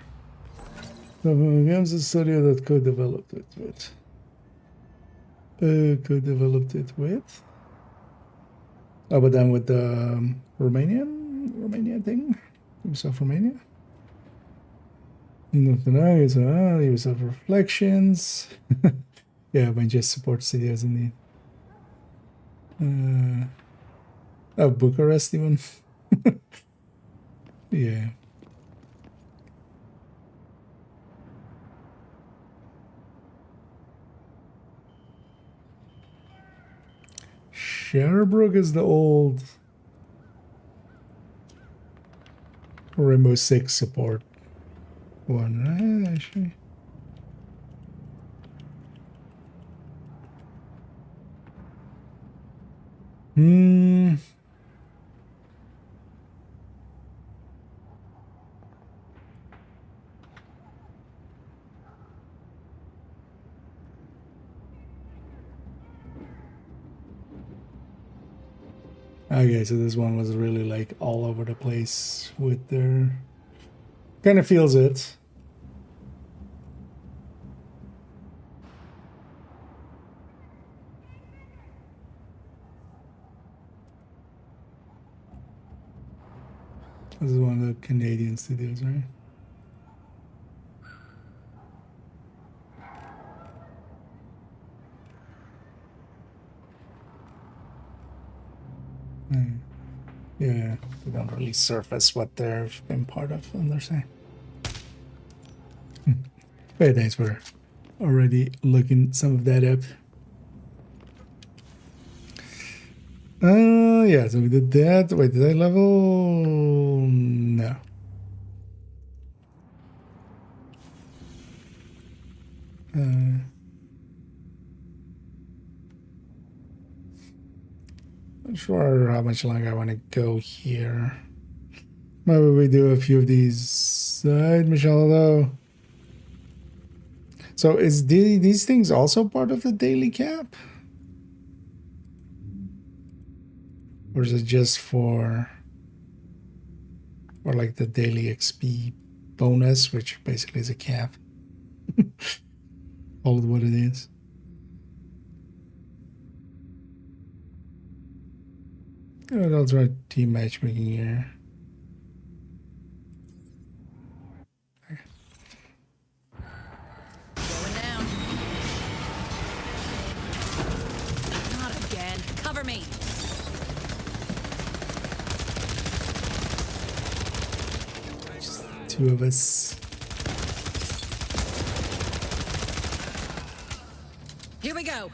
Games the studio that co-developed it with. Co-developed it with. Oh, but then with the Romania thing, Ubisoft Romania. Nothing else. Ubisoft Reflections. Yeah, a bunch of support studios indeed. Oh, Bucharest even. Yeah. Sherbrooke is the old Rainbow Six support one, right? Actually. Okay, so this one was really like all over the place with their... Kind of feels it. This is one of the Canadian studios, right? Yeah, they don't really surface what they've been part of on their side. But thanks for already looking some of that up. Yeah, so we did that. Wait, did I level? No. Not sure how much longer I want to go here. Maybe we do a few of these side missions, though. So is these things also part of the daily cap? Or is it just for like the daily XP bonus, which basically is a cap? Call it what it is. I'll try team matchmaking here. Going down. Not again. Cover me. Just two of us. Here we go.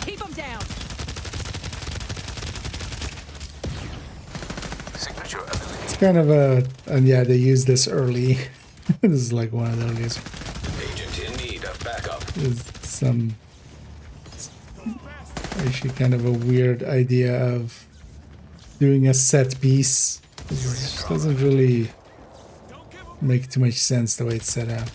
Keep them down. Signature ability. It's kind of a, and yeah, they use this early. This is like one of the earliest. Agent in need of backup. There's some actually kind of a weird idea of doing a set piece. It doesn't really make too much sense the way it's set up.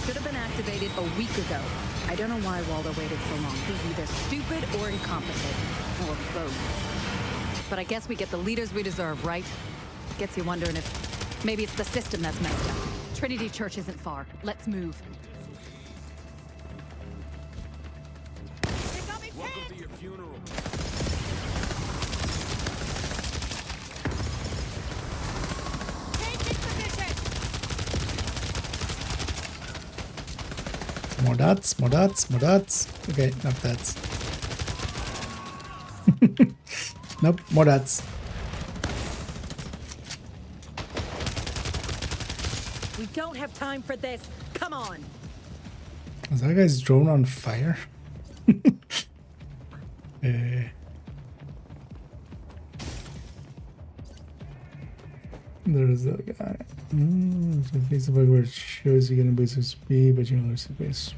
should have been activated a week ago. I don't know why Waldo waited so long. He's either stupid or incompetent. Or both. But I guess we get the leaders we deserve, right? Gets you wondering if maybe it's the system that's messed up. Trinity Church isn't far. Let's move. Welcome to your funeral. More dots, more dots, more dots. Okay, enough dots. Nope, more dots. We don't have time for this. Come on. Was that guy's drone on fire? There's a guy. So face the bug where it shows you're gonna boost your speed, but you don't lose space.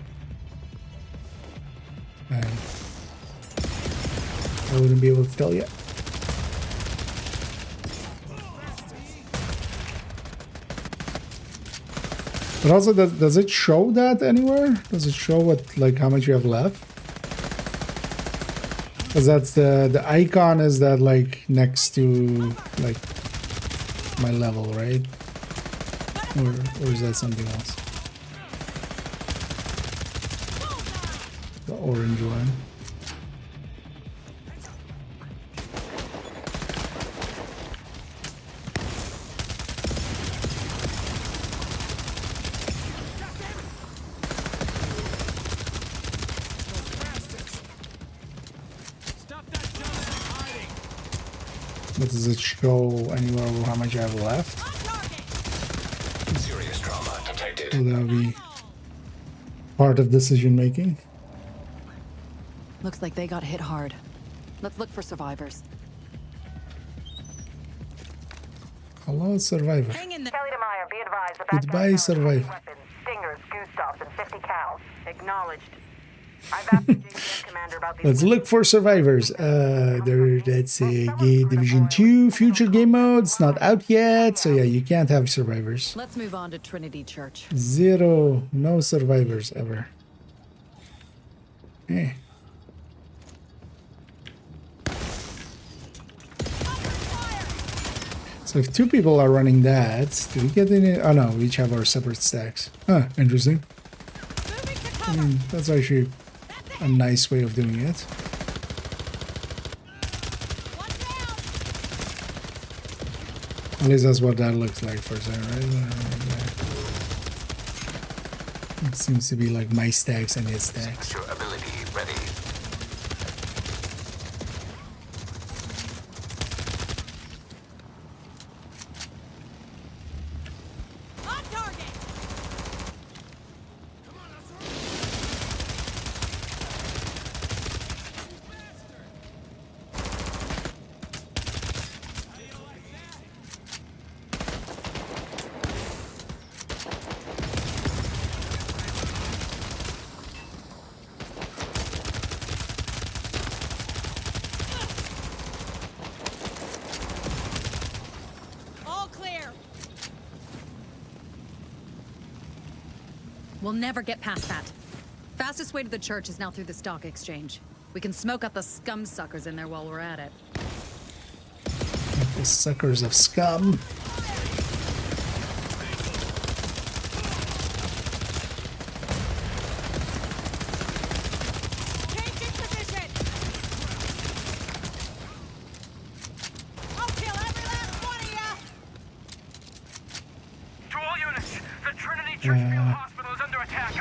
I wouldn't be able to tell yet. But also, does it show that anywhere? Does it show what, like, how much you have left? Because that's the icon is that, like, next to, like, my level, right? Or is that something else? The orange one. But does it show anywhere how much I have left? Serious trauma detected. Will that be part of decision making? Looks like they got hit hard. Let's look for survivors. Hello, survivor. Kelly DeMeyer, be advised. The Goodbye, survivor. weapons, stingers, Gustavs, and 50 cows. Acknowledged. I've asked the JTF commander about these. Let's look for survivors. That's a Division 2 future game mode. It's not out yet, so yeah, you can't have survivors. Let's move on to Trinity Church. 0, no survivors ever. Eh. So if 2 people are running that, do we get any? Oh no, we each have our separate stacks. Huh, interesting. That's actually a nice way of doing it. At least that's what that looks like for a second, right? It seems to be like my stacks and his stacks. Your ability ready. We'll never get past that. Fastest way to the church is now through the stock exchange. We can smoke up the scum suckers in there while we're at it. The suckers of scum.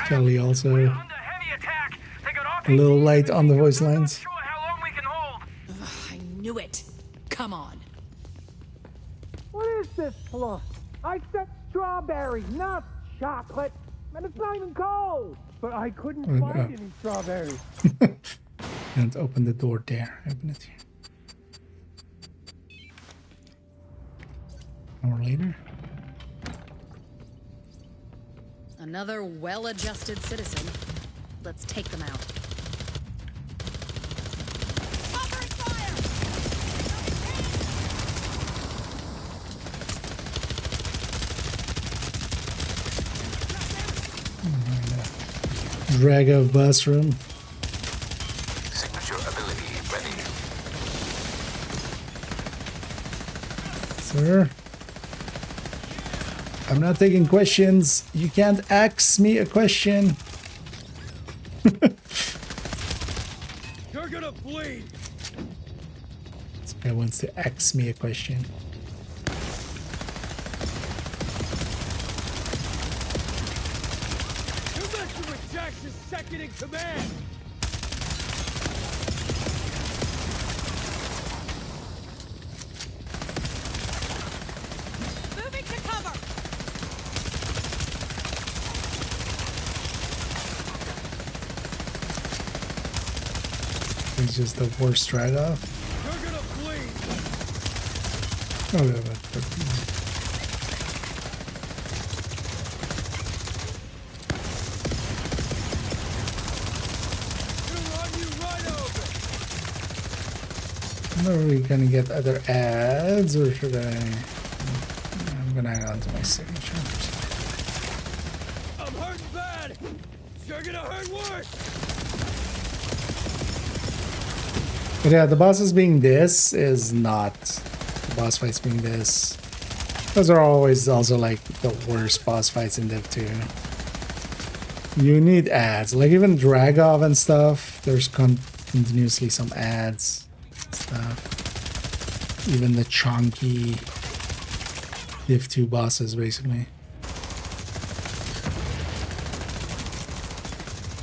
Kelly also a little light on the voice lines. I knew it. Come on. What is this fluff? I said strawberry, not chocolate. And it's not even cold. But I couldn't find any strawberries. Can't open the door there. Open it here. An hour later. Another well-adjusted citizen. Let's take them out. Drag of bus room. Signature ability ready. Sir, I'm not taking questions. You can't ask me a question. You're gonna bleed. This guy wants to ask me a question. You're messing with Jackson's second in command. Moving to cover. He's just the worst trade-off. You're gonna bleed. Oh, yeah, but I'm not really gonna get other ads, or should I? I'm gonna hang on to my signature. I'm hurting bad. You're gonna hurt worse. But yeah, the bosses being this is not the boss fights being this. Those are always also like the worst boss fights in Div 2. You need ads, like even Dragov and stuff. There's continuously some ads. Stuff. Even the chunky Div 2 bosses, basically.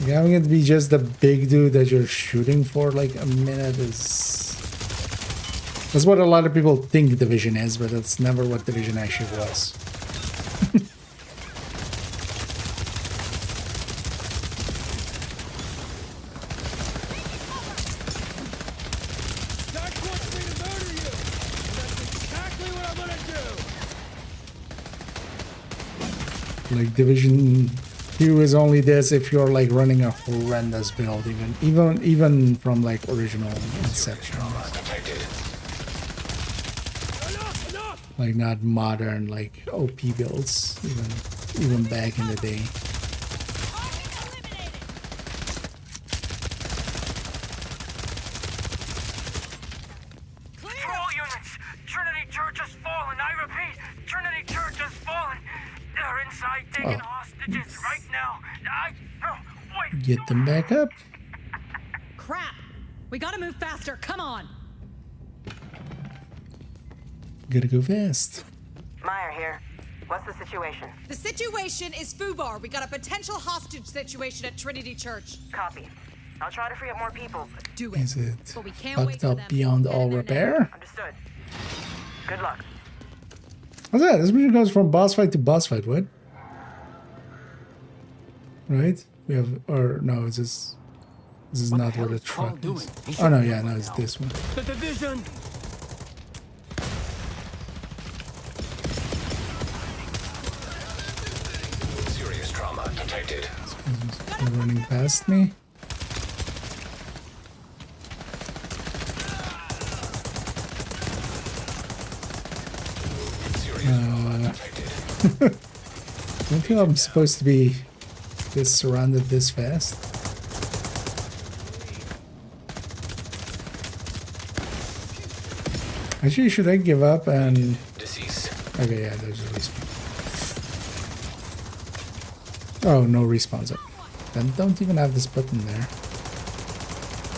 Like having it be just the big dude that you're shooting for like a minute is... That's what a lot of people think Division is, but that's never what Division actually was. Like Division 2 is only this if you're like running a horrendous build, even from like original Inception. Like not modern like OP builds, even back in the day. Control units! Trinity Church has fallen! I repeat, Trinity Church has fallen! They're inside taking hostages right now! Wait! Get them back up. Crap! We gotta move faster. Come on. Gotta go fast. Meyer here. What's the situation? The situation is Fubar. We got a potential hostage situation at Trinity Church. Copy. I'll try to free up more people. Do it. Is it but we can't wait fucked up beyond all repair? Understood. Good luck. What's that? This mission goes from boss fight to boss fight. What? Right? We have, or no, it's just, this is not what a truck is. Oh no, yeah, no, it's this one. The division! Serious trauma detected. They're running past me. I don't think I'm supposed to be this surrounded this fast. Actually, should I give up and... Okay, yeah, there's a respawn. Oh, no respawns up. Then don't even have this button there.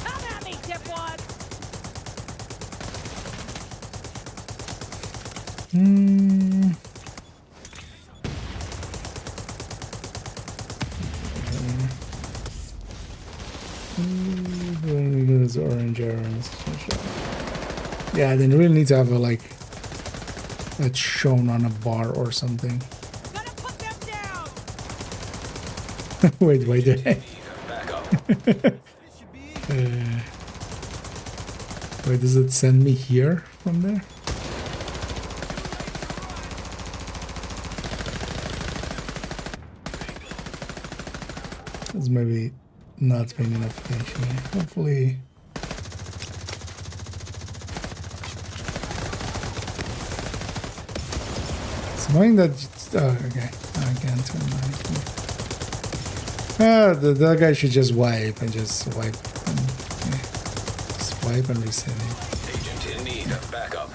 Come at me, dipwad! Those orange arrows. Yeah, they really need to have a like that's shown on a bar or something. Wait, wait. Wait, does it send me here from there? That's maybe not paying enough attention. Hopefully. It's annoying that. Oh, okay. I can't turn my. That guy should just wipe and just wipe. Yeah. Just wipe and reset it. Agent in need of backup.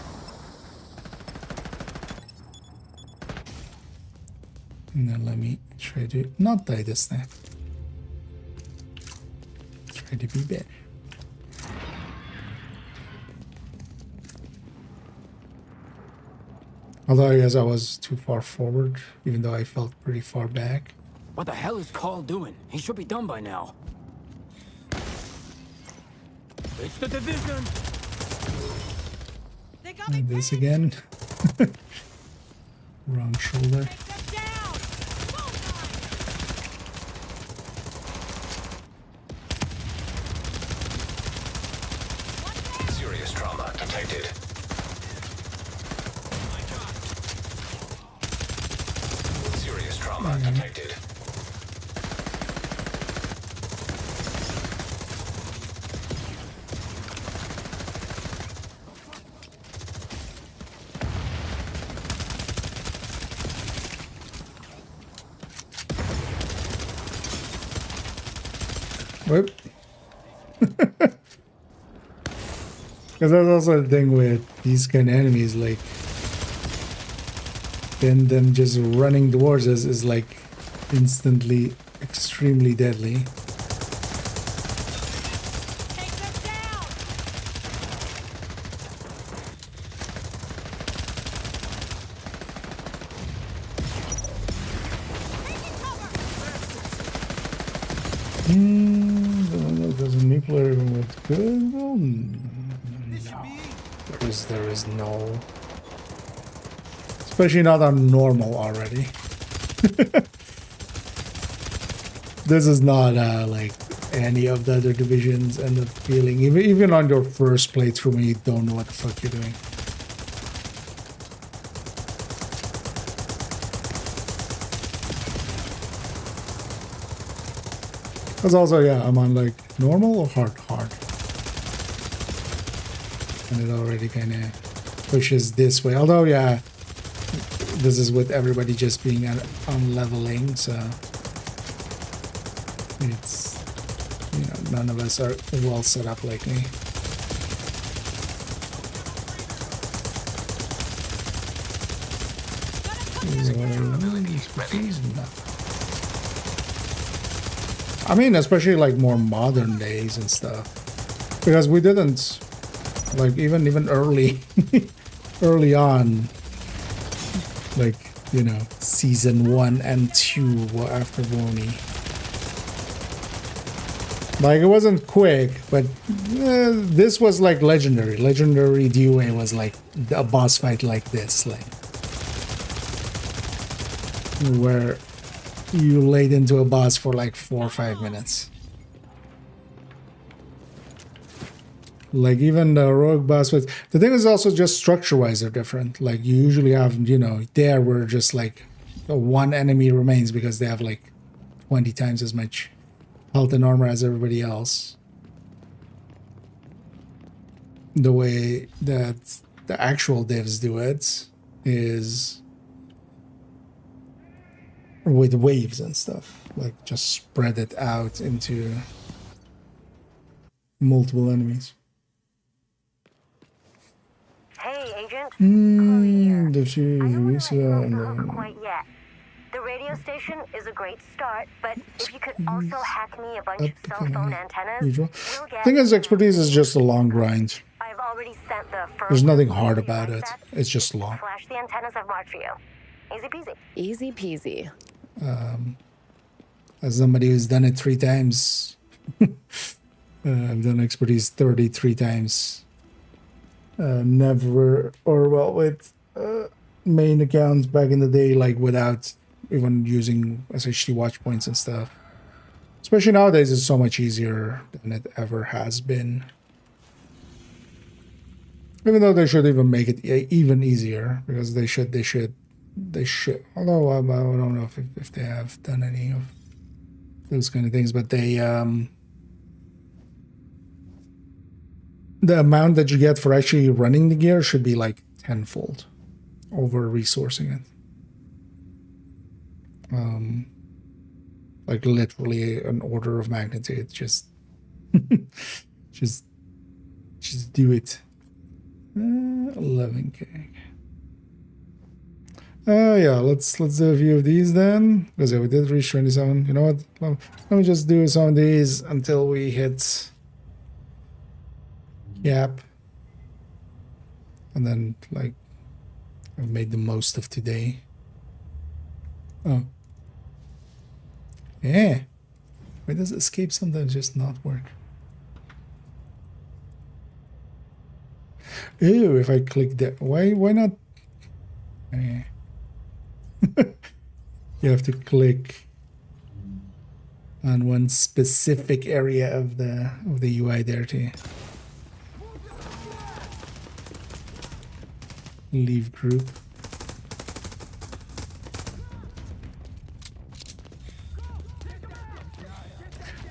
And then let me try to not die this time. Try to be better. Although I guess I was too far forward, even though I felt pretty far back. What the hell is Carl doing? He should be done by now. It's the division! And this again. Wrong shoulder. Serious trauma detected. Serious trauma detected. Whoop. Because that's also the thing with these kind of enemies, like, then them just running towards us is like instantly extremely deadly. Does a nuclear even with good? Well, no. There is no. Especially not on normal already. This is not like any of the other divisions end up feeling. Even on your first playthrough when you don't know what the fuck you're doing. Because also, yeah, I'm on like normal or hard. And it already kind of pushes this way. Although, yeah, this is with everybody just being on leveling, so it's, you know, none of us are well set up like me. I mean, especially like more modern days and stuff, because we didn't like even early on, like, you know, season 1 and 2 after Warney. Like, it wasn't quick, but this was like legendary. Legendary DOA was like a boss fight like this, like where you laid into a boss for like 4 or 5 minutes. Like even the rogue boss fights. The thing is also just structure-wise they're different. Like you usually have, you know, there where just like one enemy remains because they have like 20 times as much health and armor as everybody else. The way that the actual divs do it is with waves and stuff. Like just spread it out into multiple enemies. Hey, Agent. Not quite yet. The radio station is a great start, but if you could also hack me a bunch of cell phone antennas, we'll get... Thing is, expertise is just a long grind. I've already sent the first... There's nothing hard about it. It's just long. Flash the antennas I've marked for you. Easy peasy. Easy peasy. As somebody who's done it 3 times, I've done expertise 33 times. Never, or well, with main accounts back in the day, like without even using SHD watch points and stuff. Especially nowadays, it's so much easier than it ever has been. Even though they should even make it even easier, because they should. Although I don't know if they have done any of those kind of things, but they the amount that you get for actually running the gear should be like tenfold over resourcing it. like literally an order of magnitude. Just just do it. 11k. Yeah, let's do a few of these then, because yeah, we did reach 27. You know what? Let me just do some of these until we hit cap, and then like I've made the most of today. Oh, yeah. Why does escape sometimes just not work? Ew, if I click that, why not? Eh. You have to click on one specific area of the UI there to leave group.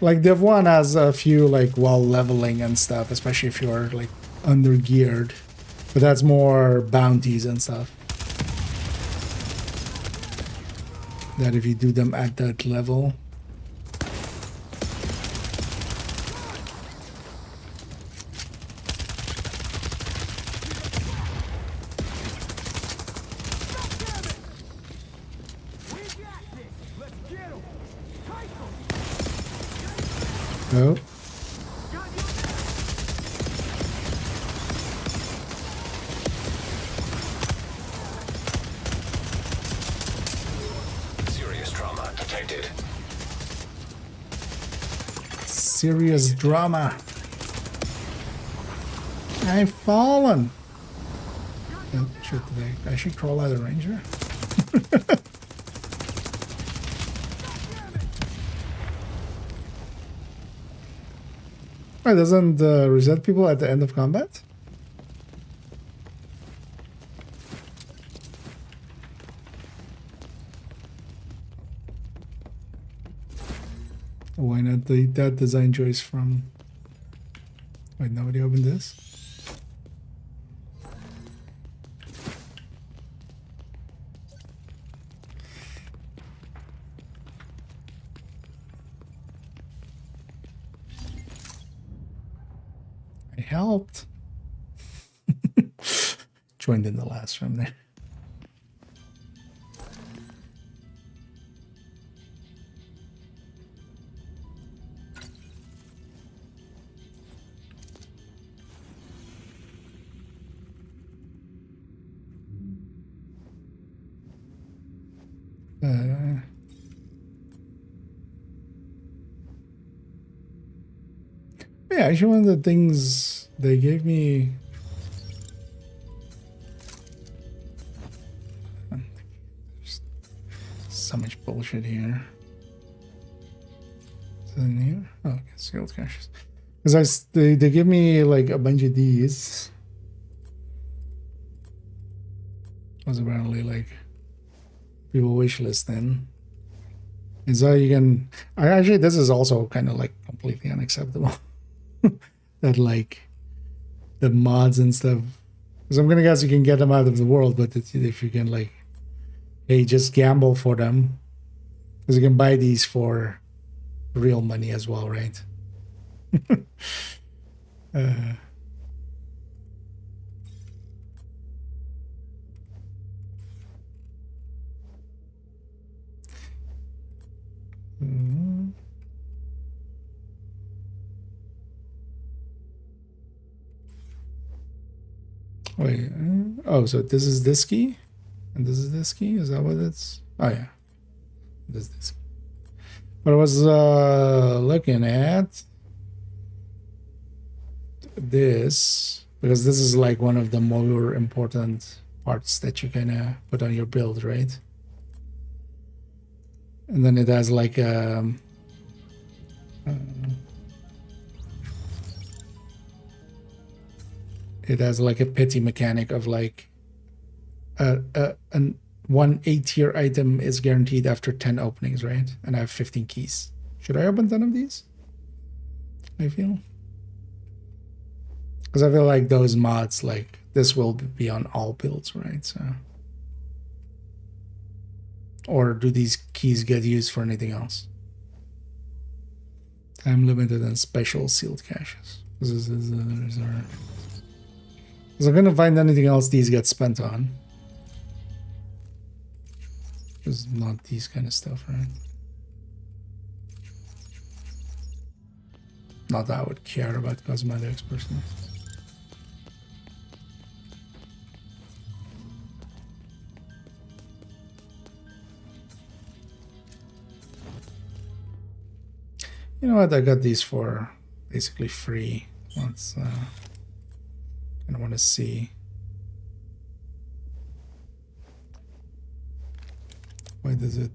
Like Dev 1 has a few like wall leveling and stuff, especially if you're like under geared, but that's more bounties and stuff. That if you do them at that level. Oh. Serious drama. I've fallen. Oh, should I should crawl out of ranger? Why doesn't reset people at the end of combat? Why not that design choice from... Wait, nobody opened this? I helped. Joined in the last room there. Yeah, actually one of the things they gave me... There's so much bullshit here. Is it in here? Oh, okay, sealed caches. Because they give me like a bunch of these. Was apparently like people wishlist then. And so you can... Actually, this is also kind of like completely unacceptable. That like the mods and stuff, because I'm gonna guess you can get them out of the world, but if you can like, hey, just gamble for them, because you can buy these for real money as well, right? Wait, oh, so this is this key? And this is this key? Is that what it's... Oh, yeah. This is this key. But I was looking at this, because this is like one of the more important parts that you can put on your build, right? And then it has like it has like a pity mechanic of like one 8-tier item is guaranteed after 10 openings, right? And I have 15 keys. Should I open 10 of these? I feel. Because I feel like those mods, like this will be on all builds, right? So, or do these keys get used for anything else? Time limited and special sealed caches. Because I'm gonna find anything else these get spent on. Just not these kind of stuff, right? Not that I would care about cosmetics personally. You know what? I got these for basically free. Let's I want to see. Why does it?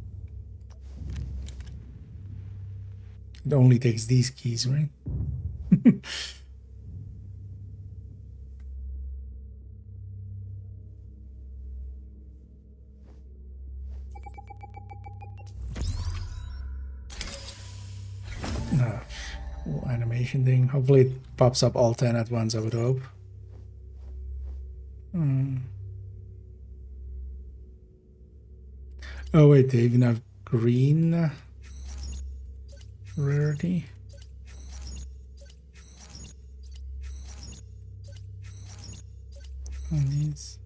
It only takes these keys, right? Animation thing. Hopefully it pops up all 10 at once, I would hope. Oh wait, they even have green rarity. On these.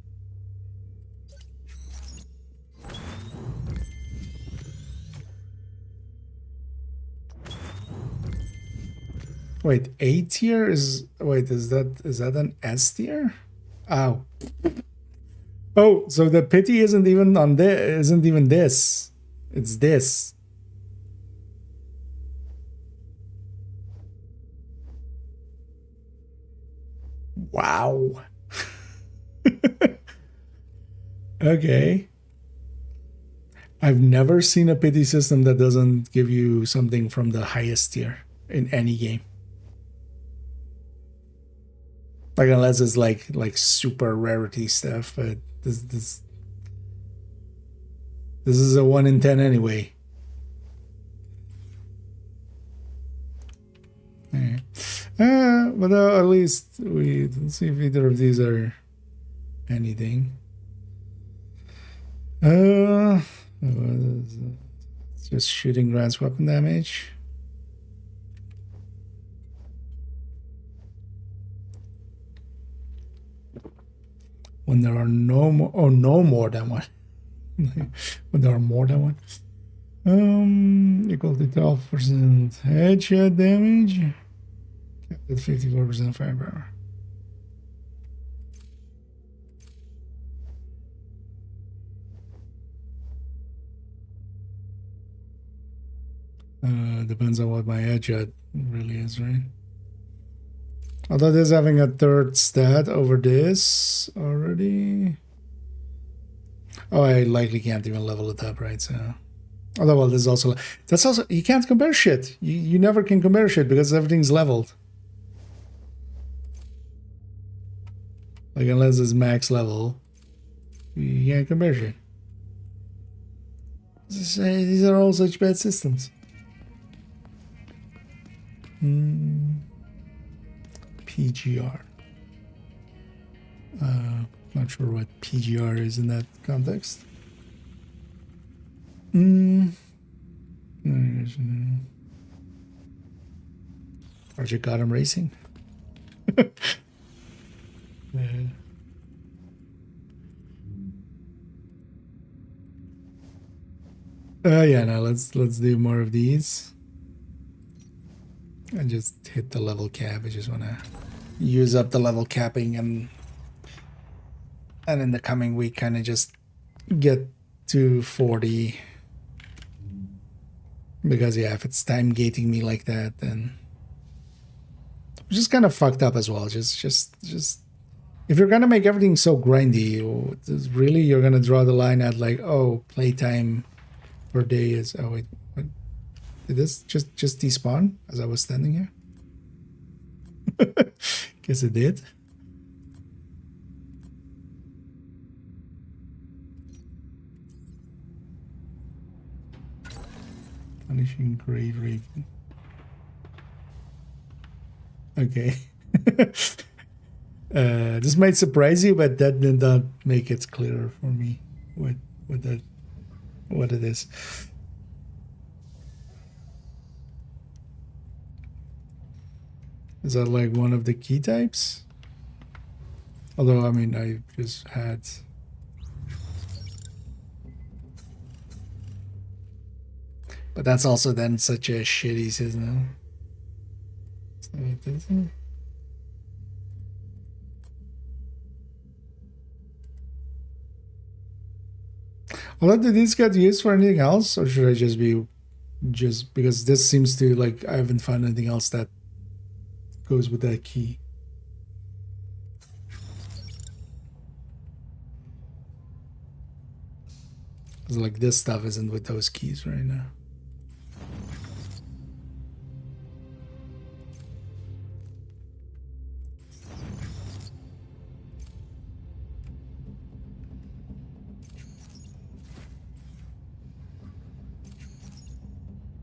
Wait, A tier is is that an S tier? Ow. Oh, so the pity isn't even on this, isn't even this. It's this. Wow. Okay. I've never seen a pity system that doesn't give you something from the highest tier in any game. Like unless it's like super rarity stuff, but this is a 1 in 10 anyway. Alright. But at least let's see if either of these are anything. It's just shooting grants weapon damage. When there are no more, no more than one. When there are more than one. Equal to 12% headshot damage. Capped at 54% firepower. Depends on what my headshot really is, right? Although this having a third stat over this already. Oh, I likely can't even level it up, right? So, although well, this is also you can't compare shit. You never can compare shit because everything's leveled. Like unless it's max level, you can't compare shit. These are all such bad systems. PGR. Not sure what PGR is in that context. Project Gotham Racing. Yeah, no, let's do more of these. I just hit the level cap. I just want to use up the level capping and in the coming week kind of just get to 40. Because yeah, if it's time gating me like that, then which is kind of fucked up as well. Just if you're gonna make everything so grindy, really you're gonna draw the line at like, oh, playtime per day is wait, what? Did this just despawn as I was standing here? Guess it did. Punishing Great Raven. Okay. This might surprise you, but that did not make it clearer for me what it is. Is that like one of the key types? Although, I mean, I just had... But that's also then such a shitty system. So it doesn't... Although, did these get used for anything else? Or should I just be... Just because this seems to, like, I haven't found anything else that goes with that key. It's like this stuff isn't with those keys right now.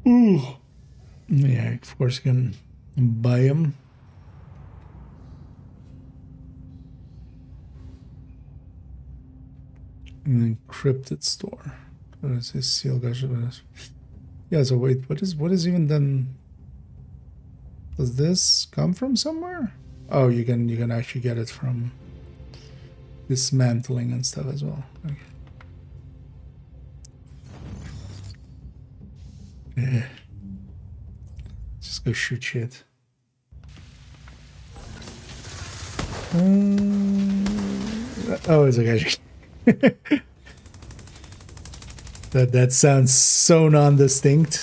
Ooh. Yeah, of course you can buy them. An encrypted store. What is this seal? Yeah, so wait, what is even then? Does this come from somewhere? Oh, you can actually get it from dismantling and stuff as well. Okay. Yeah. Just go shoot shit. Oh, it's okay. That sounds so non-distinct.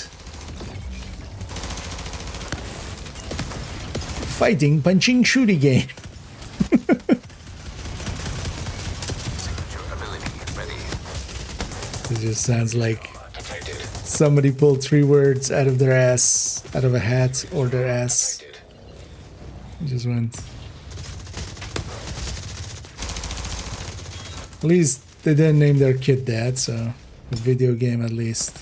Fighting, punching, shooting game. It just sounds like somebody pulled 3 words out of their ass, out of a hat or their ass. It just went. At least they didn't name their kid that, so a video game at least.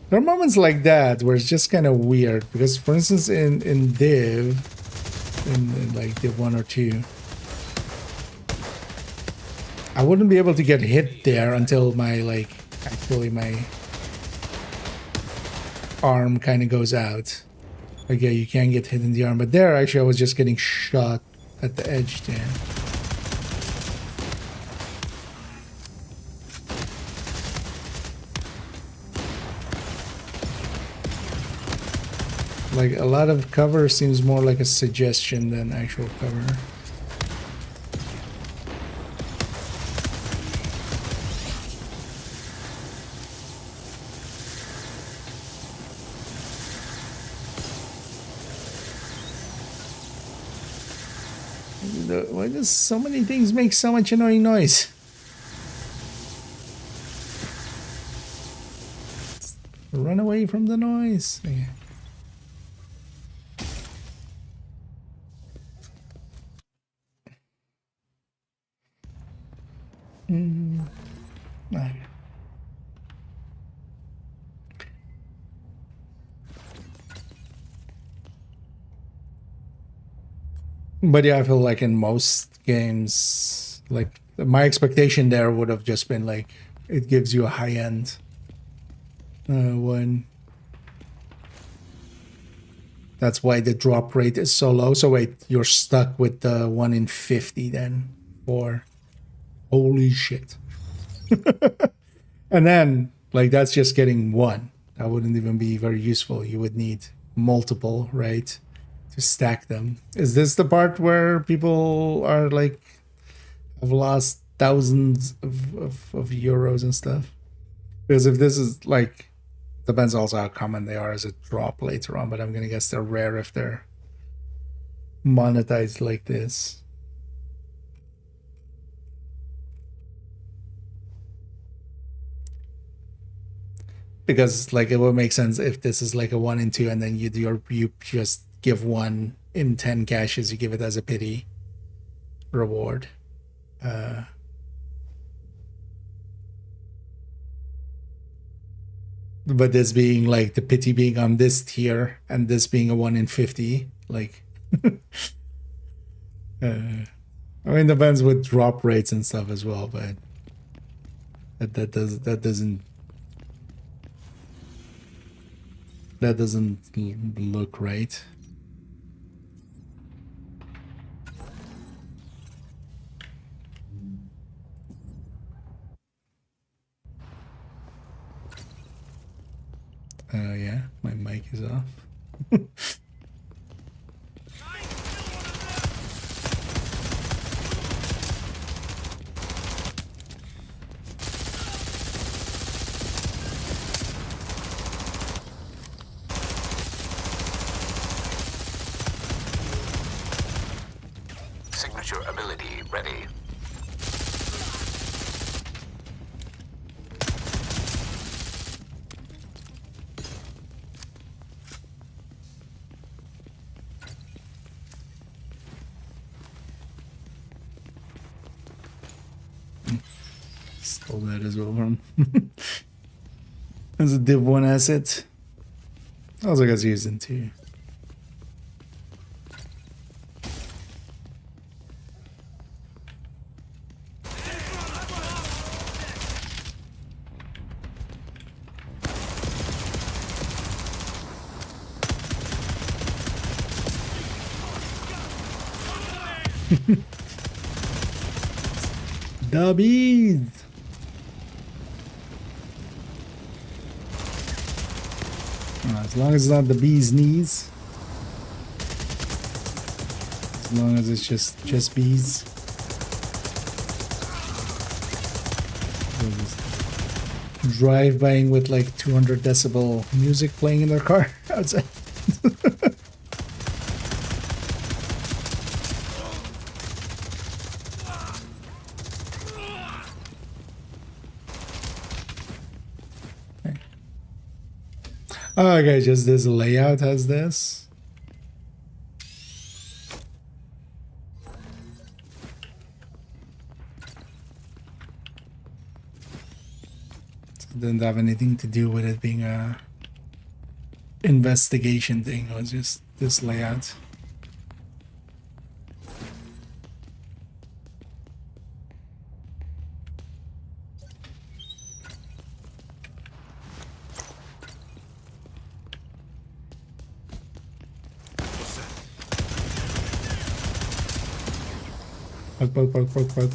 There are moments like that where it's just kind of weird because, for instance, in Div, in like Div 1 or 2, I wouldn't be able to get hit there until my my arm kind of goes out. Like, yeah, you can get hit in the arm, but there actually I was just getting shot at the edge there. Like, a lot of cover seems more like a suggestion than actual cover. Why does so many things make so much annoying noise? Run away from the noise. Okay. Okay. But yeah, I feel like in most games, like my expectation there would have just been like it gives you a high-end one. That's why the drop rate is so low. So wait, you're stuck with the 1 in 50 then, or holy shit. And then like that's just getting 1. That wouldn't even be very useful. You would need multiple, right? To stack them. Is this the part where people are like have lost thousands of euros and stuff? Because if this is like, depends also how common they are as a drop later on, but I'm gonna guess they're rare if they're monetized like this. Because like it would make sense if this is like a 1 in 2 and then you just give 1 in 10 caches, you give it as a pity reward. But this being like the pity being on this tier and this being a 1 in 50, like I I mean, depends with drop rates and stuff as well, but that doesn't look right. Yeah, my mic is off. Signature ability ready. Stole that as well from. As a div 1 asset. Also gets used in 2. The bees. As long as it's not the bee's knees. As long as it's just bees. Drive-bying with like 200 decibel music playing in their car outside. Oh, okay, just this layout has this. So it didn't have anything to do with it being a investigation thing. It was just this layout. Poke.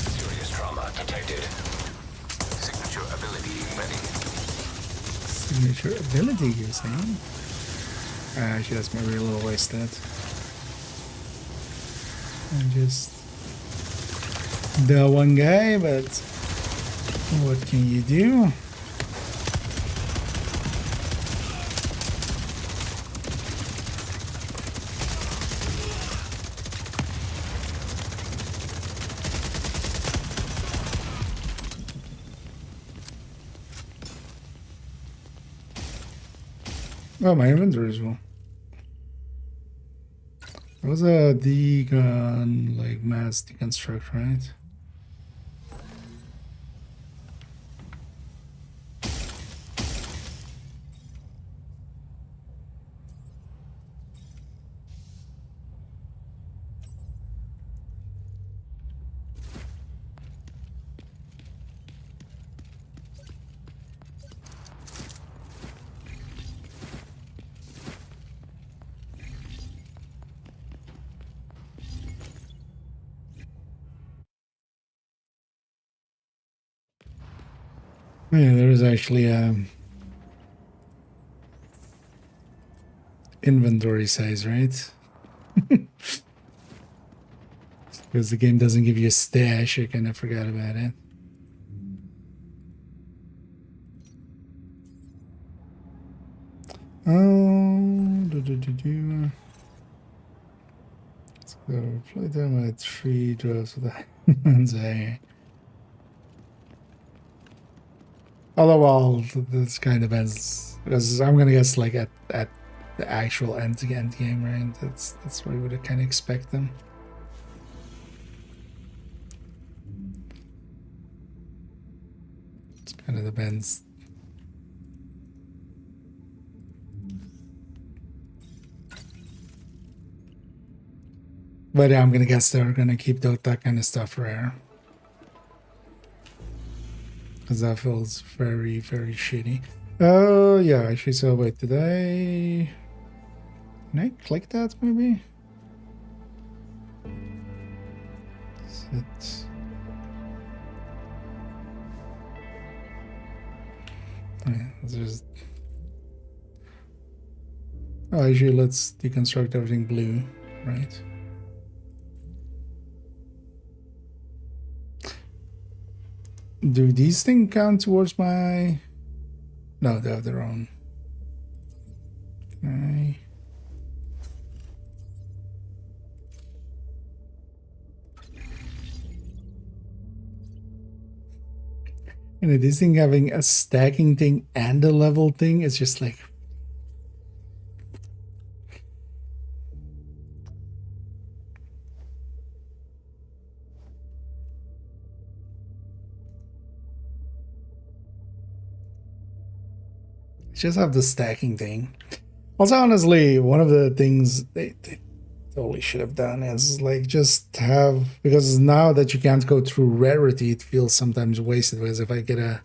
Serious trauma detected. Signature ability ready. Signature ability, you're saying? Actually, that's maybe a little wasted. I'm just the one guy, but what can you do? Oh, my inventory as well. It was a degun, like mass deconstruct, right? Yeah, there is actually a inventory size, right? Because the game doesn't give you a stash, I kind of forgot about it. Oh, so play down my 3 draws with that. Although, well, this kind of ends because I'm gonna guess like at the actual end game, right? That's what we would kind of expect them. It's kind of depends. But yeah, I'm gonna guess they're gonna keep that kind of stuff rare. Because that feels very, very shitty. Oh, yeah, actually, so wait, did I... Can I click that, maybe? Is it... Yeah, let's just... Oh, actually, let's deconstruct everything blue, right? Do these things count towards my... No, they have their own. Okay. And this thing having a stacking thing and a level thing is just like... Just have the stacking thing. Also, honestly, one of the things they totally should have done is like just have, because now that you can't go through rarity, it feels sometimes wasted. Because if I get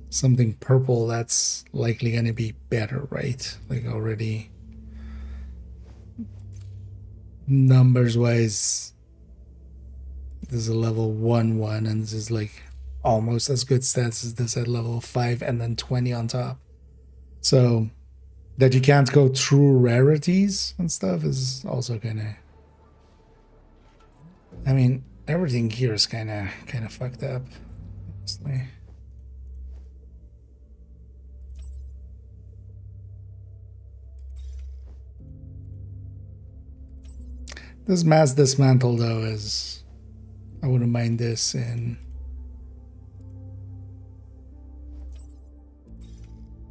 something purple, that's likely going to be better, right? Like already numbers wise, this is a level 1, and this is like almost as good stats as this at level 5 and then 20 on top. So that you can't go through rarities and stuff is also kind of... I mean, everything here is kind of fucked up, honestly. This mass dismantle, though, is... I wouldn't mind this in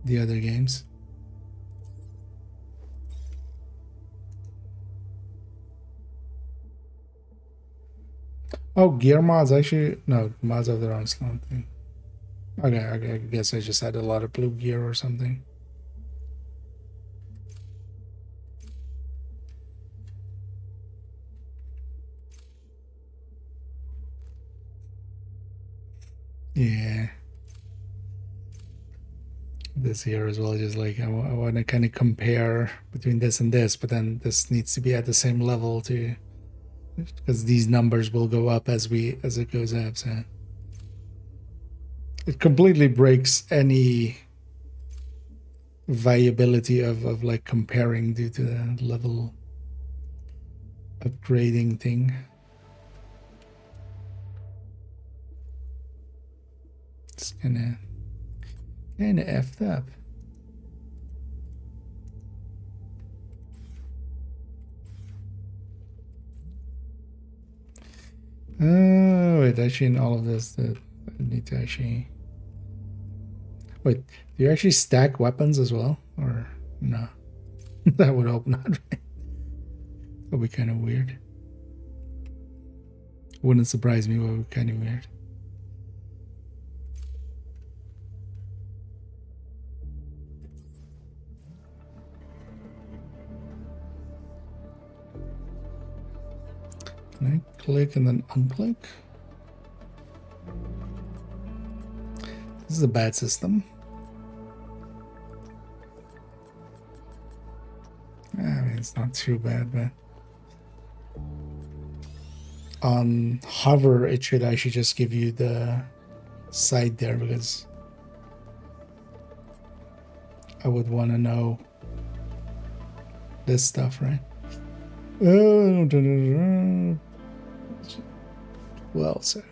the other games. Oh, gear mods actually... No, mods have their own slot thing. Okay, I guess I just had a lot of blue gear or something. Yeah. This here as well, just like I want to kind of compare between this and this, but then this needs to be at the same level too, because these numbers will go up as it goes up. So it completely breaks any viability of like comparing due to the level upgrading thing. It's kind of effed up. Oh, wait, actually in all of this, that I need to actually... Wait, do you actually stack weapons as well? Or no? I would hope not, right? That would be kind of weird. Wouldn't surprise me, but it would be kind of weird. Can I click and then unclick? This is a bad system. I mean, it's not too bad, but on hover, it should actually just give you the side there, because I would want to know this stuff, right? Well said.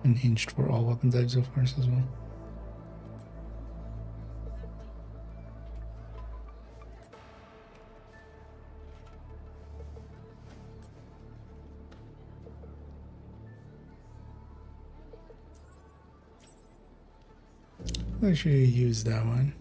Unhinged for all weapon types, of course, as well. I should use that one.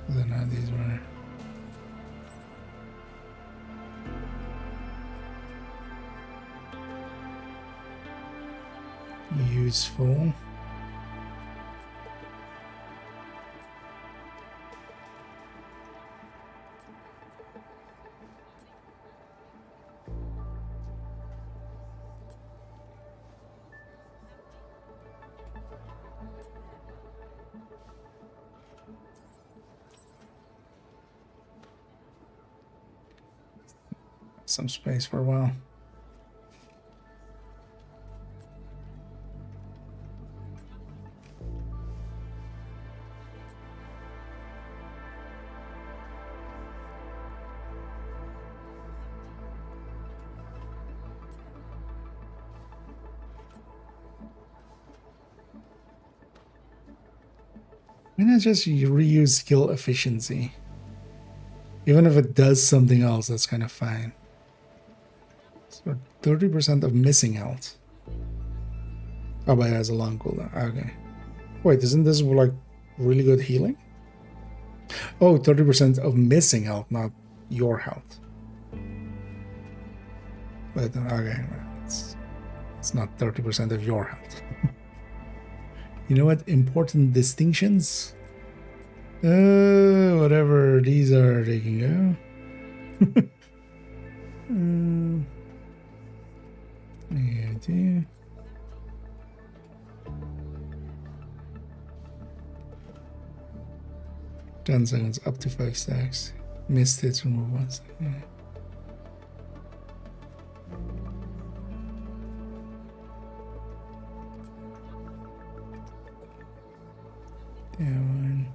Then these were useful. Some space for a while. Why not just reuse skill efficiency? Even if it does something else, that's kind of fine. So 30% of missing health. Oh, but it has a long cooldown. Okay. Wait, isn't this like really good healing? Oh, 30% of missing health, not your health. But okay, it's not 30% of your health. You know what? Important distinctions. Whatever these are, they can go. Yeah, 10 seconds, up to 5 stacks. Missed hits, remove 1 stack. Yeah. That one.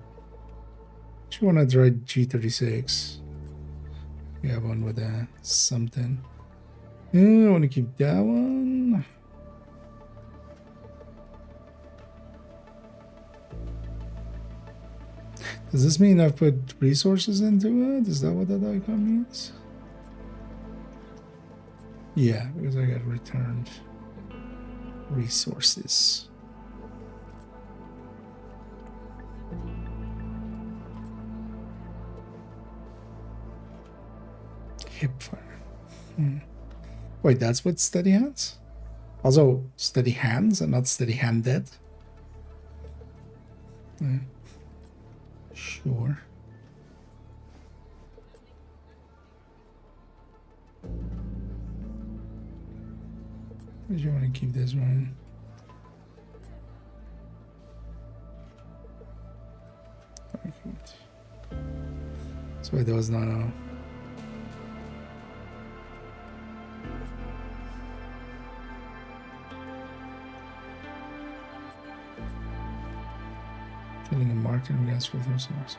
Do you want to try G36? Yeah, one with something. I want to keep that one. Does this mean I've put resources into it? Is that what that icon means? Yeah, because I got returned resources. Hipfire. Wait, that's what steady hands? Also, steady hands and not steady handed? Sure. Do you want to keep this one? Perfect. So there was no. Filling a market against with resource.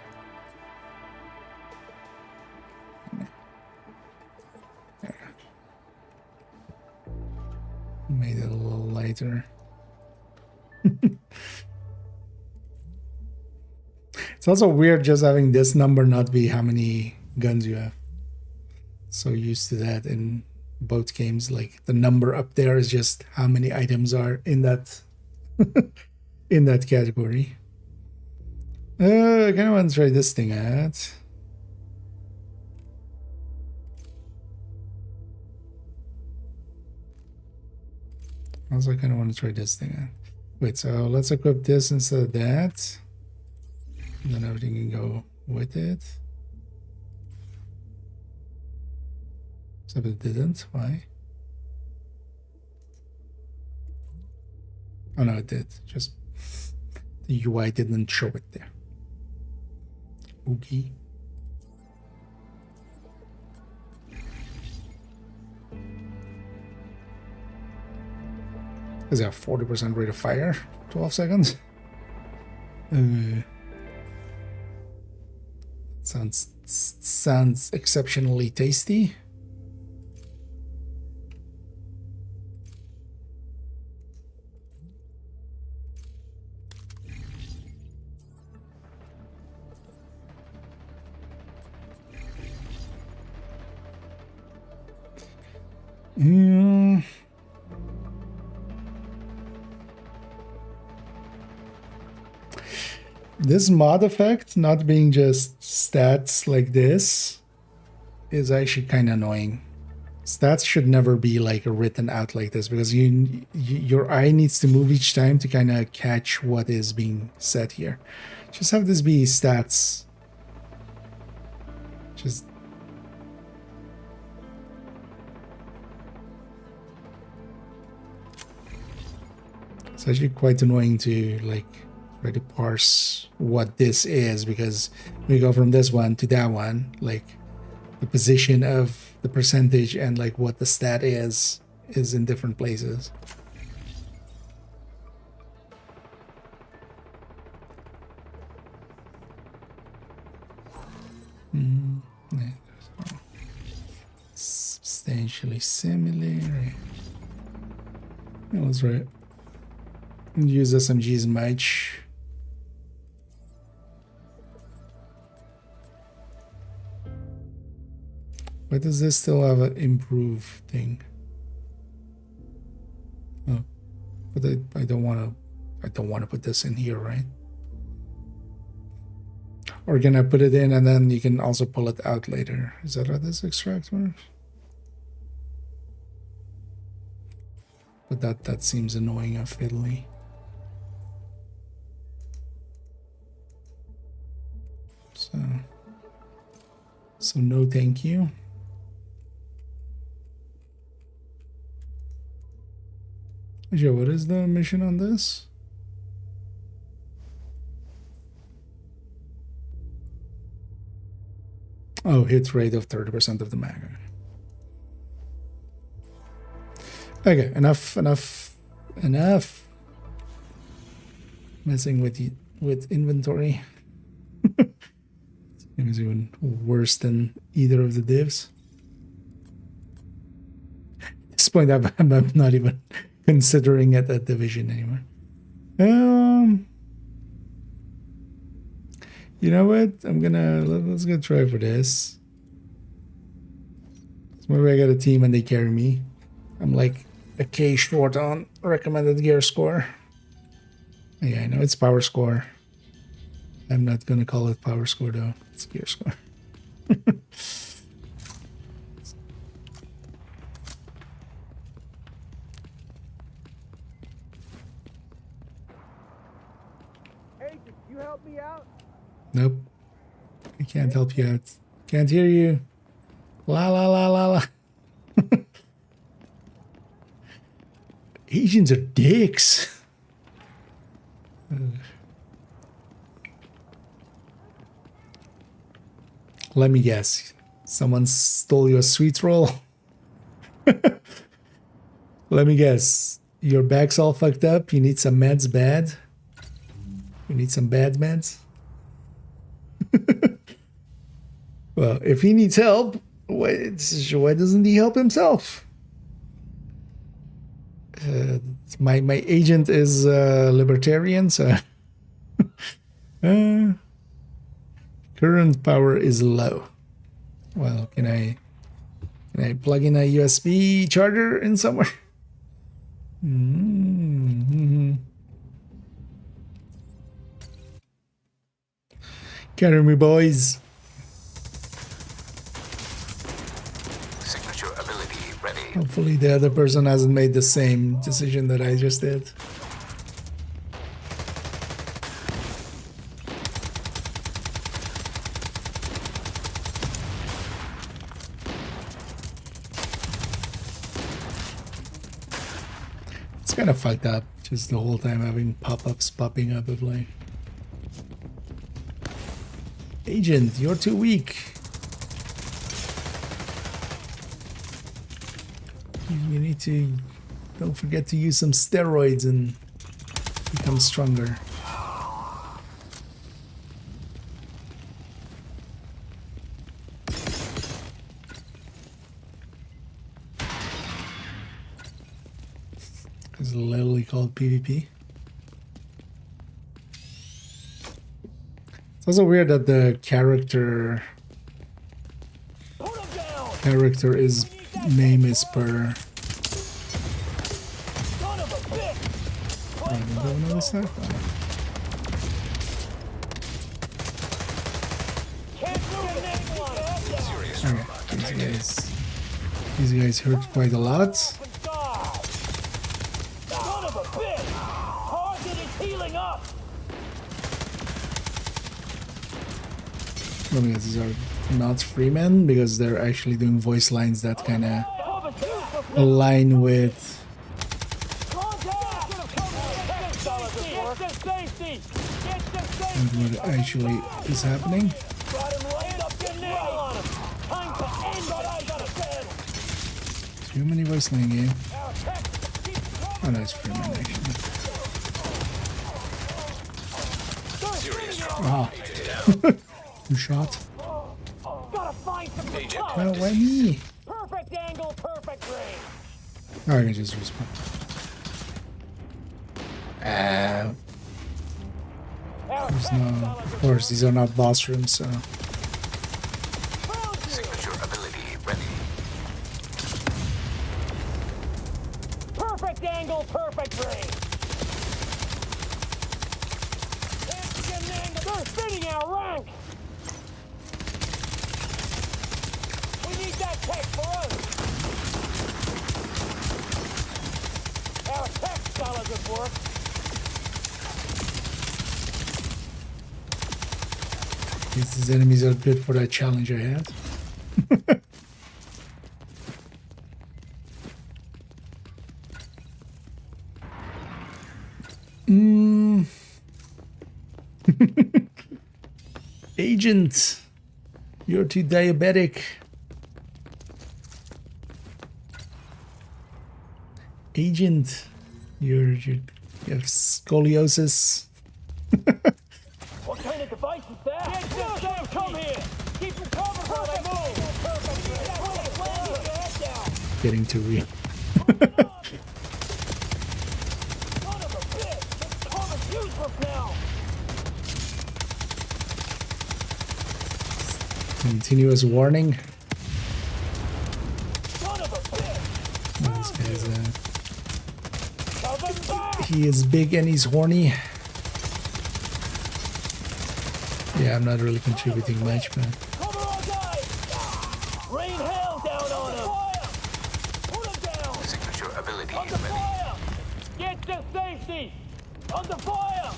Made it a little lighter. It's also weird just having this number not be how many guns you have. So used to that in both games, like the number up there is just how many items are in that in that category. I kind of want to try this thing out. Also, I kind of want to try this thing out. Wait, so let's equip this instead of that. And then everything can go with it. Except it didn't. Why? Oh no, it did. Just the UI didn't show it there. Okay. Is that 40% rate of fire? 12 seconds? Sounds exceptionally tasty. this mod effect not being just stats like this is actually kind of annoying. Stats should never be like written out like this, because your eye needs to move each time to kind of catch what is being said here. Just have this be stats. Just it's actually quite annoying to like try to parse what this is, because we go from this one to that one, like the position of the percentage and like what the stat is in different places. Substantially similar. That was right. Use SMGs much. Why does this still have an improve thing? Oh, but I don't want to put this in here, right? Or can I put it in and then you can also pull it out later? Is that how this extract works? But that seems annoying and fiddly. So no thank you. Yeah, what is the mission on this? Oh, hit rate of 30% of the mag. Okay, enough messing with inventory. It was even worse than either of the divs. At this point, I'm not even considering it a division anymore. You know what? Let's go try for this. So maybe I got a team and they carry me. I'm like a K short on recommended gear score. Yeah, I know it's power score. I'm not gonna call it power score though. It's gear score. Hey, can you help me out? Nope. I can't help you out. Can't hear you. La la la la la. Asians are dicks. Let me guess. Someone stole your sweet roll? Let me guess. Your back's all fucked up? You need some meds bad? You need some bad meds? Well, if he needs help, why doesn't he help himself? My agent is libertarian, so current power is low. Well, can I plug in a USB charger in somewhere? Carry me, boys. Signature ability ready. Hopefully the other person hasn't made the same decision that I just did. It's kind of fucked up, just the whole time having pop-ups popping up of like, Agent, you're too weak. You need to, don't forget to use some steroids and become stronger. It's literally called PvP. It's also weird that the character is name is per. Oh, I don't know this stuff. These guys hurt quite a lot. Son of a bitch! Target is healing up! I mean, these are not free men because they're actually doing voice lines that kind of align with what actually is happening. Too many voice line game. Oh, that's free men actually. Wow. Who shot? Well, why me? Perfect angle, perfect range. Oh, I can just respawn. There's no, of course, these are not boss rooms, so. Signature ability ready. Perfect angle, perfect range. They're spinning our rank. We need that tech for us. Our tech style good work. These enemies are good for that challenge I had. Agent, you're too diabetic. Agent, you have scoliosis. What kind of device is that? Get come here! Keep them covered while they move! Perfect. Getting too real. Son of a bitch! This cover's useless now! Continuous warning. Son of a bitch! This guy's he is big and he's horny. Yeah, I'm not really contributing much, but Cover our guys! Rain hell down on him! Fire! Put him down! Signature ability Under ready. fire! Get to safety! Under fire!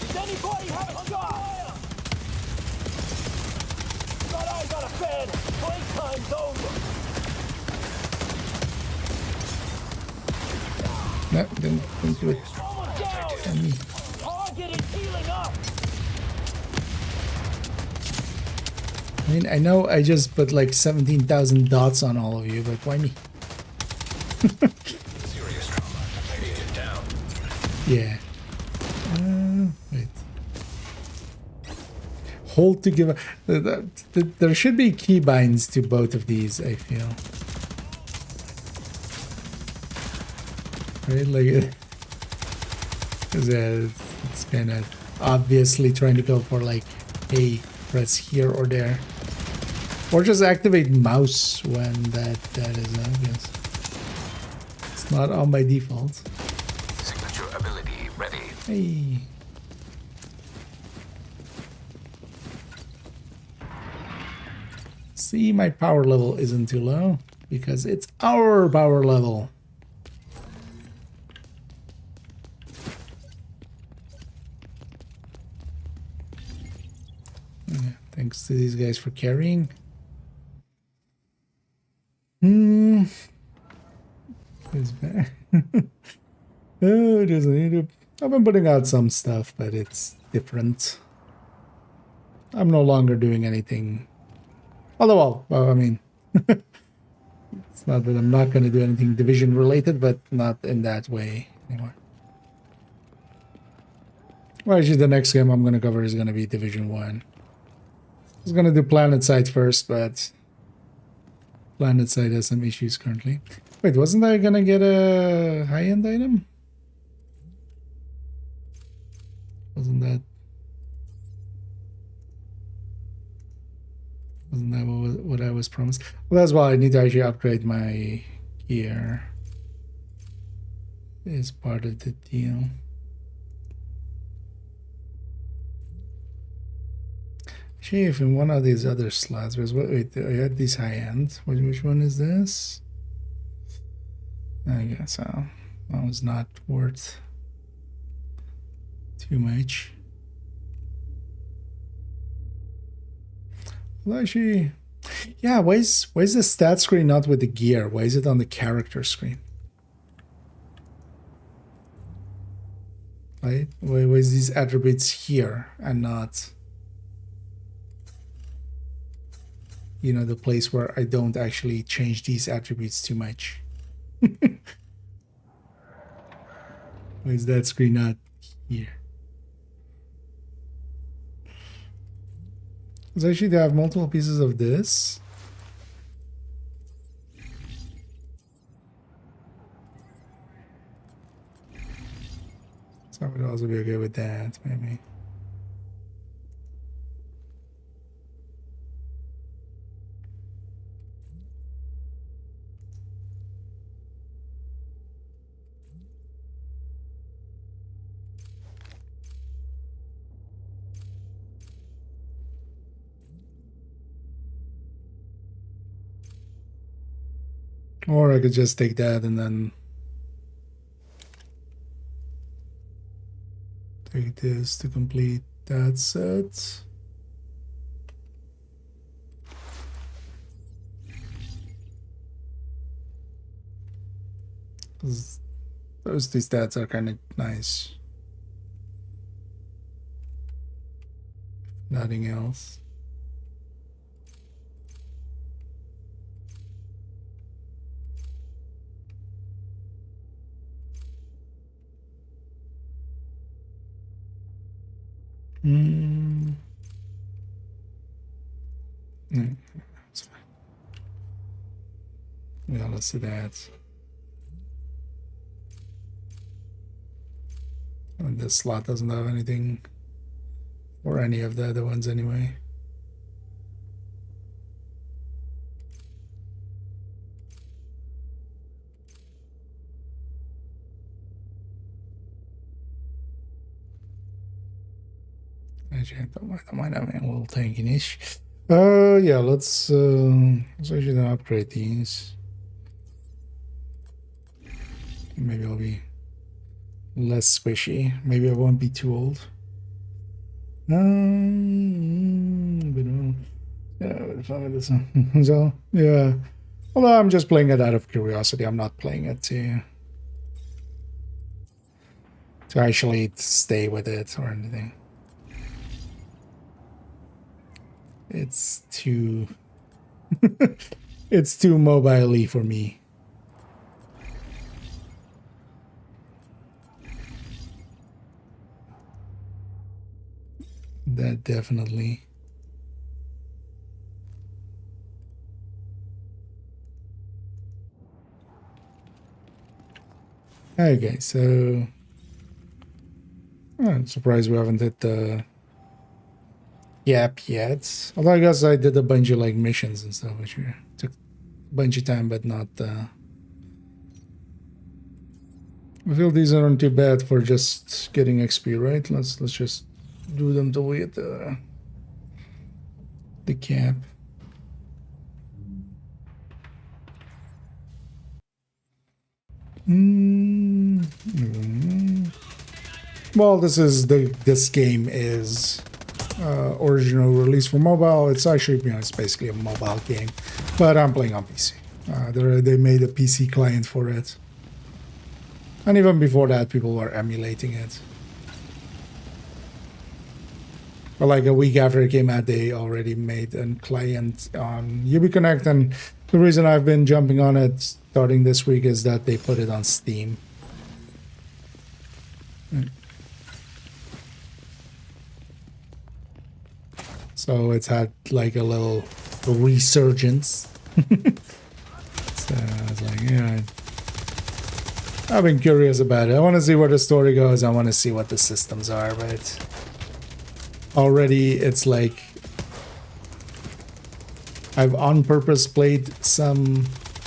Does anybody have a shot? Thought I got a bed! Playtime's over! no, don't do it. Almost down! On me. Target is healing up! I mean, I know I just put like 17,000 dots on all of you, but why me? Serious trauma. Agent down. Yeah. Wait. Hold to give. There should be keybinds to both of these, I feel. Right? Like, because it's kind of obviously trying to go for like, hey, press here or there. Or just activate mouse when that is obvious. It's not on by default. Signature ability ready. Hey. See, my power level isn't too low because it's our power level. Yeah, thanks to these guys for carrying. It's bad. Oh, it doesn't need to. I've been putting out some stuff, but it's different. I'm no longer doing anything. Although, well, I mean, it's not that I'm not going to do anything Division related, but not in that way anymore. Well, actually, the next game I'm going to cover is going to be Division 1. I was going to do PlanetSide first, but PlanetSide has some issues currently. Wait, wasn't I going to get a high-end item? Wasn't that what I was promised? Well, that's why I need to actually upgrade my gear. Is part of the deal. Actually, if in one of these other slots, because wait, I had these high end. Which one is this? I guess that was not worth too much. Well, actually, yeah. Why is the stat screen not with the gear? Why is it on the character screen? Right? Why is these attributes here and not, you know, the place where I don't actually change these attributes too much? Why is that screen not here? Because actually they have multiple pieces of this. So I would also be okay with that, maybe. Or I could just take that and then take this to complete that set. Those two stats are kind of nice. Nothing else. That's fine. Yeah, let's do that. And this slot doesn't have anything or any of the other ones anyway. Actually, I don't mind having a little tankiness. Yeah, let's actually then upgrade these. Maybe I'll be less squishy. Maybe I won't be too old. But yeah, fun with this one. So yeah, although I'm just playing it out of curiosity, I'm not playing it to actually stay with it or anything. It's too it's too mobile-y for me. That definitely. Okay, so I'm surprised we haven't hit the gap yet. Although I guess I did a bunch of like missions and stuff, which took a bunch of time, but not. I feel these aren't too bad for just getting XP, right? Let's just do them till we hit the cap. Well, this game is original release for mobile. It's actually, you know, it's basically a mobile game, but I'm playing on PC. They made a PC client for it, and even before that, people were emulating it. But like a week after it came out, they already made a client on UbiConnect, and the reason I've been jumping on it starting this week is that they put it on Steam. So it's had like a little resurgence. So I was like, yeah, I've been curious about it. I want to see where the story goes. I want to see what the systems are, but already it's like I've on purpose played some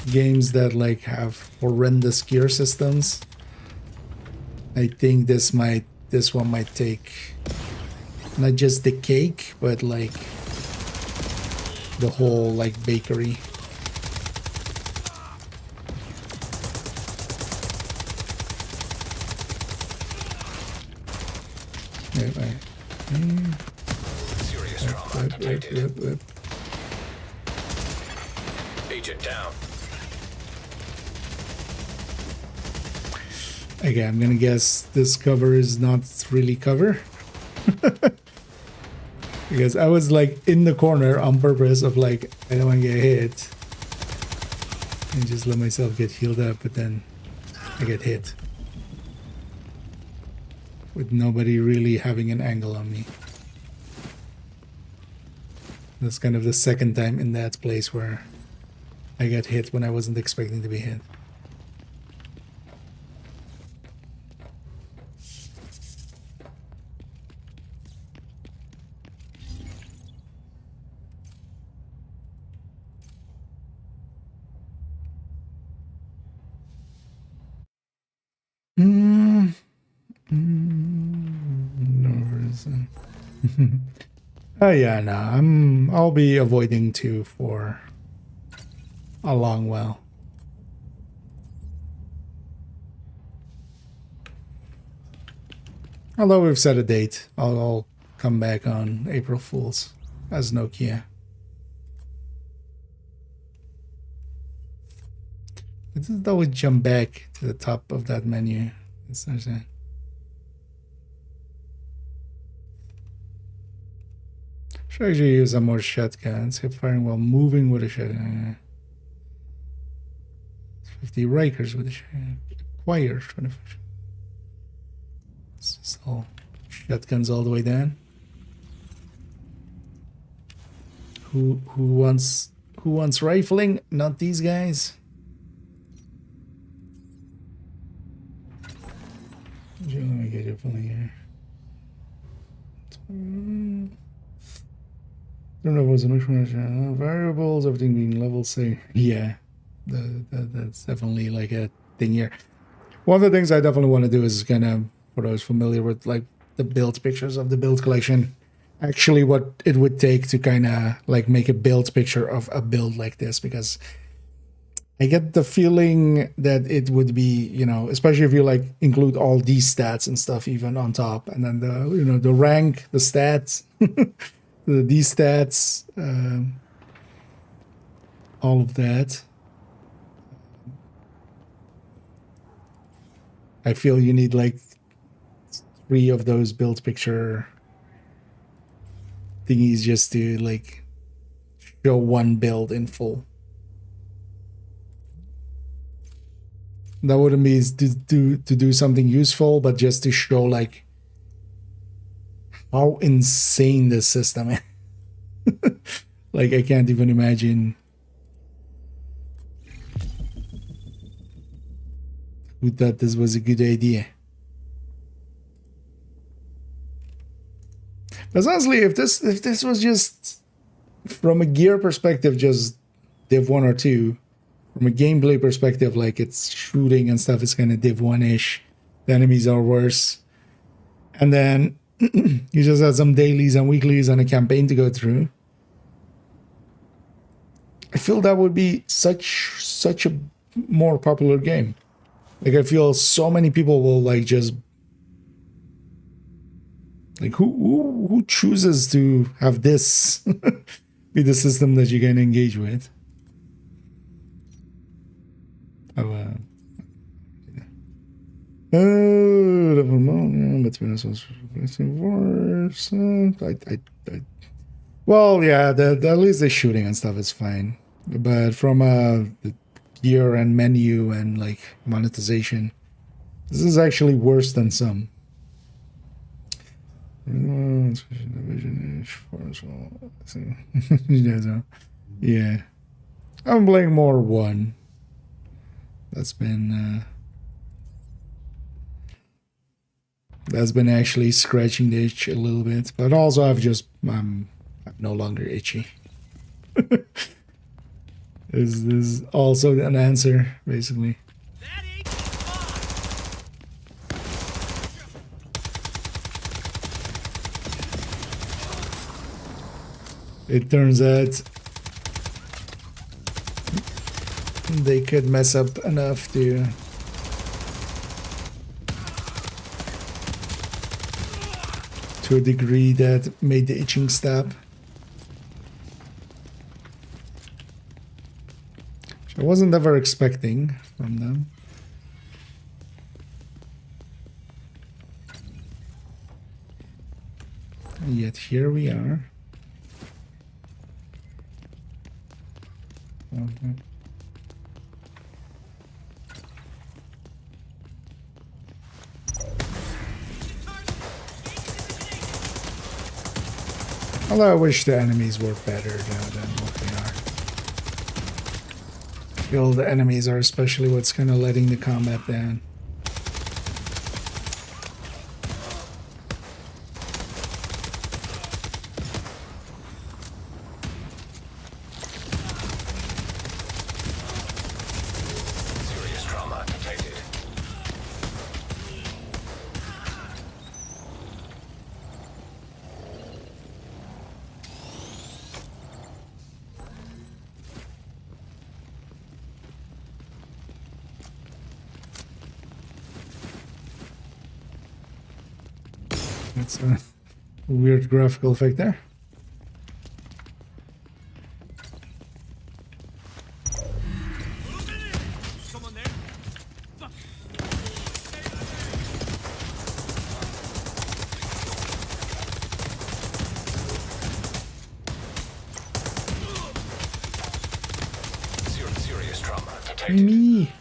games that like have horrendous gear systems. I think this one might take not just the cake, but like the whole like bakery. Serious trauma detected. Agent down. Okay, I'm gonna guess this cover is not really cover. Because I was like in the corner on purpose of like, I don't want to get hit. And just let myself get healed up, but then I get hit. With nobody really having an angle on me. That's kind of the second time in that place where I got hit when I wasn't expecting to be hit. Oh yeah, no, I'll be avoiding 2 for a long while. Although we've set a date, I'll come back on April Fool's as Nokia. It doesn't always jump back to the top of that menu. It's not that. Should actually use some more shotguns. Hip firing while moving with a shotgun. 50 Rikers with a shotgun. Acquire 25. This is all shotguns all the way down. Who wants rifling? Not these guys. Let me get your phone here. I don't know what's the next one. Variables, everything being level, say. Yeah, that's definitely like a thing here. One of the things I definitely want to do is kind of, for those familiar with like the build pictures of the build collection, actually what it would take to kind of like make a build picture of a build like this, because I get the feeling that it would be, you know, especially if you like include all these stats and stuff even on top, and then the, you know, the rank, the stats, these stats, all of that. I feel you need like 3 of those build picture thingies just to like show one build in full. That wouldn't be to do something useful, but just to show like how insane this system is. Like I can't even imagine who thought this was a good idea. Because honestly, if this was just from a gear perspective, just Div 1 or 2, from a gameplay perspective, like it's shooting and stuff, it's kind of Div 1-ish. The enemies are worse. And then you just had some dailies and weeklies and a campaign to go through. I feel that would be such a more popular game. Like I feel so many people will like just like who chooses to have this be the system that you can engage with. Well, yeah, at least the shooting and stuff is fine, but from the gear and menu and like monetization, this is actually worse than some. Yeah, I'm playing more 1. That's been actually scratching the itch a little bit, but also I'm no longer itchy. This is also an answer, basically. It turns out they could mess up enough to a degree that made the itching stop. Which I wasn't ever expecting from them. And yet here we are. Okay. Although I wish the enemies were better than what they are. I feel the enemies are especially what's kind of letting the combat down. Serious trauma detected. That's a weird graphical effect there. Serious trauma detected. Me.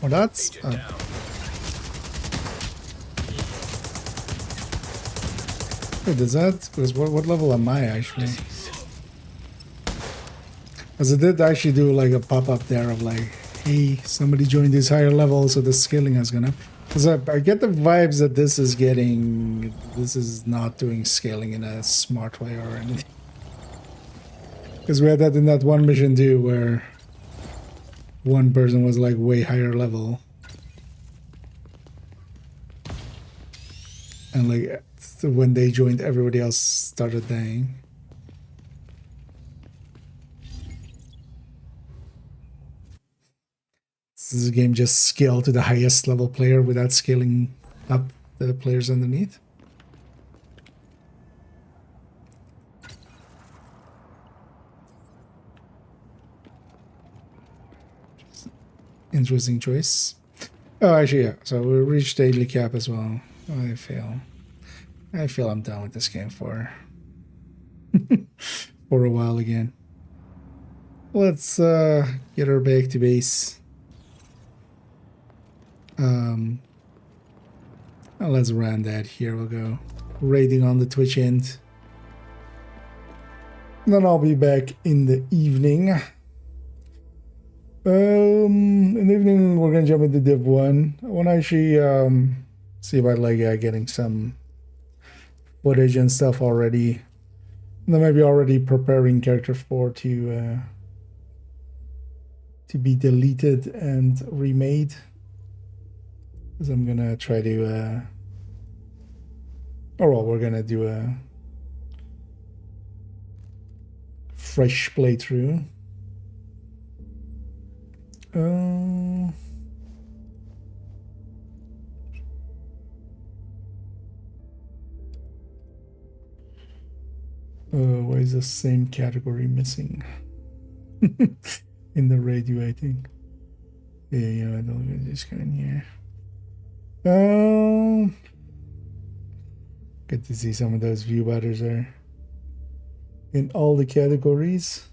More dots. Oh. Wait, does that? Because what level am I actually? Because it did actually do like a pop-up there of like, hey, somebody joined this higher level, so the scaling has gone up. Because I get the vibes that this is not doing scaling in a smart way or anything. Because we had that in that one mission too, where one person was like way higher level. And like when they joined, everybody else started dying. Does this game just scale to the highest level player without scaling up the players underneath? Interesting choice. Oh, actually, yeah. So we reached daily cap as well. I feel I'm done with this game for for a while again. Let's get her back to base. Let's run that here. We'll go raiding on the Twitch end. Then I'll be back in the evening. In the evening we're gonna jump into Div 1. I wanna actually see about like getting some footage and stuff already. And then maybe already preparing character 4 to be deleted and remade. Because I'm gonna try to or well, we're gonna do a fresh playthrough. Why is the same category missing in the radio? I think. Yeah, I don't just go in here. Good to see some of those view butters there in all the categories.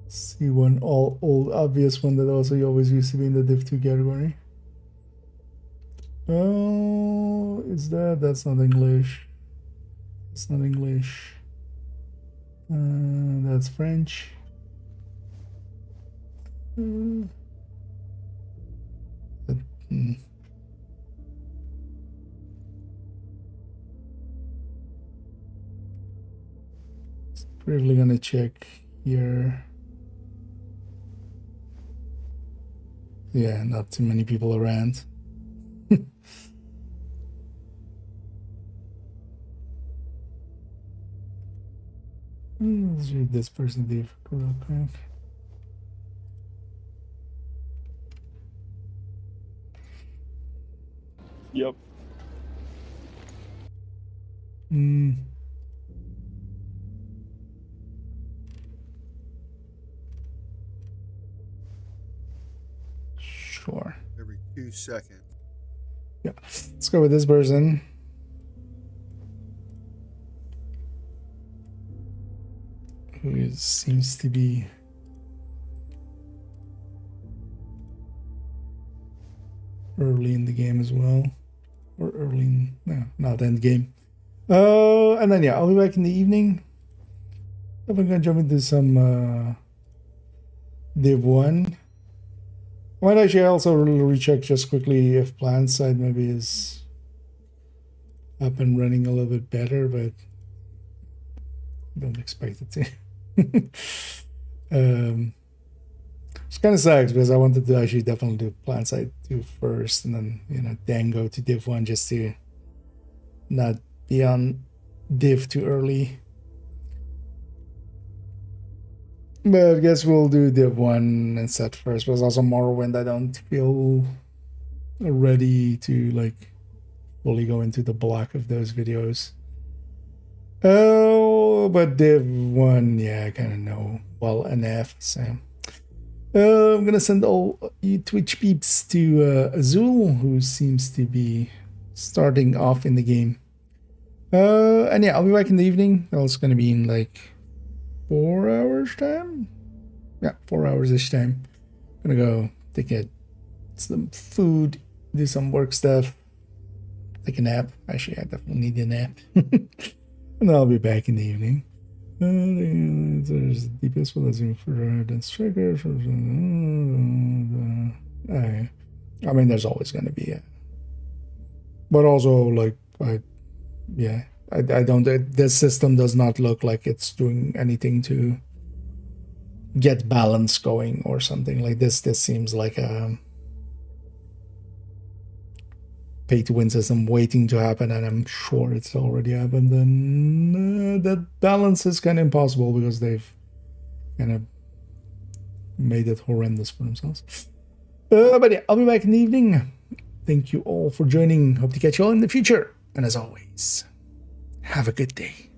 See one all old obvious one that also always used to be in the Div 2 category. Oh, is that's not English. It's not English. That's French. Briefly gonna check here. yeah, not too many people around. Let's read this person real quick. Yep. Sure. Every 2 seconds. Yeah. Let's go with this person. Who seems to be early in the game as well. Or early in, no, not end game. And then yeah, I'll be back in the evening. I'm gonna jump into some Div 1. I might actually also recheck just quickly if plant side maybe is up and running a little bit better, but don't expect it to. It's kind of sucks because I wanted to actually definitely do plant side 2 first and then, you know, then go to Div 1 just to not be on Div too early. But I guess we'll do Div 1 instead first. But it's also Morrowind. I don't feel ready to like fully go into the block of those videos. Oh, but Div 1, yeah, I kind of know well enough. So I'm gonna send all you Twitch peeps to Azul, who seems to be starting off in the game. And yeah, I'll be back in the evening. It's gonna be in like 4 hours time. Yeah, 4 hours ish time. Gonna go take some food, do some work stuff, take a nap. Actually, I definitely need a nap. And then I'll be back in the evening. There's DPS will assume for than striker. I mean, there's always gonna be but also like I don't. This system does not look like it's doing anything to get balance going or something like this. This seems like a pay-to-win system waiting to happen, and I'm sure it's already happened. And that balance is kind of impossible because they've kind of made it horrendous for themselves. But yeah, I'll be back in the evening. Thank you all for joining. Hope to catch you all in the future. And as always, have a good day.